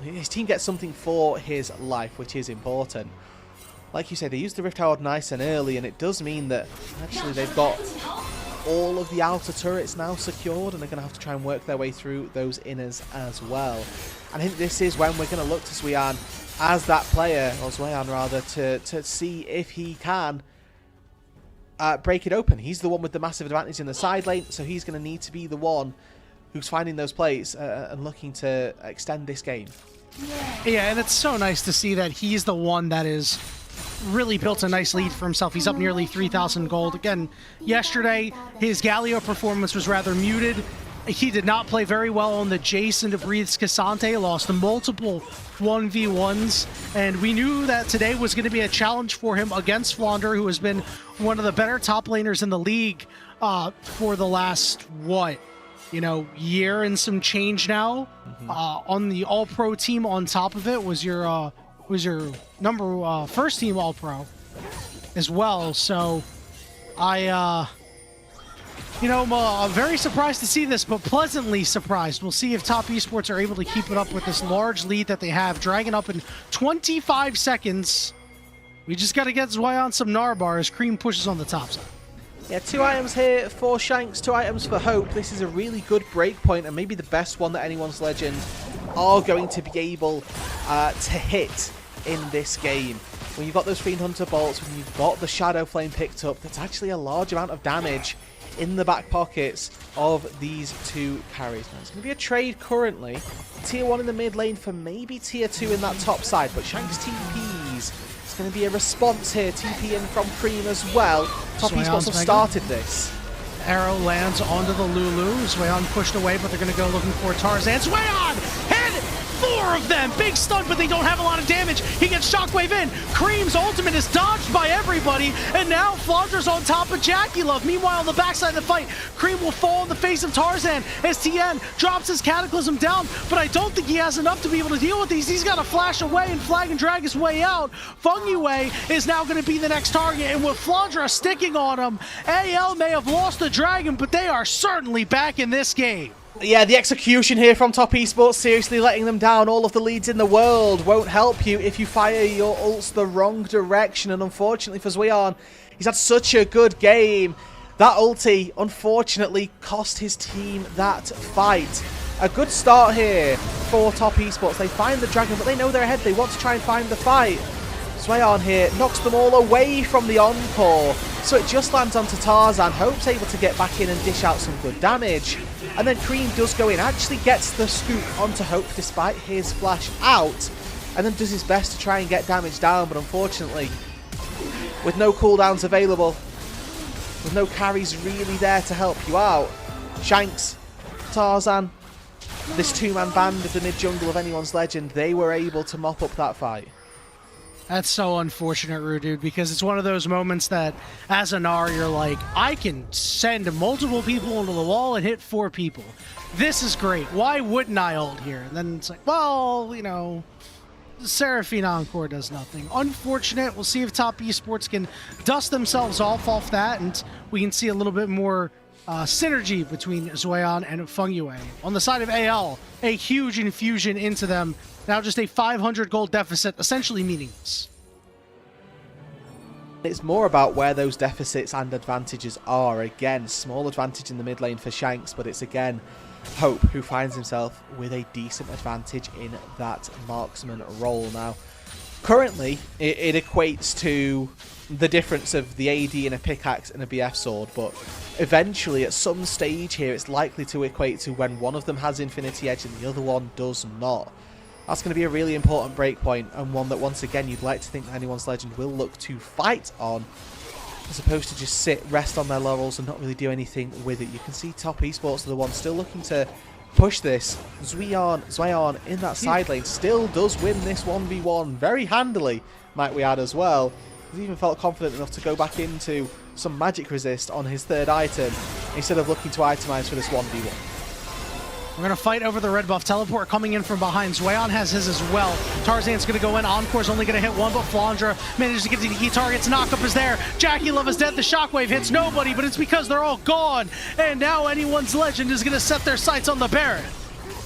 his team gets something for his life, which is important. Like you say, they used the Rift Herald nice and early, and it does mean that actually they've got all of the outer turrets now secured, and they're going to have to try and work their way through those inners as well. And I think this is when we're going to look to Zweon as that player, or Zweon rather, to see if he can break it open. He's the one with the massive advantage in the side lane, so he's going to need to be the one who's finding those plays and looking to extend this game. Yeah, and it's so nice to see that he's the one that is really built a nice lead for himself. He's up nearly 3,000 gold. Again, yesterday, his Galio performance was rather muted. He did not play very well on the Jason to Breathes Cassante, lost multiple 1v1s, and we knew that today was going to be a challenge for him against Flounder, who has been one of the better top laners in the league for the last, year and some change now. On the All-Pro team on top of it was your first team All-Pro as well. So I'm very surprised to see this, but pleasantly surprised. We'll see if Top Esports are able to keep it up with this large lead that they have, dragging up in 25 seconds. We just got to get Zweon some Narbar as Cream pushes on the top side. Yeah, 2 items here for Shanks, 2 items for Hope. This is a really good break point, and maybe the best one that anyone's Legend are going to be able to hit in this game. When you've got those Fiend Hunter bolts, when you've got the Shadow Flame picked up, that's actually a large amount of damage in the back pockets of these 2 carries. Now, it's going to be a trade currently. Tier 1 in the mid lane for maybe Tier 2 in that top side, but Shanks TPs. It's going to be a response here. TP in from Cream as well. Top Esports have started this. Arrow lands onto the Lulu. Zweon pushed away, but they're going to go looking for Tarzan. Zweon! Hit! 4 of them! Big stun, but they don't have a lot of damage. He gets Shockwave in. Cream's ultimate is dodged by everybody, and now Flounder's on top of Jackie Love. Meanwhile, on the backside of the fight, Cream will fall in the face of Tarzan as TN drops his Cataclysm down, but I don't think he has enough to be able to deal with these. He's got to flash away and flag and drag his way out. Feng Yue is now going to be the next target, and with Flandra sticking on him, AL may have lost the Dragon, but they are certainly back in this game. Yeah, the execution here from Top Esports, seriously letting them down. All of the leads in the world won't help you if you fire your ults the wrong direction. And unfortunately for Zweon, he's had such a good game. That ulti, unfortunately, cost his team that fight. A good start here for Top Esports. They find the Dragon, but they know they're ahead. They want to try and find the fight. Zweon here knocks them all away from the encore. So it just lands onto Tarzan. Hope's able to get back in and dish out some good damage. And then Cream does go in, actually gets the scoop onto Hope despite his flash out. And then does his best to try and get damage down. But unfortunately, with no cooldowns available, with no carries really there to help you out, Shanks, Tarzan, this 2-man band of the mid-jungle of anyone's Legend, they were able to mop up that fight. That's so unfortunate, Rude, because it's one of those moments that, as an R, you're like, I can send multiple people into the wall and hit 4 people. This is great. Why wouldn't I ult here? And then it's like, well, Seraphine Encore does nothing. Unfortunate. We'll see if Top Esports can dust themselves off that, and we can see a little bit more synergy between Zweon and Feng Yue. On the side of AL, a huge infusion into them. Now just a 500 gold deficit, essentially meaningless. It's more about where those deficits and advantages are. Again, small advantage in the mid lane for Shanks, but it's again Hope who finds himself with a decent advantage in that marksman role. Now, currently, it equates to the difference of the AD in a pickaxe and a BF sword, but eventually, at some stage here, it's likely to equate to when one of them has Infinity Edge and the other one does not. That's going to be a really important breakpoint, and one that once again you'd like to think that Anyone's Legend will look to fight on, as opposed to just sit, rest on their laurels and not really do anything with it. You can see Top Esports are the ones still looking to push this. Zweon in that side lane still does win this 1v1 very handily, might we add as well. He's even felt confident enough to go back into some magic resist on his third item instead of looking to itemize for this 1v1. We're going to fight over the red buff. Teleport coming in from behind. Zweon has his as well. Tarzan's going to go in. Encore's only going to hit one, but Flandra manages to get the key targets. Knockup is there. Jackie Love is dead. The shockwave hits nobody, but it's because they're all gone. And now Anyone's Legend is going to set their sights on the Baron.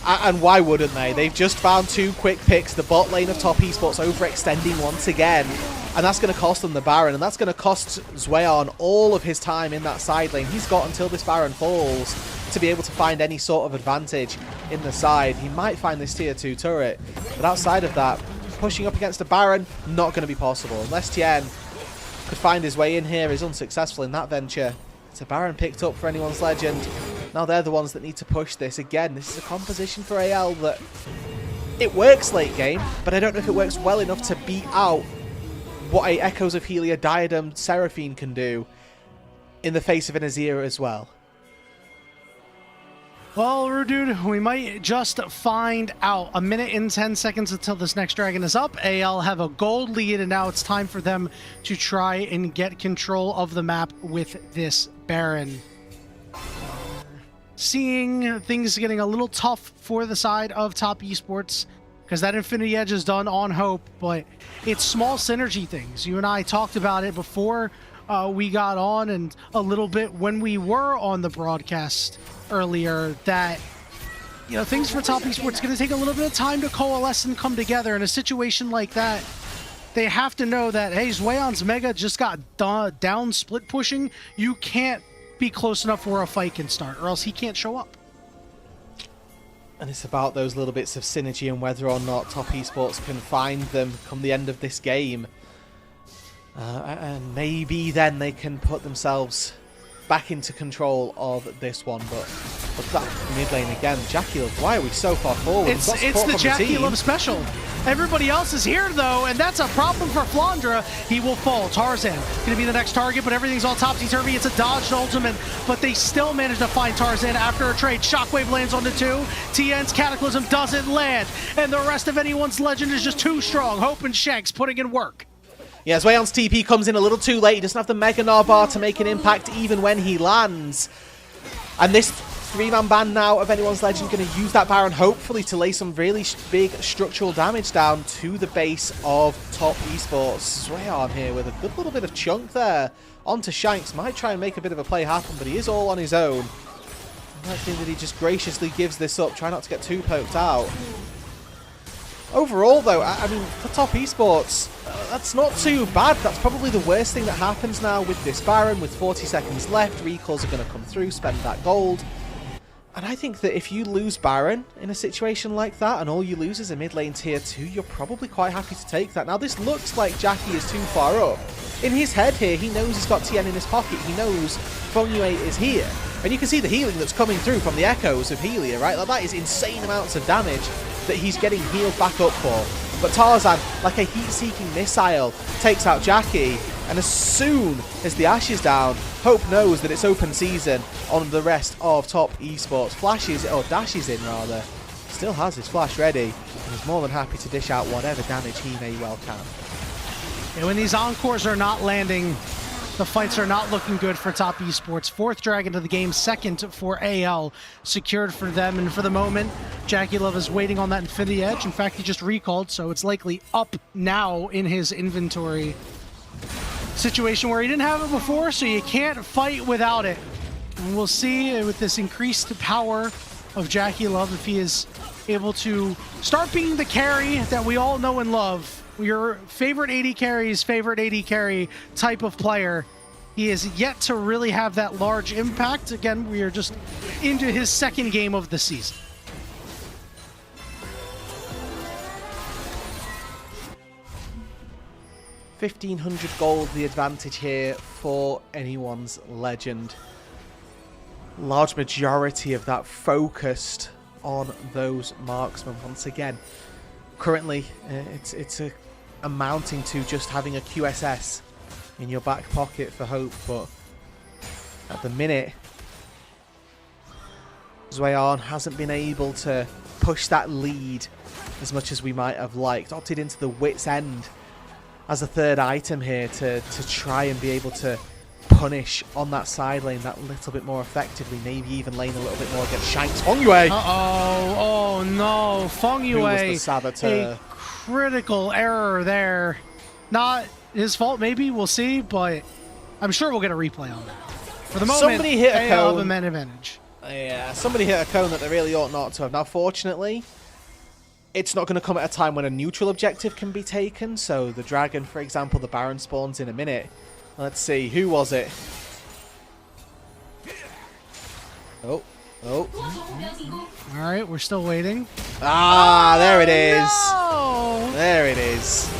And why wouldn't they? They've just found 2 quick picks. The bot lane of Top Esports overextending once again. And that's going to cost them the Baron. And that's going to cost Zweon all of his time in that side lane. He's got until this Baron falls to be able to find any sort of advantage in the side. He might find this tier 2 turret. But outside of that, pushing up against a Baron, not going to be possible. Unless Tien could find his way in here, is unsuccessful in that venture. It's a Baron picked up for Anyone's Legend. Now they're the ones that need to push this. Again, this is a composition for AL that it works late game, but I don't know if it works well enough to beat out what a Echoes of Helia Diadem Seraphine can do in the face of an Azir as well. Well, Rudude, we might just find out. 1 minute and 10 seconds until this next dragon is up. AL have a gold lead, and now it's time for them to try and get control of the map with this Baron. Seeing things getting a little tough for the side of Top Esports, because that Infinity Edge is done on Hope, but it's small synergy things. You and I talked about it before we got on, and a little bit when we were on the broadcast earlier, that things for Top Esports going to take a little bit of time to coalesce and come together. In a situation like that, they have to know that, hey, Zweon's Mega just got down split pushing. You can't be close enough where a fight can start, or else he can't show up. And it's about those little bits of synergy and whether or not Top Esports can find them come the end of this game. And maybe then they can put themselves back into control of this one. But that mid lane again, Jackie Love, why are we so far forward? It's the Jackie Love special. Everybody else is here though, and that's a problem for Flandra. He will fall. Tarzan gonna be the next target, but everything's all topsy-turvy. It's a dodged ultimate, but they still manage to find Tarzan after a trade. Shockwave lands on the 2. Tien's Cataclysm doesn't land, and the rest of Anyone's Legend is just too strong. Hope and Shanks putting in work. Yeah, Zweon's TP comes in a little too late. He doesn't have the Mega Narbar to make an impact even when he lands. And this 3-man band now of Anyone's Legend going to use that Baron hopefully to lay some really big structural damage down to the base of Top Esports. Zweon here with a good little bit of chunk there. Onto Shanks, might try and make a bit of a play happen, but he is all on his own. I might think that he just graciously gives this up, try not to get too poked out. Overall, though, I mean, for Top Esports, that's not too bad. That's probably the worst thing that happens now with this Baron. With 40 seconds left, recalls are going to come through, spend that gold. And I think that if you lose Baron in a situation like that, and all you lose is a mid lane tier 2, you're probably quite happy to take that. Now, this looks like Jackie is too far up. In his head here, he knows he's got Tien in his pocket. He knows Fonue is here. And you can see the healing that's coming through from the Echoes of Helia, right? Like, that is insane amounts of damage that he's getting healed back up for. But Tarzan, like a heat-seeking missile, takes out Jackie. And as soon as the Ashe is down, Hope knows that it's open season on the rest of Top Esports. Dashes in rather. Still has his flash ready. And is more than happy to dish out whatever damage he may well can. And when these encores are not landing, the fights are not looking good for Top Esports. 4th dragon to the game, 2nd for AL, secured for them. And for the moment, Jackie Love is waiting on that Infinity Edge. In fact, he just recalled, so it's likely up now in his inventory. Situation where he didn't have it before, so you can't fight without it. And we'll see with this increased power of Jackie Love if he is able to start being the carry that we all know and love. Your favorite AD carry's favorite AD carry type of player. He is yet to really have that large impact. Again, we are just into his 2nd game of the season. $1,500 gold, the advantage here for Anyone's Legend. Large majority of that focused on those marksmen once again. currently it's amounting to just having a QSS in your back pocket for Hope, but at the minute, Zweon hasn't been able to push that lead as much as we might have liked. Opted into the Wit's End as a third item here to try and be able to punish on that side lane that little bit more effectively, maybe even lane a little bit more against Shanks. Feng Yue! Oh no, Feng Yue, who was the saboteur. a critical error there. Not his fault, maybe, we'll see, but I'm sure we'll get a replay on that. For the moment, Somebody hit a AL have cone. a man advantage. Yeah, somebody hit a cone that they really ought not to have. Now, fortunately, it's not going to come at a time when a neutral objective can be taken. So the Dragon, for example, the Baron spawns in a minute. Let's see, who was it? Oh. All right, we're still waiting. Ah, there it is. No! There it is.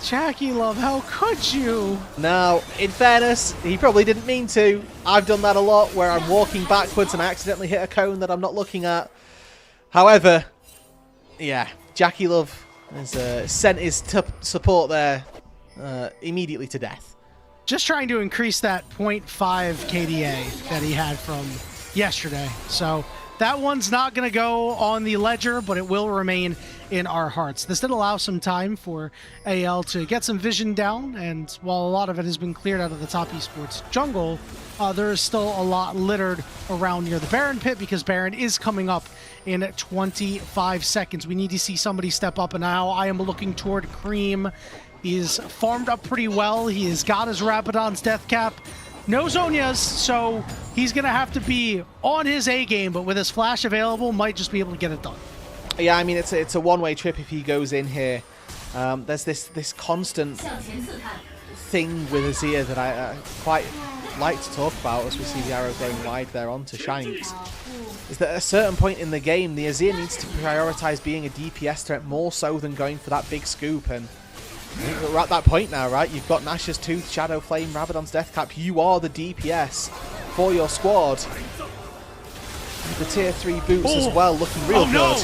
Jackie Love, how could you? Now, in fairness, he probably didn't mean to. I've done that a lot where I'm walking backwards and I accidentally hit a cone that I'm not looking at. However, yeah, Jackie Love has sent his support there immediately to death. Just trying to increase that 0.5 KDA that he had from yesterday. So that one's not going to go on the ledger, but it will remain in our hearts. This did allow some time for AL to get some vision down, and while a lot of it has been cleared out of the top esports jungle, there is still a lot littered around near the Baron pit, because Baron is coming up in 25 seconds. We need to see somebody step up, and now I am looking toward Cream. He's farmed up pretty well. He has got his Rabadon's death cap. No Zonias, so he's going to have to be on his A game, but with his flash available, might just be able to get it done. Yeah, I mean, it's a one-way trip if he goes in here. There's this constant thing with Azir that I quite like to talk about as we see the arrow going wide there onto Shanks. Is that at a certain point in the game, the Azir needs to prioritize being a DPS threat more so than going for that big scoop, and I think we're at that point now, right? You've got Nash's Tooth, Shadow Flame, Rabadon's Death Cap. You are the DPS for your squad. The tier 3 boots as well, looking real good. No!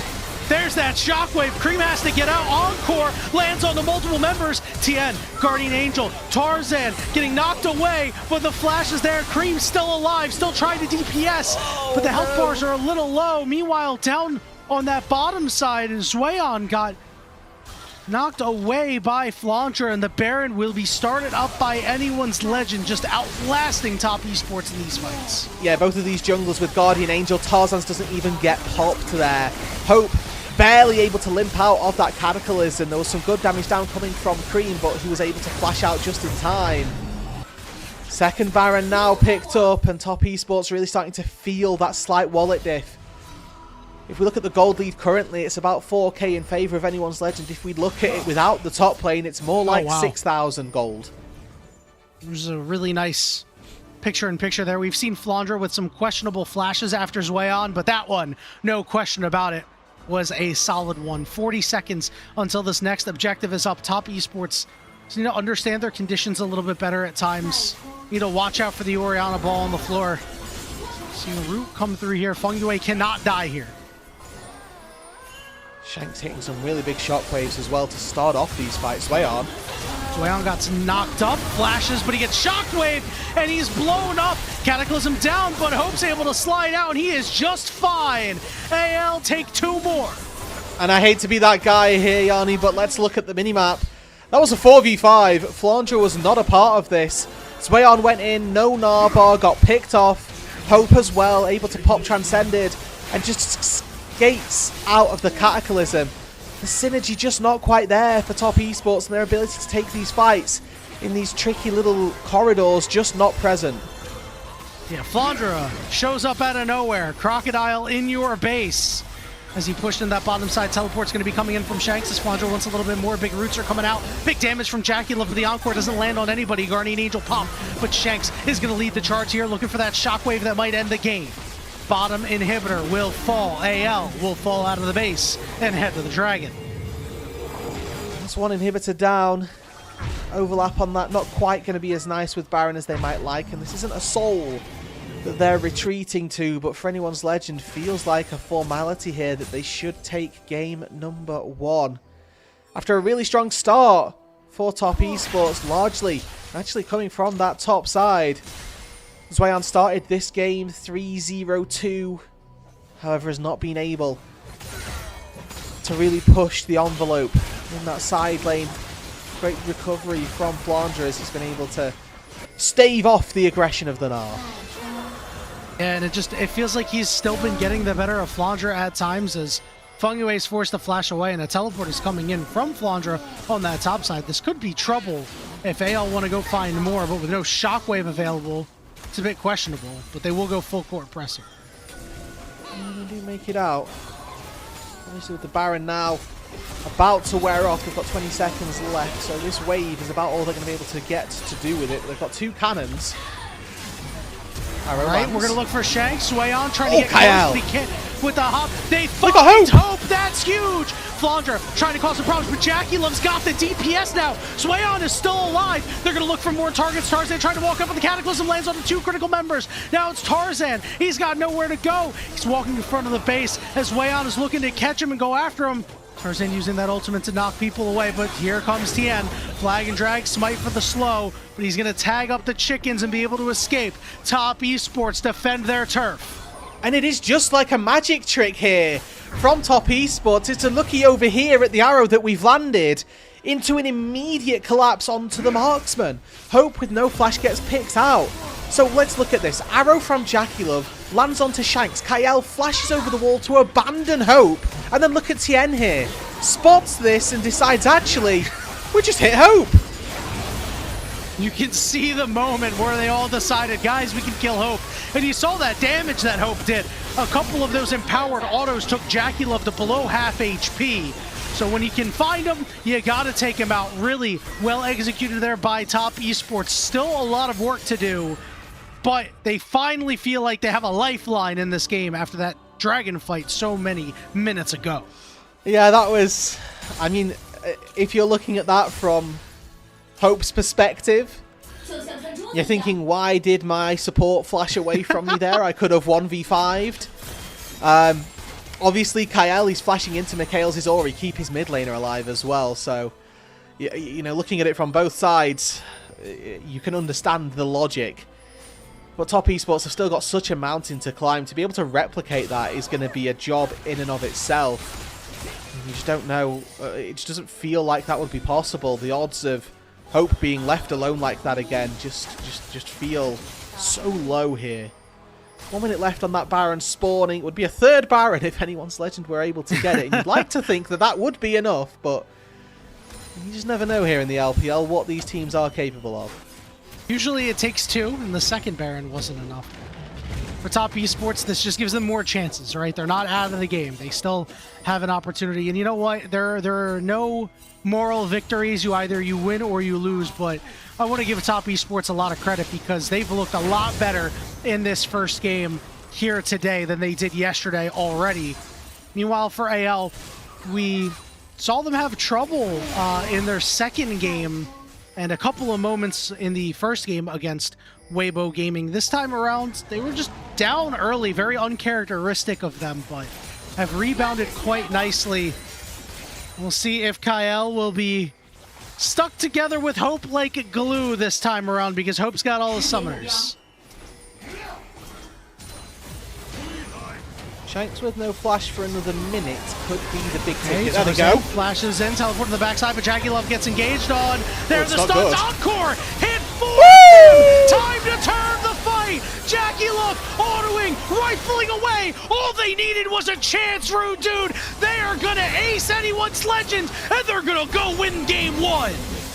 There's that shockwave. Cream has to get out. Encore lands on the multiple members. Tien, Guardian Angel, Tarzan getting knocked away, but the flash is there. Cream's still alive, still trying to DPS, but the health bars are a little low. Meanwhile, down on that bottom side, Zweon got knocked away by Flauncher, and the Baron will be started up by anyone's legend, just outlasting top esports in these fights. Yeah, both of these junglers with Guardian Angel. Tarzan's doesn't even get popped there. Hope barely able to limp out of that Cataclysm. There was some good damage down coming from Cream, but he was able to flash out just in time. Second Baron now picked up, and top esports really starting to feel that slight wallet diff. If we look at the gold lead currently, it's about 4k in favour of anyone's legend. If we look at it without the top lane, it's more like 6,000 gold. It was a really nice picture-in-picture there. We've seen Flandre with some questionable flashes after Zweon, but that one, no question about it, was a solid one. 40 seconds until this next objective is up. Top esports need to understand their conditions a little bit better at times. Need to watch out for the Orianna ball on the floor. Seeing a root come through here. Feng Yue cannot die here. Shanks hitting some really big shockwaves as well to start off these fights. Zweon got knocked up, flashes, but he gets shockwave, and he's blown up. Cataclysm down, but Hope's able to slide out, and he is just fine. AL take 2 more. And I hate to be that guy here, Yanni, but let's look at the minimap. That was a 4v5. Flandre was not a part of this. Zweon went in, no Narbar, got picked off. Hope as well, able to pop Transcended, and just skates out of the Cataclysm. The synergy just not quite there for top esports, and their ability to take these fights in these tricky little corridors just not present. Yeah, Flandre shows up out of nowhere. Crocodile in your base. As he pushed in that bottom side, teleport's going to be coming in from Shanks as Flandre wants a little bit more. Big roots are coming out. Big damage from Jackie Love, but the Encore doesn't land on anybody. Guardian Angel pop, but Shanks is going to lead the charge here, looking for that shockwave that might end the game. Bottom inhibitor will fall. AL will fall out of the base and head to the Dragon. That's one inhibitor down. Overlap on that, not quite going to be as nice with Baron as they might like, and this isn't a soul that they're retreating to, but for anyone's legend, feels like a formality here that they should take game number 1. after a really strong start for Top Esports, largely actually coming from that top side. Zweon started this game 3-0-2, however has not been able to really push the envelope in that side lane. Great recovery from Flandre as he's been able to stave off the aggression of the Gnar. And it feels like he's still been getting the better of Flandre at times as Fengyue is forced to flash away and a teleport is coming in from Flandre on that top side. This could be trouble if AL want to go find more, but with no shockwave available, it's a bit questionable, but they will go full court pressing. They do make it out. Obviously with the Baron now about to wear off, they've got 20 seconds left, so this wave is about all they're going to be able to get to do with it. They've got 2 cannons. All right, we're going to look for Shanks. Zweon trying to get Kyle. close, but he can't with the hop. They Look find at Hope. That's huge. Flandre trying to cause some problems, but Jackie Love's got the DPS now. Zweon is still alive. They're going to look for more targets. Tarzan trying to walk up with the Cataclysm, lands on the 2 critical members. Now it's Tarzan. He's got nowhere to go. He's walking in front of the base as Zweon is looking to catch him and go after him. Tarzan using that ultimate to knock people away, but here comes Tien. Flag and drag, smite for the slow, but he's going to tag up the chickens and be able to escape. Top Esports defend their turf. And it is just like a magic trick here from Top Esports. It's a looky over here at the arrow that we've landed into an immediate collapse onto the marksman. Hope with no flash gets picked out. So let's look at this. Arrow from Jackie Love lands onto Shanks. Kael flashes over the wall to abandon Hope. And then look at Tien here. Spots this and decides, actually, we just hit Hope. You can see the moment where they all decided, guys, we can kill Hope. And you saw that damage that Hope did. A couple of those empowered autos took Jackie Love to below half HP. So when you can find him, you gotta take him out. Really well executed there by Top Esports. Still a lot of work to do, but they finally feel like they have a lifeline in this game after that dragon fight so many minutes ago. Yeah, that was... I mean, if you're looking at that from Hope's perspective, you're thinking, why did my support flash away from me there? I could have 1v5'd. Obviously, Kael is flashing into Mikhail's Izori, keep his mid laner alive as well. So, you know, looking at it from both sides, you can understand the logic. But Top Esports have still got such a mountain to climb. To be able to replicate that is going to be a job in and of itself. You just don't know. It just doesn't feel like that would be possible. The odds of Hope being left alone like that again just feel so low here. 1 minute left on that Baron spawning. It would be a 3rd Baron if anyone's legend were able to get it. And you'd like to think that that would be enough, but you just never know here in the LPL what these teams are capable of. Usually it takes 2, and the 2nd Baron wasn't enough. For Top Esports, this just gives them more chances, right? They're not out of the game. They still have an opportunity. And you know what? There are no moral victories. You win or you lose, but I want to give Top Esports a lot of credit because they've looked a lot better in this first game here today than they did yesterday already. Meanwhile, for AL, we saw them have trouble in their 2nd game and a couple of moments in the first game against Weibo Gaming. This time around, they were just down early, very uncharacteristic of them, but have rebounded quite nicely. We'll see if Kael will be stuck together with Hope like glue this time around because Hope's got all the summoners. Shanks with no flash for another minute could be the big Okay, ticket. There they go. Flashes in, teleport to the backside, but Jackie Love gets engaged on. There's the not stuns. good. Encore! Hit 4! Time to turn the fight! Jackie Love autoing, rifling away! All they needed was a chance, Rude Dude! They are gonna ace anyone's legend, and they're gonna go win game 1!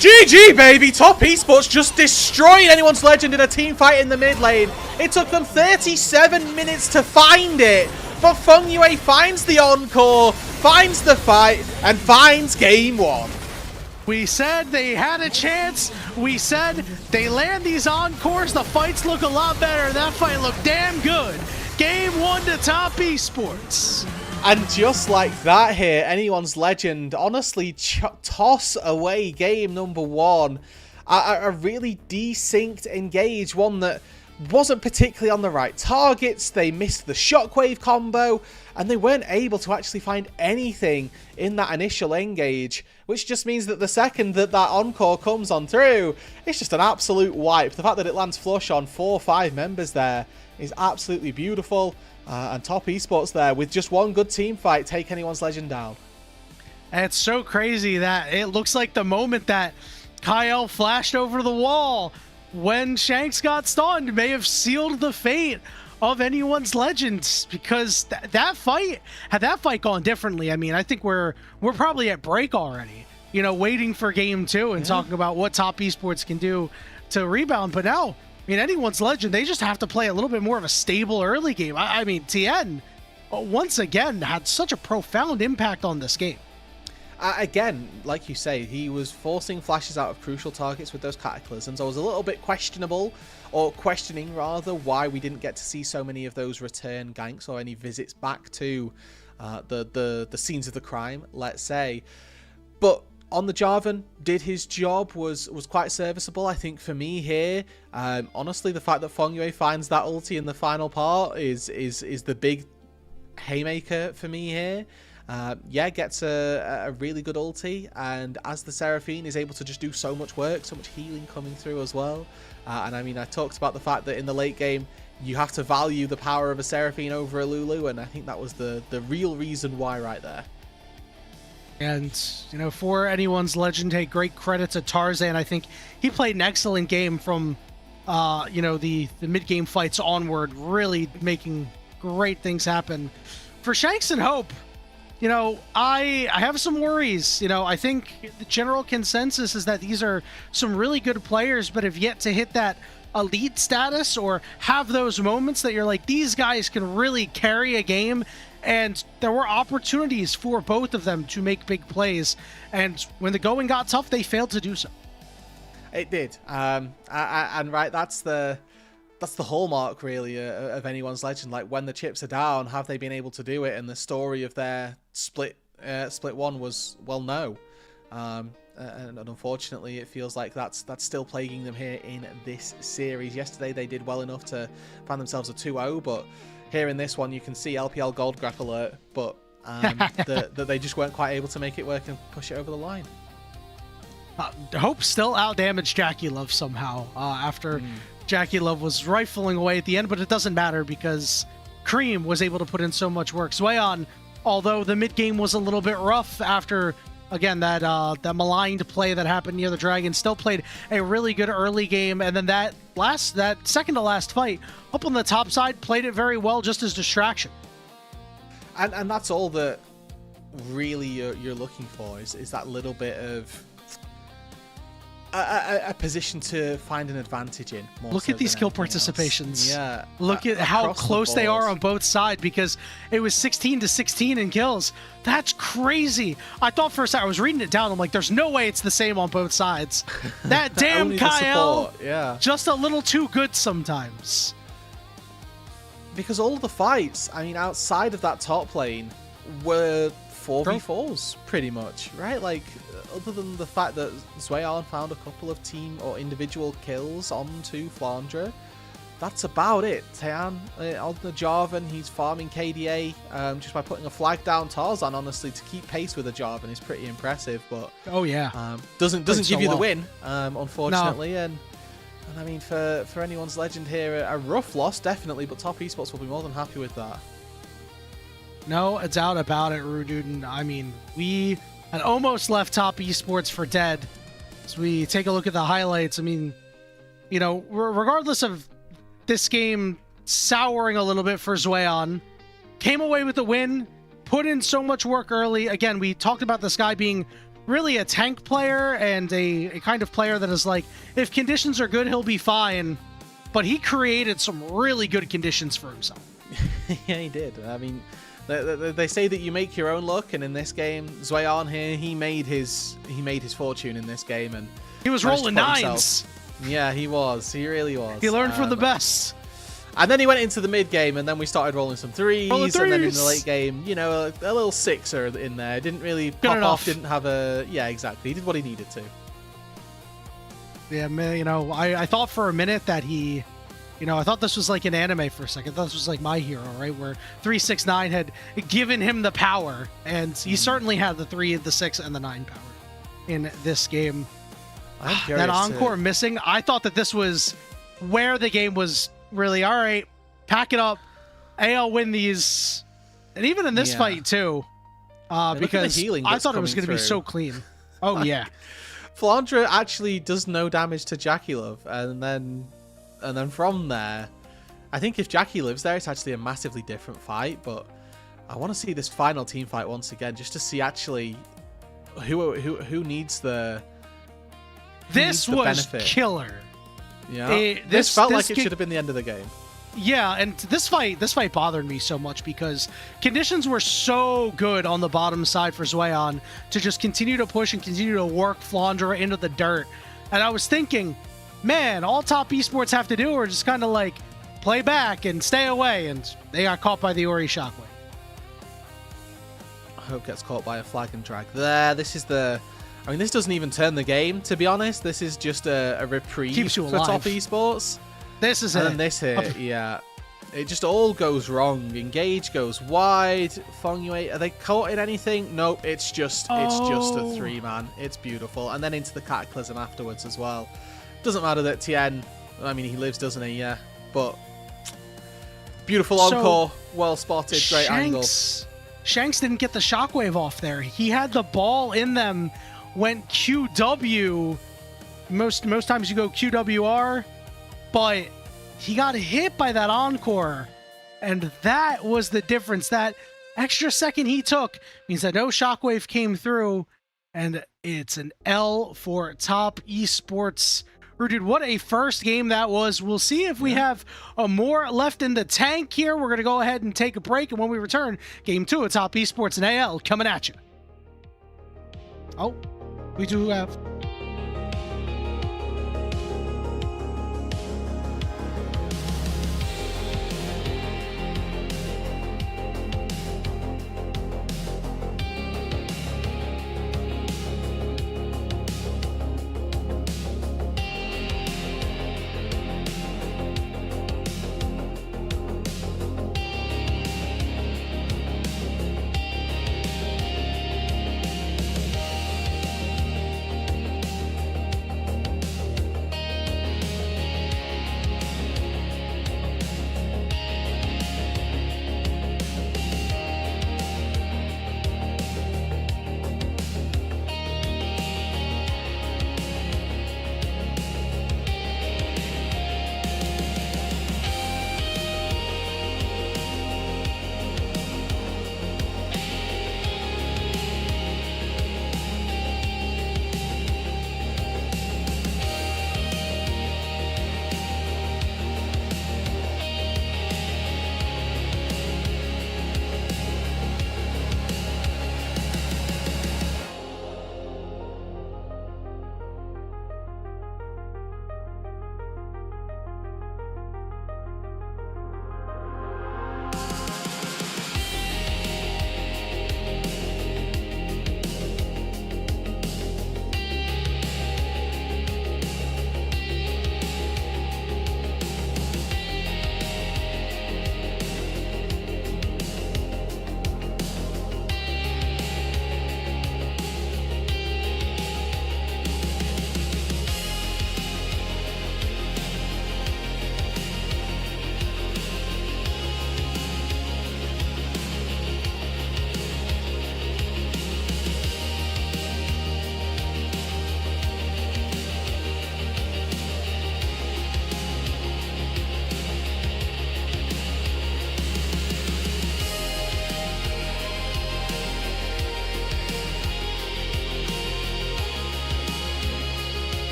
GG, baby! Top Esports just destroying anyone's legend in a team fight in the mid lane. It took them 37 minutes to find it. But Fengyue finds the encore, finds the fight, and finds game 1. We said they had a chance. We said they land these encores. The fights look a lot better. That fight looked damn good. Game 1 to Top Esports. And just like that here, anyone's legend honestly toss away game number 1. A really desynced engage, one that wasn't particularly on the right targets. They missed the shockwave combo, and they weren't able to actually find anything in that initial engage which just means that the second that encore comes on through, it's just an absolute wipe. The fact that it lands flush on 4 or 5 members there is absolutely beautiful. And Top Esports there with just one good team fight take anyone's legend down. And it's so crazy that it looks like the moment that Kyle flashed over the wall when Shanks got stunned may have sealed the fate of anyone's legends, because that fight, had that fight gone differently, I mean, I think we're probably at break already, you know, waiting for game 2 and talking about what Top Esports can do to rebound. But now, I mean, anyone's legend, they just have to play a little bit more of a stable early game. I mean, TN once again had such a profound impact on this game. Again, like you say, he was forcing flashes out of crucial targets with those cataclysms. I was a little bit questioning rather, why we didn't get to see so many of those return ganks or any visits back to the scenes of the crime, let's say. But on the Jarvan, did his job, was quite serviceable. I think for me here, honestly, the fact that Fongyue finds that ulti in the final part is the big haymaker for me here. Yeah, gets a really good ulti, and as the Seraphine is able to just do so much work, so much healing coming through as well. And I mean, I talked about the fact that in the late game, you have to value the power of a Seraphine over a Lulu, and I think that was the real reason why right there. And, you know, for anyone's legend, hey, great credit to Tarzan. I think he played an excellent game from, you know, the mid-game fights onward, really making great things happen. For Shanks and Hope, you know, I have some worries. You know, I think the general consensus is that these are some really good players, but have yet to hit that elite status or have those moments that you're like, these guys can really carry a game. And there were opportunities for both of them to make big plays. And when the going got tough, they failed to do so. It did. And right, that's the hallmark, really, of anyone's legend. Like, when the chips are down, have they been able to do it? And the story of their split 1 was, well, no. And unfortunately, it feels like that's still plaguing them here in this series. Yesterday, they did well enough to find themselves a 2-0, but here in this one, you can see LPL Gold Graph alert, but that they just weren't quite able to make it work and push it over the line. Hope still outdamaged Jackie Love somehow after Jackie Love was rifling away at the end, but it doesn't matter because Cream was able to put in so much work. Zweon, although the mid game was a little bit rough after, again, that maligned play that happened near the Dragon, still played a really good early game, and then that second to last fight up on the top side played it very well, just as distraction. And that's all that really you're looking for is that little bit of a position to find an advantage in. Look at these kill participations. Yeah. Look at how close they are on both sides, because it was 16-16 in kills. That's crazy. I thought for a second, I was reading it down. I'm like, there's no way it's the same on both sides. That damn Kyle, yeah, just a little too good sometimes. Because all of the fights, I mean, outside of that top lane, were 4v4s pretty much, right? Like, other than the fact that Zweon found a couple of team or individual kills onto Flandre, that's about it. Tejan on the Jarvan, he's farming KDA just by putting a flag down. Tarzan, honestly, to keep pace with a Jarvan is pretty impressive, but oh yeah, doesn't give you the win, unfortunately. No. And I mean, for anyone's legend here, a rough loss definitely, but Top Esports will be more than happy with that. No doubt about it, Rududen. I mean, we had almost left Top Esports for dead. As we take a look at the highlights, I mean, you know, regardless of this game souring a little bit for Zweon, came away with the win, put in so much work early. Again, we talked about this guy being really a tank player and a kind of player that is like, if conditions are good, he'll be fine. But he created some really good conditions for himself. Yeah, he did. I mean, they say that you make your own luck, and in this game, Zweon here, he made his fortune in this game, and he was rolling nines. Yeah, he was. He really was. He learned from the best. And then he went into the mid game, and then we started rolling some threes. And then in the late game, you know, a little sixer in there. Didn't really pop off. Didn't have a... Yeah, exactly. He did what he needed to. Yeah, man, you know, I thought for a minute that he... You know, I thought this was like an anime for a second. I thought this was like My Hero, right? Where 369 had given him the power, and he certainly had the 3, the 6, and the 9 power. in this game. I'm That curious encore missing, I thought that this was where the game was really, all right, pack it up. AL win these, and even in this fight too, look at the because healing I that's thought it was coming going to be through. so clean. Oh yeah. Flandra actually does no damage to Jackie Love, and then from there, I think if Jackie lives there, it's actually a massively different fight. But I want to see this final team fight once again, just to see actually who needs the. This was benefit. killer. Yeah, this felt like it should have been the end of the game. Yeah, and this fight bothered me so much because conditions were so good on the bottom side for Zweon to just continue to push and continue to work Flandra into the dirt. And I was thinking, man, all top esports have to do are just kind of like play back and stay away, and they got caught by the Ori Shockwave. Hope gets caught by a flag and drag there. This is the. I mean, this doesn't even turn the game, to be honest. This is just a reprieve Keeps you for alive. top esports. This is And it. then this hit, yeah. It just all goes wrong. Engage goes wide. Fongyue, are they caught in anything? Nope, it's just a 3-man. It's beautiful. And then into the Cataclysm afterwards as well. Doesn't matter that Tien, I mean, he lives, doesn't he? Yeah. But beautiful encore. Well spotted. Great angle. Shanks didn't get the shockwave off there. He had the ball in them, went QW. Most times you go QWR, but he got hit by that encore, and that was the difference. That extra second he took means that no shockwave came through, and it's an L for top esports. Dude, what a first game that was. We'll see if we have more left in the tank here. We're going to go ahead and take a break, and when we return, game 2 of top esports and AL coming at you. Oh, we do have...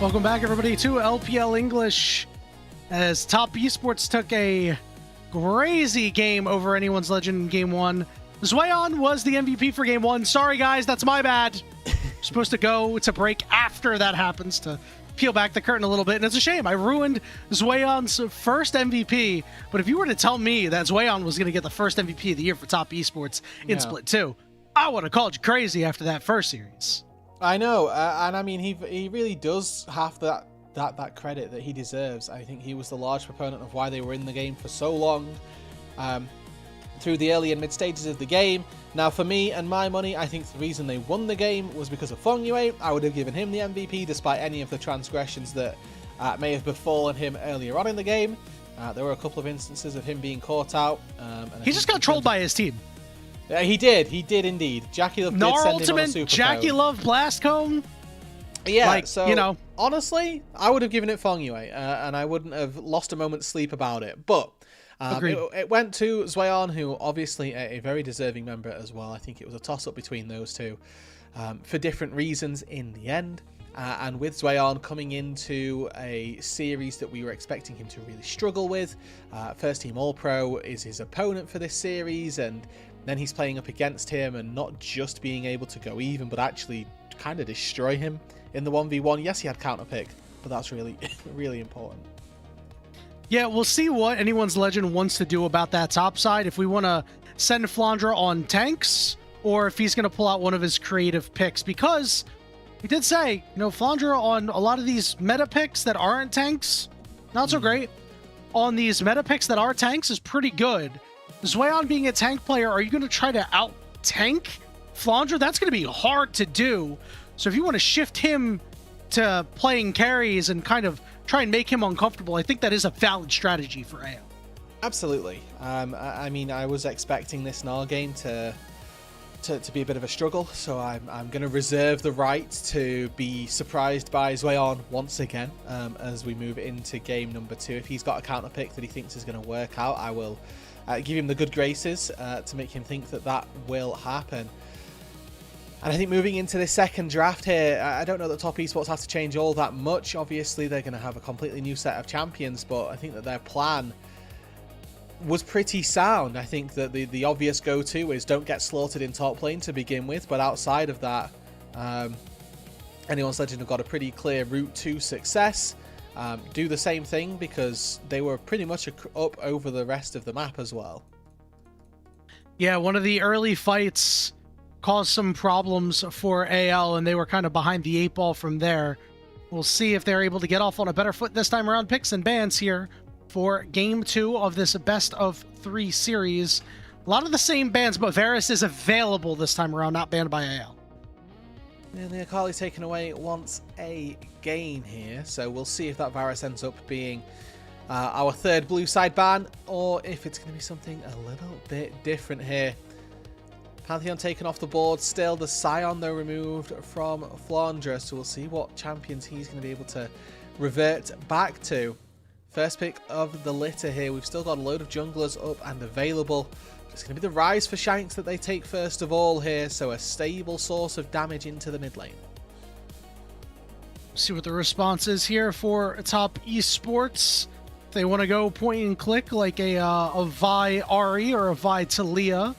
Welcome back, everybody, to LPL English. As Top Esports took a crazy game over Anyone's Legend in Game 1. Zweon was the MVP for Game 1. Sorry, guys, that's my bad. Supposed to go to break after that happens to peel back the curtain a little bit, and it's a shame. I ruined Zweon's first MVP, but if you were to tell me that Zweon was going to get the first MVP of the year for Top Esports in Split 2, I would have called you crazy after that first series. I know, and I mean, he really does have that credit that he deserves. I think he was the large proponent of why they were in the game for so long, through the early and mid stages of the game. Now, for me and my money, I think the reason they won the game was because of Feng Yue. I would have given him the MVP despite any of the transgressions that may have befallen him earlier on in the game. There were a couple of instances of him being caught out. And he just got trolled by his team. He did indeed. Jackie Love did Gnar send Ultimate, him on a super Jackie code. Love, Blast Cone. Yeah, like, so, you know, honestly, I would have given it Feng Yue, and I wouldn't have lost a moment's sleep about it. But it went to Zweon, who obviously a very deserving member as well. I think it was a toss-up between those two for different reasons in the end. And with Zweon coming into a series that we were expecting him to really struggle with, First Team All-Pro is his opponent for this series, and then he's playing up against him and not just being able to go even, but actually kind of destroy him in the 1v1. Yes, he had counter pick, but that's really, really important. Yeah, we'll see what Anyone's Legend wants to do about that top side. If we want to send Flandre on tanks, or if he's going to pull out one of his creative picks. Because he did say, you know, Flandre on a lot of these meta picks that aren't tanks, not so great. On these meta picks that are tanks is pretty good. Zweon being a tank player, are you going to try to out-tank Flandre? That's going to be hard to do. So if you want to shift him to playing carries and kind of try and make him uncomfortable, I think that is a valid strategy for AO. Absolutely. I mean, I was expecting this Gnar game to be a bit of a struggle, so I'm going to reserve the right to be surprised by Zweon once again as we move into game number 2. If he's got a counter pick that he thinks is going to work out, I will give him the good graces to make him think that will happen. And I think moving into this second draft here, I don't know that Top Esports have to change all that much. Obviously, they're going to have a completely new set of champions, but I think that their plan was pretty sound. I think that the obvious go-to is don't get slaughtered in top lane to begin with, but outside of that, Anyone's Legend have got a pretty clear route to success. Do the same thing because they were pretty much up over the rest of the map as well. Yeah, one of the early fights caused some problems for AL, and they were kind of behind the 8 ball from there. We'll see if they're able to get off on a better foot this time around. Picks and bans here for Game 2 of this best of 3 series. A lot of the same bans, but Varus is available this time around, not banned by AL. And the Akali's taken away once again here, so we'll see if that Varus ends up being our third blue side ban, or if it's going to be something a little bit different here. Pantheon taken off the board, still the Scion though removed from Flandre, so we'll see what champions he's going to be able to revert back to. First pick of the litter here, we've still got a load of junglers up and available. It's going to be the Rise for Shanks that they take first of all here, so a stable source of damage into the mid lane. See what the response is here for Top Esports. If they want to go point and click like a Vi Ari or a Vi Talia,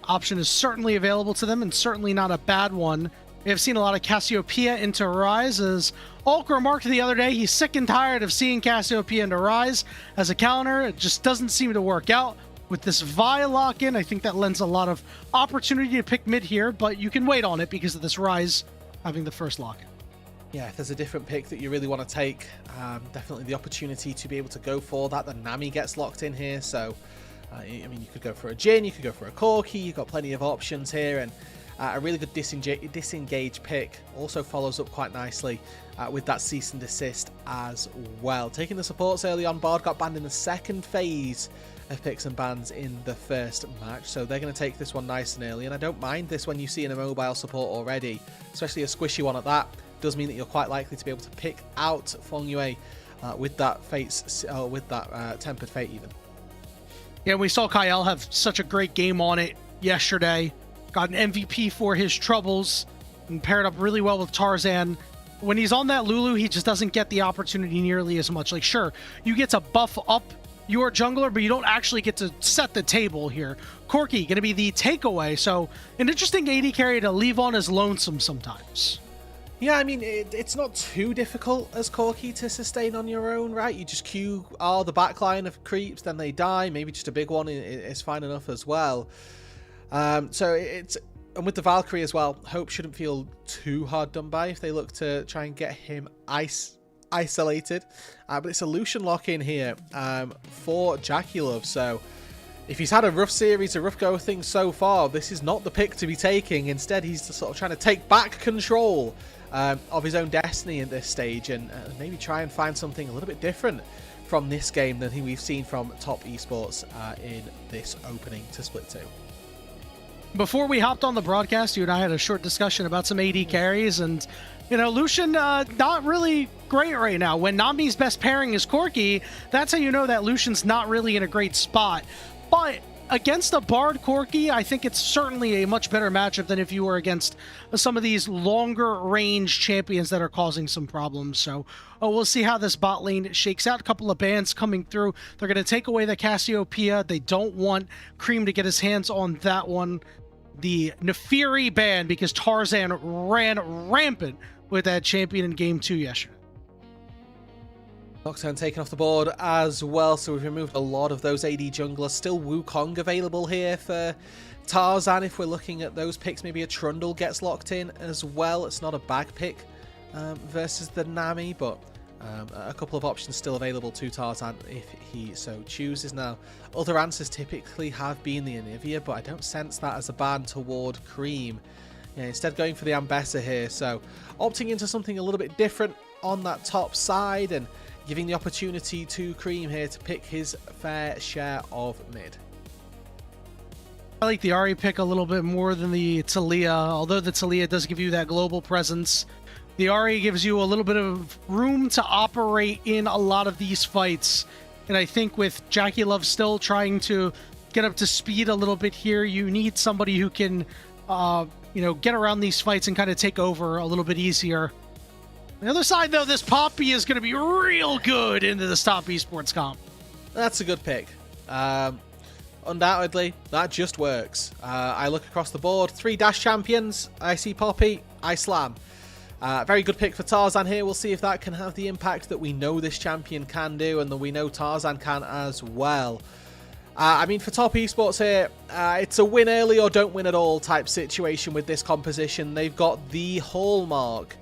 option is certainly available to them, and certainly not a bad one. We have seen a lot of Cassiopeia into Rise, as Ulk remarked the other day he's sick and tired of seeing Cassiopeia into Rise as a counter. It just doesn't seem to work out. With this Vi lock-in, I think that lends a lot of opportunity to pick mid here, but you can wait on it because of this Rise having the first lock-in. Yeah, if there's a different pick that you really want to take, definitely the opportunity to be able to go for that. The Nami gets locked in here, so I mean, you could go for a Jhin, you could go for a Corki, you've got plenty of options here, and a really good disengage pick also follows up quite nicely with that cease and desist as well. Taking the supports early on board, got banned in the second phase of picks and bans in the first match, so they're going to take this one nice and early, and I don't mind this when you see an immobile support already, especially a squishy one at that. Does mean that you're quite likely to be able to pick out Feng Yue with that Tempered Fate even. Yeah, we saw Kyle have such a great game on it yesterday. Got an MVP for his troubles and paired up really well with Tarzan. when he's on that Lulu, he just doesn't get the opportunity nearly as much. Like, sure, you get to buff up your jungler, but you don't actually get to set the table here. Corki going to be the takeaway, so an interesting AD carry to leave on as lonesome sometimes. Yeah, I mean, it's not too difficult as Corki to sustain on your own, right? You just queue the backline of creeps, then they die. Maybe just a big one is fine enough as well. So it's... And with the Valkyrie as well, Hope shouldn't feel too hard done by if they look to try and get him isolated. But it's a Lucian lock-in here for JackieLove. So if he's had a rough series, a rough go of things so far, this is not the pick to be taking. Instead, he's just sort of trying to take back control of his own destiny at this stage and maybe try and find something a little bit different from this game than we've seen from top esports in this opening to Split 2. Before we hopped on the broadcast, you and I had a short discussion about some AD carries, and, you know, Lucian not really great right now. When Nami's best pairing is Corki, that's how you know that Lucian's not really in a great spot. But against a Bard Corki, I think it's certainly a much better matchup than if you were against some of these longer range champions that are causing some problems. So we'll see how this bot lane shakes out. A couple of bans coming through. They're going to take away the Cassiopeia. They don't want Cream to get his hands on that one. The Nefiri ban, because Tarzan ran rampant with that champion in Game 2 yesterday. Nocturne taken off the board as well, so we've removed a lot of those AD junglers. Still Wukong available here for Tarzan if we're looking at those picks. Maybe a Trundle gets locked in as well. It's not a bag pick versus the Nami, but a couple of options still available to Tarzan if he so chooses. Now, other answers typically have been the Anivia, but I don't sense that as a ban toward Cream. Yeah, instead going for the Ambessa here, so opting into something a little bit different on that top side and giving the opportunity to Cream here to pick his fair share of mid. I like the Ahri pick a little bit more than the Taliyah, although the Taliyah does give you that global presence. The Ahri gives you a little bit of room to operate in a lot of these fights. And I think with JackieLove still trying to get up to speed a little bit here, you need somebody who can, get around these fights and kind of take over a little bit easier. On the other side, though, this Poppy is going to be real good into this top esports comp. That's a good pick. Undoubtedly, that just works. I look across the board, 3 Dash champions, I see Poppy, I slam. Very good pick for Tarzan here. We'll see if that can have the impact that we know this champion can do and that we know Tarzan can as well. I mean, for top esports here, it's a win early or don't win at all type situation with this composition. They've got the hallmark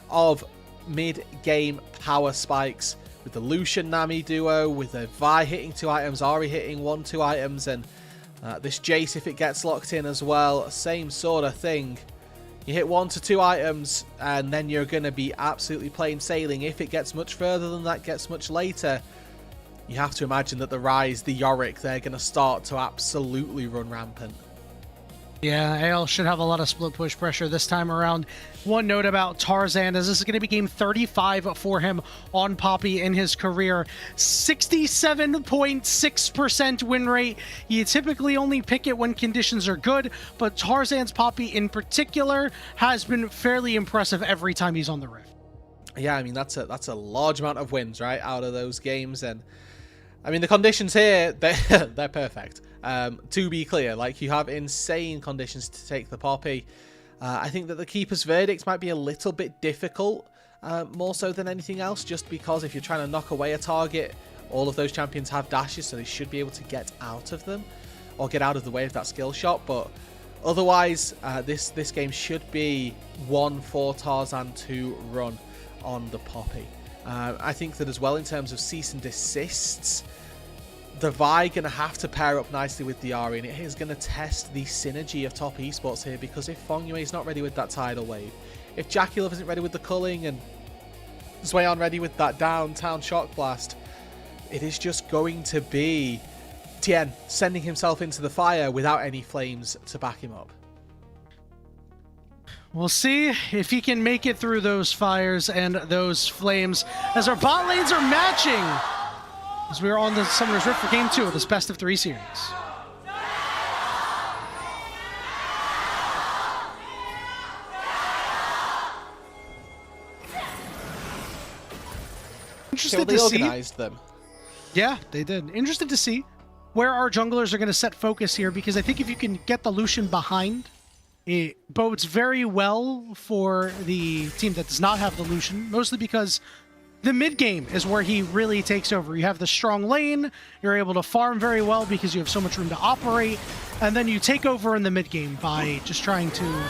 of mid-game power spikes with the Lucian Nami duo, with the Vi hitting 2 items, Ahri hitting 1-2 items, and this Jace, if it gets locked in as well, same sort of thing. You hit 1 to 2 items, and then you're going to be absolutely plain sailing. If it gets much further than that, gets much later, you have to imagine that the Ryze, the Yorick, they're going to start to absolutely run rampant. Yeah, AL should have a lot of split push pressure this time around. One note about Tarzan is this is going to be game 35 for him on Poppy in his career. 67.6% win rate. You typically only pick it when conditions are good, but Tarzan's Poppy in particular has been fairly impressive every time he's on the Rift. Yeah, I mean, that's a large amount of wins, right, out of those games. And I mean, the conditions here, they're perfect. To be clear, like, you have insane conditions to take the Poppy. I think that the Keeper's Verdict might be a little bit difficult, more so than anything else, just because if you're trying to knock away a target, all of those champions have dashes, so they should be able to get out of them, or get out of the way of that skill shot. But otherwise, this game should be one for Tarzan to run on the Poppy. I think that as well, in terms of cease and desists, the Vi going to have to pair up nicely with the Ahri, and it is going to test the synergy of top esports here, because if Fongyue is not ready with that tidal wave, if JackieLove isn't ready with the culling, and Zweon ready with that downtown shock blast, it is just going to be Tien sending himself into the fire without any flames to back him up. We'll see if he can make it through those fires and those flames as our bot lanes are matching as we are on the Summoner's Rift for Game 2 of this Best of 3 series. Interested they to see. organized them. Yeah, they did. Interested to see where our junglers are going to set focus here, because I think if you can get the Lucian behind, it bodes very well for the team that does not have the Lucian, mostly because the mid game is where he really takes over. You have the strong lane, you're able to farm very well because you have so much room to operate, and then you take over in the mid game by just trying to,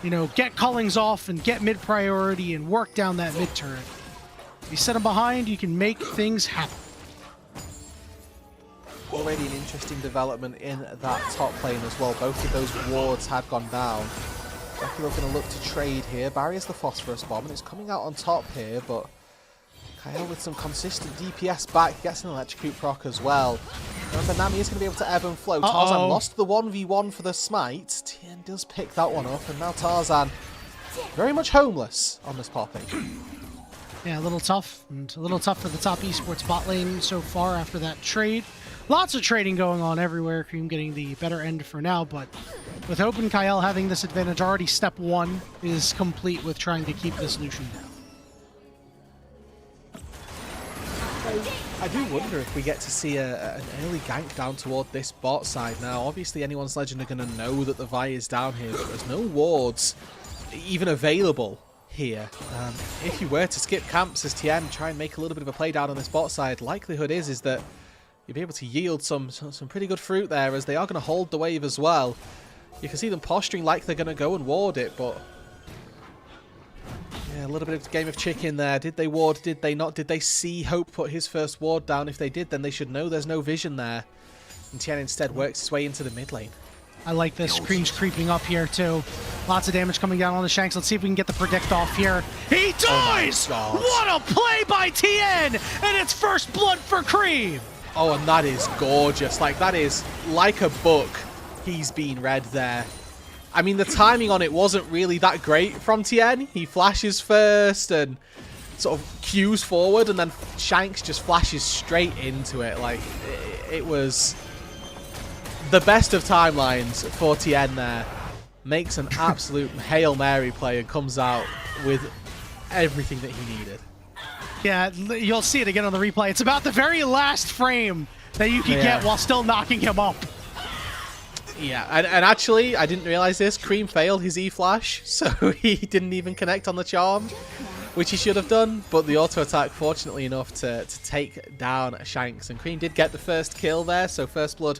you know, get callings off and get mid priority and work down that mid turret. If you set him behind, you can make things happen. Already an interesting development in that top lane as well. Both of those wards had gone down. Becky going to look to trade here. Barriers the phosphorus bomb, and it's coming out on top here, but Kyle with some consistent DPS back, gets an electrocute proc as well. Remember, Nami is going to be able to ebb and flow. Tarzan lost the 1v1 for the smite. Tien does pick that one up, and now Tarzan very much homeless on this popping. Yeah, a little tough, and a little tough for the top esports bot lane so far after that trade. Lots of trading going on everywhere. Cream getting the better end for now, but with Hope and Kyle having this advantage, already step one is complete with trying to keep this Lucian down. I do wonder if we get to see an early gank down toward this bot side now. Obviously, anyone's legend are going to know that the Vi is down here, but there's no wards even available here. If you were to skip camps as Tien, try and make a little bit of a play down on this bot side, likelihood is that you'll be able to yield some pretty good fruit there, as they are going to hold the wave as well. You can see them posturing like they're going to go and ward it, but yeah, a little bit of game of chicken there. Did they ward? Did they not? Did they see Hope put his first ward down? If they did, then they should know there's no vision there. And Tien instead works his way into the mid lane. I like this. Cream's creeping up here too. Lots of damage coming down on the Shanks. Let's see if we can get the predict off here. He dies! What a play by Tien! And it's first blood for Cream! Oh, and that is gorgeous. Like, that is like a book he's been read there. I mean, the timing on it wasn't really that great from Tien. He flashes first and sort of cues forward, and then Shanks just flashes straight into it. Like, it was the best of timelines for Tien there. Makes an absolute Hail Mary play and comes out with everything that he needed. Yeah, you'll see it again on the replay. It's about the very last frame that you can get while still knocking him up. Yeah, and actually, I didn't realize this. Cream failed his E-flash, so he didn't even connect on the charm, which he should have done. But the auto-attack, fortunately enough, to take down Shanks. And Cream did get the first kill there, so first blood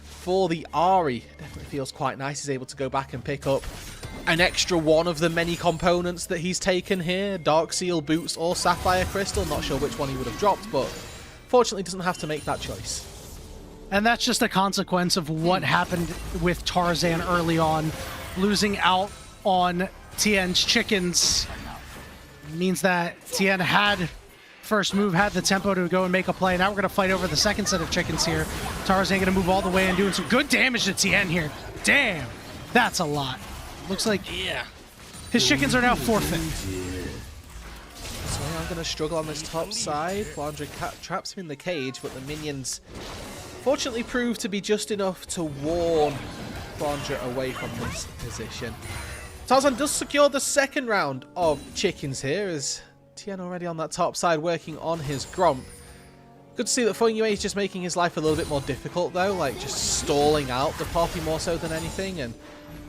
for the Ahri. Definitely feels quite nice. He's able to go back and pick up an extra one of the many components that he's taken here. Dark Seal, Boots, or Sapphire Crystal. Not sure which one he would have dropped, but fortunately doesn't have to make that choice. And that's just a consequence of what happened with Tarzan early on. Losing out on Tien's chickens means that Tien had first move, had the tempo to go and make a play. Now we're going to fight over the second set of chickens here. Tarzan going to move all the way and doing some good damage to Tien here. Damn, that's a lot. Looks like his chickens are now forfeit. So I'm going to struggle on this top side. Flandre traps him in the cage, but the minions fortunately prove to be just enough to warn Flandre away from this position. Tarzan does secure the second round of chickens here, as Tien already on that top side working on his Gromp. Good to see that Feng is just making his life a little bit more difficult though, like just stalling out the Poppy more so than anything, and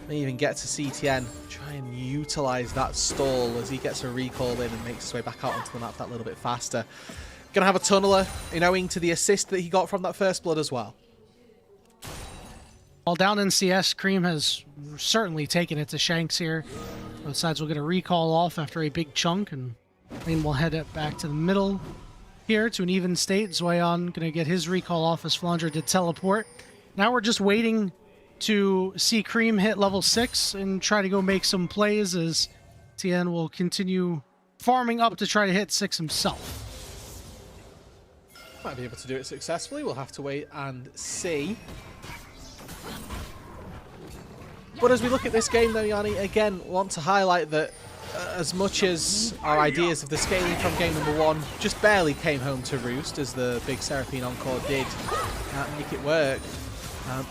may even get to see Tien try and utilize that stall as he gets a recall in and makes his way back out onto the map that little bit faster. Gonna have a tunneler, owing to the assist that he got from that first blood as well. While down in CS, Cream has certainly taken it to Shanks here. Both sides will get a recall off after a big chunk, and Lane will head it back to the middle here to an even state. Zoyan gonna get his recall off as Flandre did teleport. Now we're just waiting to see Cream hit level 6 and try to go make some plays, as Tien will continue farming up to try to hit 6 himself. Might be able to do it successfully. We'll have to wait and see. But as we look at this game though, Yanni, again, want to highlight that as much as our ideas of the scaling from game number 1 just barely came home to roost, as the big Seraphine Encore did make it work,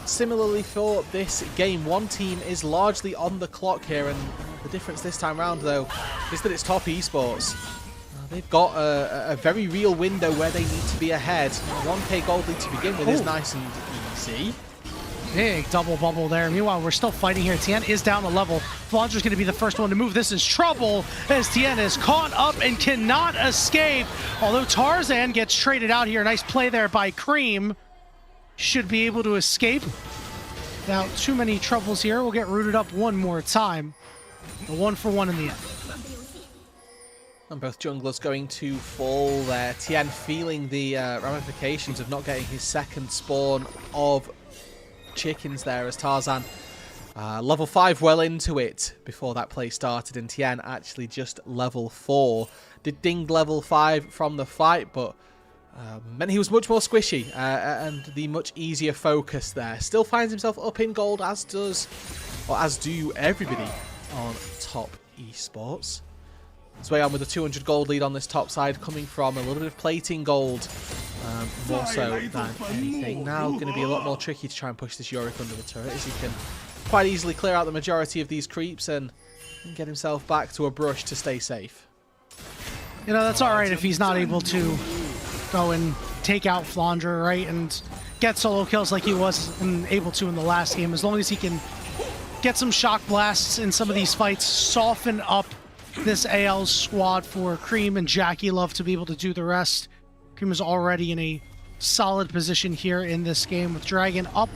similarly for this game, one team is largely on the clock here, and the difference this time round though is that it's top esports. They've got a very real window where they need to be ahead. 1k gold lead to begin with is nice and easy. Big double bubble there. Meanwhile, we're still fighting here. Tien is down a level. Flandre's going to be the first one to move. This is trouble as Tien is caught up and cannot escape. Although Tarzan gets traded out here. Nice play there by Cream. Should be able to escape without too many troubles here. We'll get rooted up one more time. A 1-for-1 in the end. And both junglers going to fall there. Tien feeling the ramifications of not getting his second spawn of chickens there as Tarzan level 5 well into it before that play started, and Tien actually just level 4. Did ding level 5 from the fight, but meant he was much more squishy and the much easier focus there. Still finds himself up in gold, as do everybody on top esports. Zweon with a 200 gold lead on this top side, coming from a little bit of plating gold, more so than anything. Now going to be a lot more tricky to try and push this Yorick under the turret, as he can quite easily clear out the majority of these creeps and get himself back to a brush to stay safe. You know, that's alright if he's not able to go and take out Flandre, right, and get solo kills like he was able to in the last game. As long as he can get some shock blasts in some of these fights, soften up this AL squad for Cream and Jackie Love to be able to do the rest. Cream is already in a solid position here in this game with Dragon up.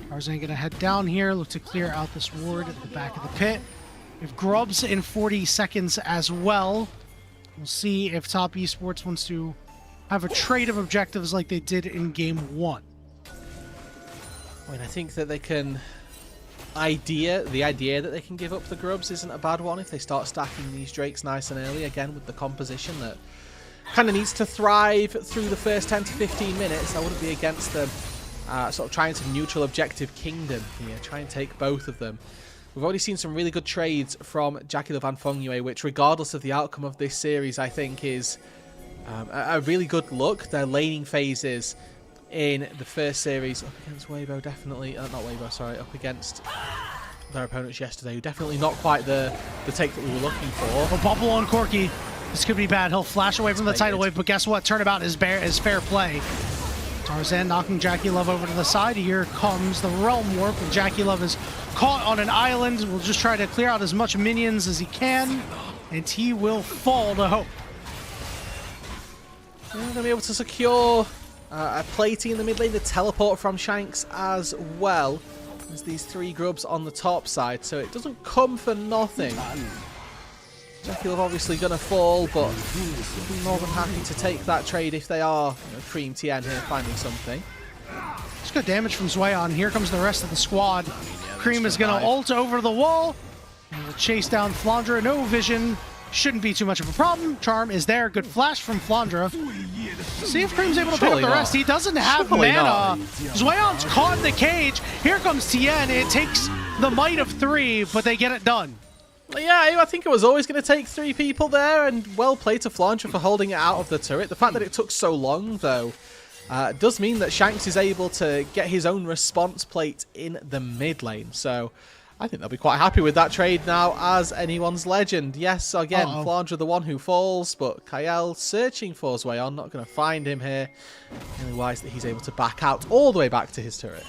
Tarzan gonna head down here, look to clear out this ward at the back of the pit. We have Grubs in 40 seconds as well. We'll see if Top Esports wants to have a trade of objectives like they did in game 1. I mean, I think that they can... The idea that they can give up the Grubs isn't a bad one if they start stacking these Drakes nice and early, again with the composition that kind of needs to thrive through the first 10 to 15 minutes. I wouldn't be against them sort of trying to neutral objective Kingdom here, try and take both of them. We've already seen some really good trades from Jackie Love and Fengyue, which regardless of the outcome of this series, I think is a really good look. Their laning phases in the first series up against Weibo, definitely not Weibo, sorry, up against their opponents yesterday, who definitely not quite the take that we were looking for. A bubble on Corki. This could be bad. He'll flash away from the tidal wave, but guess what? Turnabout is fair play. Tarzan knocking Jackie Love over to the side. Here comes the Realm Warp, and Jackie Love is caught on an island. Will just try to clear out as much minions as he can, and he will fall to Hope. They're going to be able to secure a plating in the mid lane, the teleport from Shanks as well. There's these 3 Grubs on the top side, so it doesn't come for nothing. Jackie Love obviously going to fall, but be more than happy to take that trade if they are Cream Tien here finding something. Just good damage from Zweon. Here comes the rest of the squad. Cream is going to ult over the wall. And will chase down Flandre. No vision. Shouldn't be too much of a problem. Charm is there. Good flash from Flandre. See if Cream's able to pick up the rest. He doesn't have mana. Zweon's caught in the cage. Here comes Tien. It takes the might of 3, but they get it done. Yeah, I think it was always going to take 3 people there, and well played to Flandre for holding it out of the turret. The fact that it took so long, though, does mean that Shanks is able to get his own response plate in the mid lane. So I think they'll be quite happy with that trade now as anyone's legend. Yes, again, Flandre the one who falls, but Kael searching for his way on, not going to find him here. Really wise that he's able to back out all the way back to his turret.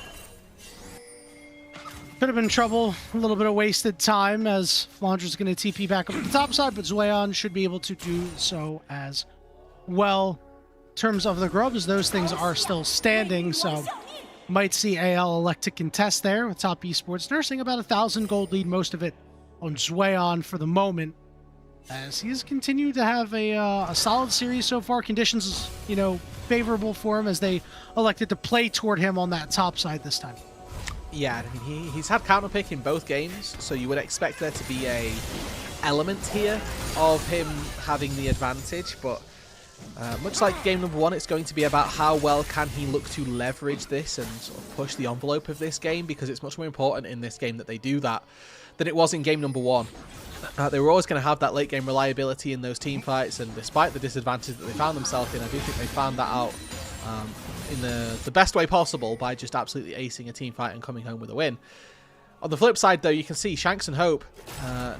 Could have been trouble, a little bit of wasted time as Flandre's going to TP back up to the top side, but Zweon should be able to do so as well. In terms of the Grubs, those things are still standing, so might see AL elect to contest there with Top Esports nursing about 1,000 gold lead, most of it on Zweon for the moment, as he's continued to have a solid series so far. Conditions, favorable for him as they elected to play toward him on that top side this time. Yeah, I mean, he's had counterpick in both games, so you would expect there to be a element here of him having the advantage, but much like game number 1, it's going to be about how well can he look to leverage this and sort of push the envelope of this game, because it's much more important in this game that they do that than it was in game number 1. They were always going to have that late game reliability in those team fights, and despite the disadvantage that they found themselves in, I do think they found that out in the best way possible by just absolutely acing a team fight and coming home with a win. On the flip side, though, you can see Shanks and Hope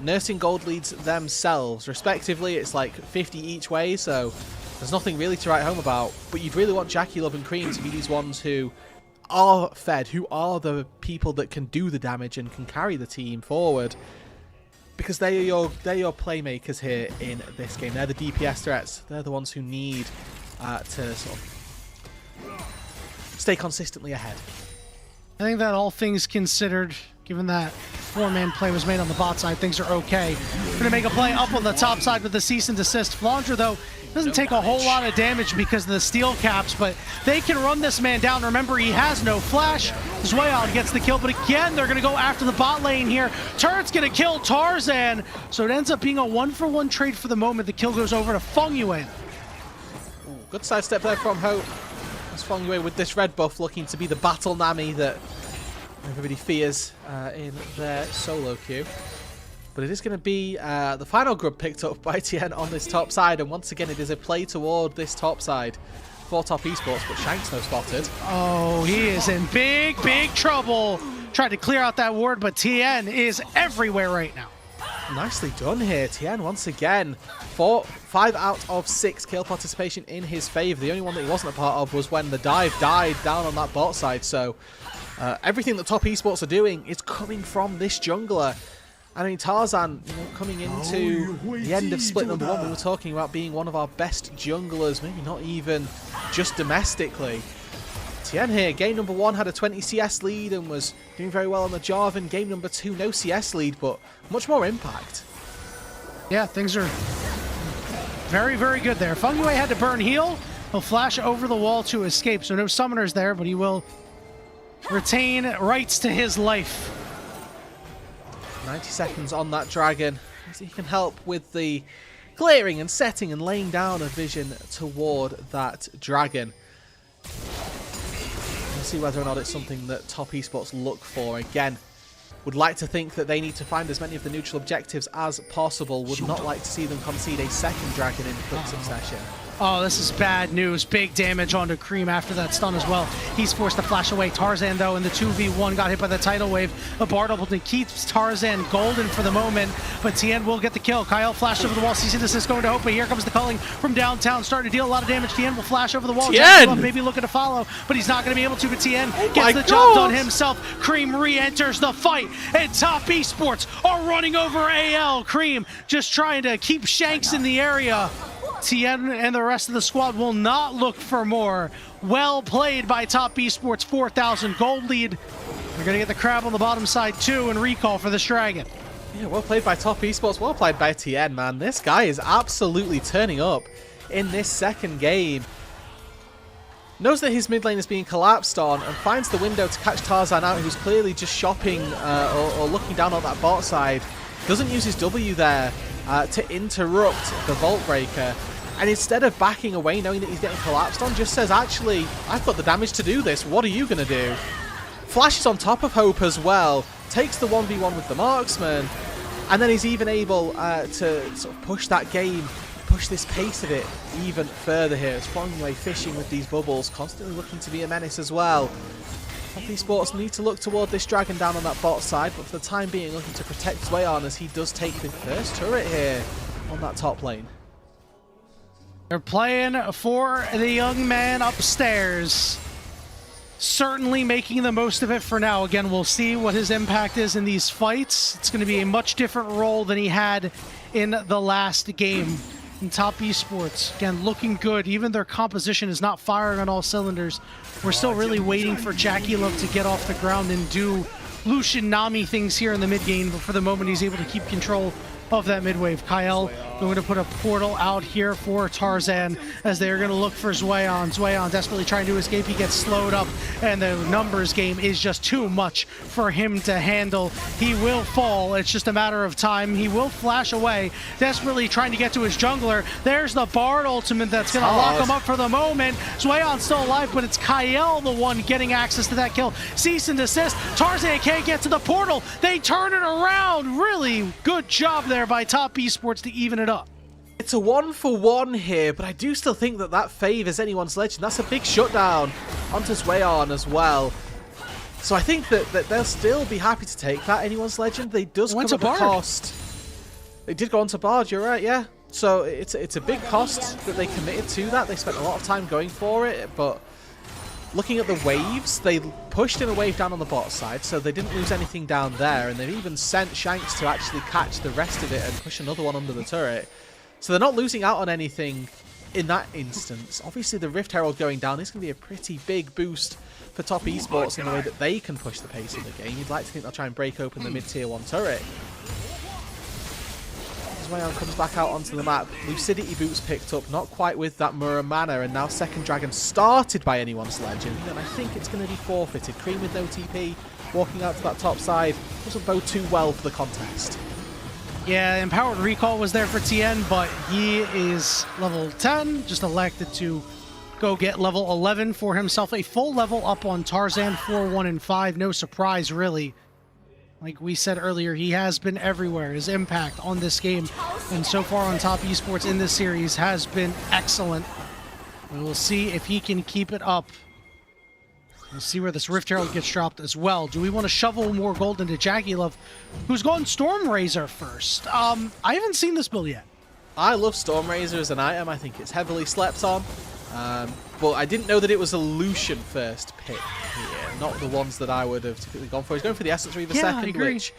nursing gold leads themselves, respectively. It's like 50 each way, so there's nothing really to write home about. But you'd really want Jackie, Love, and Cream to be these ones who are fed, who are the people that can do the damage and can carry the team forward. Because they're your playmakers here in this game. They're the DPS threats. They're the ones who need to sort of stay consistently ahead. I think that all things considered, given that 4-man play was made on the bot side, things are okay. Going to make a play up on the top side with the cease and desist. Flandre, though, doesn't take a whole lot of damage because of the steel caps, but they can run this man down. Remember, he has no flash. Zweon gets the kill, but again, they're going to go after the bot lane here. Turret's going to kill Tarzan, so it ends up being a 1-for-1 trade for the moment. The kill goes over to Feng Yue. Good sidestep there from Hope. As Feng Yue with this red buff looking to be the battle Nami that everybody fears in their solo queue. But it is going to be the final grub picked up by TN on this top side. And once again, it is a play toward this top side for Top Esports. But Shanks no spotted. Oh, he is in big trouble. Tried to clear out that ward, but TN is everywhere right now. Nicely done here. TN once again. 5 out of 6 kill participation in his favor. The only one that he wasn't a part of was when the dive died down on that bot side. So everything that Top Esports are doing is coming from this jungler. I mean, Tarzan, coming into the end of split number 1, we were talking about being one of our best junglers, maybe not even just domestically. Tien here, game number 1 had a 20 CS lead and was doing very well on the Jarvan. Game number 2, no CS lead, but much more impact. Yeah, things are very good there. Feng Yue had to burn heal. He'll flash over the wall to escape, so no summoners there, but he will retain rights to his life. 90 seconds on that dragon. He can help with the clearing and setting and laying down a vision toward that dragon. We'll see whether or not it's something that Top Esports look for. Again, would like to think that they need to find as many of the neutral objectives as possible. Would not like to see them concede a second dragon in quick succession. Oh, this is bad news. Big damage onto Cream after that stun as well. He's forced to flash away. Tarzan, though, in the 2v1 got hit by the tidal wave. A bar doubleton keeps Tarzan golden for the moment, but Tien will get the kill. Kyle flashed over the wall. Cease and desist going to Hope, but here comes the culling from downtown, starting to deal a lot of damage. Tien will flash over the wall. Tien! Maybe looking to follow, but he's not going to be able to. But Tien gets the job done himself. Cream re-enters the fight, and Top Esports are running over AL. Cream just trying to keep Shanks in the area. Tien and the rest of the squad will not look for more. Well played by Top Esports, 4,000 gold lead. They're going to get the crab on the bottom side too and recall for this dragon. Yeah, well played by Top Esports, well played by Tien, man. This guy is absolutely turning up in this second game. Knows that his mid lane is being collapsed on and finds the window to catch Tarzan out, who's clearly just shopping or looking down on that bot side. Doesn't use his W there to interrupt the Vault Breaker. And instead of backing away knowing that he's getting collapsed on, just says, actually, I've got the damage to do this. What are you going to do? Flashes on top of Hope as well. Takes the 1v1 with the marksman. And then he's even able to sort of push that game, push this pace of it even further here. It's Feng Yue fishing with these bubbles, constantly looking to be a menace as well. Top Esports need to look toward this dragon down on that bot side, but for the time being looking to protect Zweon as he does take the first turret here on that top lane. They're playing for the young man upstairs. Certainly making the most of it for now. Again, we'll see what his impact is in these fights. It's going to be a much different role than he had in the last game. In Top Esports, again, looking good. Even their composition is not firing on all cylinders. We're still really waiting for Jackie Love to get off the ground and do Lucian Nami things here in the mid game, but for the moment he's able to keep control of that mid wave. Kyle going to put a portal out here for Tarzan as they're going to look for Zweon. Zweon desperately trying to escape. He gets slowed up, and the numbers game is just too much for him to handle. He will fall. It's just a matter of time. He will flash away, desperately trying to get to his jungler. There's the Bard ultimate that's going to lock him up for the moment. Zweon's still alive, but it's Kyle the one getting access to that kill. Cease and desist. Tarzan can't get to the portal. They turn it around. Really good job there by Top Esports to even it up. It's a 1-for-1 here, but I do still think that that favors anyone's legend. That's a big shutdown onto Zweon as well. So I think that they'll still be happy to take that Anyone's Legend. They does come at the cost. They did go on to Bard, you're right, yeah. So it's a big cost that they committed to that. They spent a lot of time going for it, but looking at the waves, they pushed in a wave down on the bot side, so they didn't lose anything down there, and they've even sent Shanks to actually catch the rest of it and push another one under the turret. So they're not losing out on anything in that instance. Obviously, the Rift Herald going down is going to be a pretty big boost for top esports in the way that they can push the pace of the game. You'd like to think they'll try and break open the mid-tier 1 turret. Wayon comes back out onto the map. Lucidity boots picked up, not quite with that Mura mana, and now second dragon started by Anyone's Legend, and I think it's going to be forfeited. Cream with no TP, walking out to that top side, doesn't bode too well for the contest. Yeah, Empowered Recall was there for TN, but he is level 10, just elected to go get level 11 for himself. A full level up on Tarzan, 4, 1, and 5. No surprise, really. Like we said earlier, he has been everywhere. His impact on this game and so far on top esports in this series has been excellent. We will see if he can keep it up. We'll see where this Rift Herald gets dropped as well. Do we want to shovel more gold into Jackie Love, who's gone Stormrazor first? I haven't seen this build yet. I love Stormrazor as an item. I think it's heavily slept on. But I didn't know that it was a Lucian first pick here, not the ones that I would have typically gone for. He's going for the Essence Reaver second, which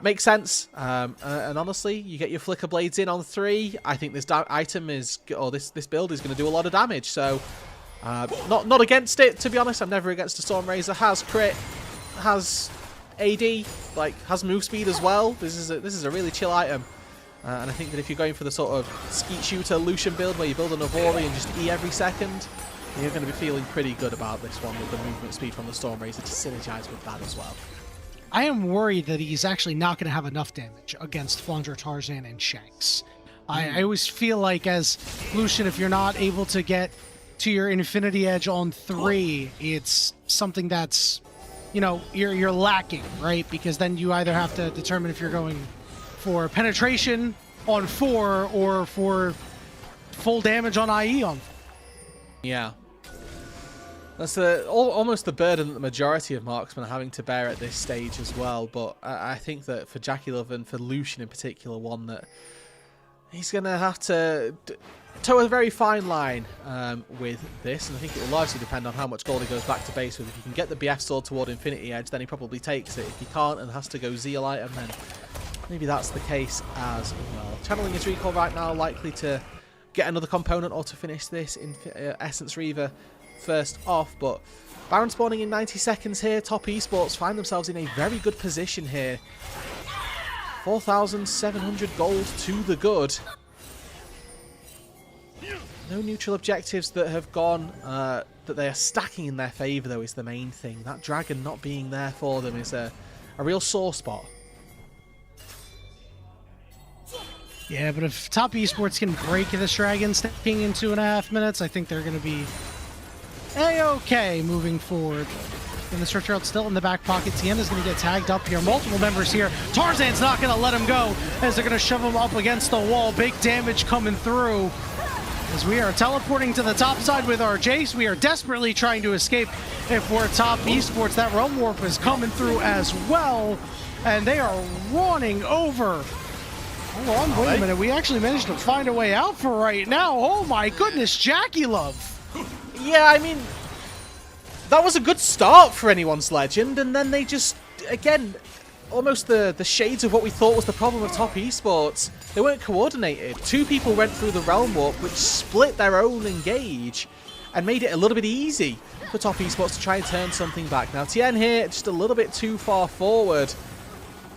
makes sense. And honestly, you get your Flicker Blades in on 3. I think this item is, or this build is going to do a lot of damage. So not against it, to be honest. I'm never against a Stormrazor. Has crit, has AD, like has move speed as well. This is a really chill item. And I think that if you're going for the sort of skeet shooter Lucian build where you build an Avori and just E every second, you're going to be feeling pretty good about this one with the movement speed from the Stormrazor to synergize with that as well. I am worried that he's actually not going to have enough damage against Flanger, Tarzan, and Shanks. I always feel like as Lucian, if you're not able to get to your Infinity Edge on 3, it's something that's, you know, you're lacking, right? Because then you either have to determine if you're going for penetration on 4 or for full damage on IE on 4. Yeah. That's almost the burden that the majority of marksmen are having to bear at this stage as well. But I think that for Jackie Love and for Lucian in particular, one that he's going to have to toe a very fine line with this. And I think it will largely depend on how much gold he goes back to base with. If he can get the BF sword toward Infinity Edge, then he probably takes it. If he can't and has to go Zeal item, then maybe that's the case as well. Channeling his recall right now, likely to get another component or to finish this in Essence Reaver first off. But Baron spawning in 90 seconds here. Top esports find themselves in a very good position here. 4,700 gold to the good. No neutral objectives that have gone, that they are stacking in their favour though is the main thing. That dragon not being there for them is a real sore spot. Yeah, but if top esports can break this dragon stacking in 2.5 minutes, I think they're going to be a-okay moving forward. And the Rift Herald still in the back pocket. TN is going to get tagged up here. Multiple members here. Tarzan's not going to let him go as they're going to shove him up against the wall. Big damage coming through. As we are teleporting to the top side with our Jace, we are desperately trying to escape if we're top esports. That Realm Warp is coming through as well, and they are running over. Hold on, wait a minute. We actually managed to find a way out for right now. Oh my goodness, Jackie Love. Yeah, I mean, that was a good start for Anyone's Legend, and then they just, again, almost the shades of what we thought was the problem of top esports. They weren't coordinated. 2 people went through the Realm Warp, which split their own engage and made it a little bit easy for top esports to try and turn something back. Now, Tien here, just a little bit too far forward.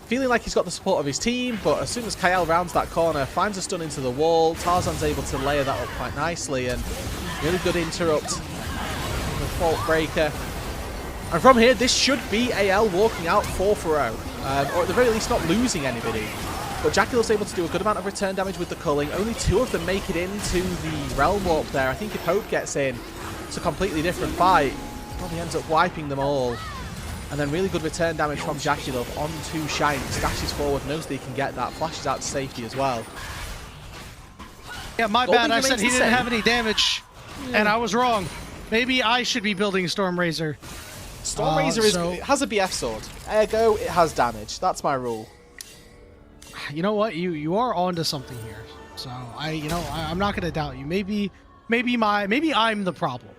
Feeling like he's got the support of his team, but as soon as Kael rounds that corner, finds a stun into the wall, Tarzan's able to layer that up quite nicely, and really good interrupt. The Fault Breaker. And from here, this should be AL walking out 4-0. Or at the very least, not losing anybody. But Jackie Love's able to do a good amount of return damage with the culling. Only 2 of them make it into the Realm Warp there. I think if Hope gets in, it's a completely different fight. Probably ends up wiping them all. And then really good return damage from Jackie Love onto Shanks. Dashes forward, knows that he can get that. Flashes out to safety as well. Yeah, my bad. I said he didn't have any damage, and I was wrong. Maybe I should be building Stormrazor. Stormrazor has a BF sword. Ergo, it has damage. That's my rule. You know what? You are onto something here. So I'm not gonna doubt you. Maybe I'm the problem.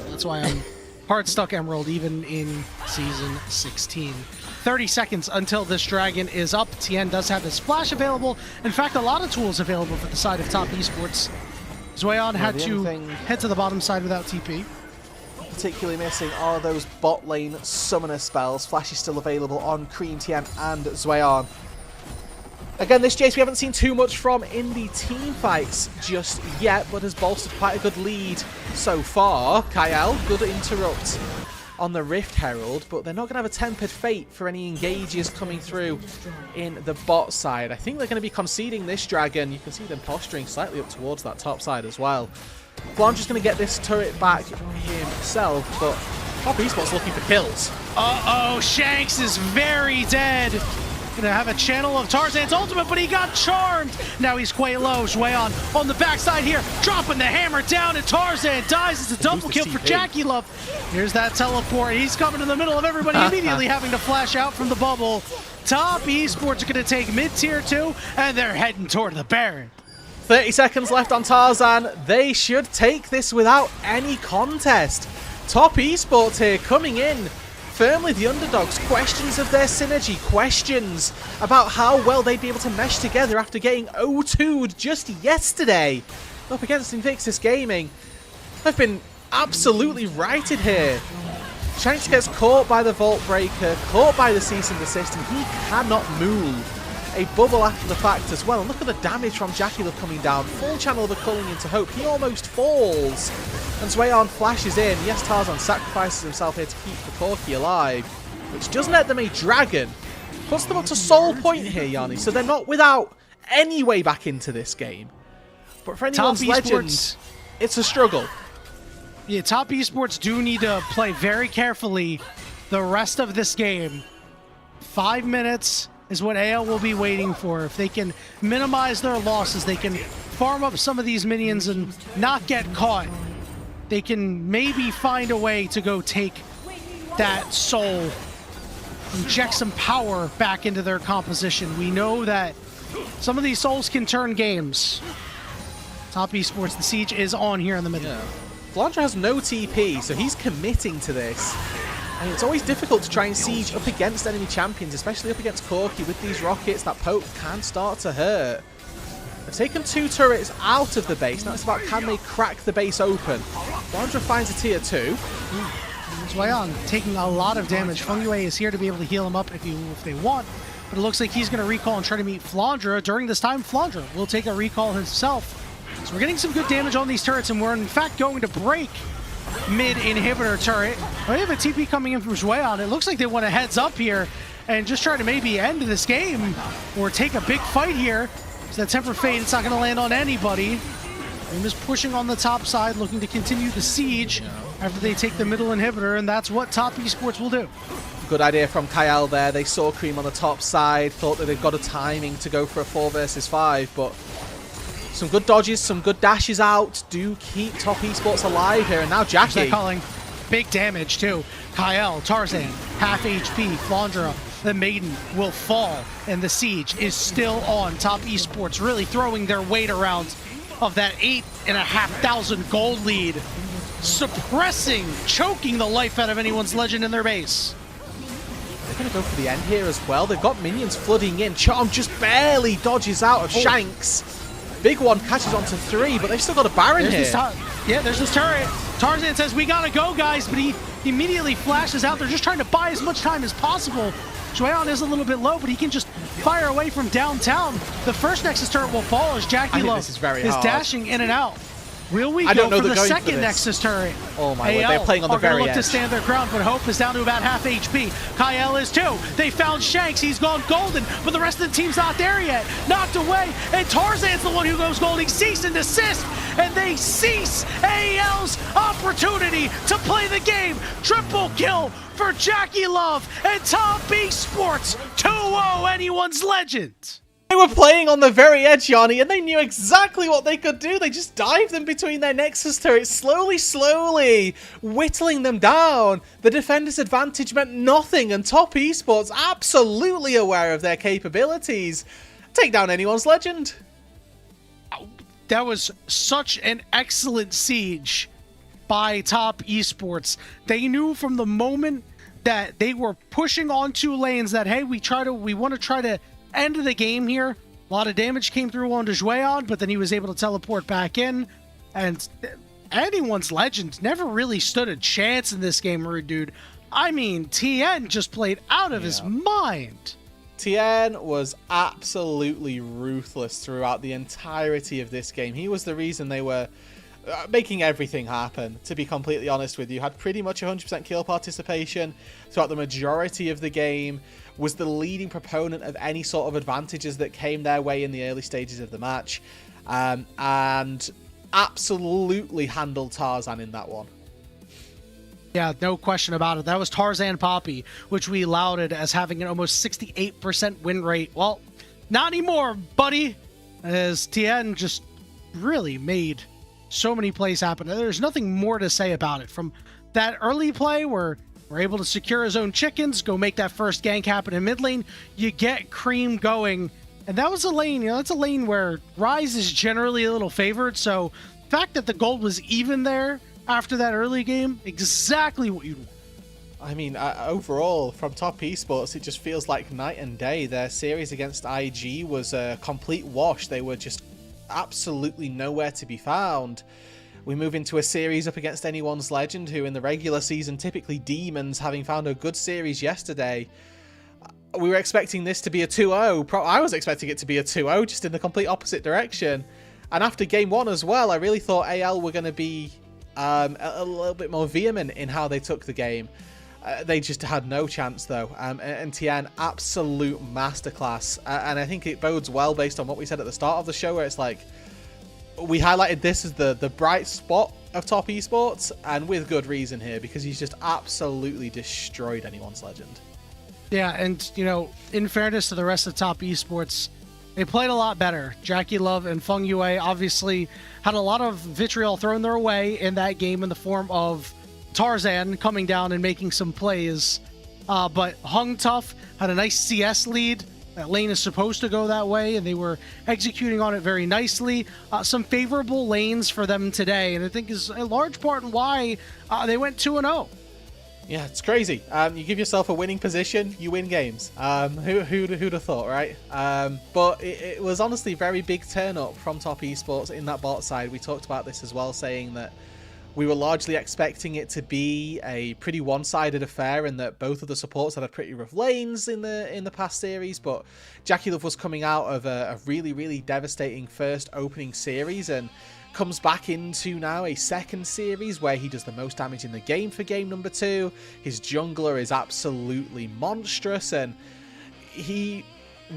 That's why I'm hard stuck Emerald even in season 16. 30 seconds until this dragon is up. Tien does have his flash available. In fact, a lot of tools available for the side of top esports. Zweon had to head to the bottom side without TP. Particularly missing are those bot lane summoner spells. Flash is still available on Cream, Tien, and Zweon. Again, this Jace we haven't seen too much from in the team fights just yet, but has bolstered quite a good lead so far. Kyle, good interrupt on the Rift Herald, but they're not going to have a tempered fate for any engages coming through in the bot side. I think they're going to be conceding this dragon. You can see them posturing slightly up towards that top side as well. Flandra's going to get this turret back himself, but Top Esports looking for kills. Uh-oh, Shanks is very dead. Gonna have a channel of Tarzan's ultimate, but he got charmed. Now he's quite low. Zweon on the backside here, dropping the hammer down, and Tarzan dies. It's a double kill for Jackie Love. Here's that teleport. He's coming in the middle of everybody, immediately having to flash out from the bubble. Top Esports are gonna take mid-tier 2, and they're heading toward the Baron. 30 seconds left on Tarzan. They should take this without any contest. Top Esports here coming in firmly the underdogs. Questions of their synergy, questions about how well they'd be able to mesh together after getting 0-2'd just yesterday. Up against Invictus Gaming, they've been absolutely righted here. Shanks gets caught by the Vault Breaker, caught by the Cease and Desist, and he cannot move. A bubble after the fact as well. And look at the damage from Jackie Love coming down. Full channel of the Culling into Hope. He almost falls. And Zweon flashes in. Yes, Tarzan sacrifices himself here to keep the Corki alive, which does net them a dragon. Puts them up to soul point here, Yanni. So they're not without any way back into this game. But for anyone's legends, it's a struggle. Yeah, Top Esports do need to play very carefully the rest of this game. 5 minutes is what AL will be waiting for. If they can minimize their losses, they can farm up some of these minions and not get caught, they can maybe find a way to go take that soul, inject some power back into their composition. We know that some of these souls can turn games. Top Esports, the siege is on here in the middle. Yeah. Flandra has no TP, so he's committing to this. And it's always difficult to try and siege up against enemy champions, especially up against Corki. With these rockets, that poke can start to hurt. They've taken 2 turrets out of the base. Now it's about, can they crack the base open? Flandra finds a tier 2. Zweon taking a lot of damage. Fengyue is here to be able to heal him up if they want. But it looks like he's going to recall and try to meet Flandra. During this time, Flandra will take a recall himself. So we're getting some good damage on these turrets, and we're in fact going to break mid-inhibitor turret. We have a TP coming in from Zweon. It looks like they want a heads up here and just try to maybe end this game or take a big fight here. So that Temper Fate, it's not going to land on anybody. They're just pushing on the top side, looking to continue the siege after they take the middle inhibitor, and that's what Top Esports will do. Good idea from Kyle there. They saw Cream on the top side, thought that they've got a timing to go for a 4 versus 5, but some good dodges, some good dashes out do keep Top Esports alive here. And now Jackie calling big damage too. Kyle, Tarzan, half HP. Flandra, the Maiden, will fall, and the siege is still on. Top Esports really throwing their weight around of that 8,500 gold lead, suppressing, choking the life out of anyone's legend in their base. They're going to go for the end here as well. They've got minions flooding in. Charm just barely dodges out of Shanks. Big one catches onto 3, but they've still got a Baron here. There's this turret. Tarzan says, we gotta go, guys, but he immediately flashes out. They're just trying to buy as much time as possible. Zweon is a little bit low, but he can just fire away from downtown. The first Nexus turret will fall as Jackie Love is dashing in and out. Will we go for the second Nexus turret? Oh my word, they're playing on the very edge. Look to stand their ground, but Hope is down to about half HP. Kyle is too. They found Shanks, he's gone golden, but the rest of the team's not there yet. Knocked away, and Tarzan's the one who goes golden. Cease and desist, and they cease AL's opportunity to play the game. Triple kill for Jackie Love and Top Esports. 2-0 anyone's legend. They were playing on the very edge, Yanni, and they knew exactly what they could do. They just dived them between their Nexus turrets, slowly whittling them down. The defender's advantage meant nothing, and Top Esports absolutely aware of their capabilities. Take down anyone's legend. That was such an excellent siege by Top Esports. They knew from the moment that they were pushing on 2 lanes that, hey, we want to try to end the game here. A lot of damage came through on Dejueon, but then he was able to teleport back in. And anyone's legend never really stood a chance in this game, Rude Dude. I mean, TN just played out of his mind. TN was absolutely ruthless throughout the entirety of this game. He was the reason they were making everything happen, to be completely honest with you. Had pretty much 100% kill participation throughout the majority of the game, was the leading proponent of any sort of advantages that came their way in the early stages of the match, and absolutely handled Tarzan in that one. Yeah, no question about it. That was Tarzan Poppy, which we lauded as having an almost 68% win rate. Well, not anymore, buddy, as TN just really made so many plays happen. There's nothing more to say about it. From that early play where we're able to secure his own chickens, go make that first gank happen in mid lane, you get Cream going. And that was a lane, that's a lane where Ryze is generally a little favored. So the fact that the gold was even there after that early game, exactly what you'd want. I mean, overall, from Top Esports, it just feels like night and day. Their series against IG was a complete wash. They were just absolutely nowhere to be found. We move into a series up against anyone's legend, who in the regular season, typically Demons, having found a good series yesterday. We were expecting this to be a 2-0. I was expecting it to be a 2-0, just in the complete opposite direction. And after game 1 as well, I really thought AL were going to be a little bit more vehement in how they took the game. They just had no chance though, and TN, absolute masterclass, and I think it bodes well based on what we said at the start of the show, where it's like, we highlighted this as the bright spot of Top Esports, and with good reason here, because he's just absolutely destroyed anyone's legend. Yeah, and you know, in fairness to the rest of Top Esports, they played a lot better. Jackie Love and Feng Yue obviously had a lot of vitriol thrown their way in that game in the form of Tarzan coming down and making some plays. But Hung Tough had a nice CS lead. That lane is supposed to go that way, and they were executing on it very nicely. Some favorable lanes for them today, and I think is a large part in why they went 2-0. Yeah, it's crazy. You give yourself a winning position, you win games. Who'd have thought, right? But it was honestly a very big turn up from Top Esports in that bot side. We talked about this as well, saying that we were largely expecting it to be a pretty one-sided affair, and that both of the supports had pretty rough lanes in the past series. But Jackie Love was coming out of a really devastating first opening series, and comes back into now a second series where he does the most damage in the game for game number 2. His jungler is absolutely monstrous, and he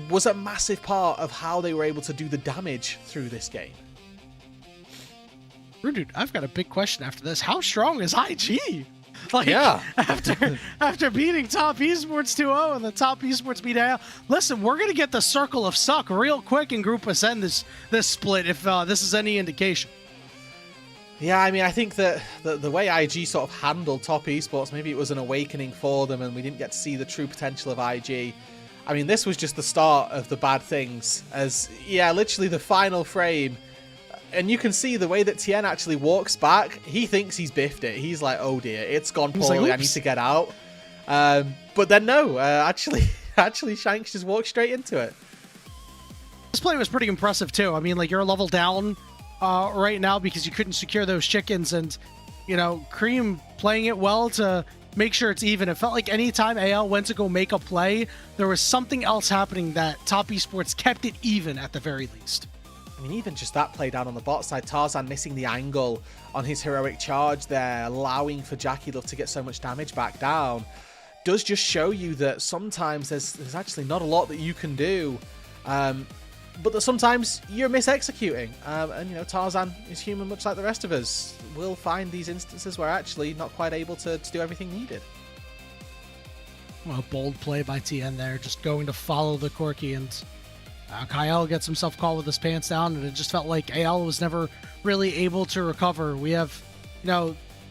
was a massive part of how they were able to do the damage through this game. Dude, I've got a big question after this. How strong is IG? Like, yeah. after beating Top Esports 2-0 and the Top Esports beat AL, listen, we're going to get the Circle of Suck real quick in Group Ascend this split, if this is any indication. Yeah, I mean, I think that the way IG sort of handled Top Esports, maybe it was an awakening for them and we didn't get to see the true potential of IG. I mean, this was just the start of the bad things, as, yeah, literally the final frame. And you can see the way that TN actually walks back. He thinks he's biffed it. He's like, oh dear, it's gone poorly. Like, I need to get out. But then no, actually Shanks just walked straight into it. This play was pretty impressive too. I mean, like, you're a level down right now because you couldn't secure those chickens, and you know, Cream playing it well to make sure it's even. It felt like anytime AL went to go make a play, there was something else happening that Top Esports kept it even at the very least. I mean, even just that play down on the bot side, Tarzan missing the angle on his heroic charge there, allowing for Jackie Love to get so much damage back down, does just show you that sometimes there's actually not a lot that you can do, but that sometimes you're mis-executing. And, you know, Tarzan is human much like the rest of us. We'll find these instances where actually not quite able to do everything needed. Well, bold play by TN there, just going to follow the Corki, and Kyle gets himself caught with his pants down, and it just felt like AL was never really able to recover. We have,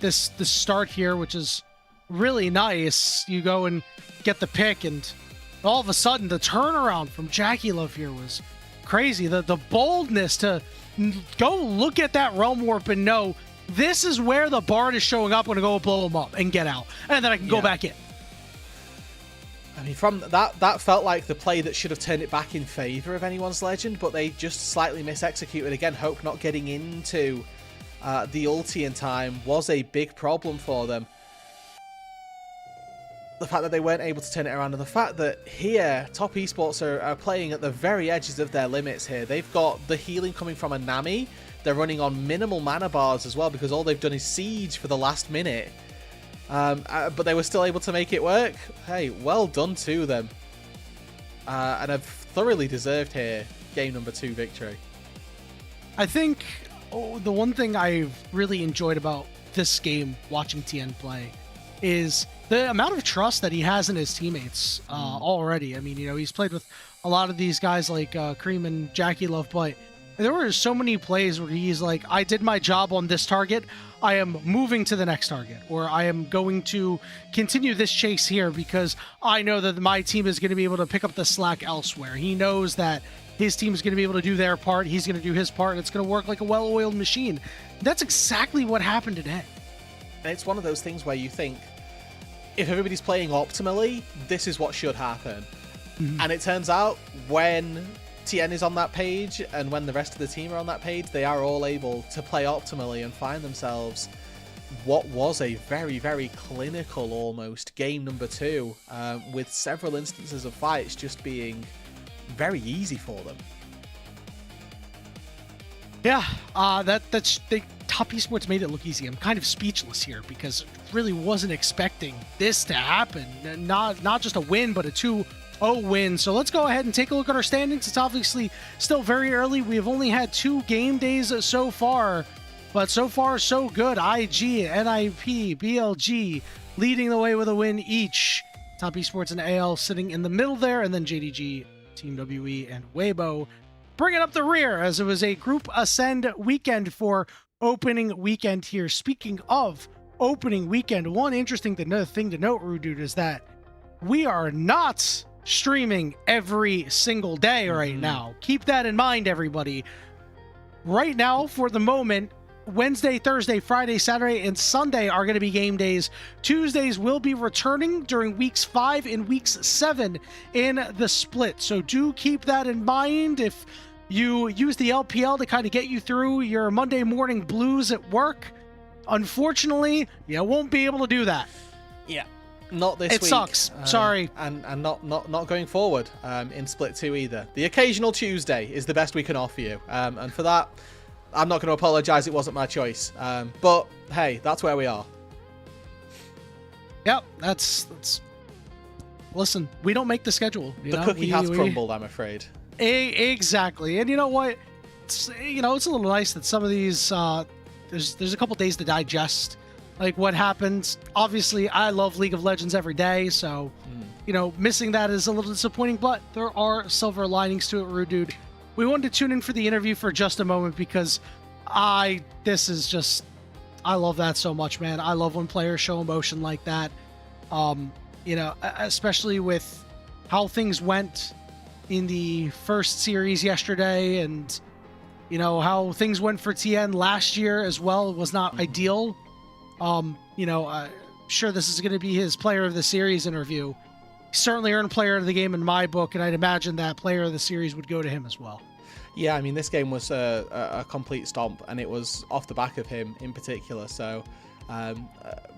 this start here, which is really nice. You go and get the pick, and all of a sudden, the turnaround from Jackie Love here was crazy. The boldness to go look at that Realm Warp and know this is where the Bard is showing up. I'm going to go blow him up and get out, and then I can go back in. I mean, from that felt like the play that should have turned it back in favor of anyone's Legend, but they just slightly misexecuted. Again, Hope not getting into the ulti in time was a big problem for them. The fact that they weren't able to turn it around, and the fact that here, Top Esports are playing at the very edges of their limits here. They've got the healing coming from a Nami. They're running on minimal mana bars as well, because all they've done is siege for the last minute. But they were still able to make it work. Hey, well done to them. And have thoroughly deserved here game number 2 victory. I think the one thing I've really enjoyed about this game, watching TN play, is the amount of trust that he has in his teammates already. I mean, he's played with a lot of these guys like Cream and Jackie Love, but there were so many plays where he's like, I did my job on this target, I am moving to the next target, or I am going to continue this chase here because I know that my team is going to be able to pick up the slack elsewhere. He knows that his team is going to be able to do their part, he's going to do his part, and it's going to work like a well-oiled machine. That's exactly what happened today. And it's one of those things where you think, if everybody's playing optimally, this is what should happen. And it turns out, when TN is on that page, and when the rest of the team are on that page, they are all able to play optimally and find themselves what was a very, very clinical, almost, game number 2, with several instances of fights just being very easy for them. Yeah, that's Top Esports made it look easy. I'm kind of speechless here because really wasn't expecting this to happen. Not just a win, but a 2-0 win. So let's go ahead and take a look at our standings. It's obviously still very early. We have only had 2 game days so far, but so far so good. IG, NIP, BLG leading the way with a win each. Top Esports and AL sitting in the middle there, and then JDG, Team WE, and Weibo bringing up the rear, as it was a group ascend weekend for opening weekend here. Speaking of opening weekend, one interesting thing to note, Rudude, is that we are not streaming every single day right now. Keep that in mind, everybody. Right now, for the moment, Wednesday, Thursday, Friday, Saturday, and Sunday are going to be game days. Tuesdays will be returning during weeks 5 and weeks 7 in the split. So do keep that in mind. If you use the LPL to kind of get you through your Monday morning blues at work, unfortunately, you won't be able to do that. Yeah. Not this week. It sucks. Sorry. And not going forward in Split 2 either. The occasional Tuesday is the best we can offer you. And for that, I'm not going to apologize. It wasn't my choice. But hey, that's where we are. Yep, that's listen, we don't make the schedule. The cookie has crumbled, I'm afraid. Exactly. And you know what? It's a little nice that some of these there's a couple days to digest like what happens. Obviously, I love League of Legends every day, so missing that is a little disappointing, but there are silver linings to it, Rude Dude. We wanted to tune in for the interview for just a moment because I love that so much, man. I love when players show emotion like that. Especially with how things went in the first series yesterday, and how things went for TN last year as well. It was not ideal. Sure, this is going to be his player of the series interview. He certainly earned player of the game in my book, and I'd imagine that player of the series would go to him as well. Yeah, I mean, this game was a complete stomp, and it was off the back of him in particular. So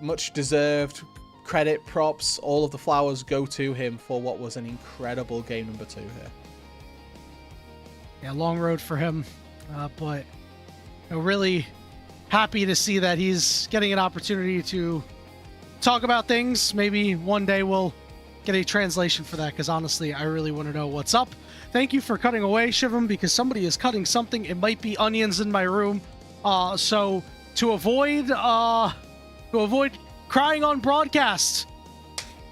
much deserved credit, props, all of the flowers go to him for what was an incredible game number 2 here. Yeah, long road for him, but really happy to see that he's getting an opportunity to talk about things. Maybe one day we'll get a translation for that, because honestly, I really want to know what's up. Thank you for cutting away, Shivam, because somebody is cutting something. It might be onions in my room. So to avoid crying on broadcast,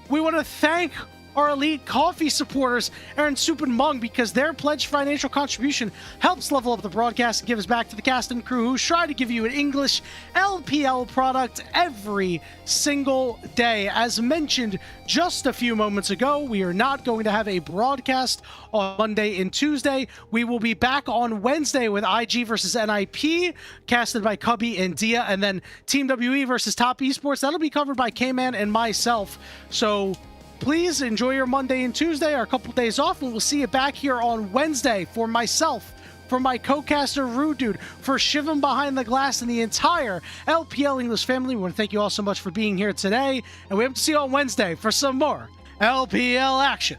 we want to thank our elite coffee supporters, Aaron, Soup, and Mung, because their pledged financial contribution helps level up the broadcast and gives back to the cast and crew who try to give you an English LPL product every single day. As mentioned just a few moments ago, we are not going to have a broadcast on Monday and Tuesday. We will be back on Wednesday with IG versus NIP, casted by Cubby and Dia, and then Team WE versus Top Esports. That'll be covered by K-Man and myself. So please enjoy your Monday and Tuesday, our couple days off, and we'll see you back here on Wednesday. For myself, for my co-caster Rude Dude, for Shivam behind the glass, and the entire LPL English family, we want to thank you all so much for being here today, and we hope to see you on Wednesday for some more LPL action.